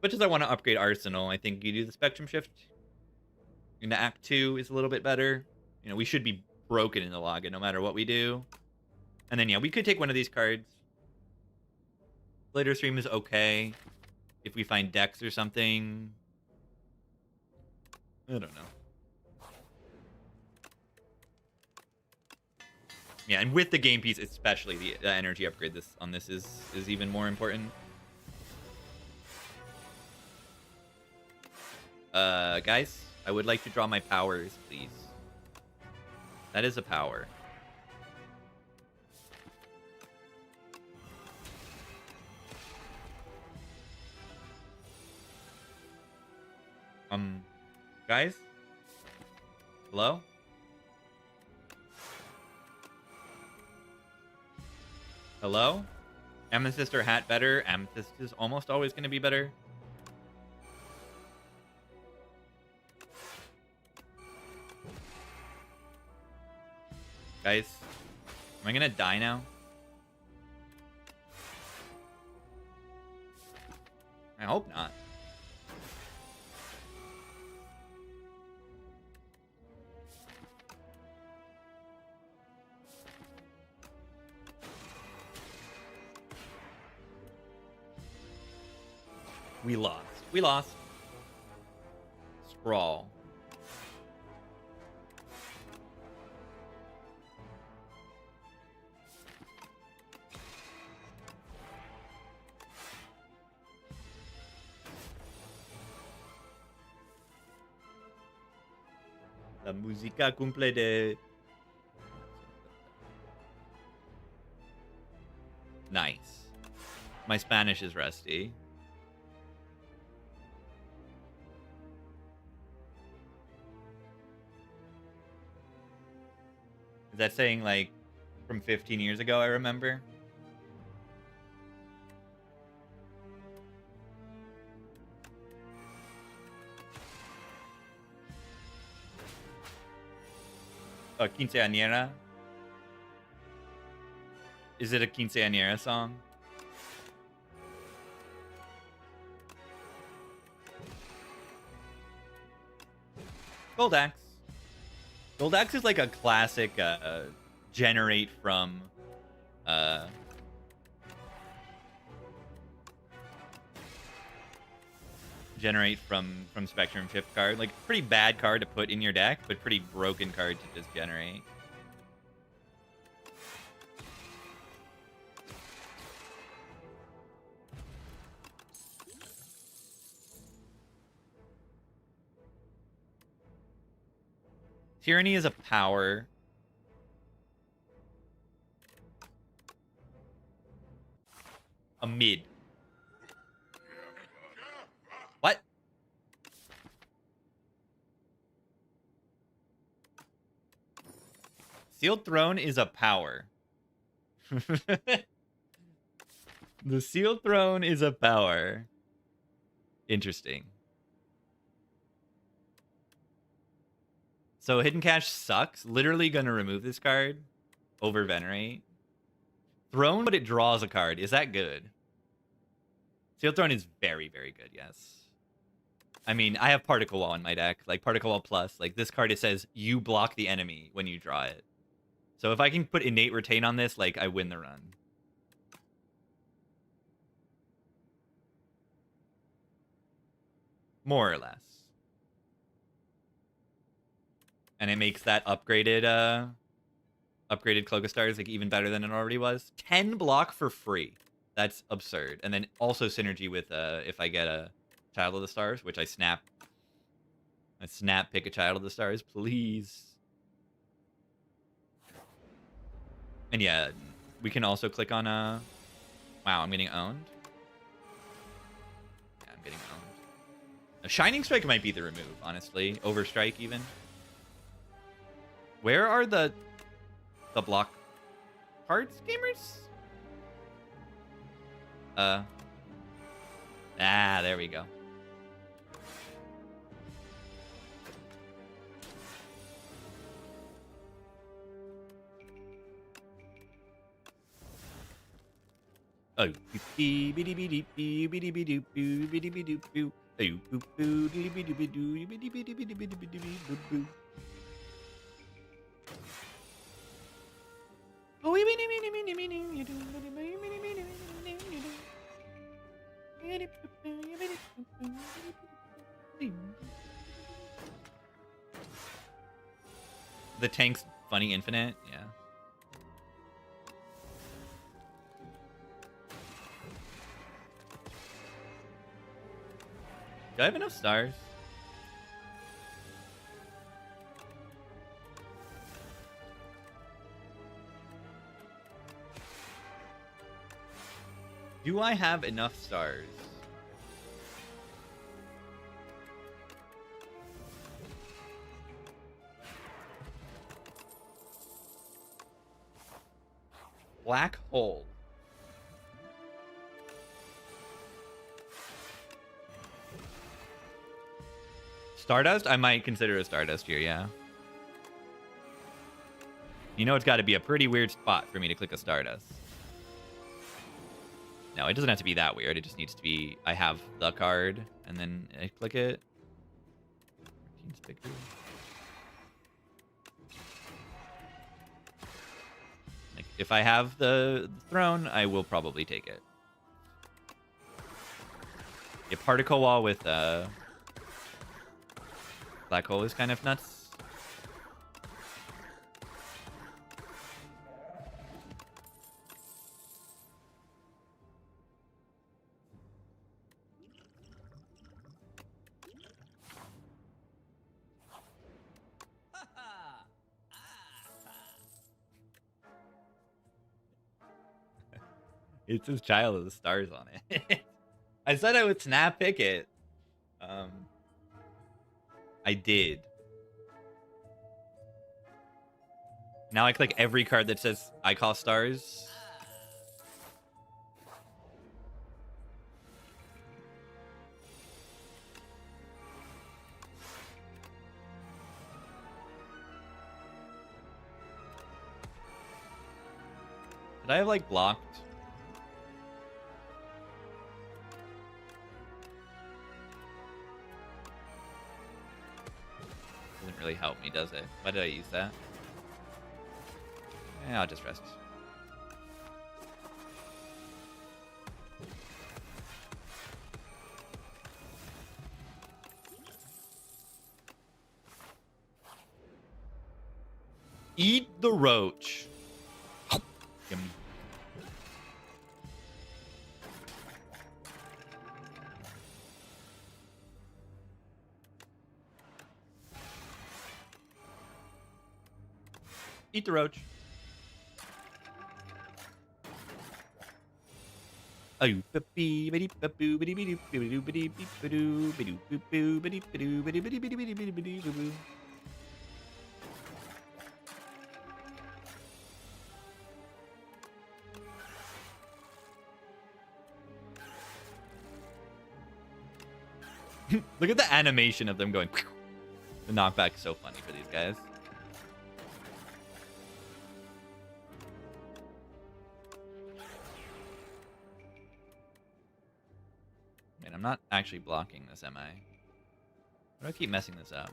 Much as I want to upgrade Arsenal, I think you do the Spectrum Shift into Act 2 is a little bit better. You know, we should be broken in the login no matter what we do. And then, yeah, we could take one of these cards. Later Stream is okay. If we find decks or something. I don't know. Yeah, and with the game piece, especially the energy upgrade on this is even more important. Guys, I would like to draw my powers, please. That is a power. Guys? Hello? Hello? Amethyst or Hat better? Amethyst is almost always going to be better. Guys, am I going to die now? I hope not. We lost. We lost. Sprawl. La música cumple de... Nice. My Spanish is rusty. Is that saying, like, from 15 years ago, I remember? Oh, quinceañera? Is it a quinceañera song? Goldax. Goldax is like a classic generate from Spectrum Shift card. Like, pretty bad card to put in your deck, but pretty broken card to just generate. Tyranny is a power. A mid. What? Sealed Throne is a power. The Sealed Throne is a power. Interesting. So Hidden Cache sucks. Literally gonna remove this card over Venerate. Throne, but it draws a card. Is that good? Sealed Throne is very, very good, yes. I mean, I have Particle Wall in my deck. Like, Particle Wall Plus. Like, this card, it says, you block the enemy when you draw it. So if I can put Innate Retain on this, like, I win the run. More or less. And it makes that upgraded upgraded Cloak of Stars, like even better than it already was. 10 block for free. That's absurd. And then also synergy with if I get a Child of the Stars, which I snap. I snap pick a Child of the Stars, please. And yeah, we can also click on wow, I'm getting owned. Yeah, I'm getting owned. A Shining Strike might be the remove, honestly. Overstrike even. Where are the block cards, gamers? There we go. Oh, the tank's funny infinite, yeah. Do I have enough stars? Do I have enough stars? Black hole. Stardust? I might consider a Stardust here, yeah. You know it's got to be a pretty weird spot for me to click a Stardust. No, it doesn't have to be that weird. It just needs to be, I have the card, and then I click it. Like, if I have the throne, I will probably take it. A particle wall with black hole is kind of nuts. It says Child of the Stars on it. I said I would snap pick it. I did. Now I click every card that says I call stars. Did I have like blocked? Doesn't really help me, does it? Why did I use that? Yeah, I'll just rest. Eat the roach. Yummy. Eat the roach. Look at the animation of them going. The knockback is so funny for these guys. Man, I'm not actually blocking this, am I? Why do I keep messing this up?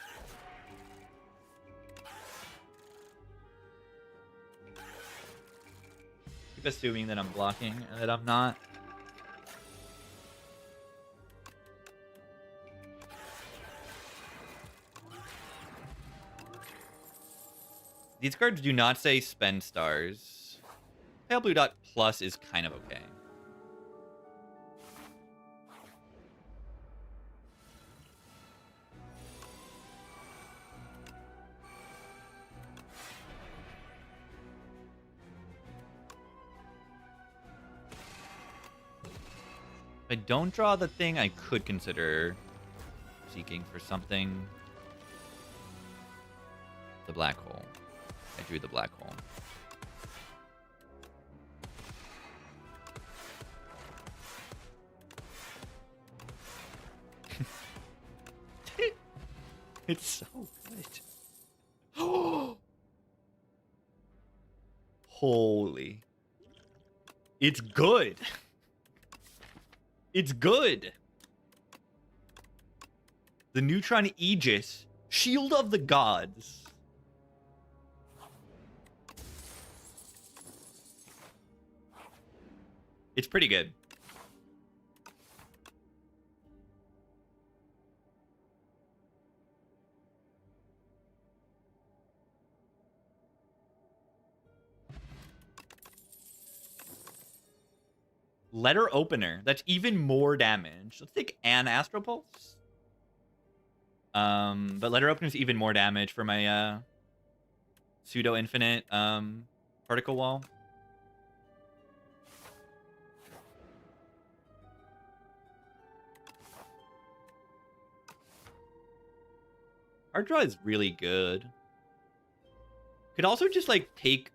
Keep assuming that I'm blocking and that I'm not. These cards do not say spend stars. Pale blue dot plus is kind of okay. If I don't draw the thing, I could consider seeking for something. The black hole. I drew the black hole. It's so good. Holy. It's good. It's good. The Neutron Aegis. Shield of the Gods. It's pretty good. Letter opener. That's even more damage. Let's take an Astral Pulse. But letter opener is even more damage for my pseudo infinite particle wall. Our draw is really good. Could also just like take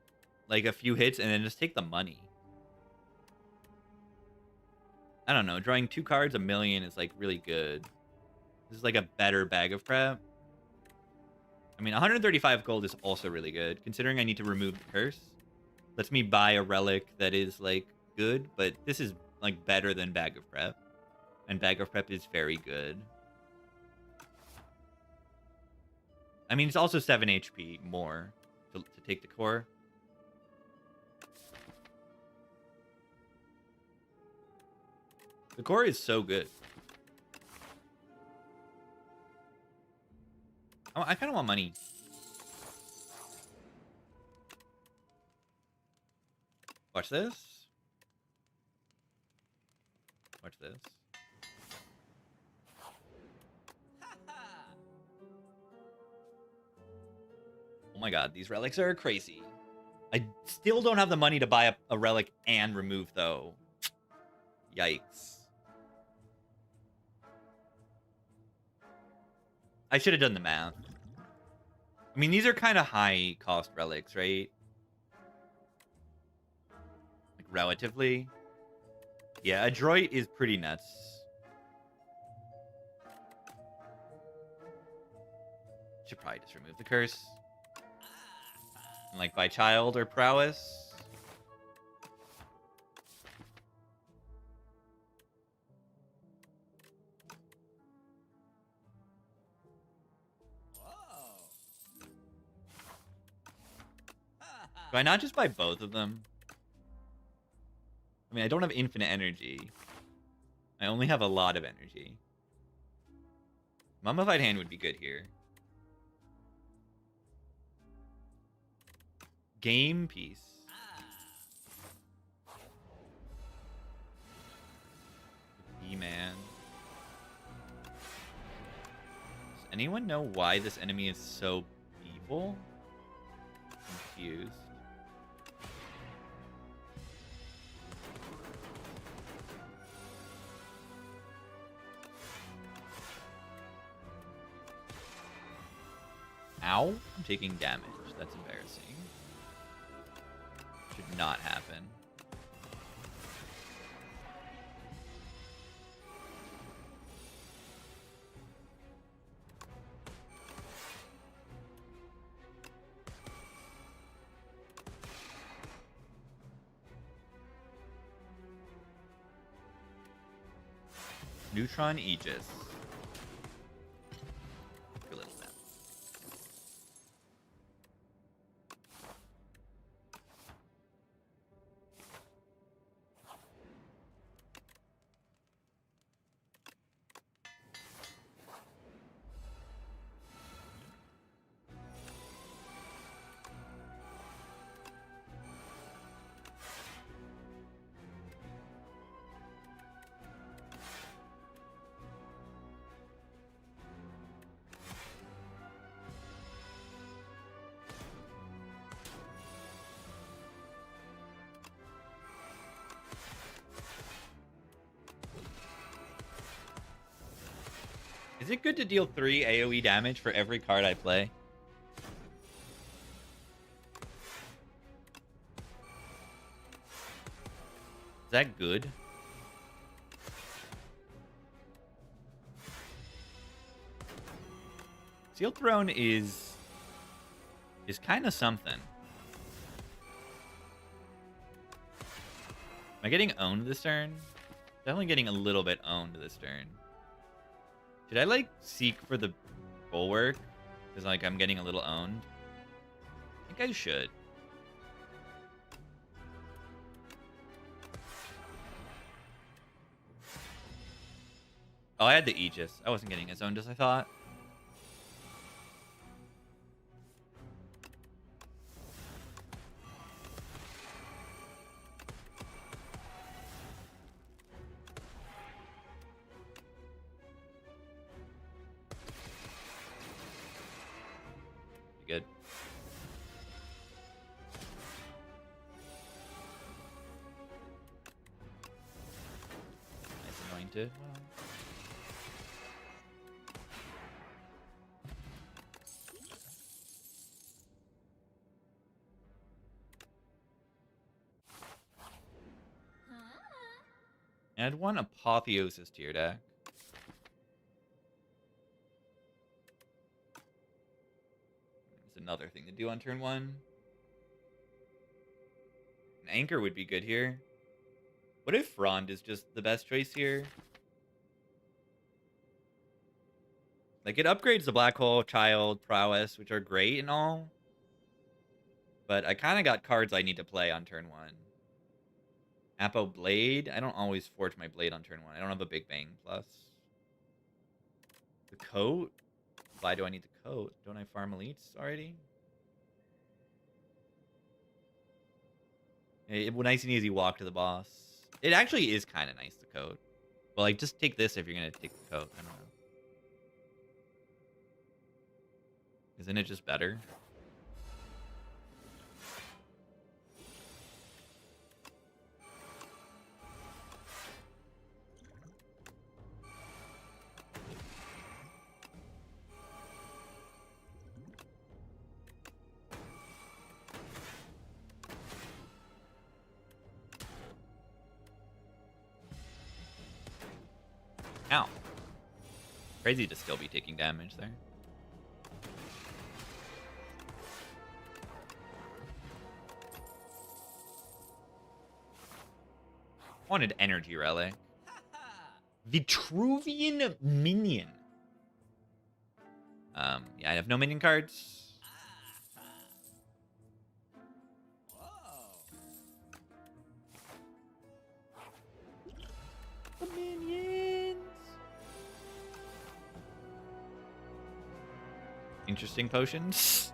like a few hits and then just take the money. I don't know. Drawing 2 cards, 1,000,000 is like really good. This is like a better bag of prep. I mean, 135 gold is also really good, considering I need to remove the curse. Lets me buy a relic that is like good, but this is like better than bag of prep, and bag of prep is very good. I mean, it's also 7 HP more to take the core. The core is so good. Oh, I kind of want money. Watch this. Watch this. Oh my god, these relics are crazy. I still don't have the money to buy a relic and remove, though. Yikes. I should have done the math. I mean, these are kind of high cost relics, right? Like, relatively. Yeah, Adroit is pretty nuts. Should probably just remove the curse. And, like, by child or prowess. Do I not just buy both of them? I mean, I don't have infinite energy. I only have a lot of energy. Mummified Hand would be good here. Game piece. E-Man. Does anyone know why this enemy is so evil? Confused. Ow. I'm taking damage. That's embarrassing. Should not happen. Neutron Aegis. A little bit. Is it good to deal 3 AoE damage for every card I play? Is that good? Sealed Throne is kind of something. Am I getting owned this turn? Definitely getting a little bit owned this turn. Should I, like, seek for the bulwark? Because, like, I'm getting a little owned. I think I should. Oh, I had the Aegis. I wasn't getting as owned as I thought. Good. Nice anointed. Well. Add 1 Apotheosis to your deck. There's another thing to do on turn 1. An Anchor would be good here. What if Frond is just the best choice here? Like, it upgrades the Black Hole, Child, Prowess, which are great and all. But I kind of got cards I need to play on turn 1. Apo Blade. I don't always forge my Blade on turn 1. I don't have a Big Bang plus. The coat? Why do I need the coat? Don't I farm elites already? Nice and easy walk to the boss. It actually is kind of nice, the coat. Well, like, just take this if you're going to take the coat. I don't know. Isn't it just better? Ow. Crazy to still be taking damage there. Wanted Energy Relic. Vitruvian Minion. Yeah, I have no minion cards. The minions. Interesting potions.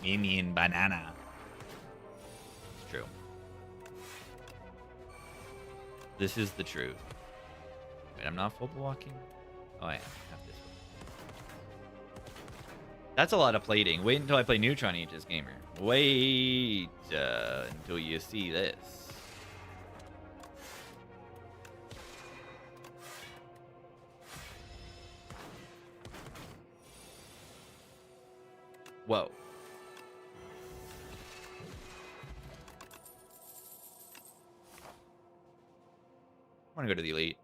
Minion banana. It's true. This is the truth. Wait, I'm not full walking. Oh, I am. I have this one. That's a lot of plating. Wait until I play Neutron Aegis, gamer. Wait until you see this. Whoa. I want to go to the elite.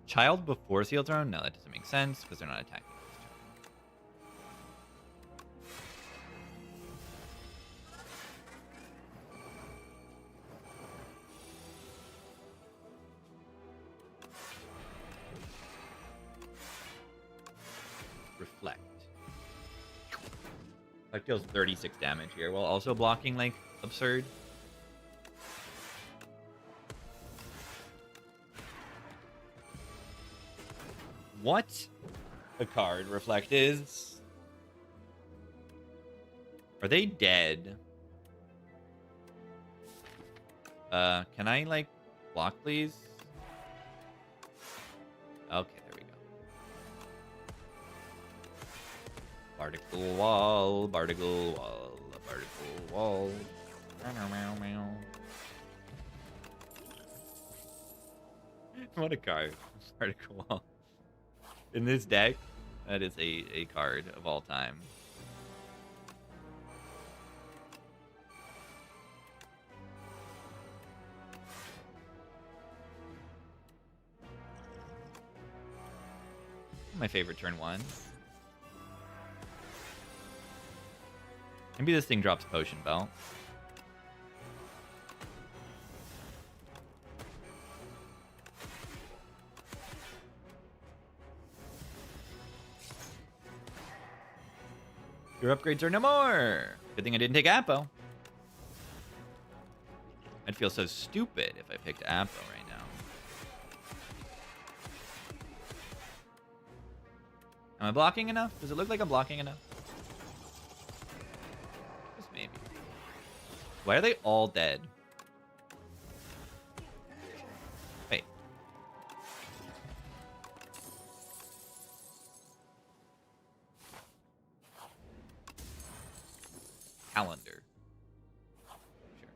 Child before Sealed Throne? No, that doesn't make sense because they're not attacking. Reflect. That deals 36 damage here while also blocking like absurd. What a card Reflect is. Are they dead? Can I like block please? Okay, there we go. Particle wall, particle wall, particle wall. Meow, meow, meow. What a card. Particle wall. In this deck, that is a card of all time. My favorite turn 1. Maybe this thing drops Potion Belt. Your upgrades are no more. Good thing I didn't take Apo. I'd feel so stupid if I picked Apo right now. Am I blocking enough? Does it look like I'm blocking enough? Just maybe. Why are they all dead? Wait. Calendar. Sure.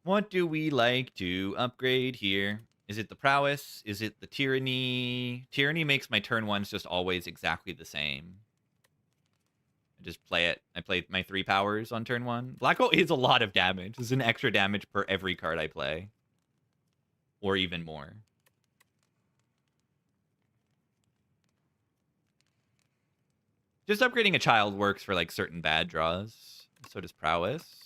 What do we like to upgrade here? Is it the prowess? Is it the tyranny? Tyranny makes my turn 1s just always exactly the same. I just play it. I play my 3 powers on turn 1. Black hole is a lot of damage. It's an extra damage per every card I play. Or even more. Just upgrading a child works for like certain bad draws. So does prowess.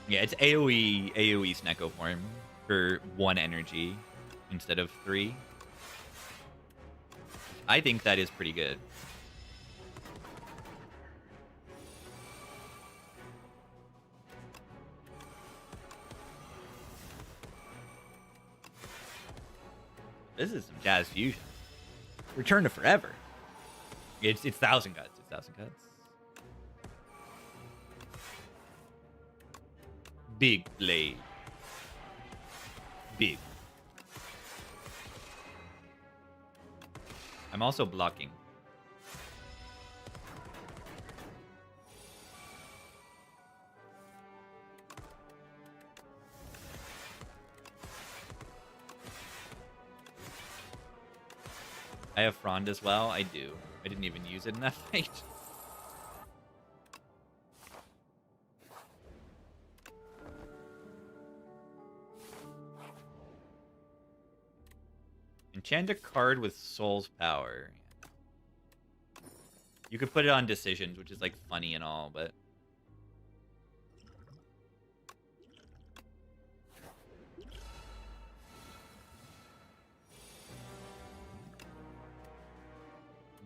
Yeah, it's AoE Snecko form for 1 energy instead of 3. I think that is pretty good. This is some Jazz Fusion. Return to Forever. It's 1,000 cuts. It's 1,000 cuts. Big blade. Big. I'm also blocking. I have Frond as well. I do. I didn't even use it in that fight. Enchant a card with Soul's Power. You could put it on decisions, which is like funny and all, but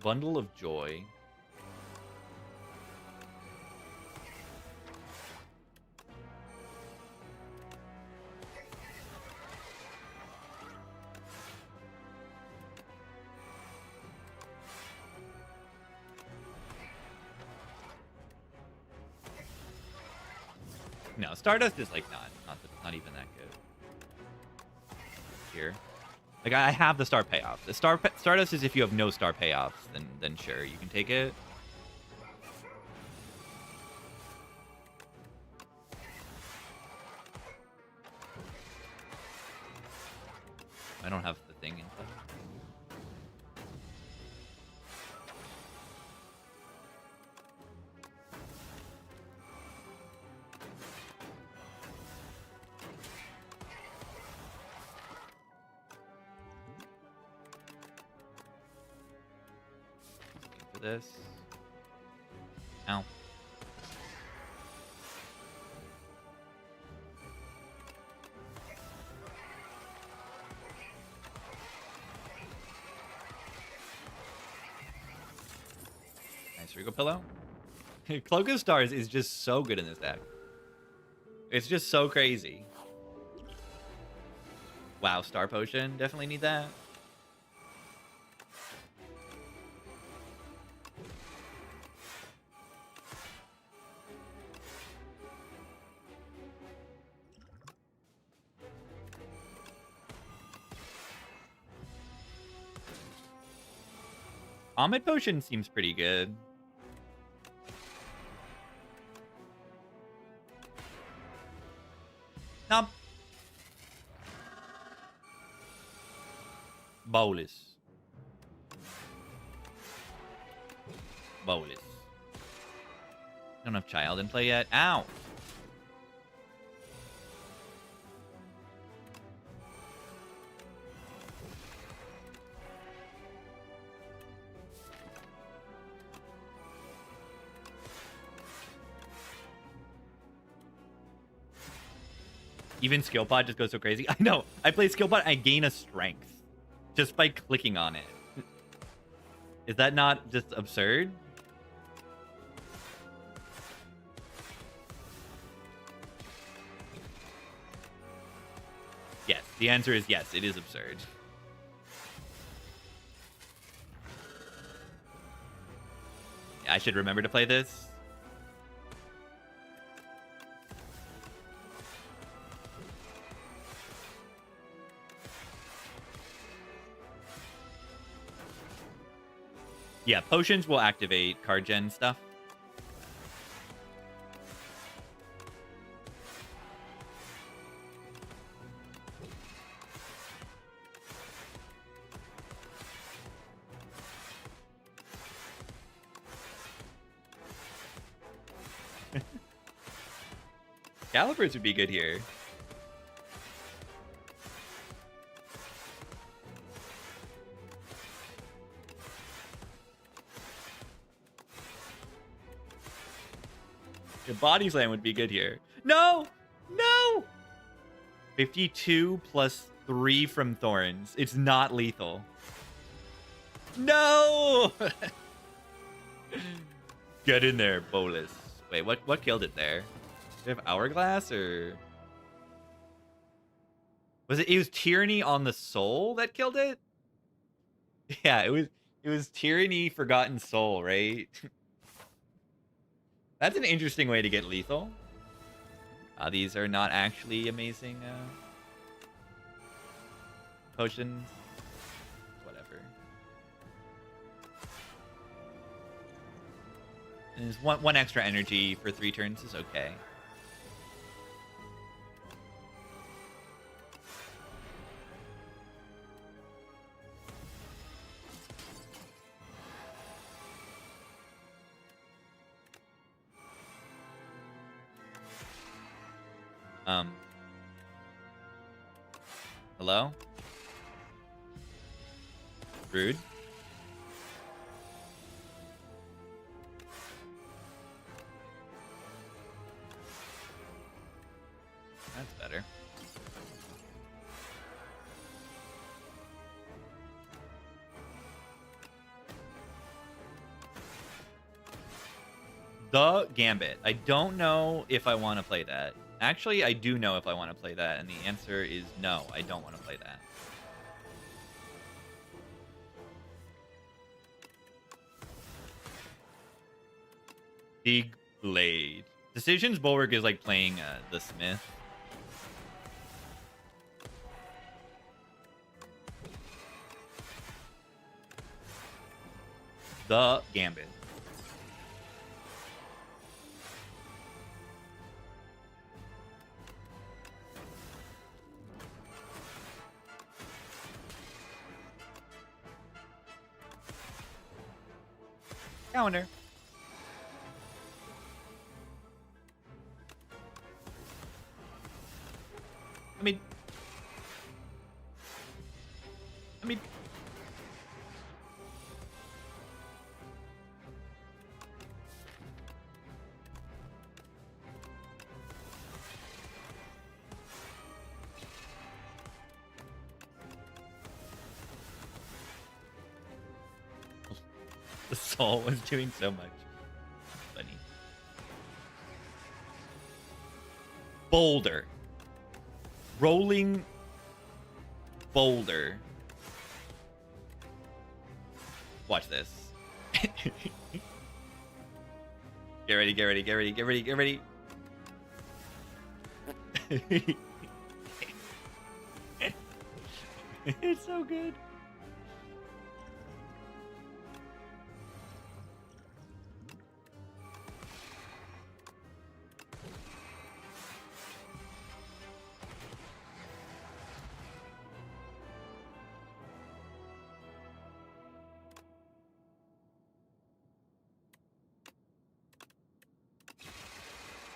Bundle of Joy. No, Stardust is like not even that good. Here. Like, I have the star payoffs. The Stardust is if you have no star payoffs, then sure, you can take it. I don't have the thing in play. This. Ow. Nice Regal Pillow. Cloak of Stars is just so good in this deck. It's just so crazy. Wow, Star Potion. Definitely need that. Omid Potion seems pretty good. Nope. Bolus. Bolus. Don't have Child in play yet. Ow. Even skill pod just goes so crazy. I know. I play skill pod, I gain a strength just by clicking on it. Is that not just absurd? Yes. The answer is yes. It is absurd. Yeah, I should remember to play this. Yeah, potions will activate card gen stuff. Calipers would be good here. The Body Slam would be good here. No! No! 52 plus 3 from Thorns. It's not lethal. No! Get in there, Bolus. Wait, what killed it there? Do we have Hourglass or... It was Tyranny on the Soul that killed it? Yeah, it was Tyranny Forgotten Soul, right? That's an interesting way to get lethal. These are not actually amazing potions. Whatever. And there's one extra energy for 3 turns is okay. Hello? Rude. That's better. The Gambit. I don't know if I want to play that. Actually, I do know if I want to play that, and the answer is no, I don't want to play that. Big Blade. Decisions Bulwark is like playing the Smith. The Gambit. Calendar. I mean, The soul was doing so much. Funny. Boulder. Rolling boulder. Watch this. Get ready, get ready, get ready, get ready, get ready. It's so good.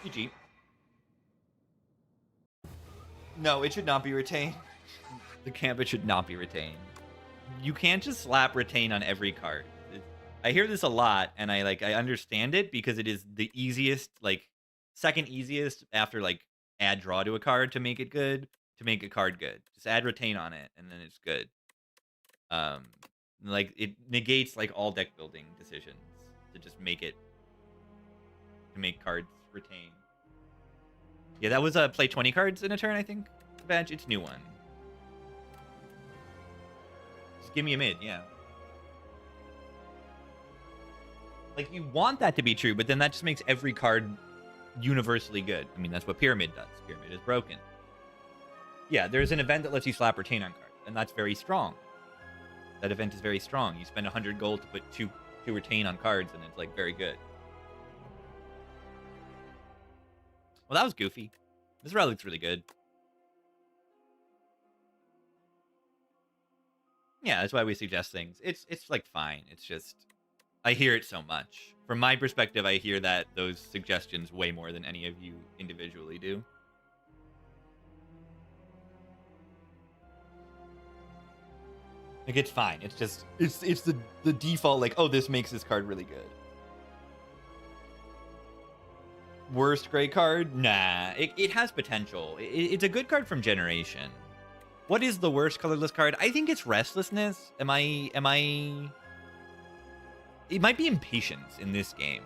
GG. No, it should not be retained. The Gambit should not be retained. You can't just slap retain on every card. I hear this a lot, and I understand it because it is the easiest, like second easiest after like add draw to a card to make it good, to make a card good. Just add retain on it, and then it's good. Like it negates like all deck building decisions to just make it to make cards retain. Yeah, that was play 20 cards in a turn, I think. Badge, it's new one. Just give me a mid, yeah. Like, you want that to be true, but then that just makes every card universally good. I mean, that's what Pyramid does. Pyramid is broken. Yeah, there's an event that lets you slap retain on cards, and that's very strong. That event is very strong. You spend 100 gold to put two retain on cards, and it's, like, very good. Well, that was goofy. This route looks really good. Yeah, that's why we suggest things. It's like fine. It's just I hear it so much. From my perspective, I hear those suggestions way more than any of you individually do. Like it's fine. It's just it's the default like, oh, this makes this card really good. Worst gray card? Nah, it has potential. It's a good card from Generation. What is the worst colorless card? I think it's Restlessness. Am I? It might be Impatience in this game.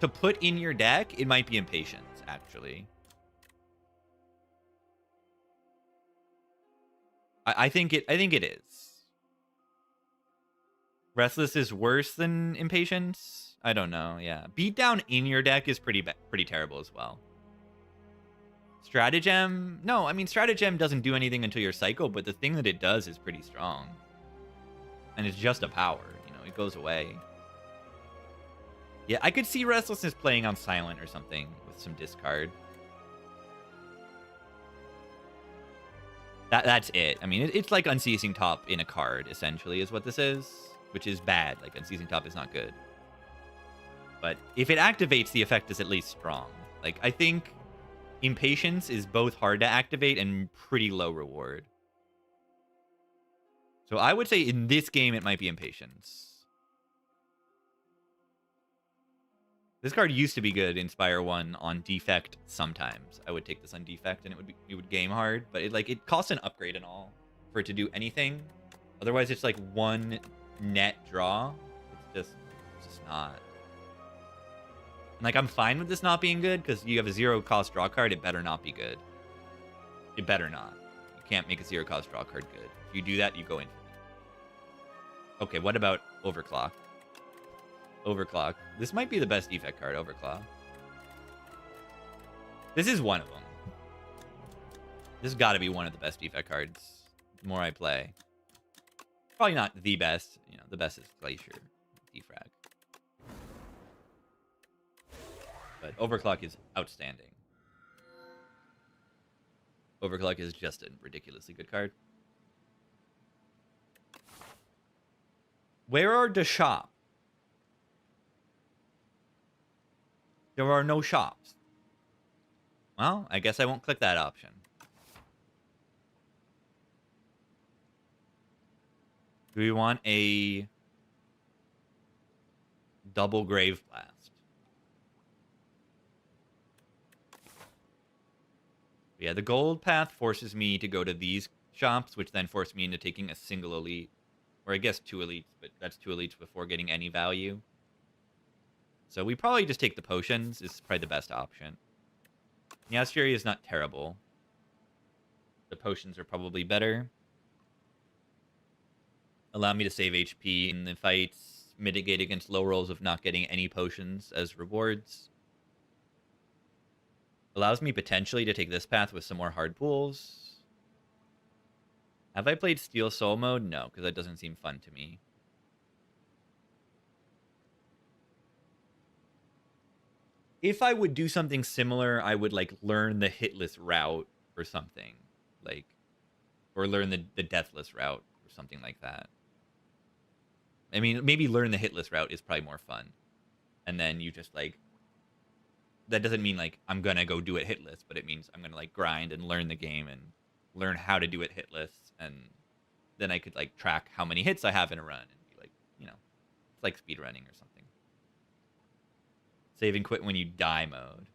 To put in your deck, it might be Impatience, actually. I think it is. Restless is worse than Impatience? I don't know, yeah. Beatdown in your deck is pretty terrible as well. Stratagem? No, I mean, Stratagem doesn't do anything until your cycle, but the thing that it does is pretty strong. And it's just a power, you know, it goes away. Yeah, I could see Restlessness playing on Silent or something with some discard. That's it. I mean, it's like Unceasing Top in a card, essentially, is what this is. Which is bad. Like, Unceasing Top is not good. But if it activates, the effect is at least strong. Like, I think Impatience is both hard to activate and pretty low reward. So I would say in this game, it might be Impatience. This card used to be good, Inspire 1, on Defect sometimes. I would take this on Defect, and it would game hard. But it costs an upgrade and all for it to do anything. Otherwise, it's like one net draw. It's just not. Like, I'm fine with this not being good, because you have a zero-cost draw card. It better not be good. It better not. You can't make a zero-cost draw card good. If you do that, you go infinite. Okay, what about Overclock? Overclock. This might be the best defect card, Overclock. This is one of them. This has got to be one of the best defect cards. The more I play. Probably not the best. You know, the best is Glacier. Defrag. But Overclock is outstanding. Overclock is just a ridiculously good card. Where are the shops? There are no shops. Well, I guess I won't click that option. Do we want a double Grave Blast? Yeah, the gold path forces me to go to these shops, which then force me into taking a single elite. Or I guess 2 elites, but that's 2 elites before getting any value. So we probably just take the potions. Is probably the best option. Meowth Fury is not terrible. The potions are probably better. Allow me to save HP in the fights. Mitigate against low rolls of not getting any potions as rewards. Allows me potentially to take this path with some more hard pools. Have I played Steel Soul mode? No, because that doesn't seem fun to me. If I would do something similar, I would like learn the hitless route or something. Like, or learn the deathless route or something like that. I mean, maybe learn the hitless route is probably more fun. And then you just like, that doesn't mean like I'm gonna go do it hitless, but it means I'm gonna like grind and learn the game and learn how to do it hitless, and then I could like track how many hits I have in a run and be like, you know, it's like speed running or something. Save and quit when you die mode.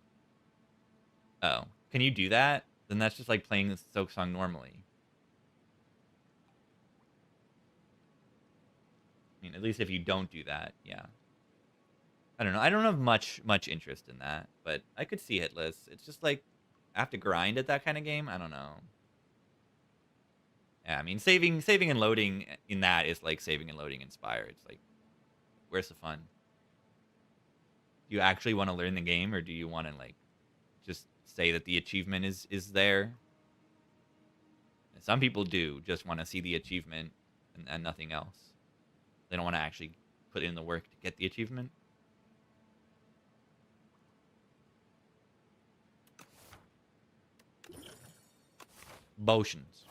Oh, can you do that? Then that's just like playing the Soak Song normally. I mean, at least if you don't do that, yeah. I don't know. I don't have much interest in that, but I could see hitless. It's just like I have to grind at that kind of game. I don't know. Yeah, I mean, saving and loading in that is like saving and loading in Spire. It's like, where's the fun? Do you actually want to learn the game, or do you want to like just say that the achievement is there? And some people do just want to see the achievement and nothing else. They don't want to actually put in the work to get the achievement. Potions.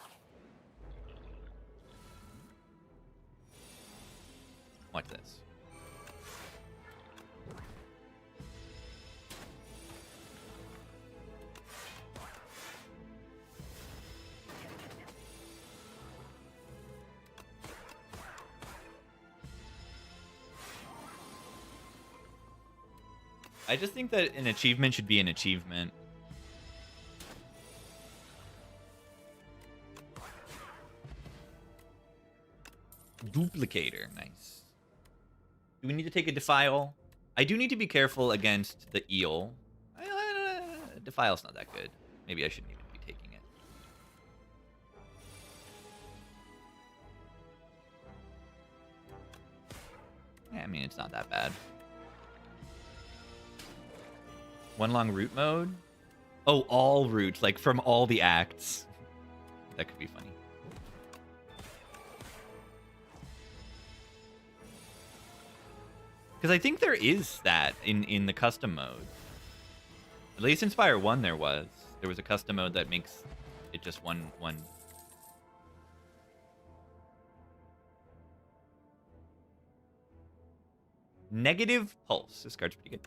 Watch this. I just think that an achievement should be an achievement. Duplicator, nice. Do we need to take a Defile? I do need to be careful against the eel. Defile's not that good. Maybe I shouldn't even be taking it. Yeah, I mean, it's not that bad. One long route mode? Oh, all routes, like from all the acts. That could be funny. Because I think there is that in the custom mode. At least in Spire 1 there was. There was a custom mode that makes it just one. Negative Pulse. This card's pretty good.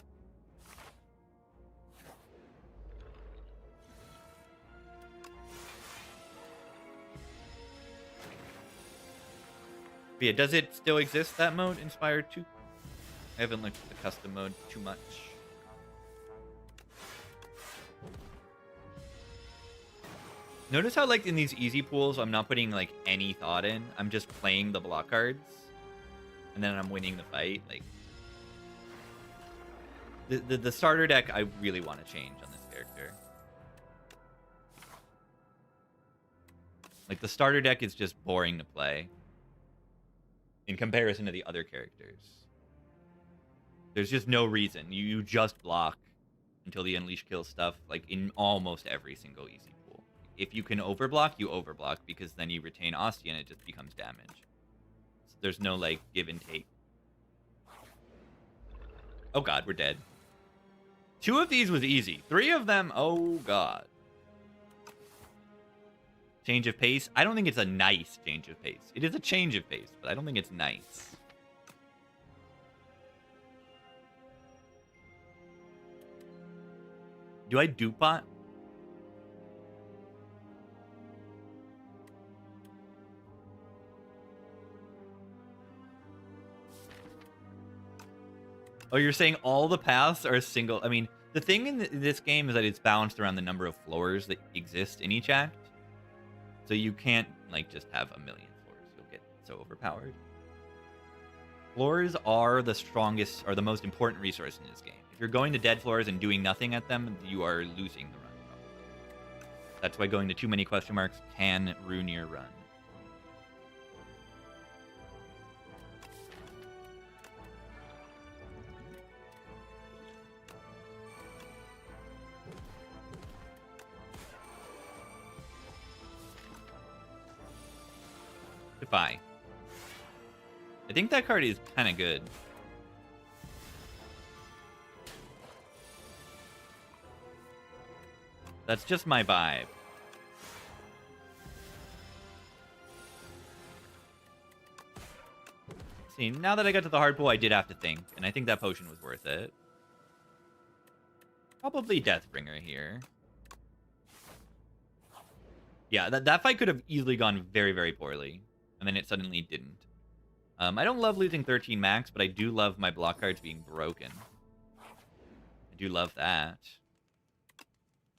But yeah, does it still exist, that mode, in Spire 2? I haven't looked at the custom mode too much. Notice how, like, in these easy pools, I'm not putting, like, any thought in. I'm just playing the block cards. And then I'm winning the fight. Like, the starter deck, I really want to change on this character. Like, the starter deck is just boring to play in comparison to the other characters. There's just no reason. You just block until the Unleash kills stuff, like, in almost every single easy pool. If you can overblock, you overblock, because then you retain Ostia and it just becomes damage. So there's no, like, give and take. Oh god, we're dead. 2 of these was easy. 3 of them, oh god. Change of pace? I don't think it's a nice change of pace. It is a change of pace, but I don't think it's nice. Do I Dupont? Oh, you're saying all the paths are single. I mean, the thing in this game is that it's balanced around the number of floors that exist in each act. So you can't, like, just have a million floors. You'll get so overpowered. Floors are the strongest or the most important resource in this game. If you're going to dead floors and doing nothing at them, you are losing the run, probably. That's why going to too many question marks can ruin your run. Defy. I think that card is kind of good. That's just my vibe. See, now that I got to the hard pull, I did have to think, and I think that potion was worth it. Probably Deathbringer here. Yeah, that fight could have easily gone very, very poorly, and then it suddenly didn't. I don't love losing 13 max, but I do love my block cards being broken. I do love that.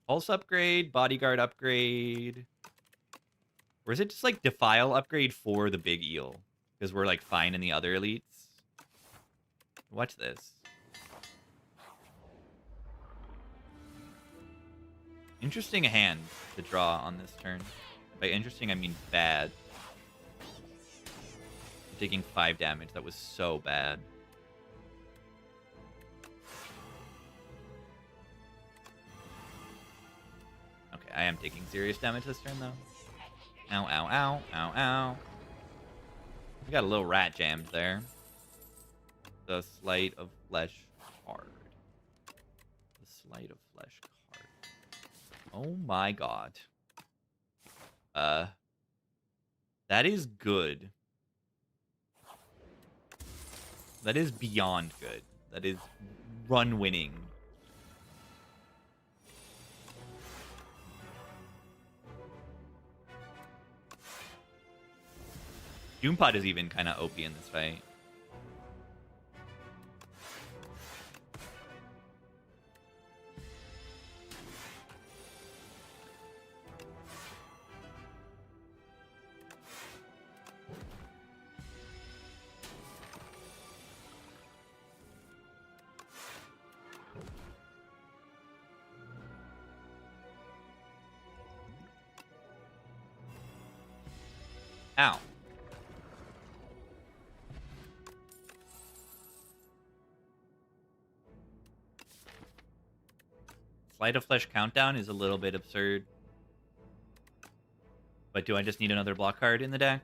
Pulse upgrade, bodyguard upgrade. Or is it just like Defile upgrade for the big eel? Because we're like fine in the other elites. Watch this. Interesting hand to draw on this turn. By interesting, I mean bad. Taking 5 damage. That was so bad. Okay, I am taking serious damage this turn, though. Ow, ow, ow, ow, ow. We got a little rat jammed there. The Sleight of Flesh card. The Sleight of Flesh card. Oh my god. That is good. That is beyond good. That is run winning. Doompot is even kind of OP in this fight. Ow. Sleight of Flesh countdown is a little bit absurd. But do I just need another block card in the deck?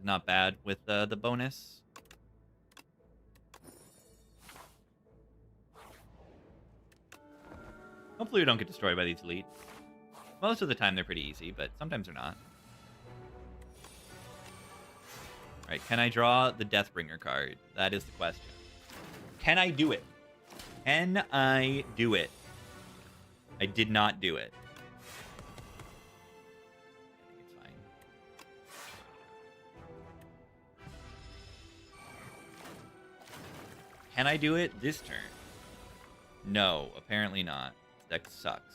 Not bad with the bonus. Hopefully we don't get destroyed by these elites. Most of the time they're pretty easy, but sometimes they're not. Alright, can I draw the Deathbringer card? That is the question. Can I do it? Can I do it? I did not do it. I think it's fine. Can I do it this turn? No, apparently not. This deck sucks.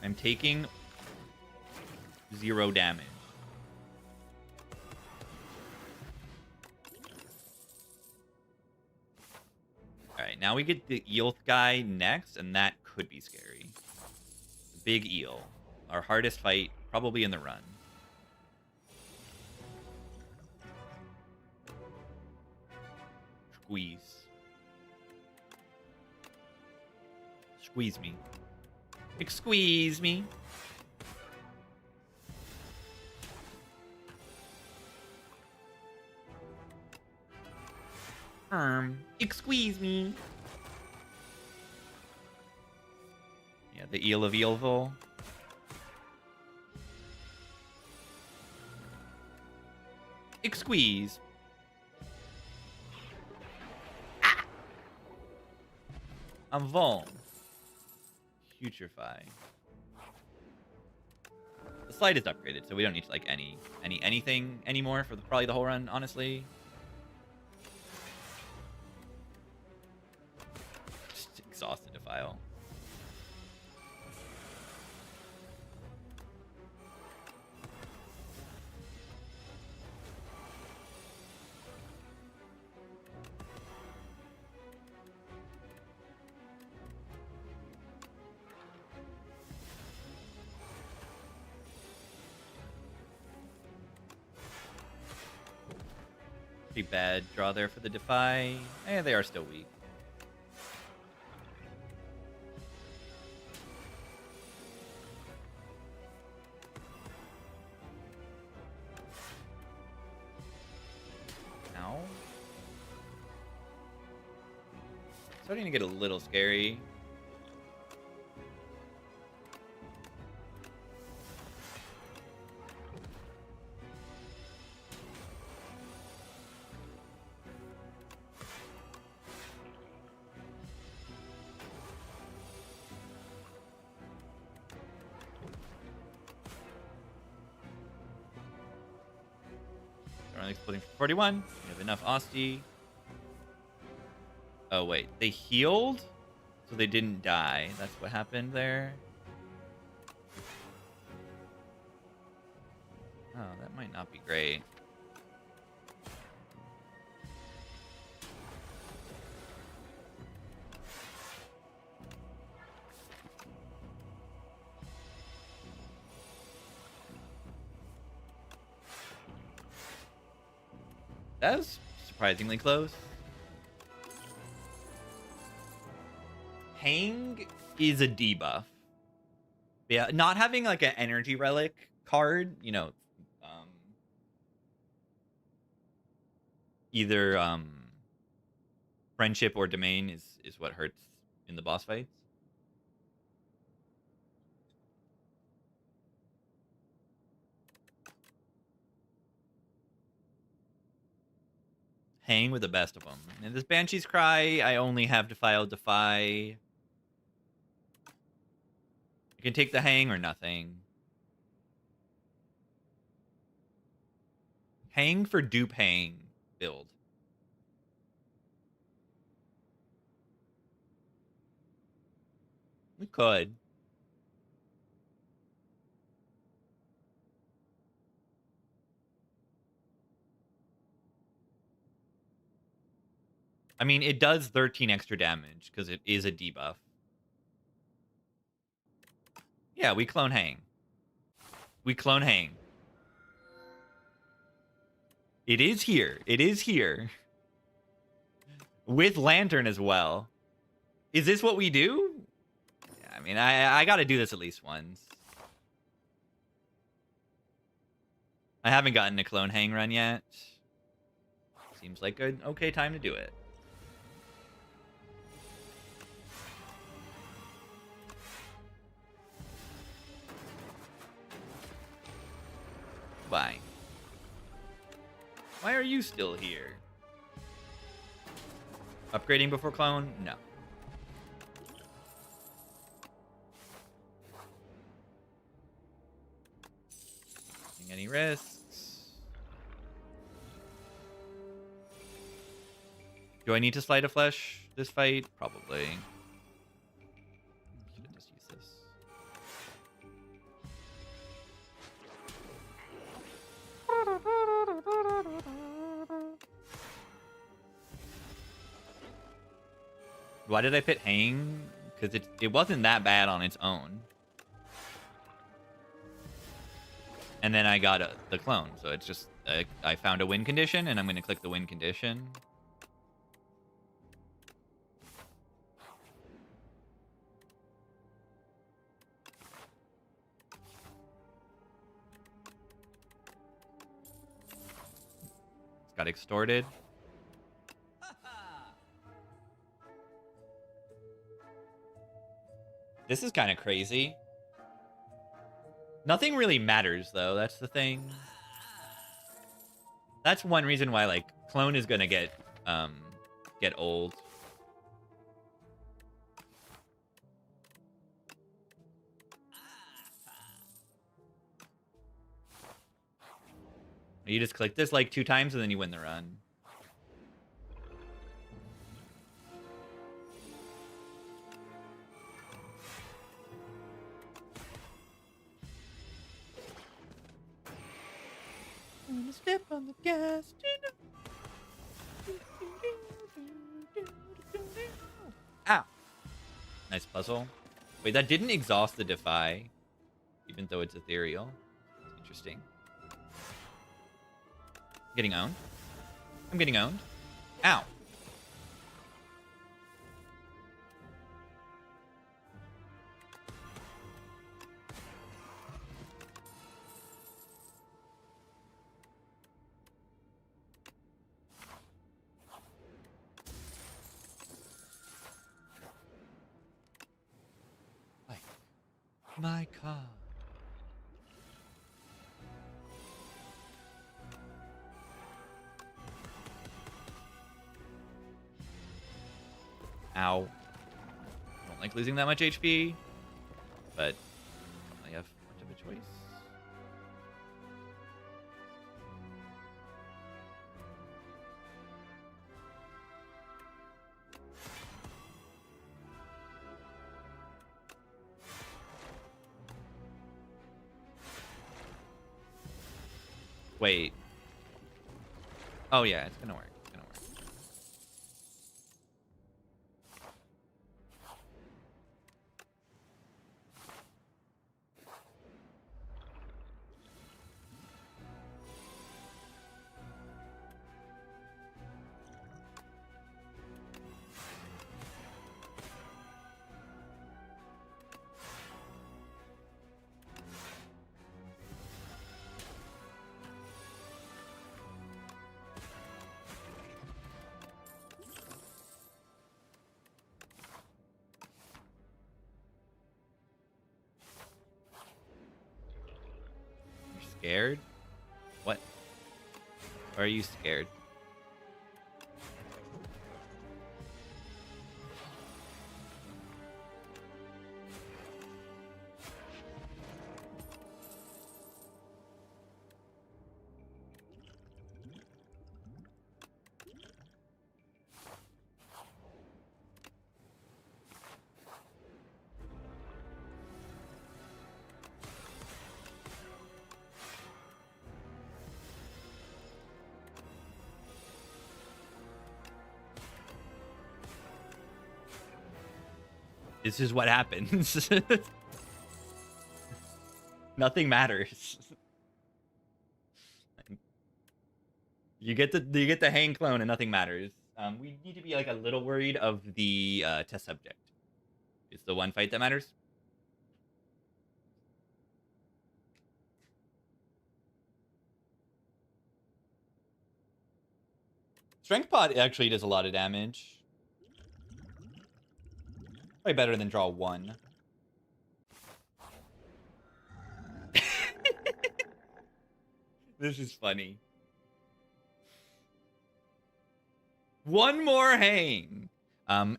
I'm taking 0 damage. Alright, now we get the eel guy next, and that could be scary. Big eel. Our hardest fight, probably in the run. Squeeze. Squeeze me. Squeeze me. Squeeze me. Yeah, the Eel of Eelville. Squeeze. Ah! I'm Vuln. Putrefy. The slide is upgraded, so we don't need to like anything anymore for probably the whole run, honestly. Just exhausted Defile. pretty bad draw there for the Defy. Eh, they are still weak. Ow. Starting to get a little scary. Only splitting for 41. We have enough Osti. Oh, wait. They healed? So they didn't die. That's what happened there. Oh, that might not be great. That was surprisingly close. Hang is a debuff. Yeah, not having like an energy relic card, you know, either friendship or domain is what hurts in the boss fights. Hang with the best of them. And this Banshee's Cry, I only have Defy. You can take the Hang or nothing. Hang for dupe Hang build. We could. I mean, it does 13 extra damage because it is a debuff. Yeah, we clone Hang. We clone Hang. It is here. It is here. With Lantern as well. Is this what we do? Yeah, I mean, I got to do this at least once. I haven't gotten a clone Hang run yet. Seems like an okay time to do it. Bye. Why are you still here? Upgrading before clone? No. Taking any risks? Do I need to Sleight of Flesh this fight? Probably. Should have just used this. Why did I put Hang? Because it wasn't that bad on its own. And then I got the clone. So it's just, I found a win condition, and I'm going to click the win condition. It's got extorted. This is kind of crazy. Nothing really matters, though. That's the thing. That's one reason why, like, clone is gonna get old. You just click this like 2 times and then you win the run. Step on the gas. Ow. Nice puzzle. Wait, that didn't exhaust the Defy, even though it's ethereal. Interesting. Getting owned. I'm getting owned. Ow. My car. Ow. Don't like losing that much HP, but I have much of a choice. Wait. Oh yeah, it's gonna work. It's gonna work. You're scared? What? Or are you scared? This is what happens. Nothing matters. You get the hang clone and nothing matters. We need to be like a little worried of the test subject. It's the one fight that matters. Strength Pot actually does a lot of damage. Way better than draw 1. This is funny. One more hang.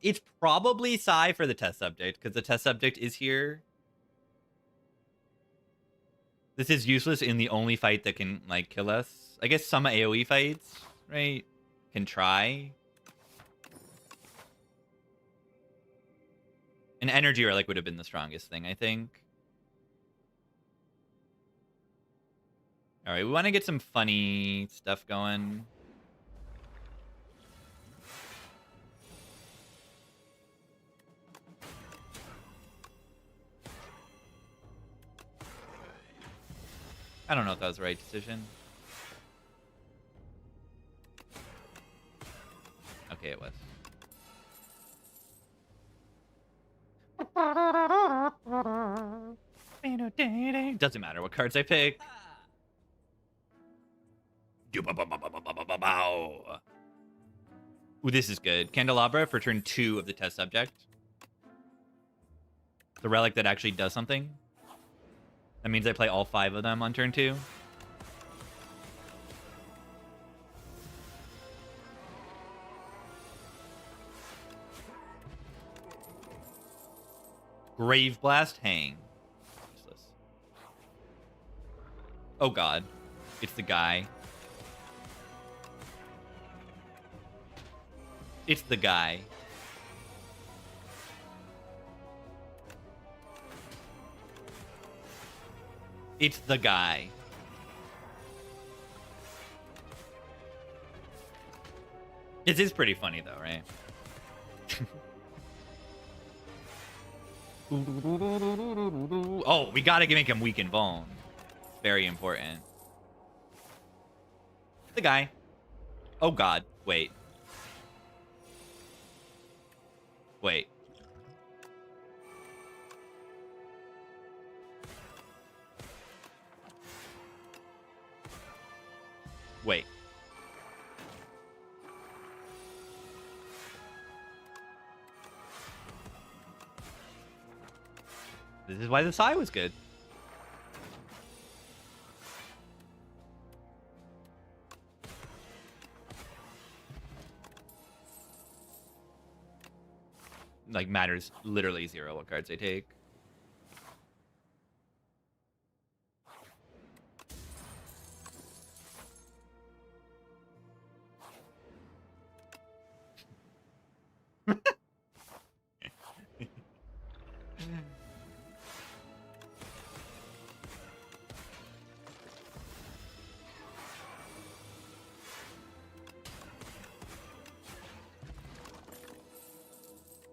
It's probably Psy for the test subject, because the test subject is here. This is useless in the only fight that can, like, kill us. I guess some AoE fights, right, can try. An energy relic would have been the strongest thing, I think. All right, we want to get some funny stuff going. I don't know if that was the right decision. Okay, it was. Doesn't matter what cards I pick. Ooh, this is good. Candelabra for turn 2 of the test subject. The relic that actually does something. That means I play all 5 of them on turn 2. Grave Blast, hang. Useless. Oh god. It's the guy. It's the guy. It's the guy. This is pretty funny though, right? Oh, we gotta make him weak and vuln. Very important. The guy. Oh god. Wait. Wait. Wait. This is why the Psy was good. Like, matters literally zero what cards they take.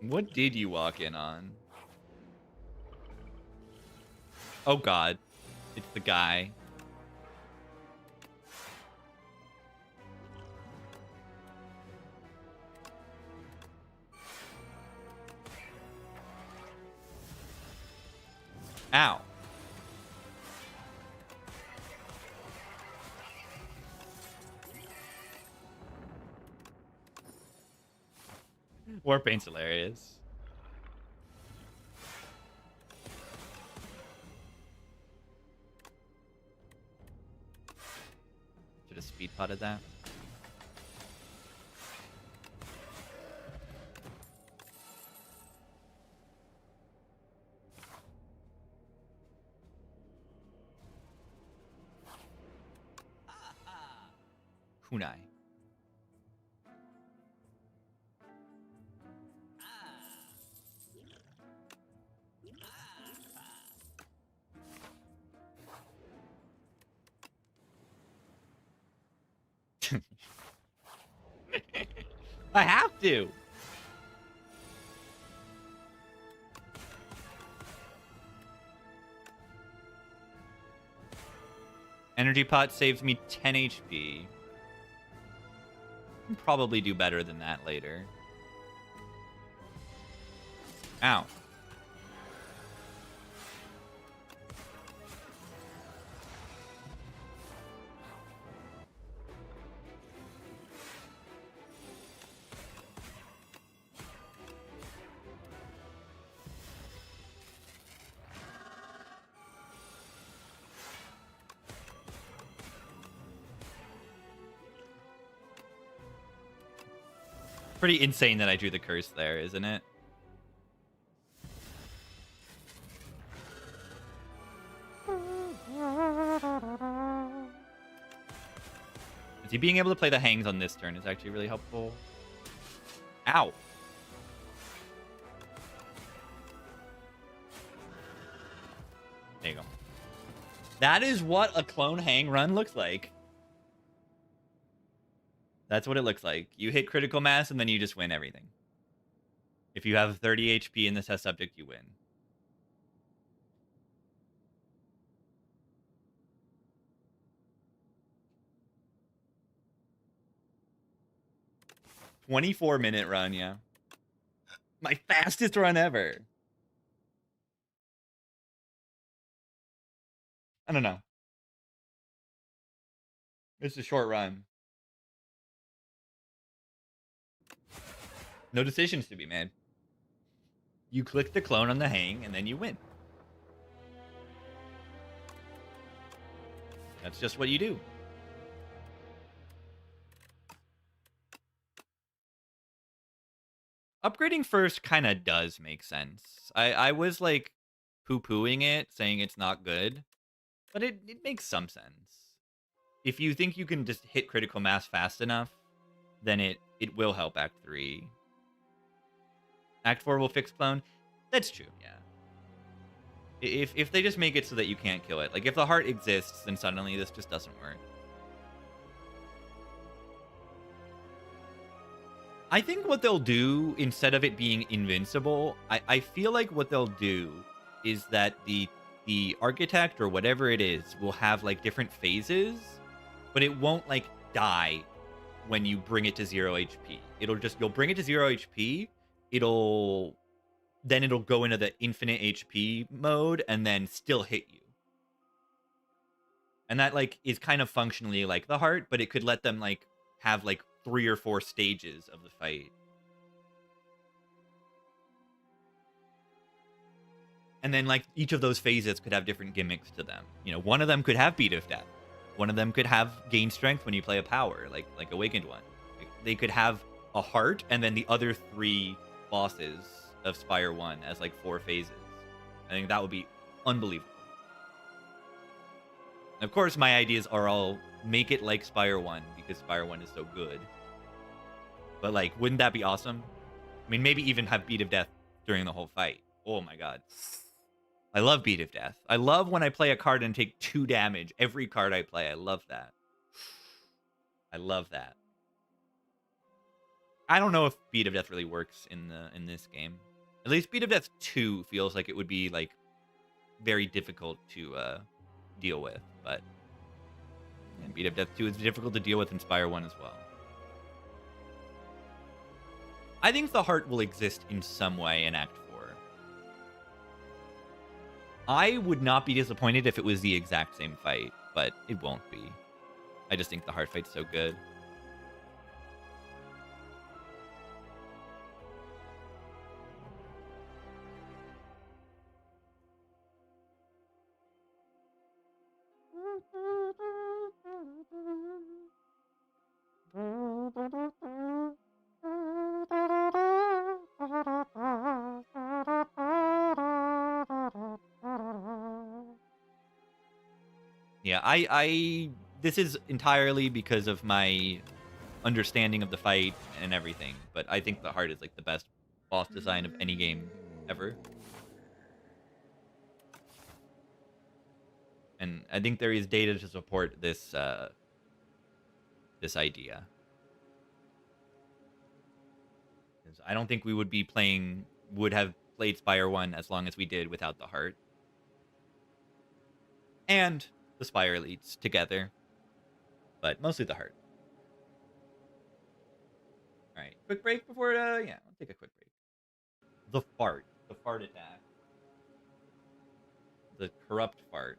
What did you walk in on? Oh god. It's the guy. Ow. Warpaint's hilarious. Should have speed potted that. Kunai. I have to. Energy pot saves me 10 HP. Can probably do better than that later. Ow. Pretty insane that I drew the curse there, isn't it? Is he being able to play the hangs on this turn is actually really helpful. Ow. There you go. That is what a clone hang run looks like. That's what it looks like. You hit critical mass, and then you just win everything. If you have 30 HP in the test subject, you win. "24-minute run, yeah. My fastest run ever. I don't know. It's a short run. No decisions to be made. You click the clone on the hang, and then you win. That's just what you do. Upgrading first kind of does make sense. I was, like, poo-pooing it, saying it's not good, but it makes some sense. If you think you can just hit critical mass fast enough, then it will help Act 3. Act 4 will fix clone. That's true, yeah. If they just make it so that you can't kill it. Like, if the heart exists, then suddenly this just doesn't work. I think what they'll do, instead of it being invincible, I feel like what they'll do is that the architect or whatever it is will have, like, different phases, but it won't, like, die when you bring it to 0 HP. You'll bring it to 0 HP, it'll go into the infinite HP mode and then still hit you. And that like is kind of functionally like the heart, but it could let them like have like 3 or 4 stages of the fight. And then like each of those phases could have different gimmicks to them. You know, one of them could have Beat of Death. One of them could have gain strength when you play a power, like Awakened One. They could have a heart and then the other 3 bosses of Spire 1 as like 4 phases. I think that would be unbelievable. And of course, my ideas are all make it like Spire 1 because Spire 1 is so good. But like, wouldn't that be awesome? I mean, maybe even have Beat of Death during the whole fight. Oh my god. I love Beat of Death. I love when I play a card and take 2 damage. Every card I play, I love that. I love that. I don't know if Beat of Death really works in this game. At least Beat of Death 2 feels like it would be like very difficult to deal with, but yeah, Beat of Death 2 is difficult to deal with in Spire 1 as well. I think the heart will exist in some way in Act 4. I would not be disappointed if it was the exact same fight, but it won't be. I just think the heart fight's so good. Yeah, this is entirely because of my understanding of the fight and everything, but I think the heart is like the best boss design of any game ever. And I think there is data to support this this idea. Because I don't think we would have played Spire 1 as long as we did without the heart. And the Spire leads together. But mostly the heart. Alright, quick break before yeah, I'll take a quick break. The fart attack. The corrupt fart.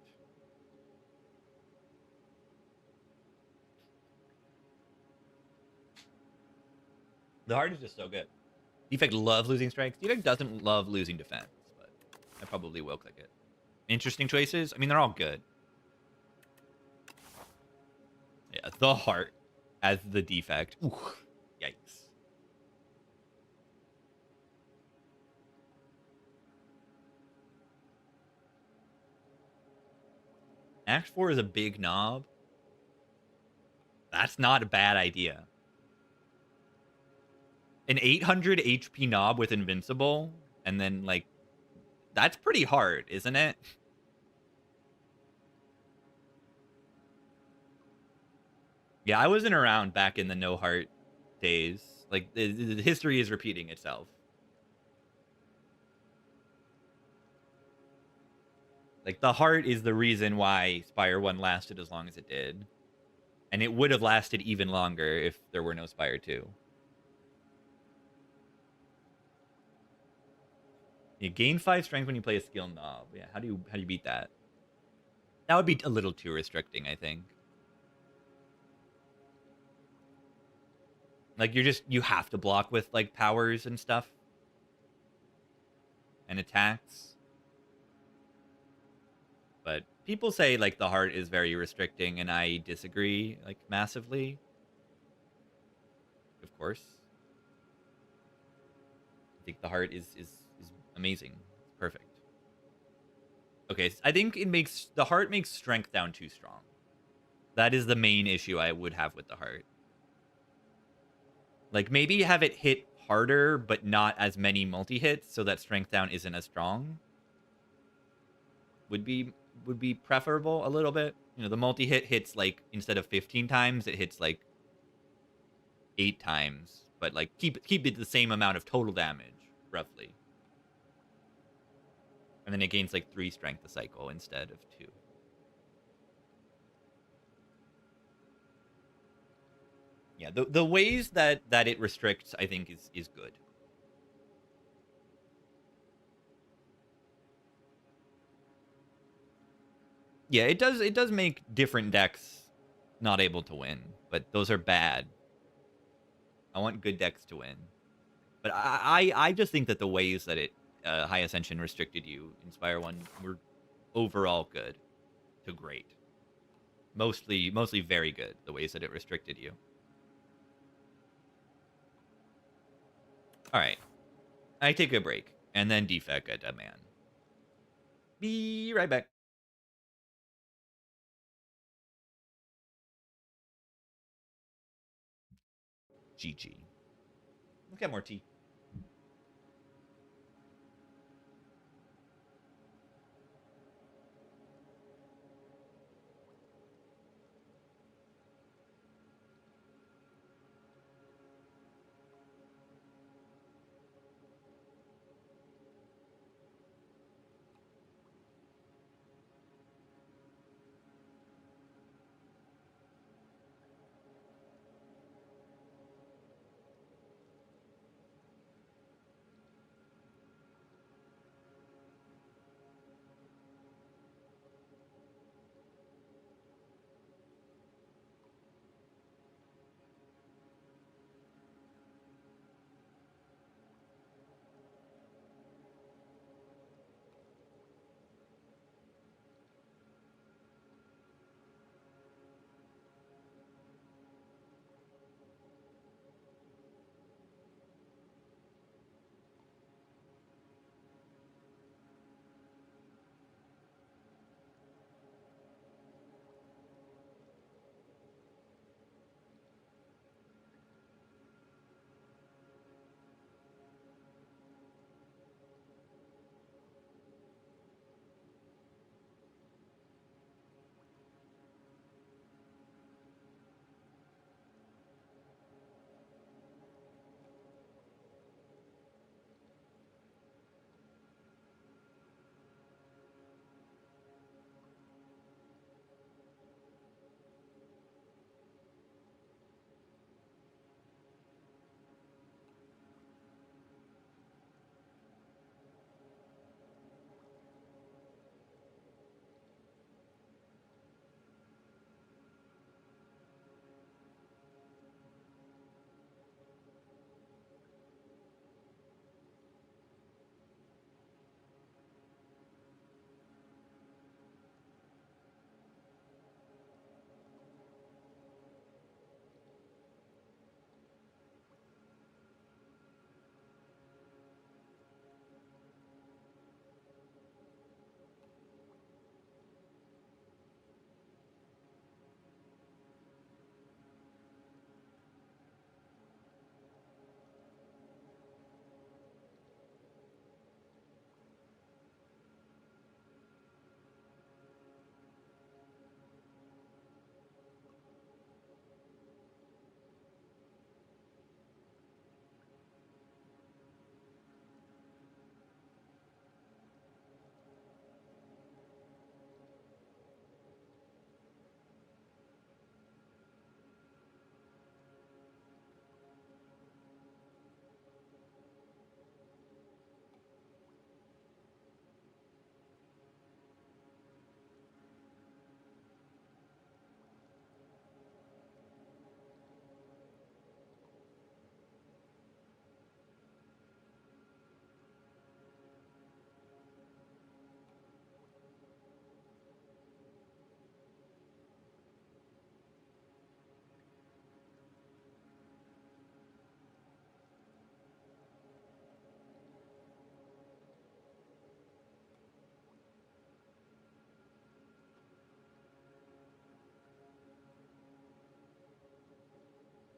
The heart is just so good. Defect loves losing strikes. Defect doesn't love losing defense, but I probably will click it. Interesting choices. I mean, they're all good. Yeah, the heart as the defect. Ooh, yikes. Act 4 is a big knob. That's not a bad idea. An 800 HP knob with Invincible, and then, like, that's pretty hard, isn't it? Yeah, I wasn't around back in the no heart days. Like, the history is repeating itself. Like, the heart is the reason why Spire 1 lasted as long as it did. And it would have lasted even longer if there were no Spire 2. You gain 5 strength when you play a skill knob. Yeah, how do you beat that? That would be a little too restricting, I think. Like, you have to block with, like, powers and stuff. And attacks. But people say, like, the heart is very restricting, and I disagree, like, massively. Of course. I think the heart is amazing. It's perfect. Okay, I think the heart makes strength down too strong. That is the main issue I would have with the heart. Like, maybe have it hit harder, but not as many multi-hits, so that strength down isn't as strong. Would be preferable a little bit. You know, the multi-hit hits, like, instead of 15 times, it hits, like, 8 times. But, like, keep it the same amount of total damage, roughly. And then it gains, like, 3 strength a cycle instead of 2. Yeah, the ways that it restricts, I think, is good. Yeah, it does make different decks not able to win, but those are bad. I want good decks to win. But I just think that the ways that it High Ascension restricted you, Inspire One, were overall good to great. Mostly very good. The ways that it restricted you. All right, I take a break and then defect a demand. Be right back. GG. Look at more tea.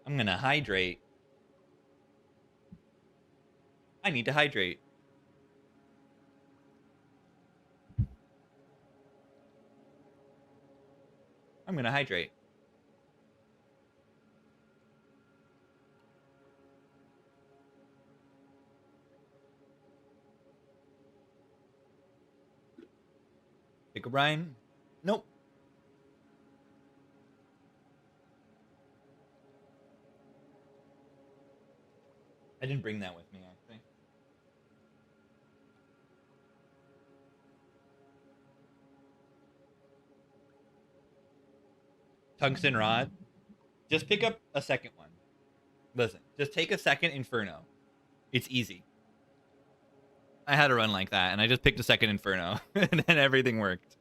I'm gonna hydrate. I need to hydrate. I'm gonna hydrate. Pick a Brian. Nope. I didn't bring that with me, actually. Tungsten rod. Just pick up a second one. Listen, just take a second Inferno. It's easy. I had a run like that, and I just picked a second Inferno, and then everything worked.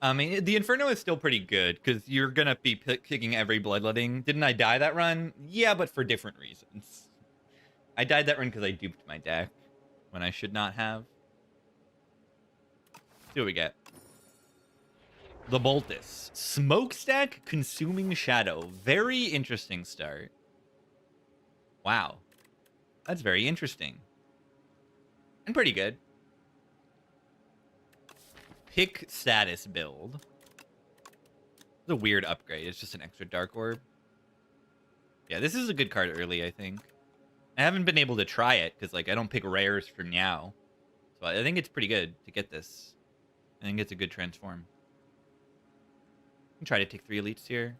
I mean, the Inferno is still pretty good, because you're going to be picking every Bloodletting. Didn't I die that run? Yeah, but for different reasons. I died that run because I duped my deck when I should not have. Let's see what we get. The Boltus. Smokestack Consuming Shadow. Very interesting start. Wow. That's very interesting. And pretty good. Pick status build. It's a weird upgrade. It's just an extra Dark Orb. Yeah, this is a good card early, I think. I haven't been able to try it because, like, I don't pick rares for now. So I think it's pretty good to get this. I think it's a good transform. I can try to take 3 elites here.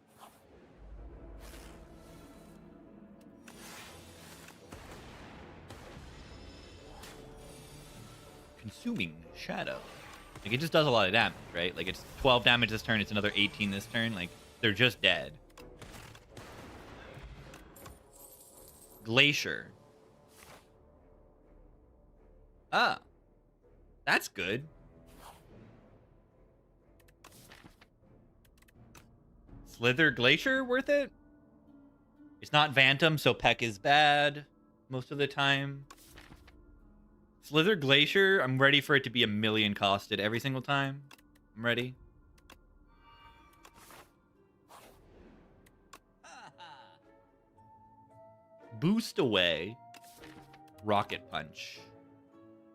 Consuming Shadow. Like, it just does a lot of damage, right? Like, it's 12 damage this turn. It's another 18 this turn. Like, they're just dead. Glacier. Ah. That's good. Slither Glacier worth it? It's not Phantom, so Peck is bad most of the time. Slither Glacier, I'm ready for it to be 1,000,000 costed every single time. I'm ready. Boost away. Rocket Punch.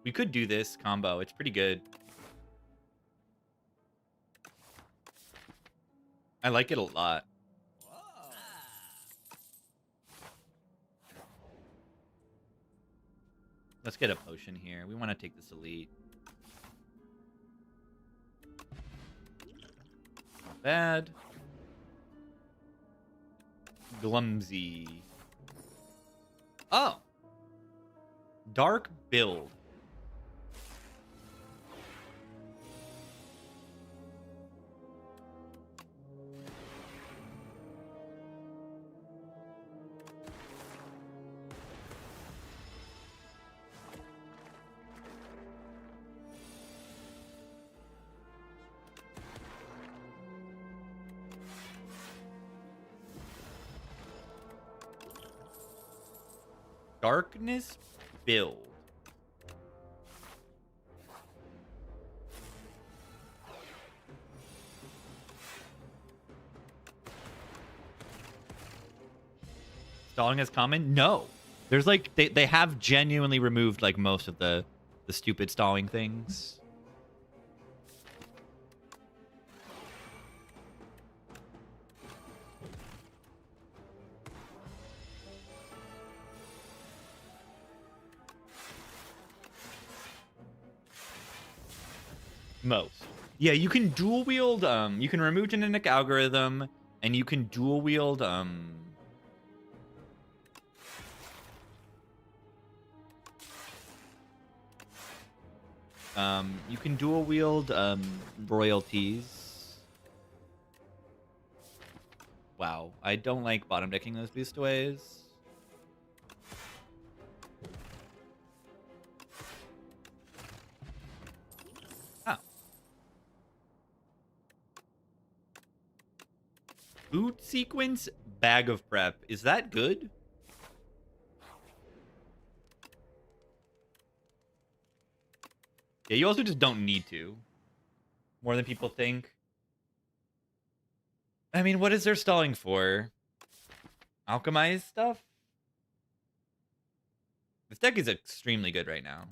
We could do this combo. It's pretty good. I like it a lot. Let's get a potion here. We want to take this elite. Not bad. Glumsy. Oh. Dark build. Darkness build. Stalling is common? No. There's like they have genuinely removed like most of the stupid stalling things. Most. Yeah, you can dual wield, you can remove genetic algorithm, and you can dual wield, you can dual wield, royalties. Wow, I don't like bottom decking those boostaways. Boot sequence, bag of prep. Is that good? Yeah, you also just don't need to. More than people think. I mean, what is there stalling for? Alchemize stuff? This deck is extremely good right now.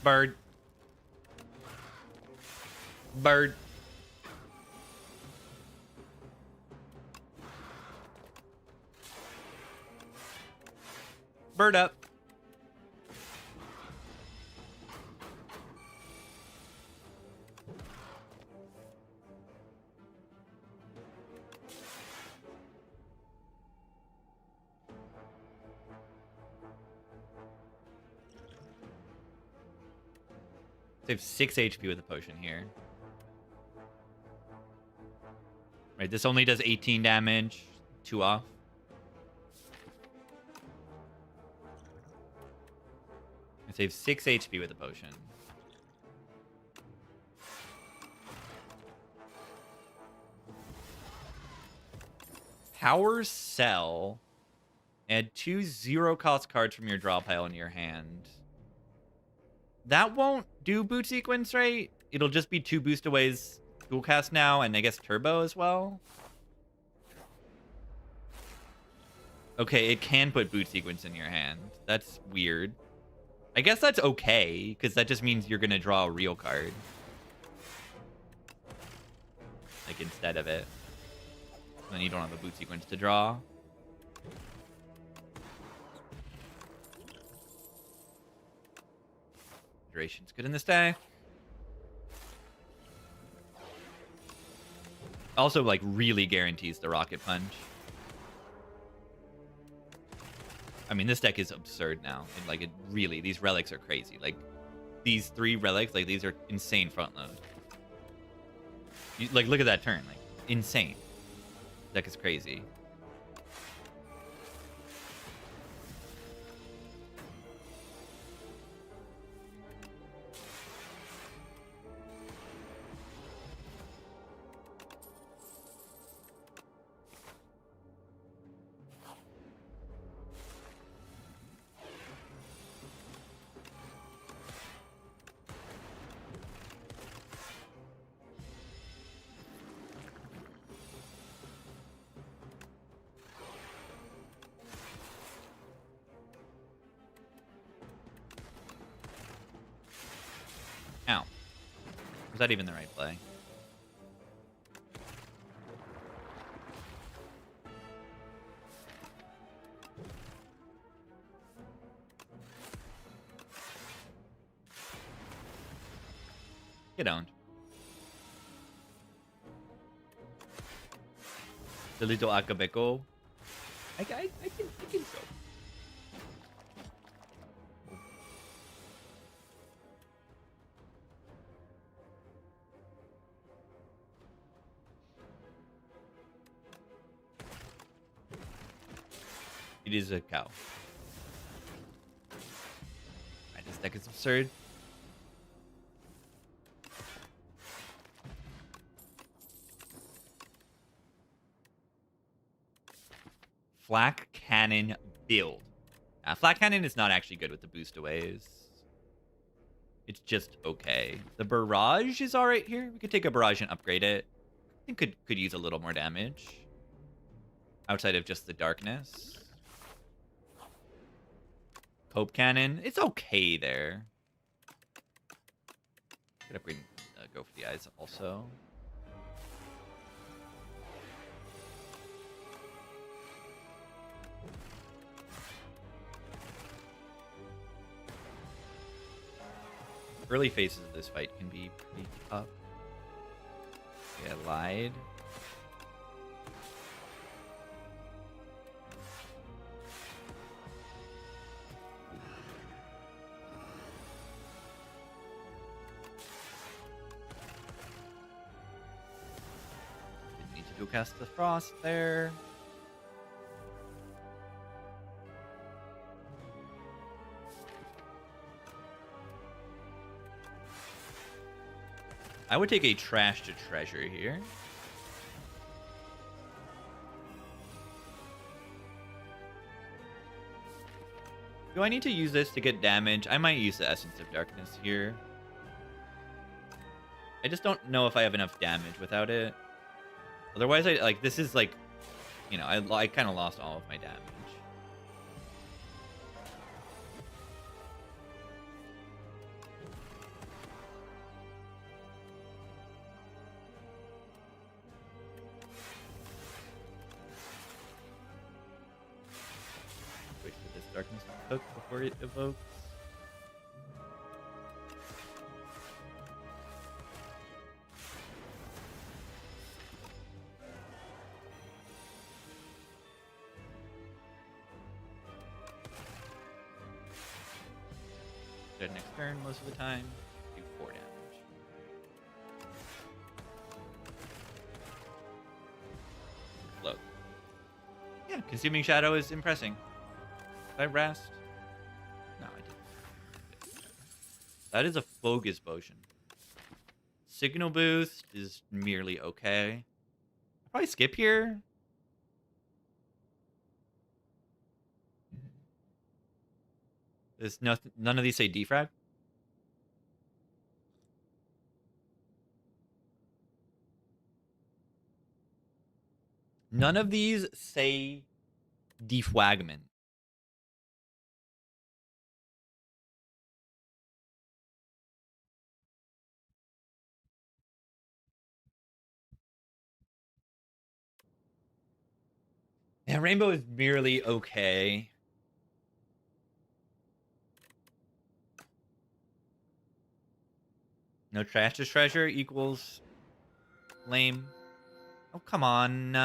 Bird. Bird. Bird up. Save 6 HP with a potion here. Right, this only does 18 damage. 2 off. I save 6 HP with a potion. Power Cell. Add 2 0-cost cards from your draw pile into your hand. That won't do boot sequence, right? It'll just be 2 boost aways dual cast now, and I guess turbo as well. Okay, it can put boot sequence in your hand. That's weird. I guess that's okay, because that just means you're gonna draw a real card. Like, instead of it. Then you don't have a boot sequence to draw. Duration's good in this deck. Also, like, really guarantees the Rocket Punch. I mean, this deck is absurd now. And, like, it really, these relics are crazy. Like, these 3 relics, like, these are insane front load. Like, look at that turn. Like, insane. Deck is crazy. Ow. Was that even the right play? Get owned. The little Akabeko. I can go. It is a cow. Right, this deck is absurd. Flak Cannon build. Flak Cannon is not actually good with the boost aways. It's just okay. The Barrage is alright here. We could take a Barrage and upgrade it. I think could use a little more damage. Outside of just the darkness. Cope Cannon. It's okay there. Could upgrade, go for the eyes also. Early phases of this fight can be pretty tough. Yeah, lied. Didn't need to go cast the frost there. I would take a trash to treasure here. Do I need to use this to get damage? I might use the Essence of Darkness here. I just don't know if I have enough damage without it. Otherwise, this is like, you know, I kind of lost all of my damage. Darkness cook before it evokes. Dead next turn most of the time. Do 4 damage. Float. Yeah, Consuming Shadow is impressing. Did I rest? No, I didn't. That is a Focus Potion. Signal Boost is merely okay. I'll probably skip here. There's nothing. None of these say defrag. None of these say defragment. Yeah, Rainbow is merely okay. No trash to treasure equals lame. Oh, come on.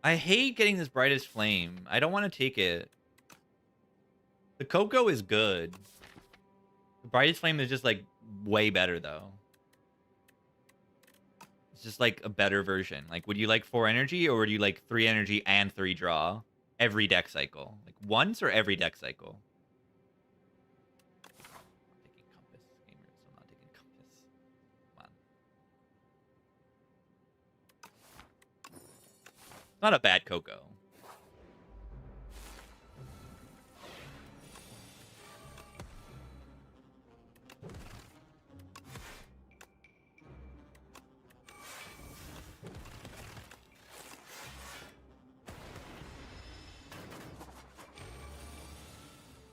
I hate getting this Brightest Flame. I don't want to take it. The Cocoa is good. The Brightest Flame is just, like, way better, though. It's just, like, a better version. Like, would you like 4 energy, or would you like 3 energy and 3 draw? Every deck cycle. Like, once or every deck cycle? I'm taking Compass. Gamers, I'm not taking Compass. Come on. Not a bad Cocoa.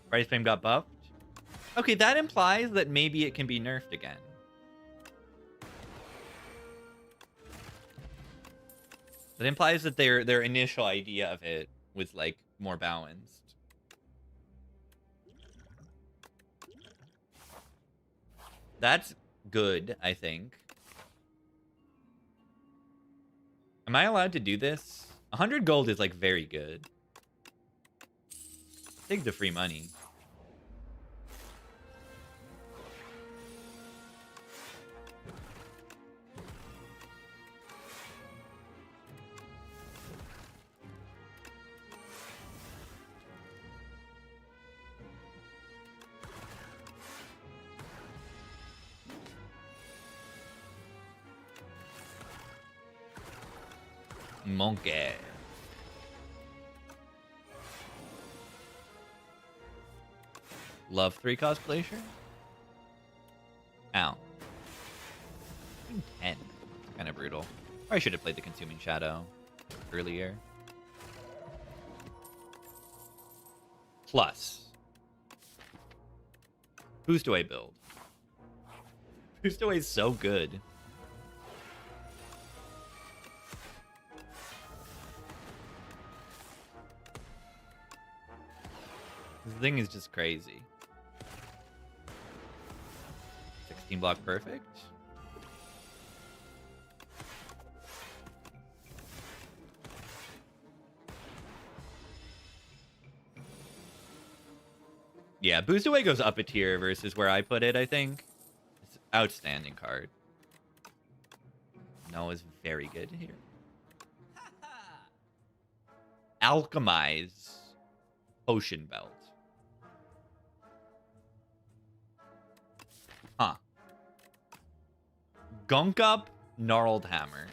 Brightest Flame got buffed. Okay, that implies that maybe it can be nerfed again. That implies that their initial idea of it was, like, more balanced. That's good, I think. Am I allowed to do this? 100 gold is, like, very good. Take the free money. Monkey. Love 3-cost Glacier? Ow. 10. Kind of brutal. Or I should have played the Consuming Shadow earlier. Plus. Boost Away build. Boost Away is so good. This thing is just crazy. 16 block perfect. Yeah, Boost Away goes up a tier versus where I put it, I think. It's an outstanding card. No is very good here. Alchemize Potion Belt. Huh. Gunk Up Gnarled Hammer.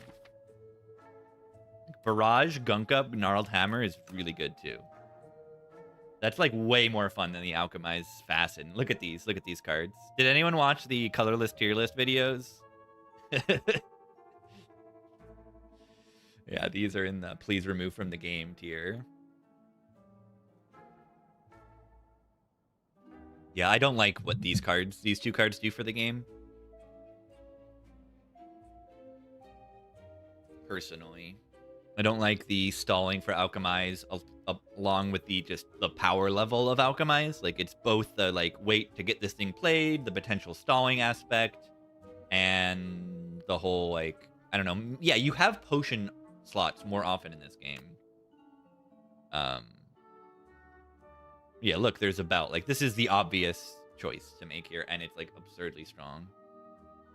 Barrage Gunk Up Gnarled Hammer is really good too. That's like way more fun than the Alchemize Fasten. Look at these. Look at these cards. Did anyone watch the colorless tier list videos? Yeah, these are in the please remove from the game tier. Yeah, I don't like what these two cards do for the game. Personally. I don't like the stalling for Alchemize along with the power level of Alchemize. Like, it's both the, like, wait to get this thing played, the potential stalling aspect, and the whole, like, I don't know. Yeah, you have potion slots more often in this game. Yeah, look, there's a belt. Like, this is the obvious choice to make here, and it's, like, absurdly strong.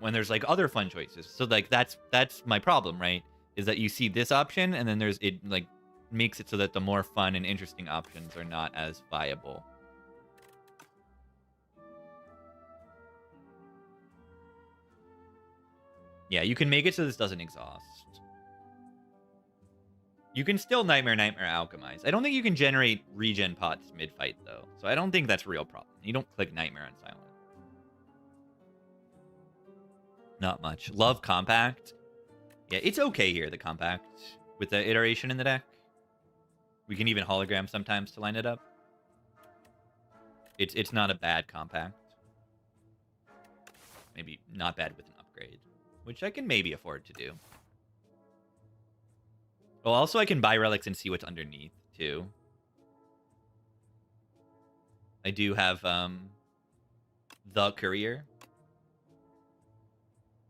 When there's, like, other fun choices. So, like, that's my problem, right? Is that you see this option, and then it, like, makes it so that the more fun and interesting options are not as viable. Yeah, you can make it so this doesn't exhaust. You can still Nightmare Alchemize. I don't think you can generate regen pots mid-fight, though. So I don't think that's a real problem. You don't click Nightmare on Silent. Not much. Love Compact. Yeah, it's okay here, the Compact, with the iteration in the deck. We can even hologram sometimes to line it up. It's not a bad Compact. Maybe not bad with an upgrade, which I can maybe afford to do. Well, also I can buy relics and see what's underneath, too. I do have, the Courier.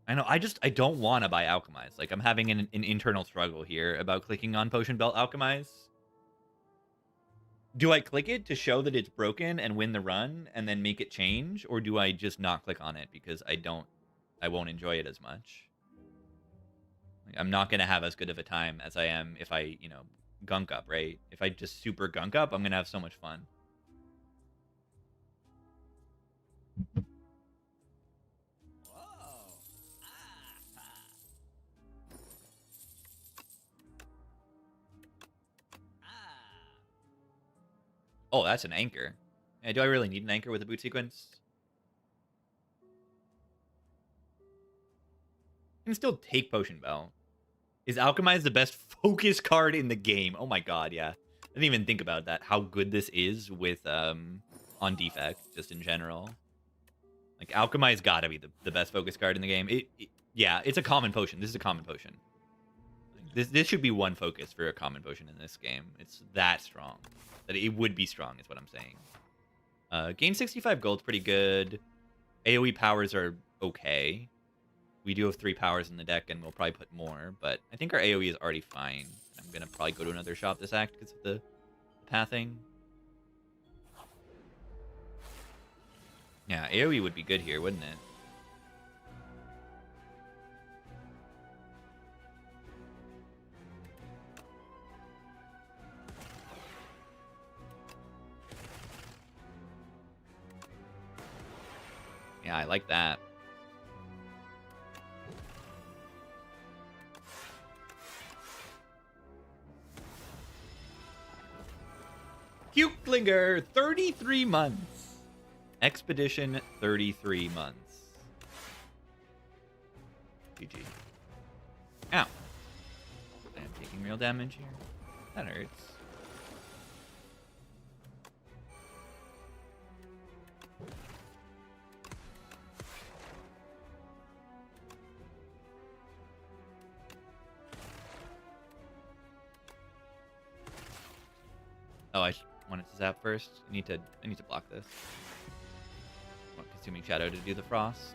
I know, I don't want to buy Alchemize. Like, I'm having an internal struggle here about clicking on Potion Belt Alchemize. Do I click it to show that it's broken and win the run and then make it change? Or do I just not click on it because I won't enjoy it as much? Like, I'm not going to have as good of a time as I am if I, you know, gunk up, right? If I just super gunk up, I'm going to have so much fun. Oh, that's an anchor. Yeah, do I really need an anchor with a boot sequence? I can still take Potion Belt. Is Alchemize the best focus card in the game? Oh my god, yeah. I didn't even think about that. How good this is with on defect, just in general. Like, Alchemize gotta be the best focus card in the game. Yeah, it's a common potion. This is a common potion. This should be one focus for a common potion in this game. It's that strong. That it would be strong is what I'm saying. Gain 65 gold's pretty good. AoE powers are okay. We do have 3 powers in the deck, and we'll probably put more, but I think our AoE is already fine. I'm going to probably go to another shop this act because of the pathing. Yeah, AoE would be good here, wouldn't it? Yeah, I like that. Cukelinger, 33 months. Expedition, 33 months. GG. Ow. I am taking real damage here. That hurts. Oh, I wanted to zap first. I need to block this. I want Consuming Shadow to do the frost.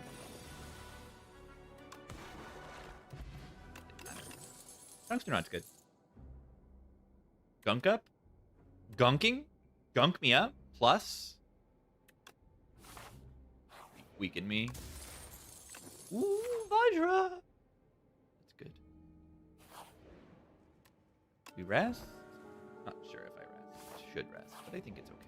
Tungstenrod's good. Gunk up? Gunking? Gunk me up? Plus? Weaken me. Ooh, Vajra! That's good. We rest? Not sure if I rest. Should rest, but I think it's okay.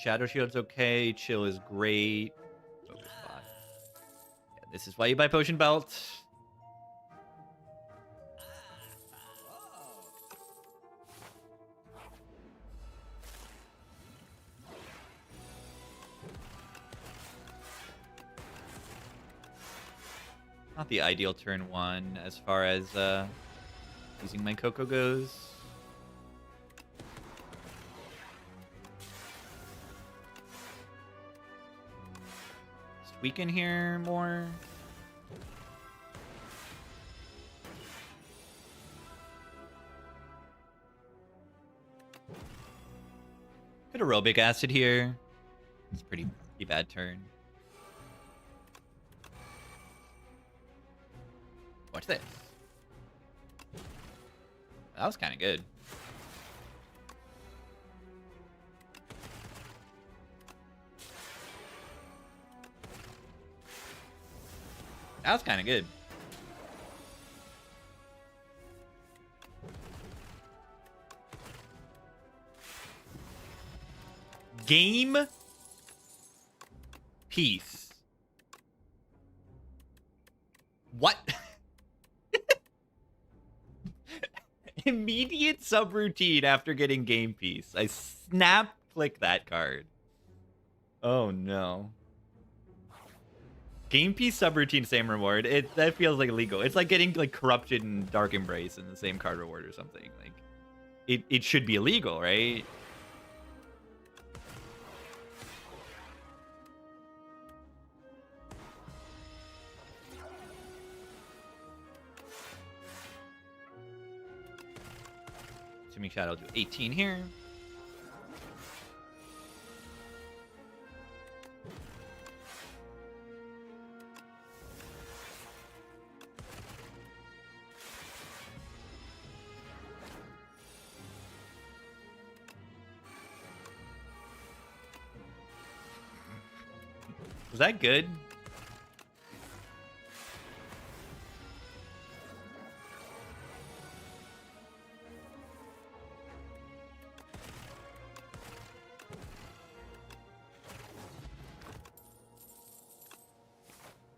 Shadow Shield's okay. Chill is great. Focus spot. Yeah, this is why you buy Potion Belt. Not the ideal turn 1 as far as using my Coco goes. weaken here more. Could aerobic acid here. It's a pretty bad turn. Watch this. That was kind of good. That was kind of good. Game piece. What? Immediate subroutine after getting game piece. I snap click that card. Oh no. Game piece subroutine, same reward. That feels like illegal. It's like getting like corrupted and dark embrace in the same card reward or something. Like it should be illegal, right? Assuming Shadow will do 18 here. Was that good?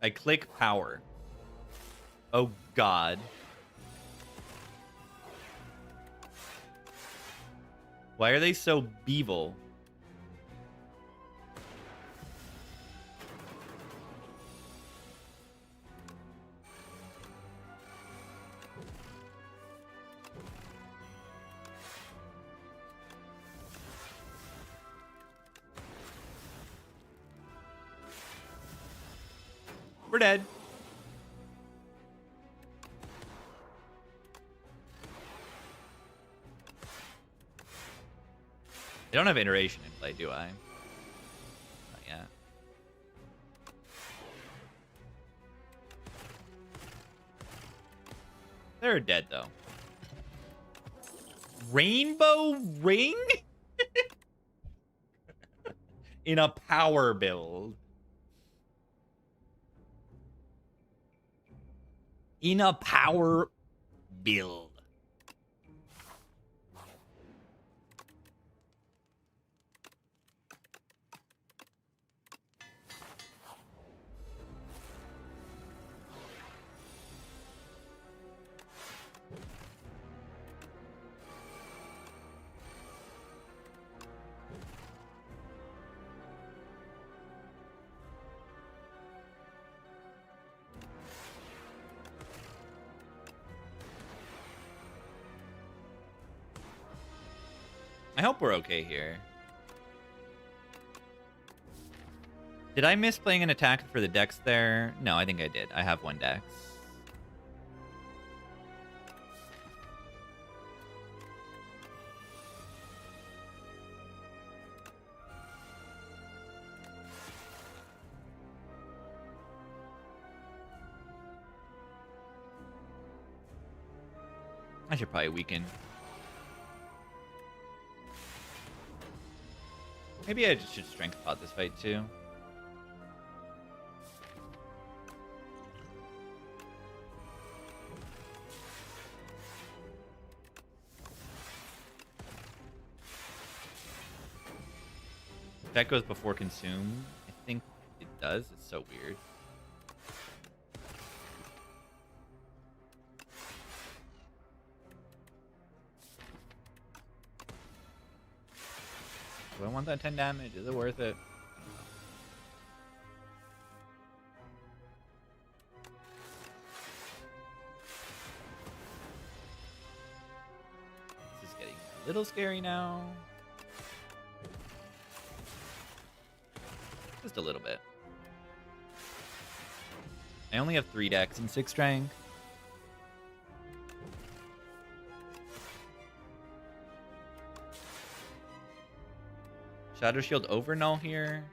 I click power. Oh god. Why are they so beevil? We're dead. I don't have iteration in play, do I? Not yet. They're dead, though. Rainbow Ring? In a power build. In a power build. I hope we're okay here. Did I miss playing an attack for the dex there? No, I think I did. I have one dex. I should probably weaken. Maybe I just should strength pot this fight too. If that goes before consume, I think it does. It's so weird. Do I want that 10 damage? Is it worth it? This is getting a little scary now. Just a little bit. I only have 3 decks and 6 strength. Shadow Shield Overnull here.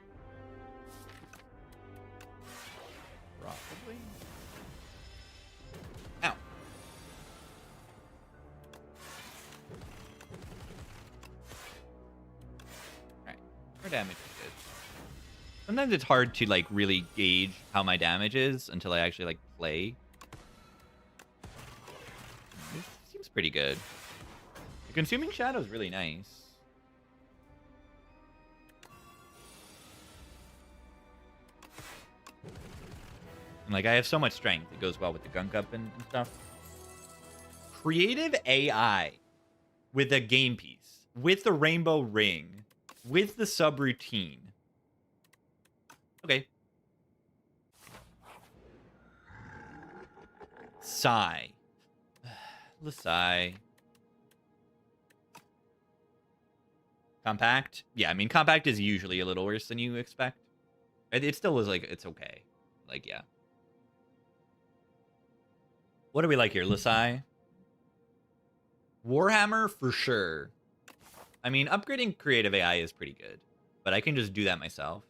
Probably. Ow. Alright. Our damage is good. Sometimes it's hard to like really gauge how my damage is until I actually like play. This seems pretty good. The Consuming Shadow is really nice. And like I have so much strength, it goes well with the Gunk Up and stuff. Creative AI with a game piece, with the Rainbow Ring, with the subroutine. Okay. Sigh. Sigh. Compact? Yeah, I mean, Compact is usually a little worse than you expect. It still is like, it's okay. Like, yeah. What do we like here? Lasai? Warhammer for sure. I mean, upgrading creative AI is pretty good, but I can just do that myself.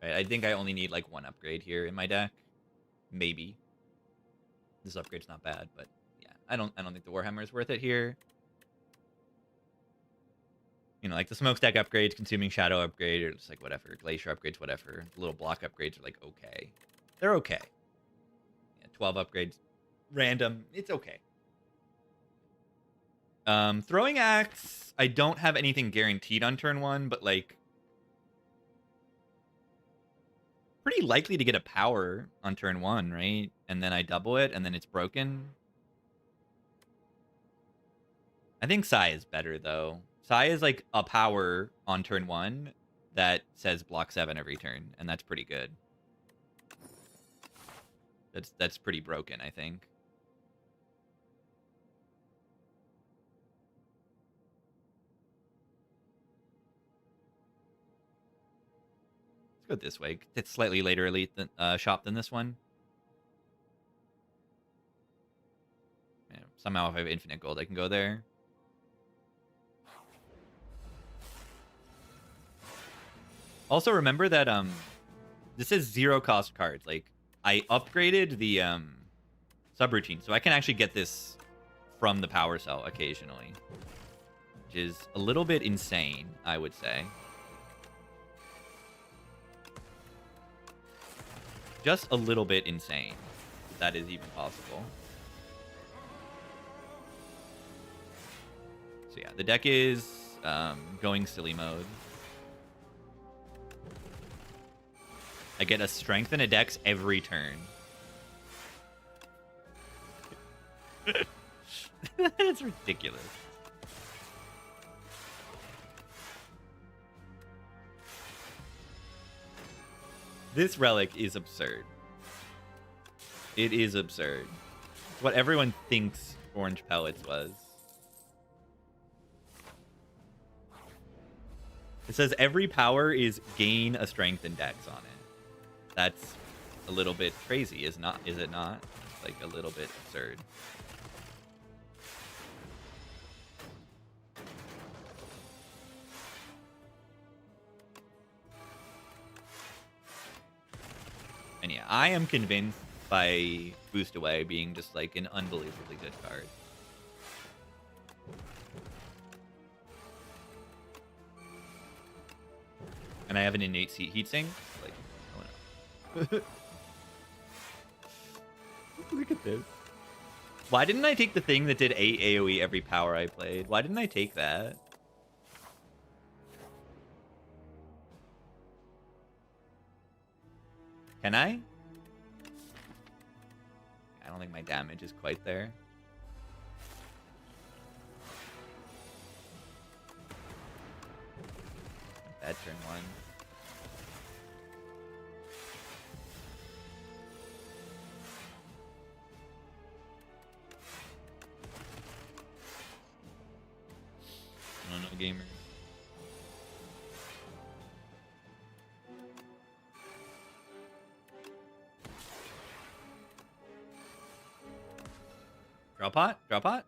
Right? I think I only need like 1 upgrade here in my deck. Maybe. This upgrade's not bad, but yeah, I don't think the Warhammer is worth it here. You know, like the Smokestack upgrades, Consuming Shadow upgrade, or just like whatever, Glacier upgrades, whatever. The little block upgrades are like okay. They're okay. Yeah, 12 upgrades. Random. It's okay. Throwing Axe, I don't have anything guaranteed on turn 1, but like pretty likely to get a power on turn 1, right? And then I double it, and then it's broken. I think Sai is better, though. Sai is like a power on turn 1 that says block 7 every turn, and that's pretty good. That's pretty broken, I think. Let's go this way. It's slightly later elite than, shop than this one. Yeah, somehow if I have infinite gold, I can go there. Also remember that this is 0 cost cards. Like I upgraded the subroutine, so I can actually get this from the power cell occasionally, which is a little bit insane, I would say. Just a little bit insane. If that is even possible. So yeah, the deck is going silly mode. I get a strength and a dex every turn. That's ridiculous. This relic is absurd. It is absurd. It's what everyone thinks Orange Pellets was. It says every power is gain a strength and dex on it. That's a little bit crazy, is it not? It's like a little bit absurd. And yeah, I am convinced by Boost Away being just like an unbelievably good card. And I have an innate heatsink. Like, oh no. Look at this. Why didn't I take the thing that did 8 AoE every power I played? Why didn't I take that? Can I? I don't think my damage is quite there. Bad turn 1. I don't know, gamer. Draw pot? Draw pot?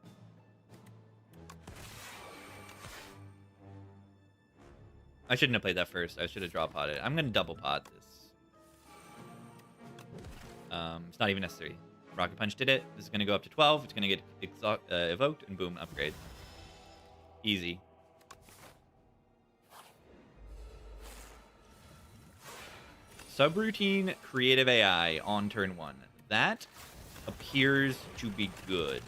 I shouldn't have played that first. I should have draw potted. I'm gonna double pot this. It's not even necessary. Rocket Punch did it. This is gonna go up to 12. It's gonna get evoked, and boom, upgrade. Easy. Subroutine Creative AI on turn 1. That appears to be good.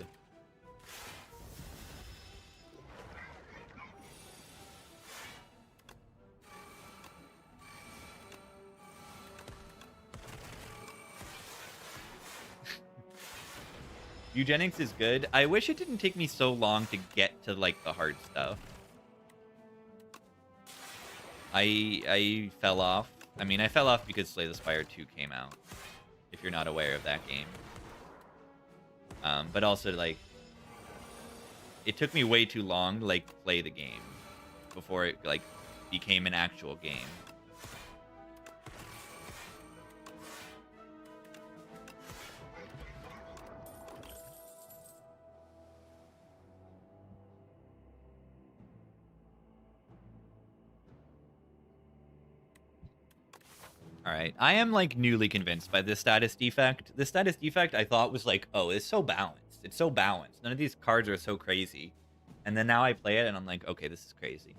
Eugenics is good. I wish it didn't take me so long to get to, like, the hard stuff. I fell off. I mean, I fell off because Slay the Spire 2 came out, if you're not aware of that game. But also, like, it took me way too long to, like, play the game before it, like, became an actual game. All right, I am, like, newly convinced by this status defect. This status defect I thought was like, oh, it's so balanced. It's so balanced. None of these cards are so crazy. And then now I play it and I'm like, okay, this is crazy.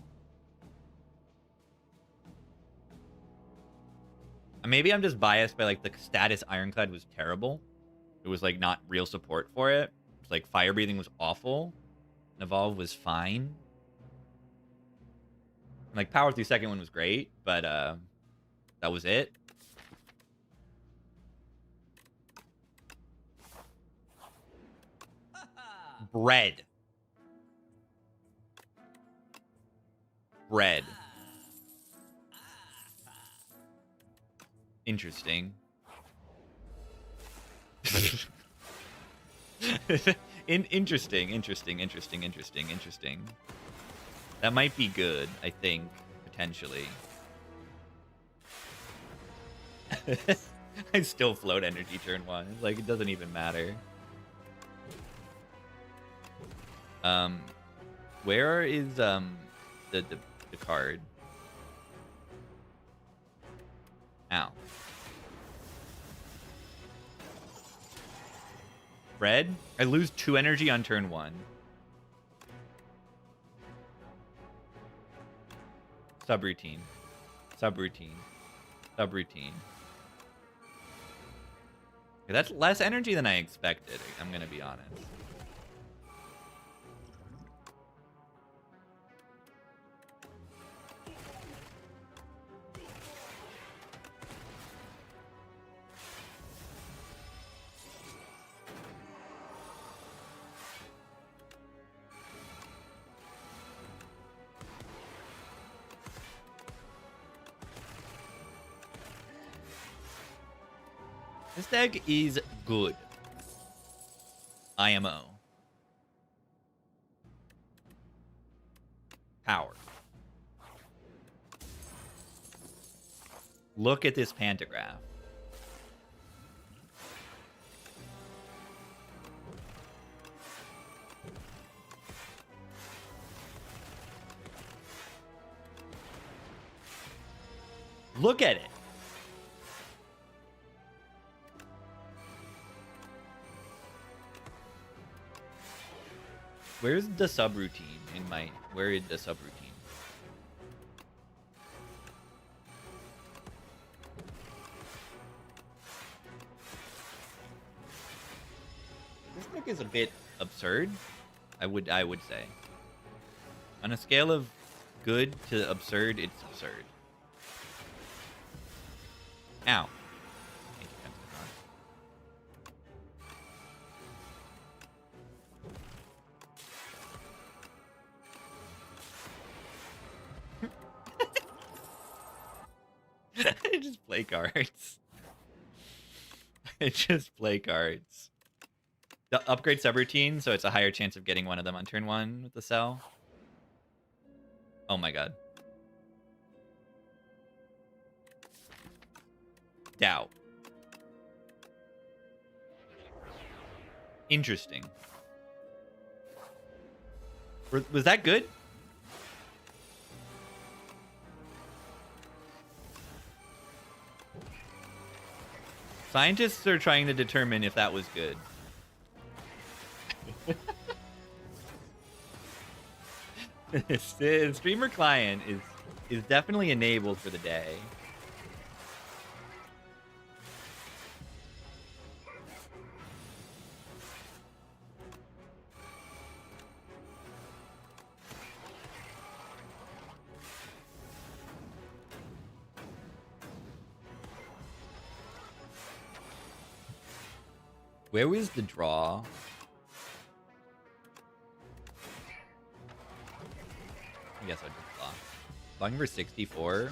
Maybe I'm just biased by, like, the status Ironclad was terrible. It was, like, not real support for it. It's like Fire Breathing was awful. Evolve was fine. Like, Power Through second one was great, but that was it. Bread. Bread. Interesting. Interesting. That might be good, I think, potentially. I still float energy turn 1. Like, it doesn't even matter. Where is the card? Ow. Red? I lose 2 energy on turn 1. Subroutine. Okay, that's less energy than I expected, I'm gonna be honest. This deck is good. IMO. Power. Look at this pantograph. Look at it. Where's the subroutine in my... Where is the subroutine? This deck is a bit absurd, I would say. On a scale of good to absurd, it's absurd. Ow. I just play cards. I just play cards. The upgrade subroutine, so it's a higher chance of getting one of them on turn 1 with the cell. Oh my god. Doubt. Interesting. Was that good? Scientists are trying to determine if that was good. The streamer client is definitely enabled for the day. Where was the draw? I guess I'll just block. Blocking for 64.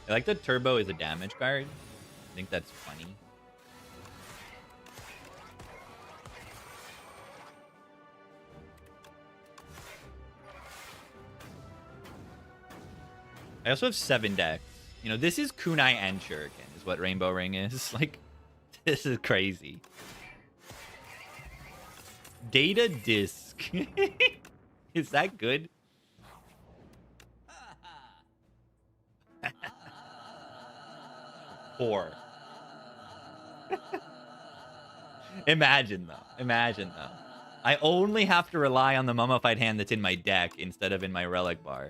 I like that Turbo is a damage card. I think that's funny. I also have 7 decks. You know, this is Kunai and Shuriken, is what Rainbow Ring is. Like, this is crazy. Data Disc. Is that good? Four. Imagine, though. Imagine, though. I only have to rely on the Mummified Hand that's in my deck instead of in my Relic Bar.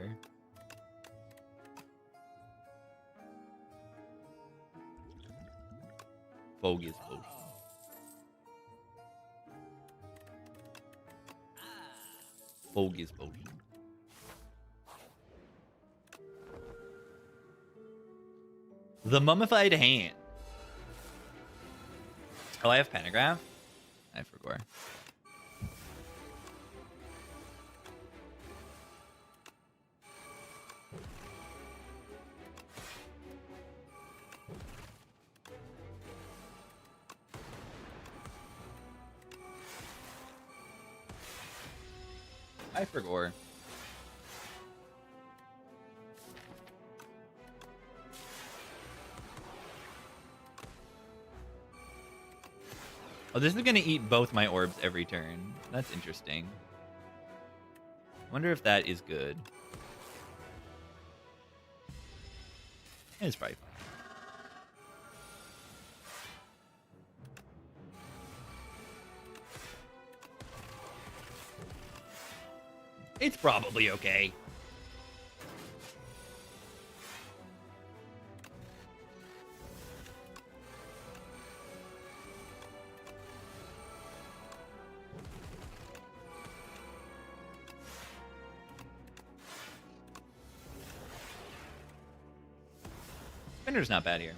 Bogus potion. Bogus potion. The Mummified Hand. Oh, I have Pentagraph? I forgot. I forgot. Oh, this is going to eat both my orbs every turn. That's interesting. Wonder if that is good. It's probably fine. It's probably okay. Spinner's not bad here.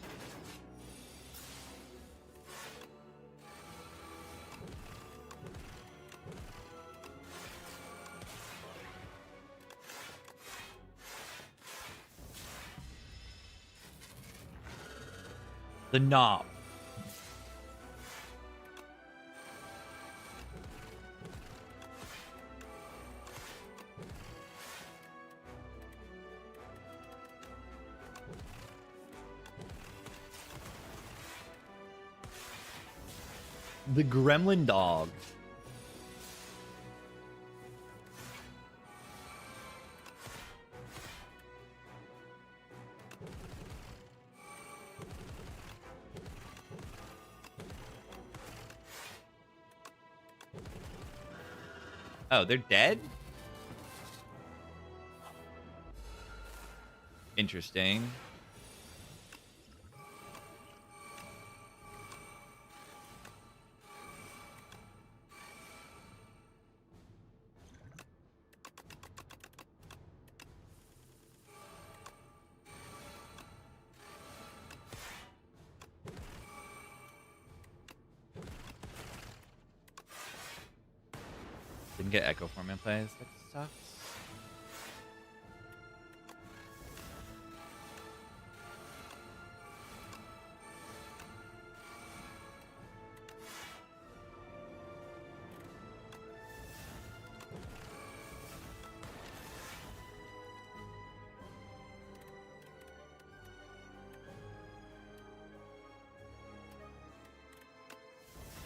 The knob. The Gremlin Dog. Oh, they're dead? Interesting. Didn't get Echo Form in place. That sucks.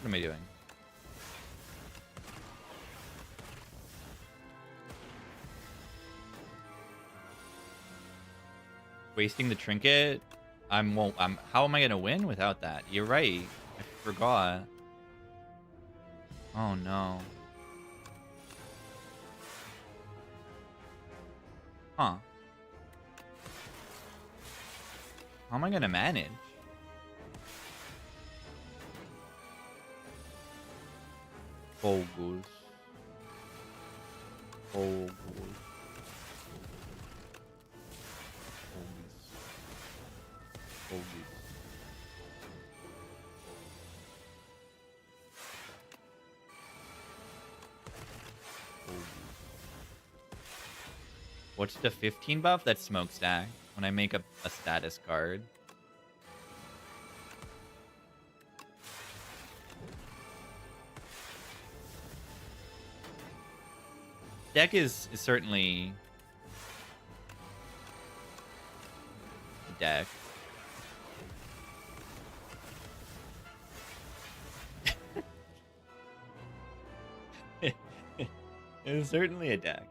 am I doing? Wasting the trinket? How am I gonna win without that? You're right. I forgot. Oh no. Huh. How am I gonna manage? Focus. Focus. Focus. What's the 15 buff? That's smokestack. When I make a status card. Deck is certainly a deck. It's certainly a deck.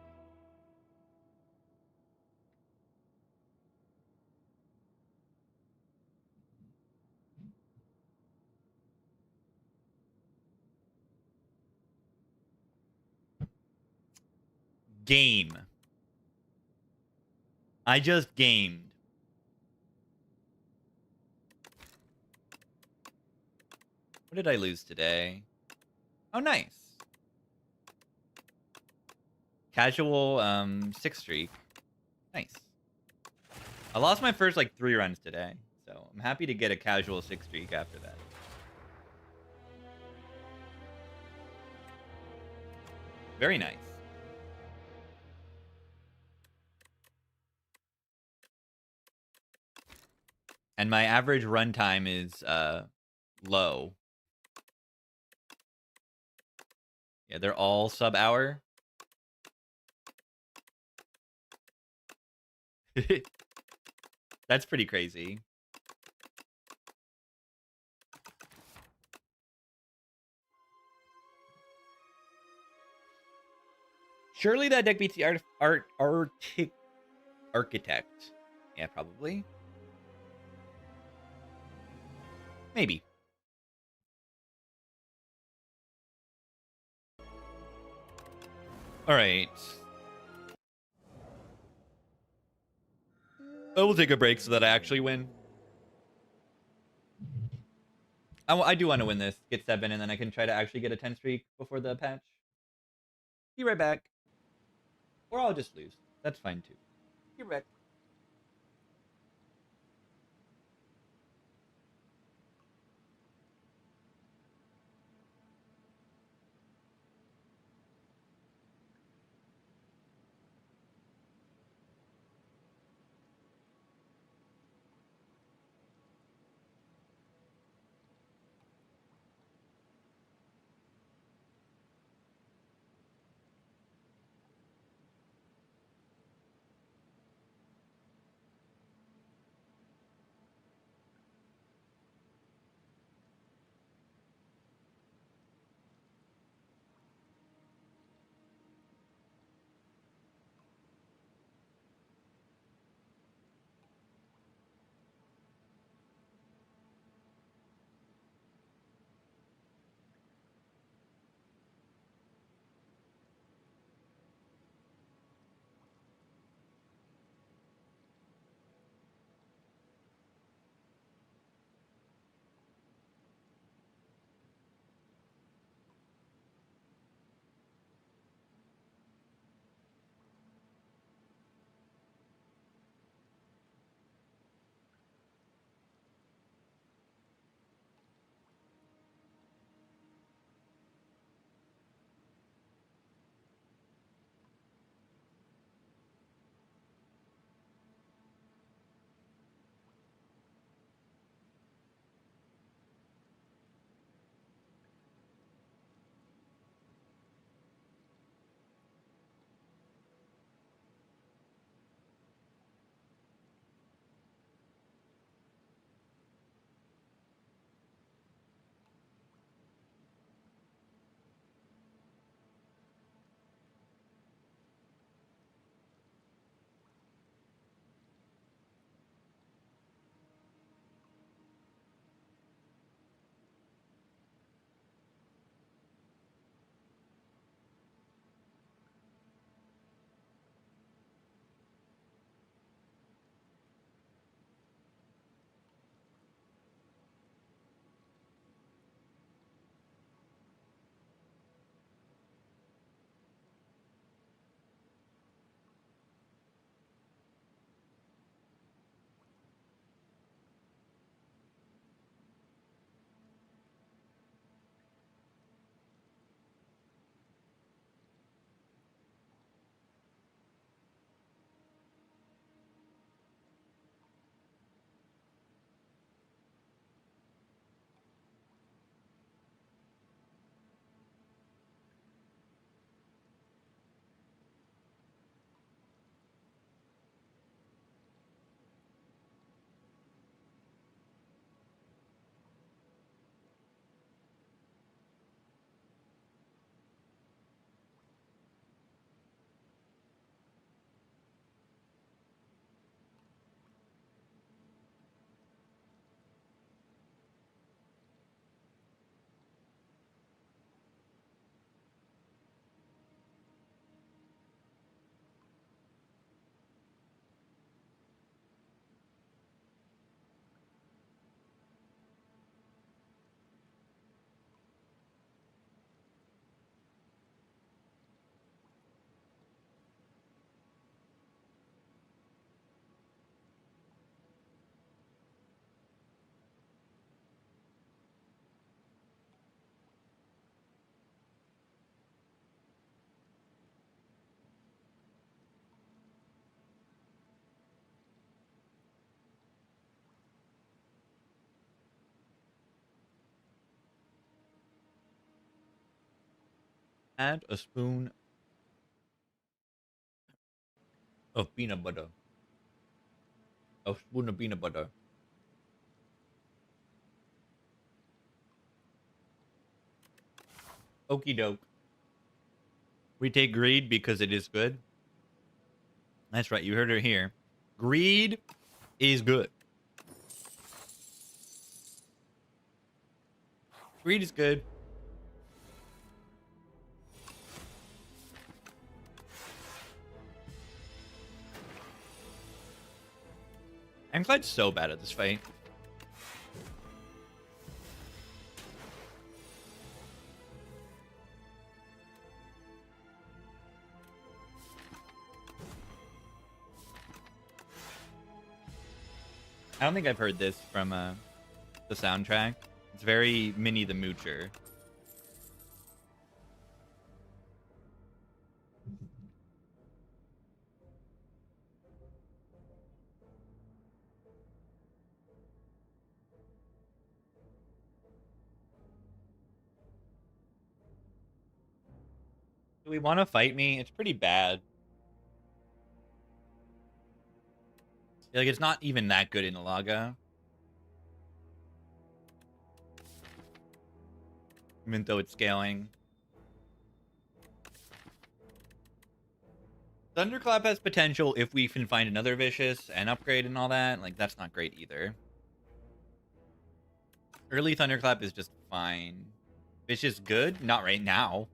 Game. I just gamed. What did I lose today? Oh, nice. Casual 6 streak. Nice. I lost my first like 3 runs today, so I'm happy to get a casual 6 streak after that. Very nice. And my average runtime is low. Yeah, they're all sub-hour. That's pretty crazy. Surely that deck beats the Architect. Yeah, probably. Maybe. All right. I will take a break so that I actually win. I do want to win this, get 7, and then I can try to actually get a 10 streak before the patch. Be right back. Or I'll just lose. That's fine too. Be right back. Add a spoon of peanut butter. A spoon of peanut butter. Okie doke. We take greed because it is good. That's right. You heard her here. Greed is good. Greed is good. I'm glad so bad at this fight. I don't think I've heard this from the soundtrack. It's very Minnie the Moocher. Do we want to fight me? It's pretty bad. Like, it's not even that good in Alaga. Even though it's scaling. Thunderclap has potential if we can find another Vicious and upgrade and all that. Like, that's not great either. Early Thunderclap is just fine. Vicious good? Not right now.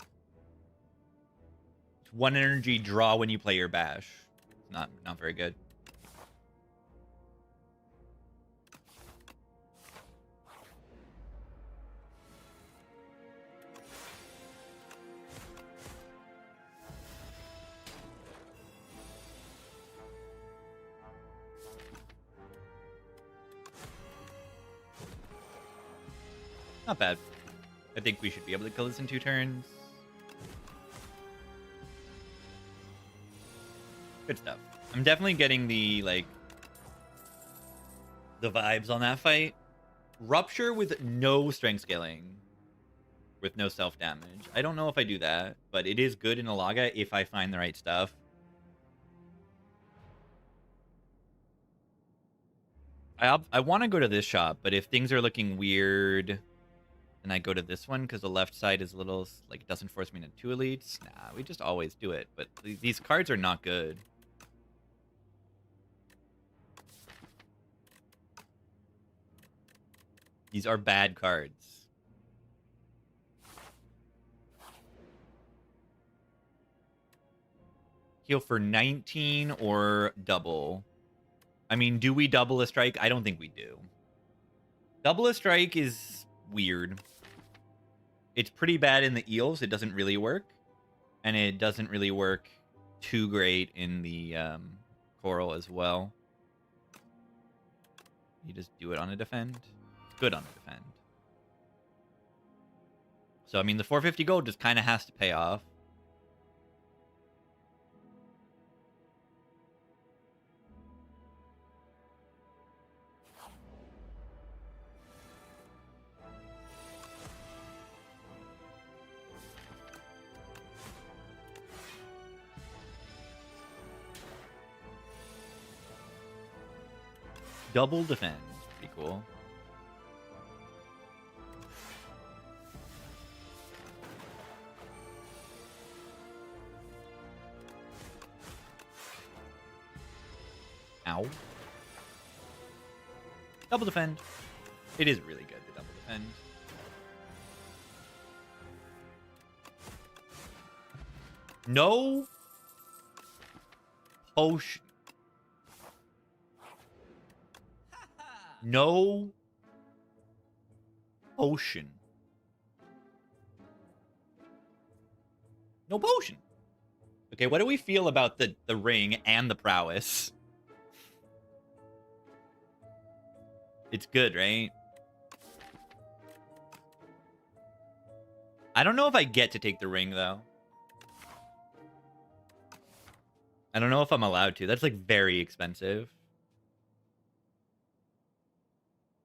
It's 1 energy draw when you play your Bash. Not very good. Not bad. I think we should be able to kill this in 2 turns. Good stuff. I'm definitely getting the, like, the vibes on that fight. Rupture with no strength scaling. With no self-damage. I don't know if I do that, but it is good in Alaga if I find the right stuff. I want to go to this shop, but if things are looking weird... And I go to this one because the left side is a little, like, it doesn't force me into 2 elites. Nah, we just always do it. But these cards are not good. These are bad cards. Heal for 19 or double. I mean, do we double a strike? I don't think we do. Double a strike is weird. It's pretty bad in the eels. It doesn't really work. And it doesn't really work too great in the coral as well. You just do it on a defend. It's good on a defend. So, I mean, the 450 gold just kind of has to pay off. Double defend. Pretty cool. Ow. Double defend. It is really good, the double defend. No potion. No potion. No potion. Okay, what do we feel about the ring and the prowess? It's good, right? I don't know if I get to take the ring, though. I don't know if I'm allowed to. That's, like, very expensive.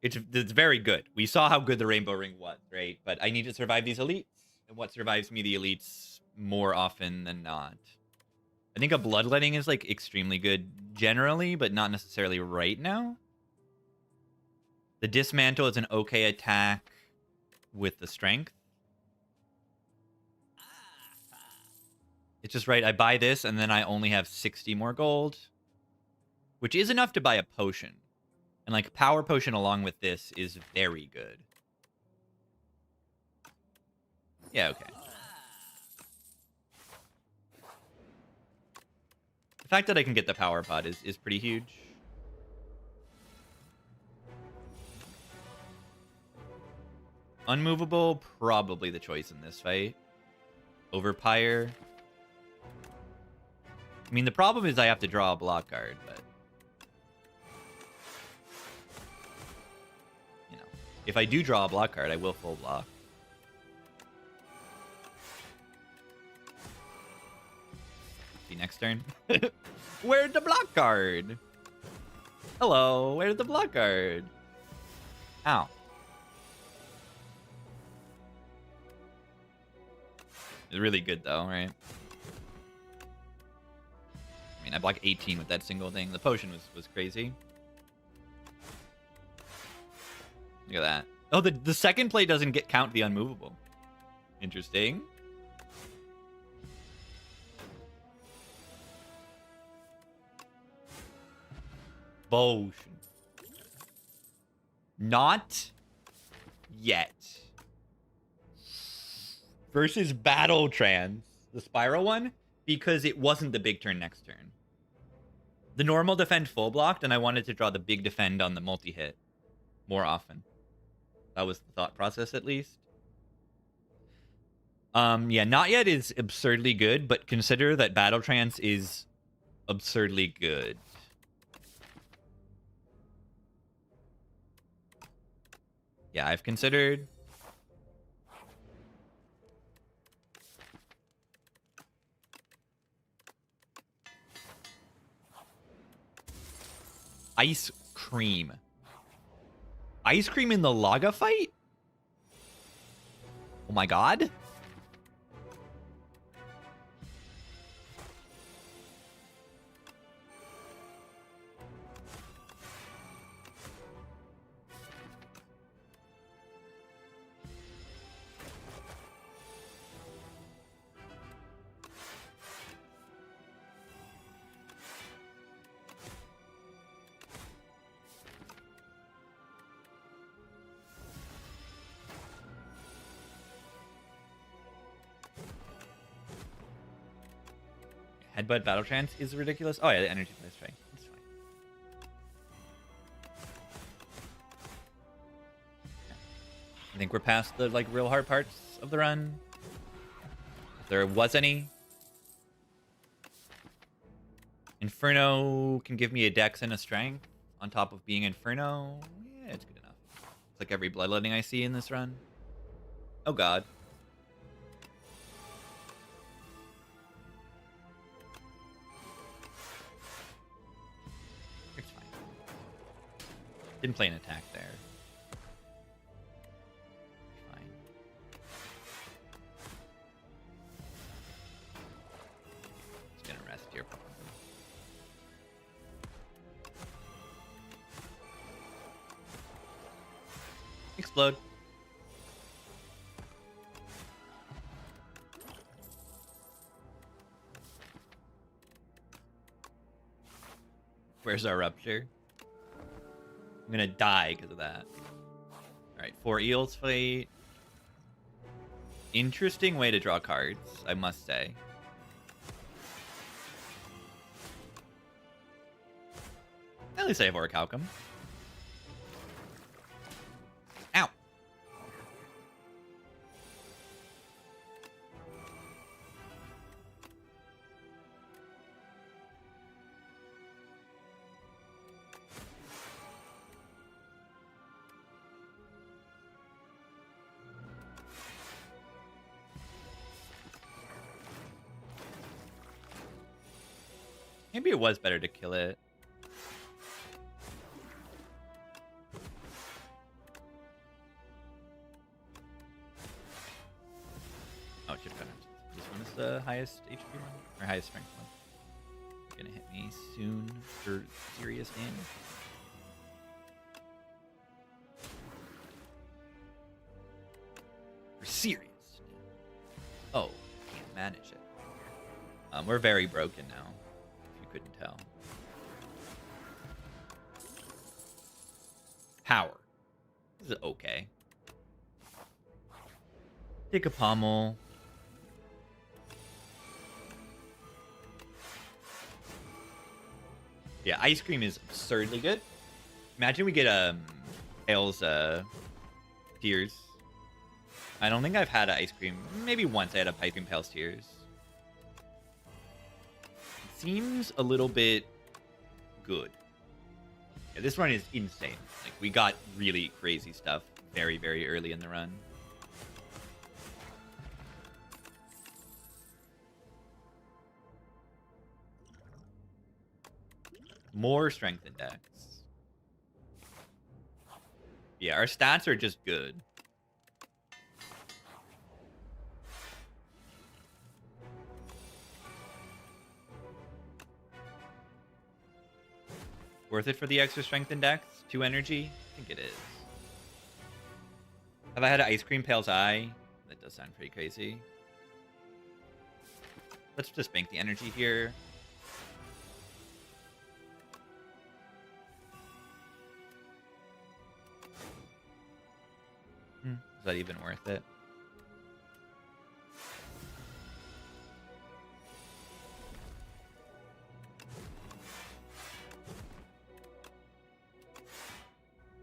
It's very good. We saw how good the rainbow ring was, right? But I need to survive these elites. And what survives me the elites more often than not. I think a bloodletting is like extremely good generally, but not necessarily right now. The dismantle is an okay attack with the strength. It's just right. I buy this and then I only have 60 more gold, which is enough to buy a potion. And like power potion along with this is very good. Yeah, okay. The fact that I can get the power pod is pretty huge. Unmovable, probably the choice in this fight. Over Pyre. I mean, the problem is I have to draw a block card, but... You know, if I do draw a block card, I will full block. See, next turn. Where's the block card? Hello, where's the block card? Ow. It's really good, though, right? I mean, I blocked 18 with that single thing. The potion was crazy. Look at that. Oh, the second play doesn't count the unmovable. Interesting. Potion. Not yet. Versus Battle Trance, the Spiral one, because it wasn't the big turn next turn. The normal defend full blocked, and I wanted to draw the big defend on the multi-hit more often. That was the thought process, at least. Yeah, not yet is absurdly good, but consider that Battle Trance is absurdly good. Yeah, I've considered... Ice Cream. Ice Cream in the Laga fight? Oh my god. Headbutt Battle Trance is ridiculous. Oh yeah, the energy play strike. It's fine. I think we're past the like real hard parts of the run. If there was any. Inferno can give me a dex and a strength on top of being Inferno. Yeah, it's good enough. It's like every bloodletting I see in this run. Oh god. Didn't play an attack there. Fine. Just gonna rest here probably. Explode. Where's our rupture? I'm gonna die because of that. Alright, 4 eels fight. Interesting way to draw cards, I must say. At least I have Orichalcum. Ow! Maybe it was better to kill it. Oh, chip cut. Just want highest HP one or highest strength one. Gonna hit me soon for serious damage. For serious. Oh, can't manage it. We're very broken now, if you couldn't tell. Power. This is okay. Take a pommel. Yeah, ice cream is absurdly good. Imagine we get Tails tears. I don't think I've had an ice cream. Maybe once I had a piping Tails tears. It seems a little bit good. Yeah, this run is insane. Like, we got really crazy stuff very, very early in the run. More strength index. Yeah, our stats are just good. Worth it for the extra strength index? 2 energy? I think it is. Have I had an ice cream Pale's Eye? That does sound pretty crazy. Let's just bank the energy here. Is that even worth it?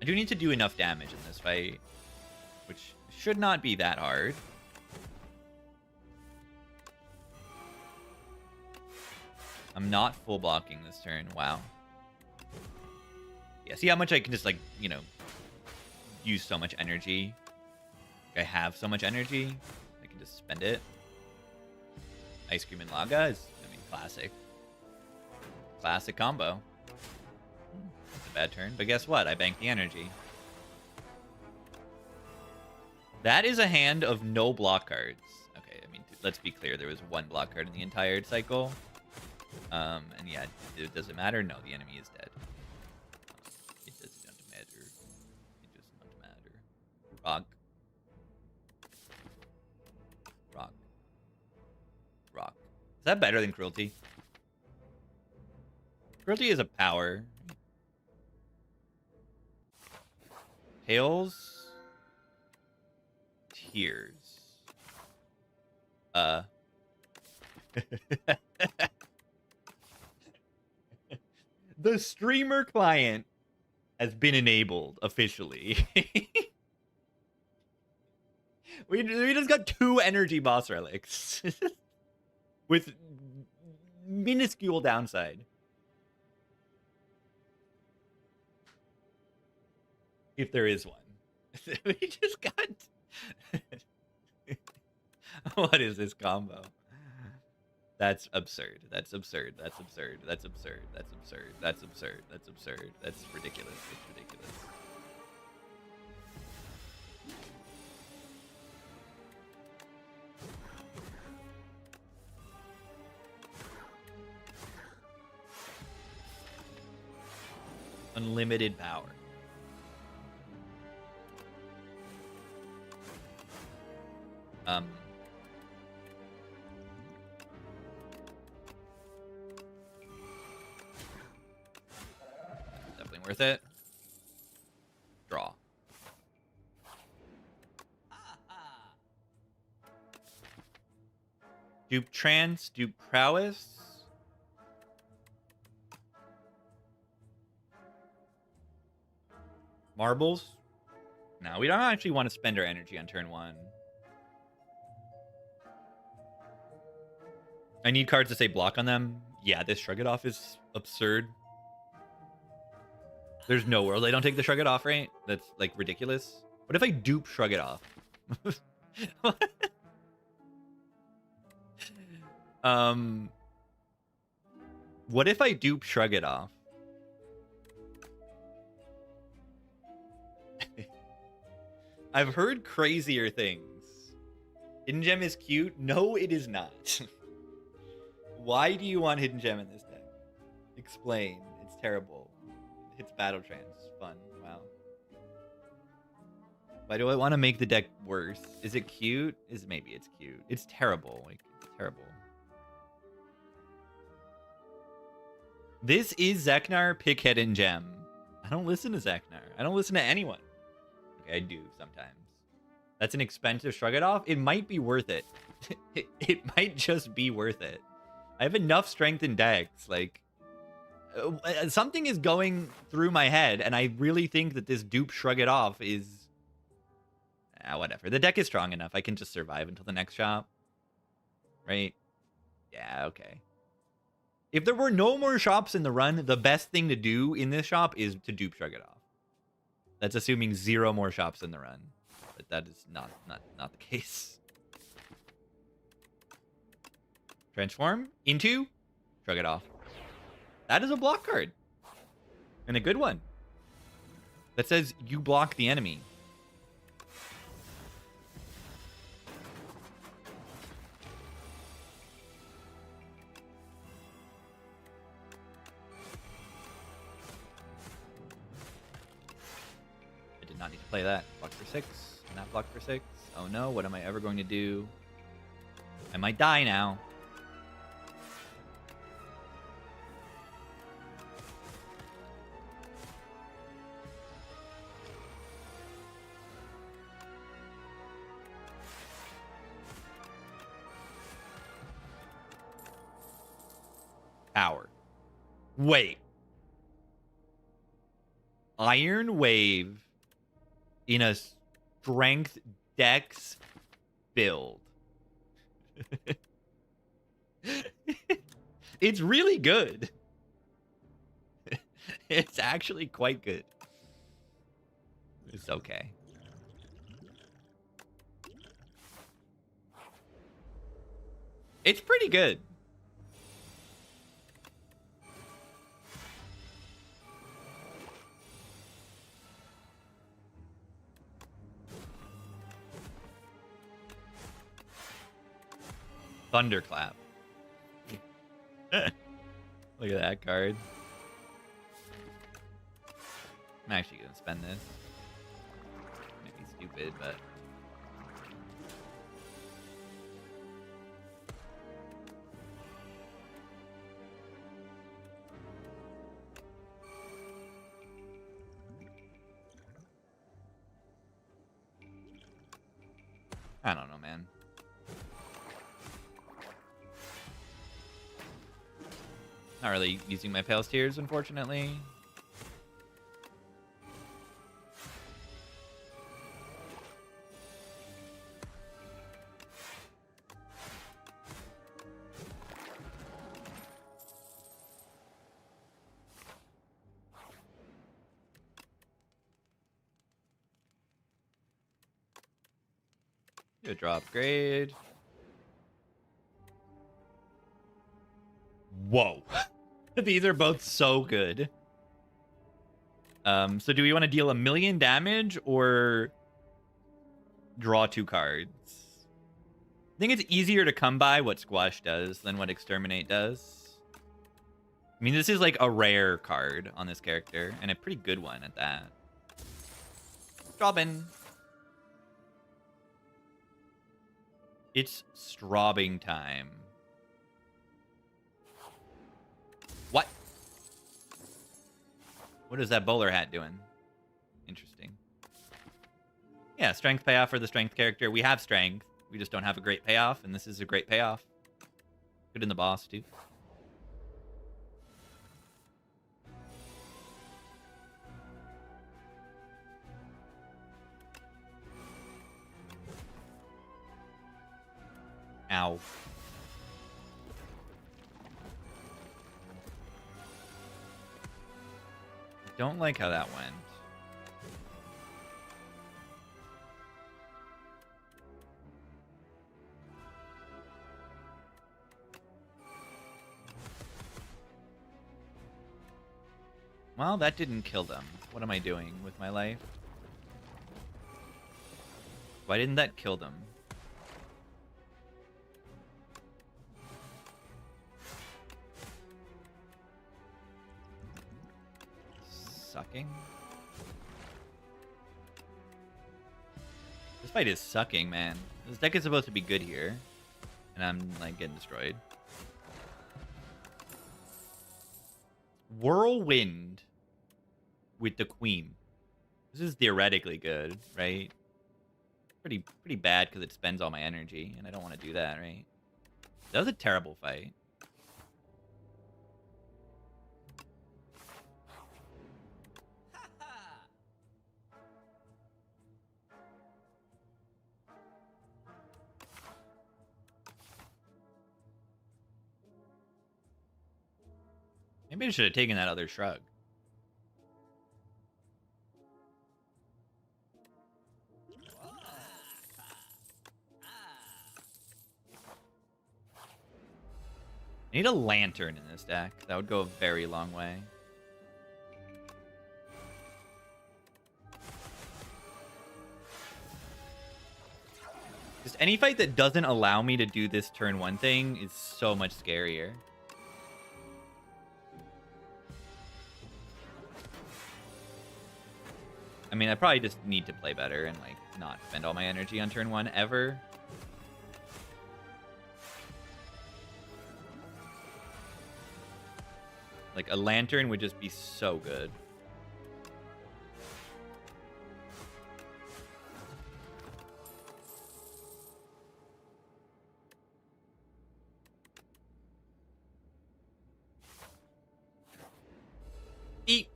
I do need to do enough damage in this fight, which should not be that hard. I'm not full blocking this turn. Wow. Yeah, see how much I can just, like, you know, use so much energy. I have so much energy. I can just spend it. Ice cream and Laga is, I mean, classic. Classic combo. That's a bad turn, but guess what? I banked the energy. That is a hand of no block cards. Okay, I mean, let's be clear. There was 1 block card in the entire cycle. And yeah, it doesn't matter. No, the enemy is dead. It does not matter. It does not matter. Rock. Rock. Rock. Is that better than Cruelty? Cruelty is a power. Tails. Tears. The streamer client has been enabled officially. we just got 2 energy boss relics with minuscule downside. If there is one. We just got... What is this combo? That's absurd. That's absurd. That's absurd. That's absurd. That's absurd. That's absurd. That's absurd. That's ridiculous. It's ridiculous. Unlimited power. Definitely worth it. Draw. Dupe Trance, Dupe Prowess. Marbles. No, we don't actually want to spend our energy on turn 1. I need cards to say block on them. Yeah, this Shrug It Off is absurd. There's no world I don't take the Shrug It Off, right? That's, like, ridiculous. What if I dupe Shrug It Off? What if I dupe Shrug It Off? I've heard crazier things. Hidden Gem is cute. No, it is not. Why do you want Hidden Gem in this deck? Explain. It's terrible. It hits Battle Trance. Fun. Wow. Why do I want to make the deck worse? Is it cute? Maybe it's cute. It's terrible. Like, it's terrible. This is Zeknar, pick Hidden Gem. I don't listen to Zeknar. I don't listen to anyone. Okay, I do sometimes. That's an expensive Shrug It Off. It might be worth it. It might just be worth it. I have enough strength in decks. Like, something is going through my head, and I really think that this dupe Shrug It Off is... whatever. The deck is strong enough. I can just survive until the next shop. Right? Yeah, okay. If there were no more shops in the run, the best thing to do in this shop is to dupe Shrug It Off. That's assuming 0 more shops in the run. But that is not the case. Transform into Shrug It Off. That is a block card. And a good one. That says you block the enemy. Not need to play that. Block for 6. Not block for 6. Oh no, what am I ever going to do? I might die now. Power. Wait. Iron Wave in a strength dex build. It's really good. It's actually quite good. It's okay. It's pretty good. Thunderclap. Look at that card. I'm actually gonna spend this. Might be stupid, but I don't know, man. Not really using my Pale Tears, unfortunately. Do a draw upgrade. Whoa. These are both so good. So do we want to deal 1,000,000 damage or draw 2 cards? I think it's easier to come by what Squash does than what Exterminate does. I mean, this is like a rare card on this character, and a pretty good one at that. Straubin. It's Straubing time. What? What is that bowler hat doing? Interesting. Yeah, strength payoff for the strength character. We have strength. We just don't have a great payoff, and this is a great payoff. Good in the boss, too. Ow. Don't like how that went. Well, that didn't kill them. What am I doing with my life? Why didn't that kill them? sucking. This fight is sucking, man. This deck is supposed to be good here. And I'm, like, getting destroyed. Whirlwind with the queen. This is theoretically good, right? Pretty bad because it spends all my energy, and I don't want to do that, right? That was a terrible fight. Maybe I should have taken that other shrug. I need a lantern in this deck. That would go a very long way. Just any fight that doesn't allow me to do this turn one thing is so much scarier. I mean, I probably just need to play better and, like, not spend all my energy on turn one ever. Like, a lantern would just be so good. Eat.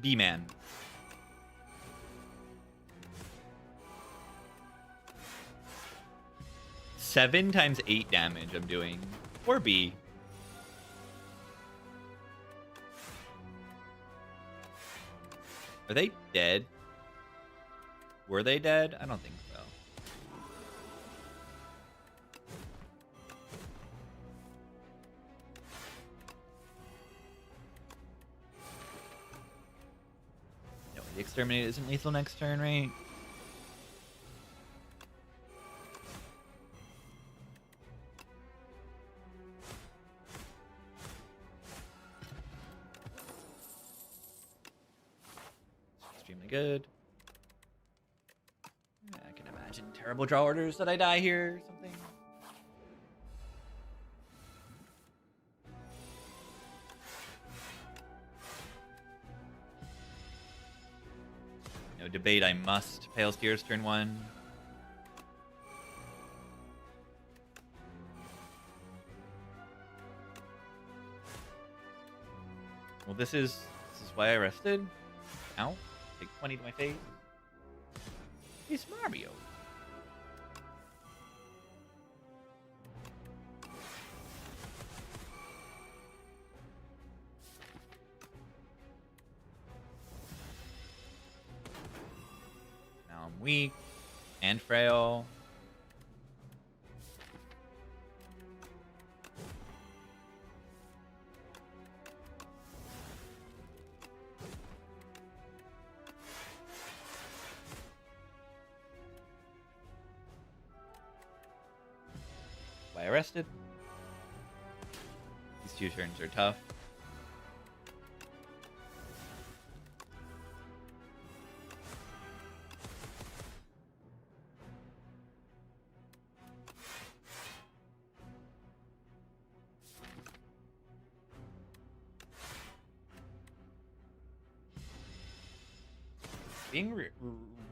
B-Man. Seven times 8 damage I'm doing. Or B. Are they dead? Were they dead? I don't think so. No, the Exterminate isn't lethal next turn, right? Good. Yeah, I can imagine terrible draw orders that I die here or something. No debate, I must. Pale Steers turn one. Well, this is why I rested. Ow. Take 20 to my face. It's Mario. Now I'm weak and frail. Arrested. These two turns are tough. Being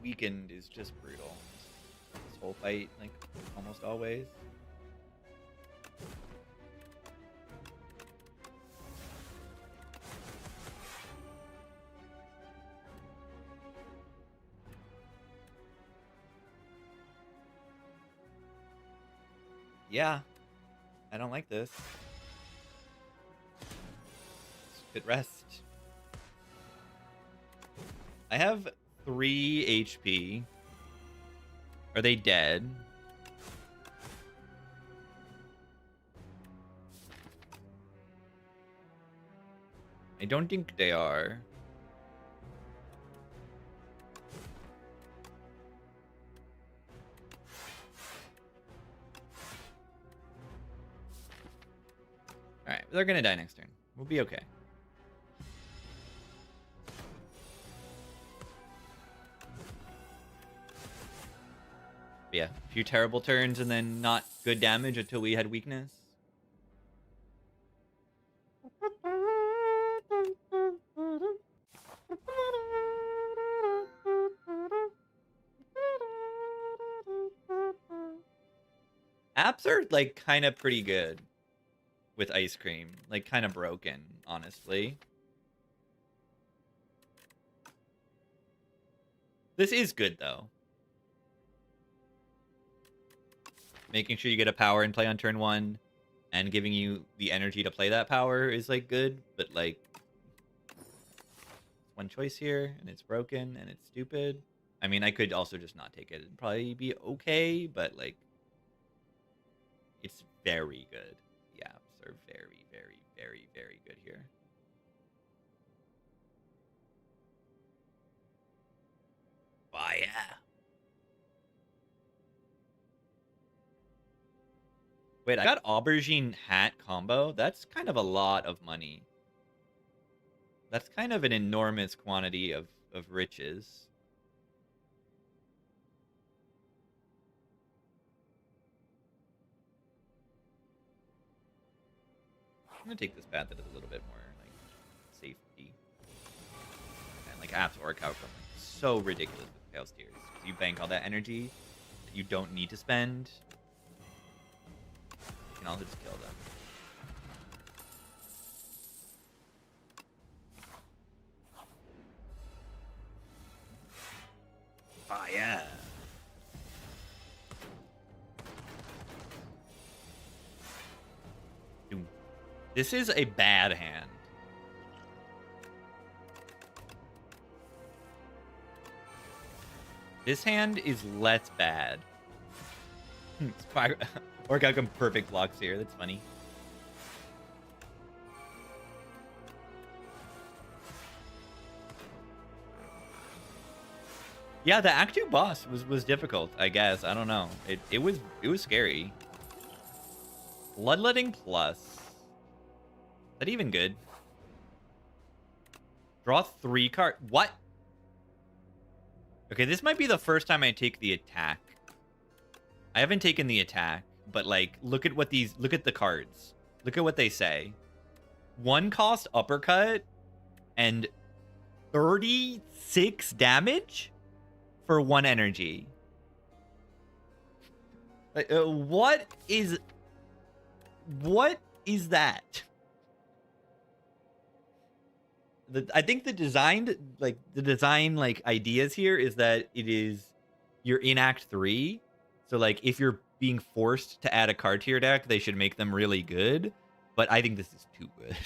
weakened is just brutal. This whole fight, like, almost always. Yeah, I don't like this. Good rest. I have 3 HP. Are they dead? I don't think they are. Alright. they're gonna die next turn. We'll be okay. But yeah, a few terrible turns and then not good damage until we had weakness. Apps are like kind of pretty good with ice cream, like kind of broken, honestly. This is good though. Making sure you get a power and play on turn 1 and giving you the energy to play that power is like good, but like one choice here and it's broken and it's stupid. I mean, I could also just not take it. It'd probably be okay, but like it's very good. The apps are very, very, very, very good here. Oh, yeah. Wait, I got aubergine hat combo. That's kind of a lot of money. That's kind of an enormous quantity of riches. I'm gonna take this path that is a little bit more like safety. And like apps orc outcome so ridiculous with Chaos Tears. You bank all that energy that you don't need to spend. You can also just kill them. Oh yeah. Dude, this is a bad hand. This hand is less bad. Or got some perfect blocks here. That's funny. Yeah, the Act 2 boss was difficult, I guess. I don't know. It was scary. Bloodletting plus. Is that even good? Draw 3 cards. What? Okay, this might be the first time I take the attack. I haven't taken the attack, but like, look at the cards. Look at what they say. 1 cost uppercut and 36 damage for 1 energy. Like, what is that? I think the design ideas here is that you're in Act 3, so like if you're being forced to add a card to your deck, they should make them really good. But I think this is too good.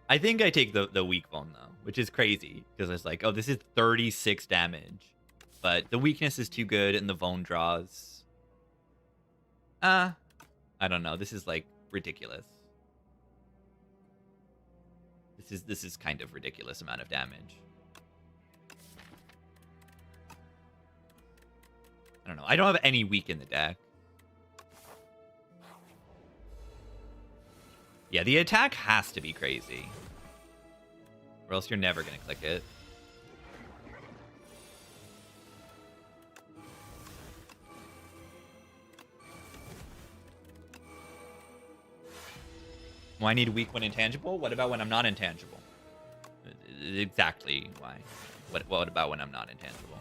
I think I take the weak bone though, which is crazy because it's like, oh, this is 36 damage, but the weakness is too good and the bone draws. I don't know. This is like ridiculous. This is kind of ridiculous amount of damage. I don't know. I don't have any weak in the deck. Yeah, the attack has to be crazy. Or else you're never going to click it. Well, I need weak when intangible? What about when I'm not intangible? Exactly why. What about when I'm not intangible?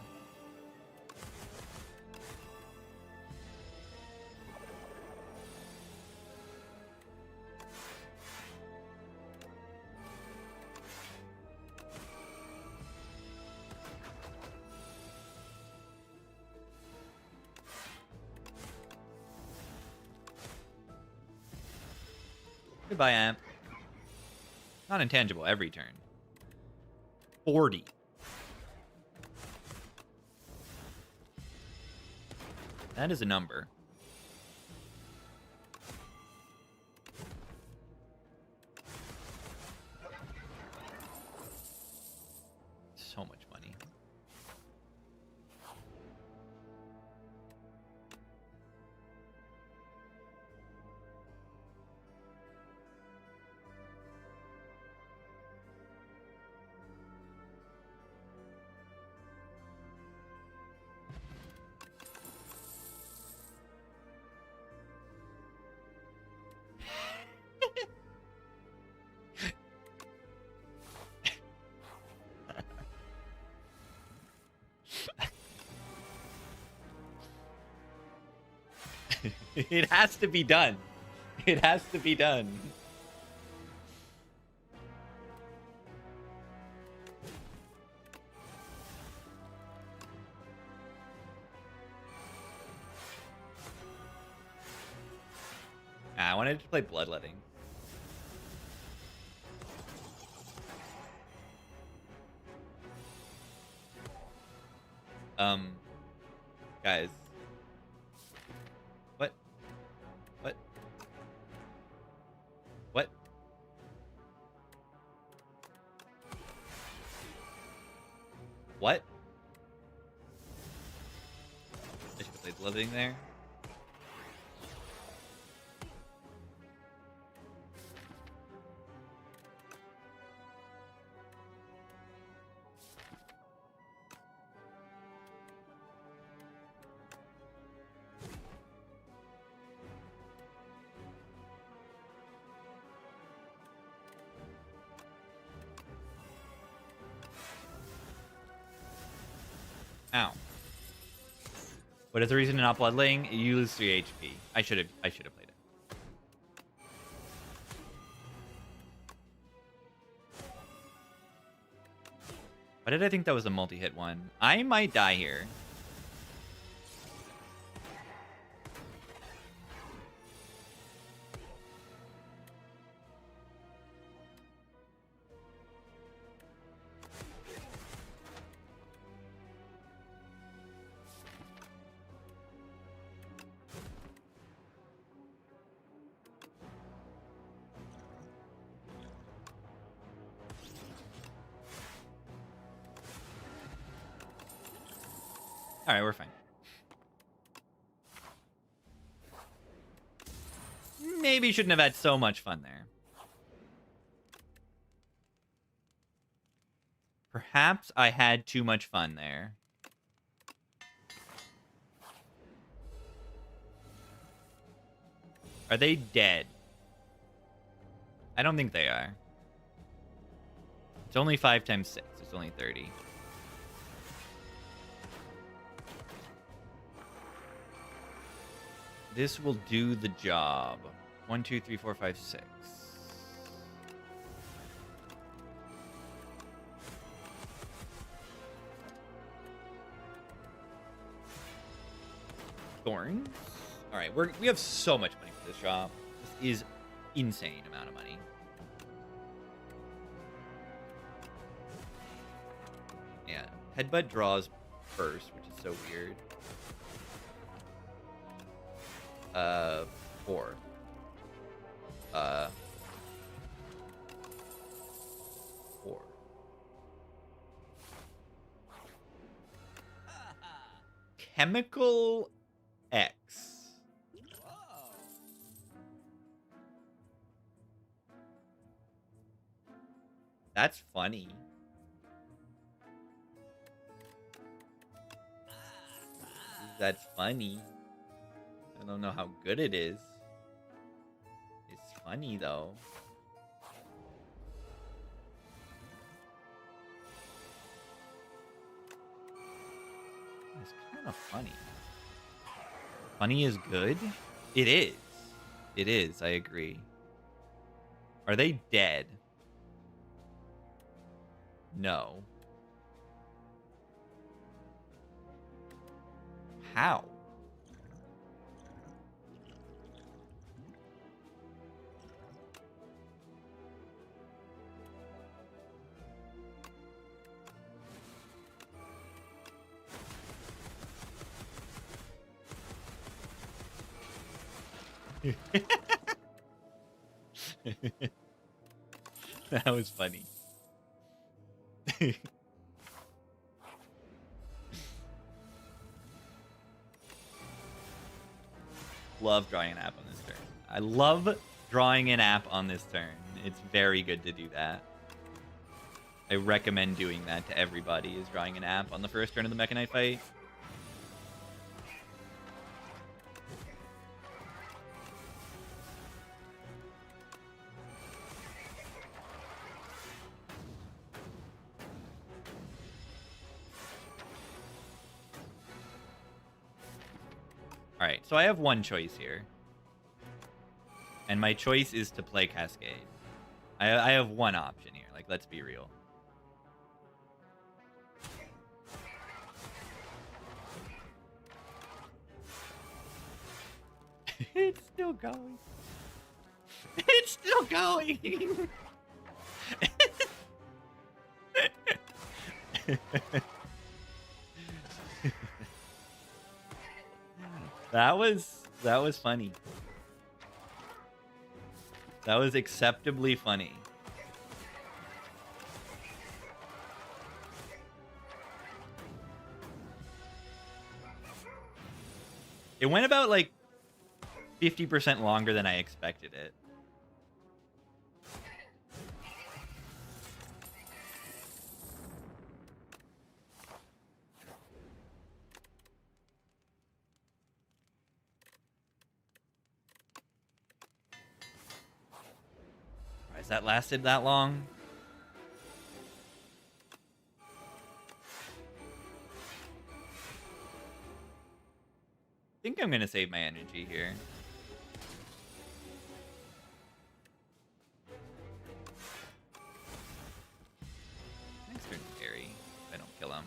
Goodbye, Amp. Not intangible every turn. 40. That is a number. So much money. It has to be done. It has to be done. I wanted to play Bloodletting. Guys. What? What? What? What? I should have played Bloodletting there. Ow. What is the reason to not bloodletting? You lose 3 HP. I should have played it. Why did I think that was a multi-hit one? I might die here. All right, we're fine. Maybe shouldn't have had so much fun there. Perhaps I had too much fun there. Are they dead? I don't think they are. It's only 5 times 6. It's only 30. This will do the job. 1, 2, 3, 4, 5, 6. Thorns. All right, we have so much money for this job. This is insane amount of money. Yeah, Headbutt draws first, which is so weird. 4. 4. Chemical X. That's funny. That's funny. I don't know how good it is. It's funny, though. It's kind of funny. Funny is good? It is. It is, I agree. Are they dead? No. How? That was funny. Love drawing an app on this turn. I love drawing an app on this turn. It's very good to do that. I recommend doing that to everybody, is drawing an app on the first turn of the Mechanite fight. All right, so I have one choice here. And my choice is to play Cascade. I have one option here. Like, let's be real. It's still going. It's still going. That was funny. That was acceptably funny. It went about like 50% longer than I expected it. Has that lasted that long? I think I'm gonna save my energy here. Next turn's scary. If I don't kill him.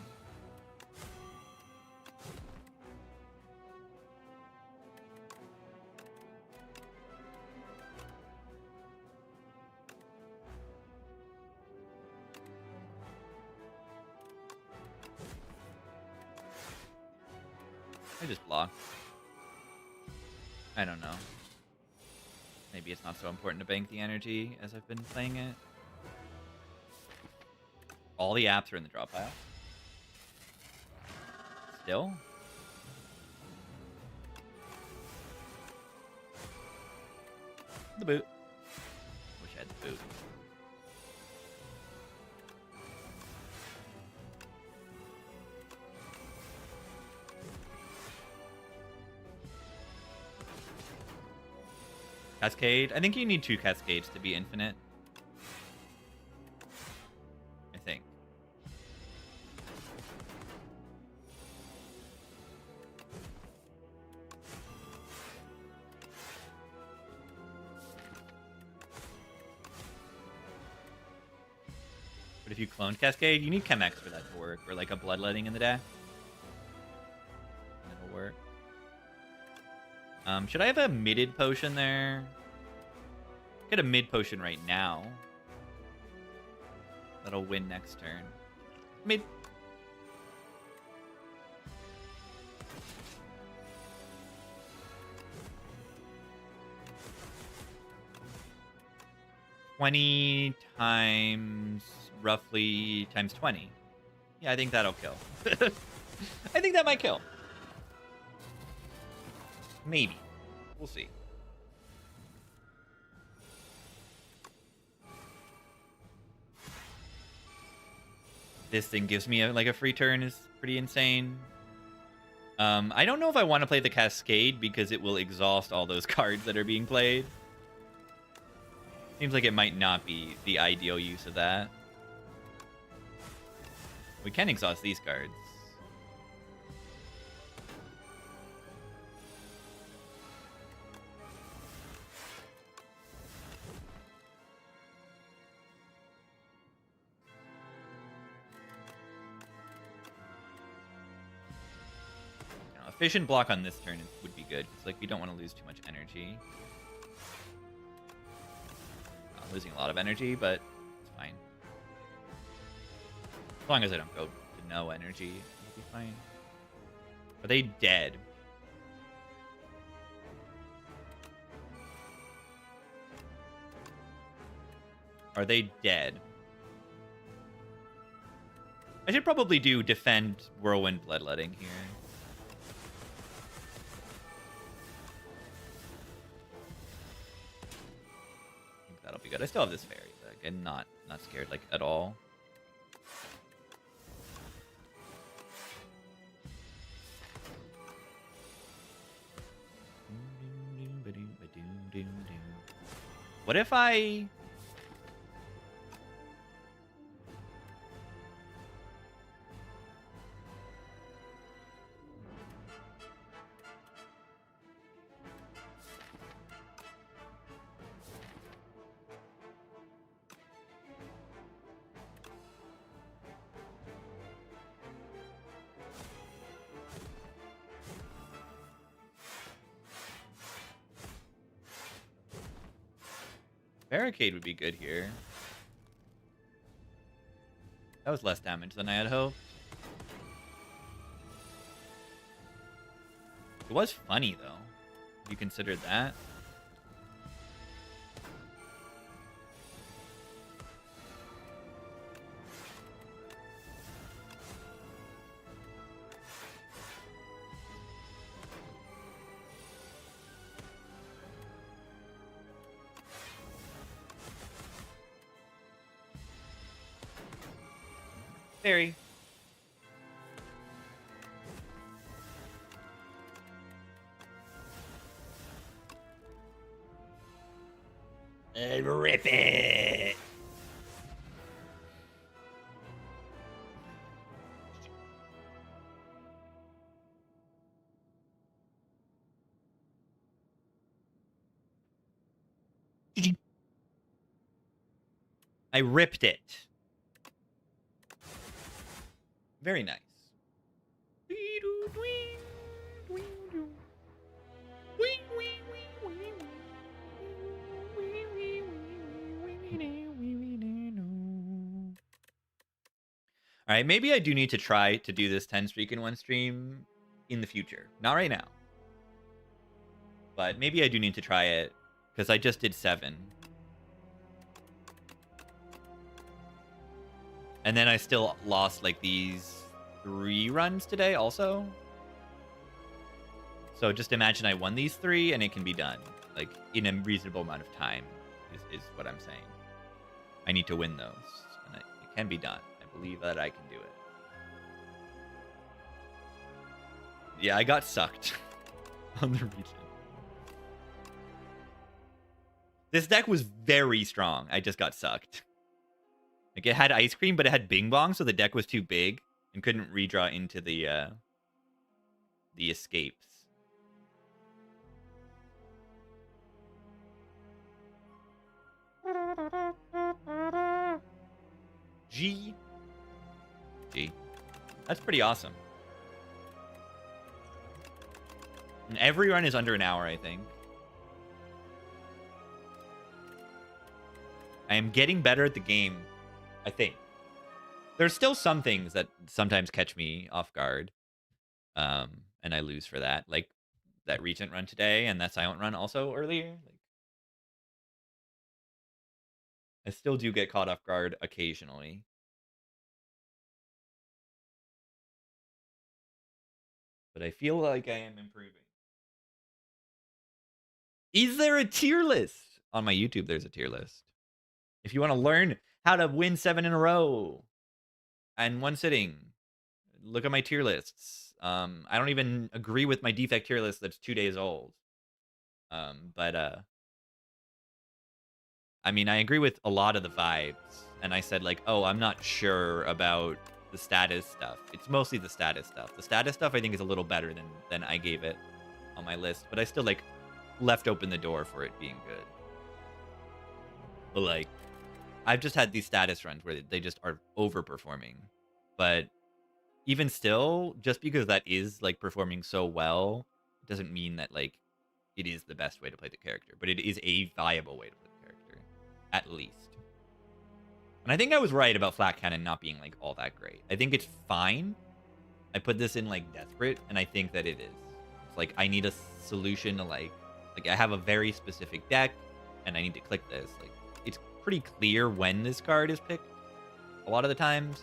I just blocked. I don't know. Maybe it's not so important to bank the energy as I've been playing it. All the apps are in the drop pile. Still? The boot. Wish I had the boot. Cascade? I think you need 2 Cascades to be infinite. I think. But if you clone Cascade, you need Chemex for that to work, or like a Bloodletting in the deck. That'll work. Should I have a midded potion there? Get a mid potion right now. That'll win next turn. Mid. $20 times roughly times 20. Yeah, I think that'll kill. I think that might kill. Maybe. We'll see. This thing gives me a free turn is pretty insane. I don't know if I want to play the Cascade because it will exhaust all those cards that are being played. Seems like it might not be the ideal use of that. We can exhaust these cards. Efficient block on this turn would be good. It's like we don't want to lose too much energy. I'm losing a lot of energy, but it's fine. As long as I don't go to no energy, it'll be fine. Are they dead? Are they dead? I should probably do defend Whirlwind Bloodletting here. That'll be good. I still have this fairy, but again, not scared like at all. What if I... Barricade would be good here. That was less damage than I had hoped. It was funny, though, if you considered that. Very. Rip it! I ripped it. Very nice. All right, maybe I do need to try to do this 10 streak in one stream in the future. Not right now. But maybe I do need to try it because I just did 7. And then I still lost like these 3 runs today also. So just imagine I won these 3 and it can be done. Like in a reasonable amount of time is what I'm saying. I need to win those. And it can be done. I believe that I can do it. Yeah, I got sucked on the region. This deck was very strong. I just got sucked. Like, it had Ice Cream, but it had Bing Bong, so the deck was too big and couldn't redraw into the escapes. G. That's pretty awesome. And every run is under an hour, I think. I am getting better at the game, I think. There's still some things that sometimes catch me off guard. And I lose for that. Like that Regent run today and that Silent run also earlier. Like, I still do get caught off guard occasionally. But I feel like I am improving. Is there a tier list? On my YouTube, there's a tier list. If you want to learn how to win 7 in a row and one sitting, look at my tier lists. I don't even agree with my defect tier list that's 2 days old. But I mean, I agree with a lot of the vibes. And I said, like, oh, I'm not sure about the status stuff. It's mostly the status stuff. The status stuff, I think, is a little better than I gave it on my list. But I still, like, left open the door for it being good. But, like, I've just had these status runs where they just are overperforming. But even still, just because that is, like, performing so well, doesn't mean that, like, it is the best way to play the character. But it is a viable way to play the character. At least. And I think I was right about Flat Cannon not being, like, all that great. I think it's fine. I put this in, like, Desperate, and I think that it is. It's like, I need a solution to, like, I have a very specific deck, and I need to click this. Like, it's pretty clear when this card is picked a lot of the times.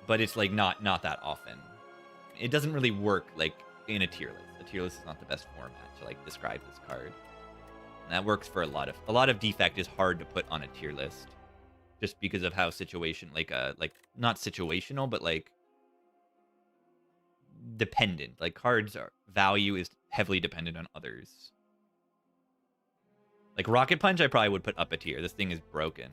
But it's, like, not that often. It doesn't really work, like, in a tier list. A tier list is not the best format to, like, describe this card. And that works for a lot of defect is hard to put on a tier list. Just because of how like not situational, but like dependent. Like cards value is heavily dependent on others. Like Rocket Punch, I probably would put up a tier. This thing is broken.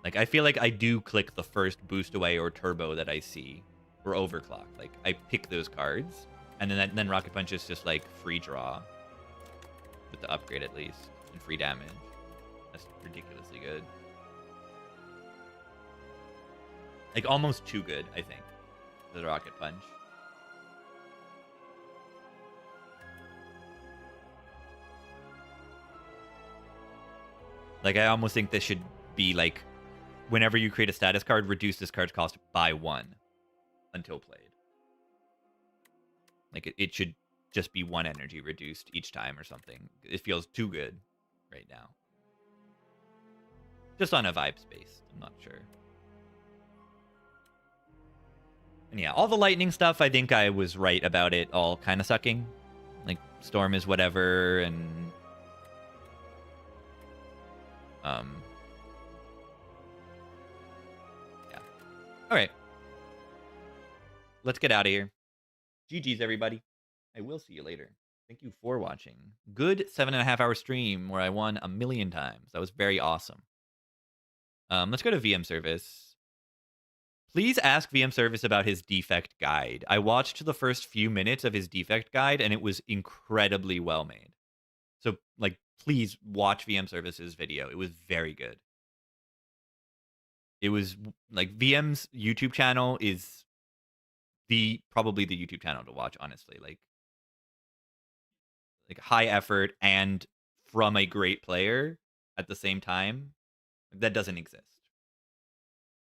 Like I feel like I do click the first boost away or turbo that I see, or overclock. Like I pick those cards, and then Rocket Punch is just like free draw, with the upgrade at least and free damage. That's ridiculously good. Like almost too good, I think. The Rocket Punch. Like, I almost think this should be like, whenever you create a status card, reduce this card's cost by 1 until played. Like, it should just be 1 energy reduced each time or something. It feels too good right now. Just on a vibes base. I'm not sure. And yeah, all the lightning stuff, I think I was right about it all kind of sucking. Like, storm is whatever, and... yeah. Alright. Let's get out of here. GG's, everybody. I will see you later. Thank you for watching. Good 7.5-hour stream where I won 1,000,000 times. That was very awesome. Let's go to VM Service. Please ask VM Service about his defect guide. I watched the first few minutes of his defect guide, and it was incredibly well made. So, like, please watch VM Service's video. It was very good. It was, like, VM's YouTube channel is probably the YouTube channel to watch, honestly. Like high effort and from a great player at the same time. That doesn't exist.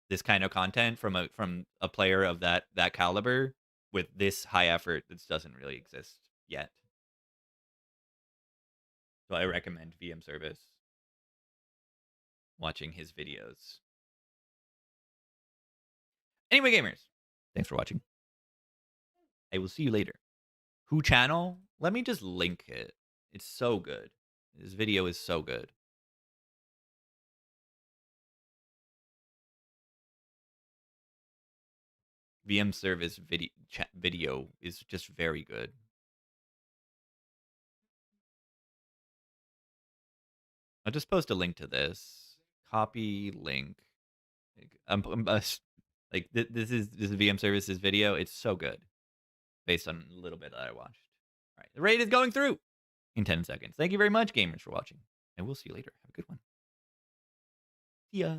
This kind of content from a player of that caliber with this high effort, this doesn't really exist yet. So I recommend VM Service watching his videos. Anyway, gamers, thanks for watching. I will see you later. Who channel? Let me just link it. It's so good. This video is so good. VM Service video is just very good. I'll just post a link to this. Copy link. Like this is VM Service's video. It's so good, based on a little bit that I watched. All right, the raid is going through in 10 seconds. Thank you very much, gamers, for watching, and we'll see you later. Have a good one. See ya.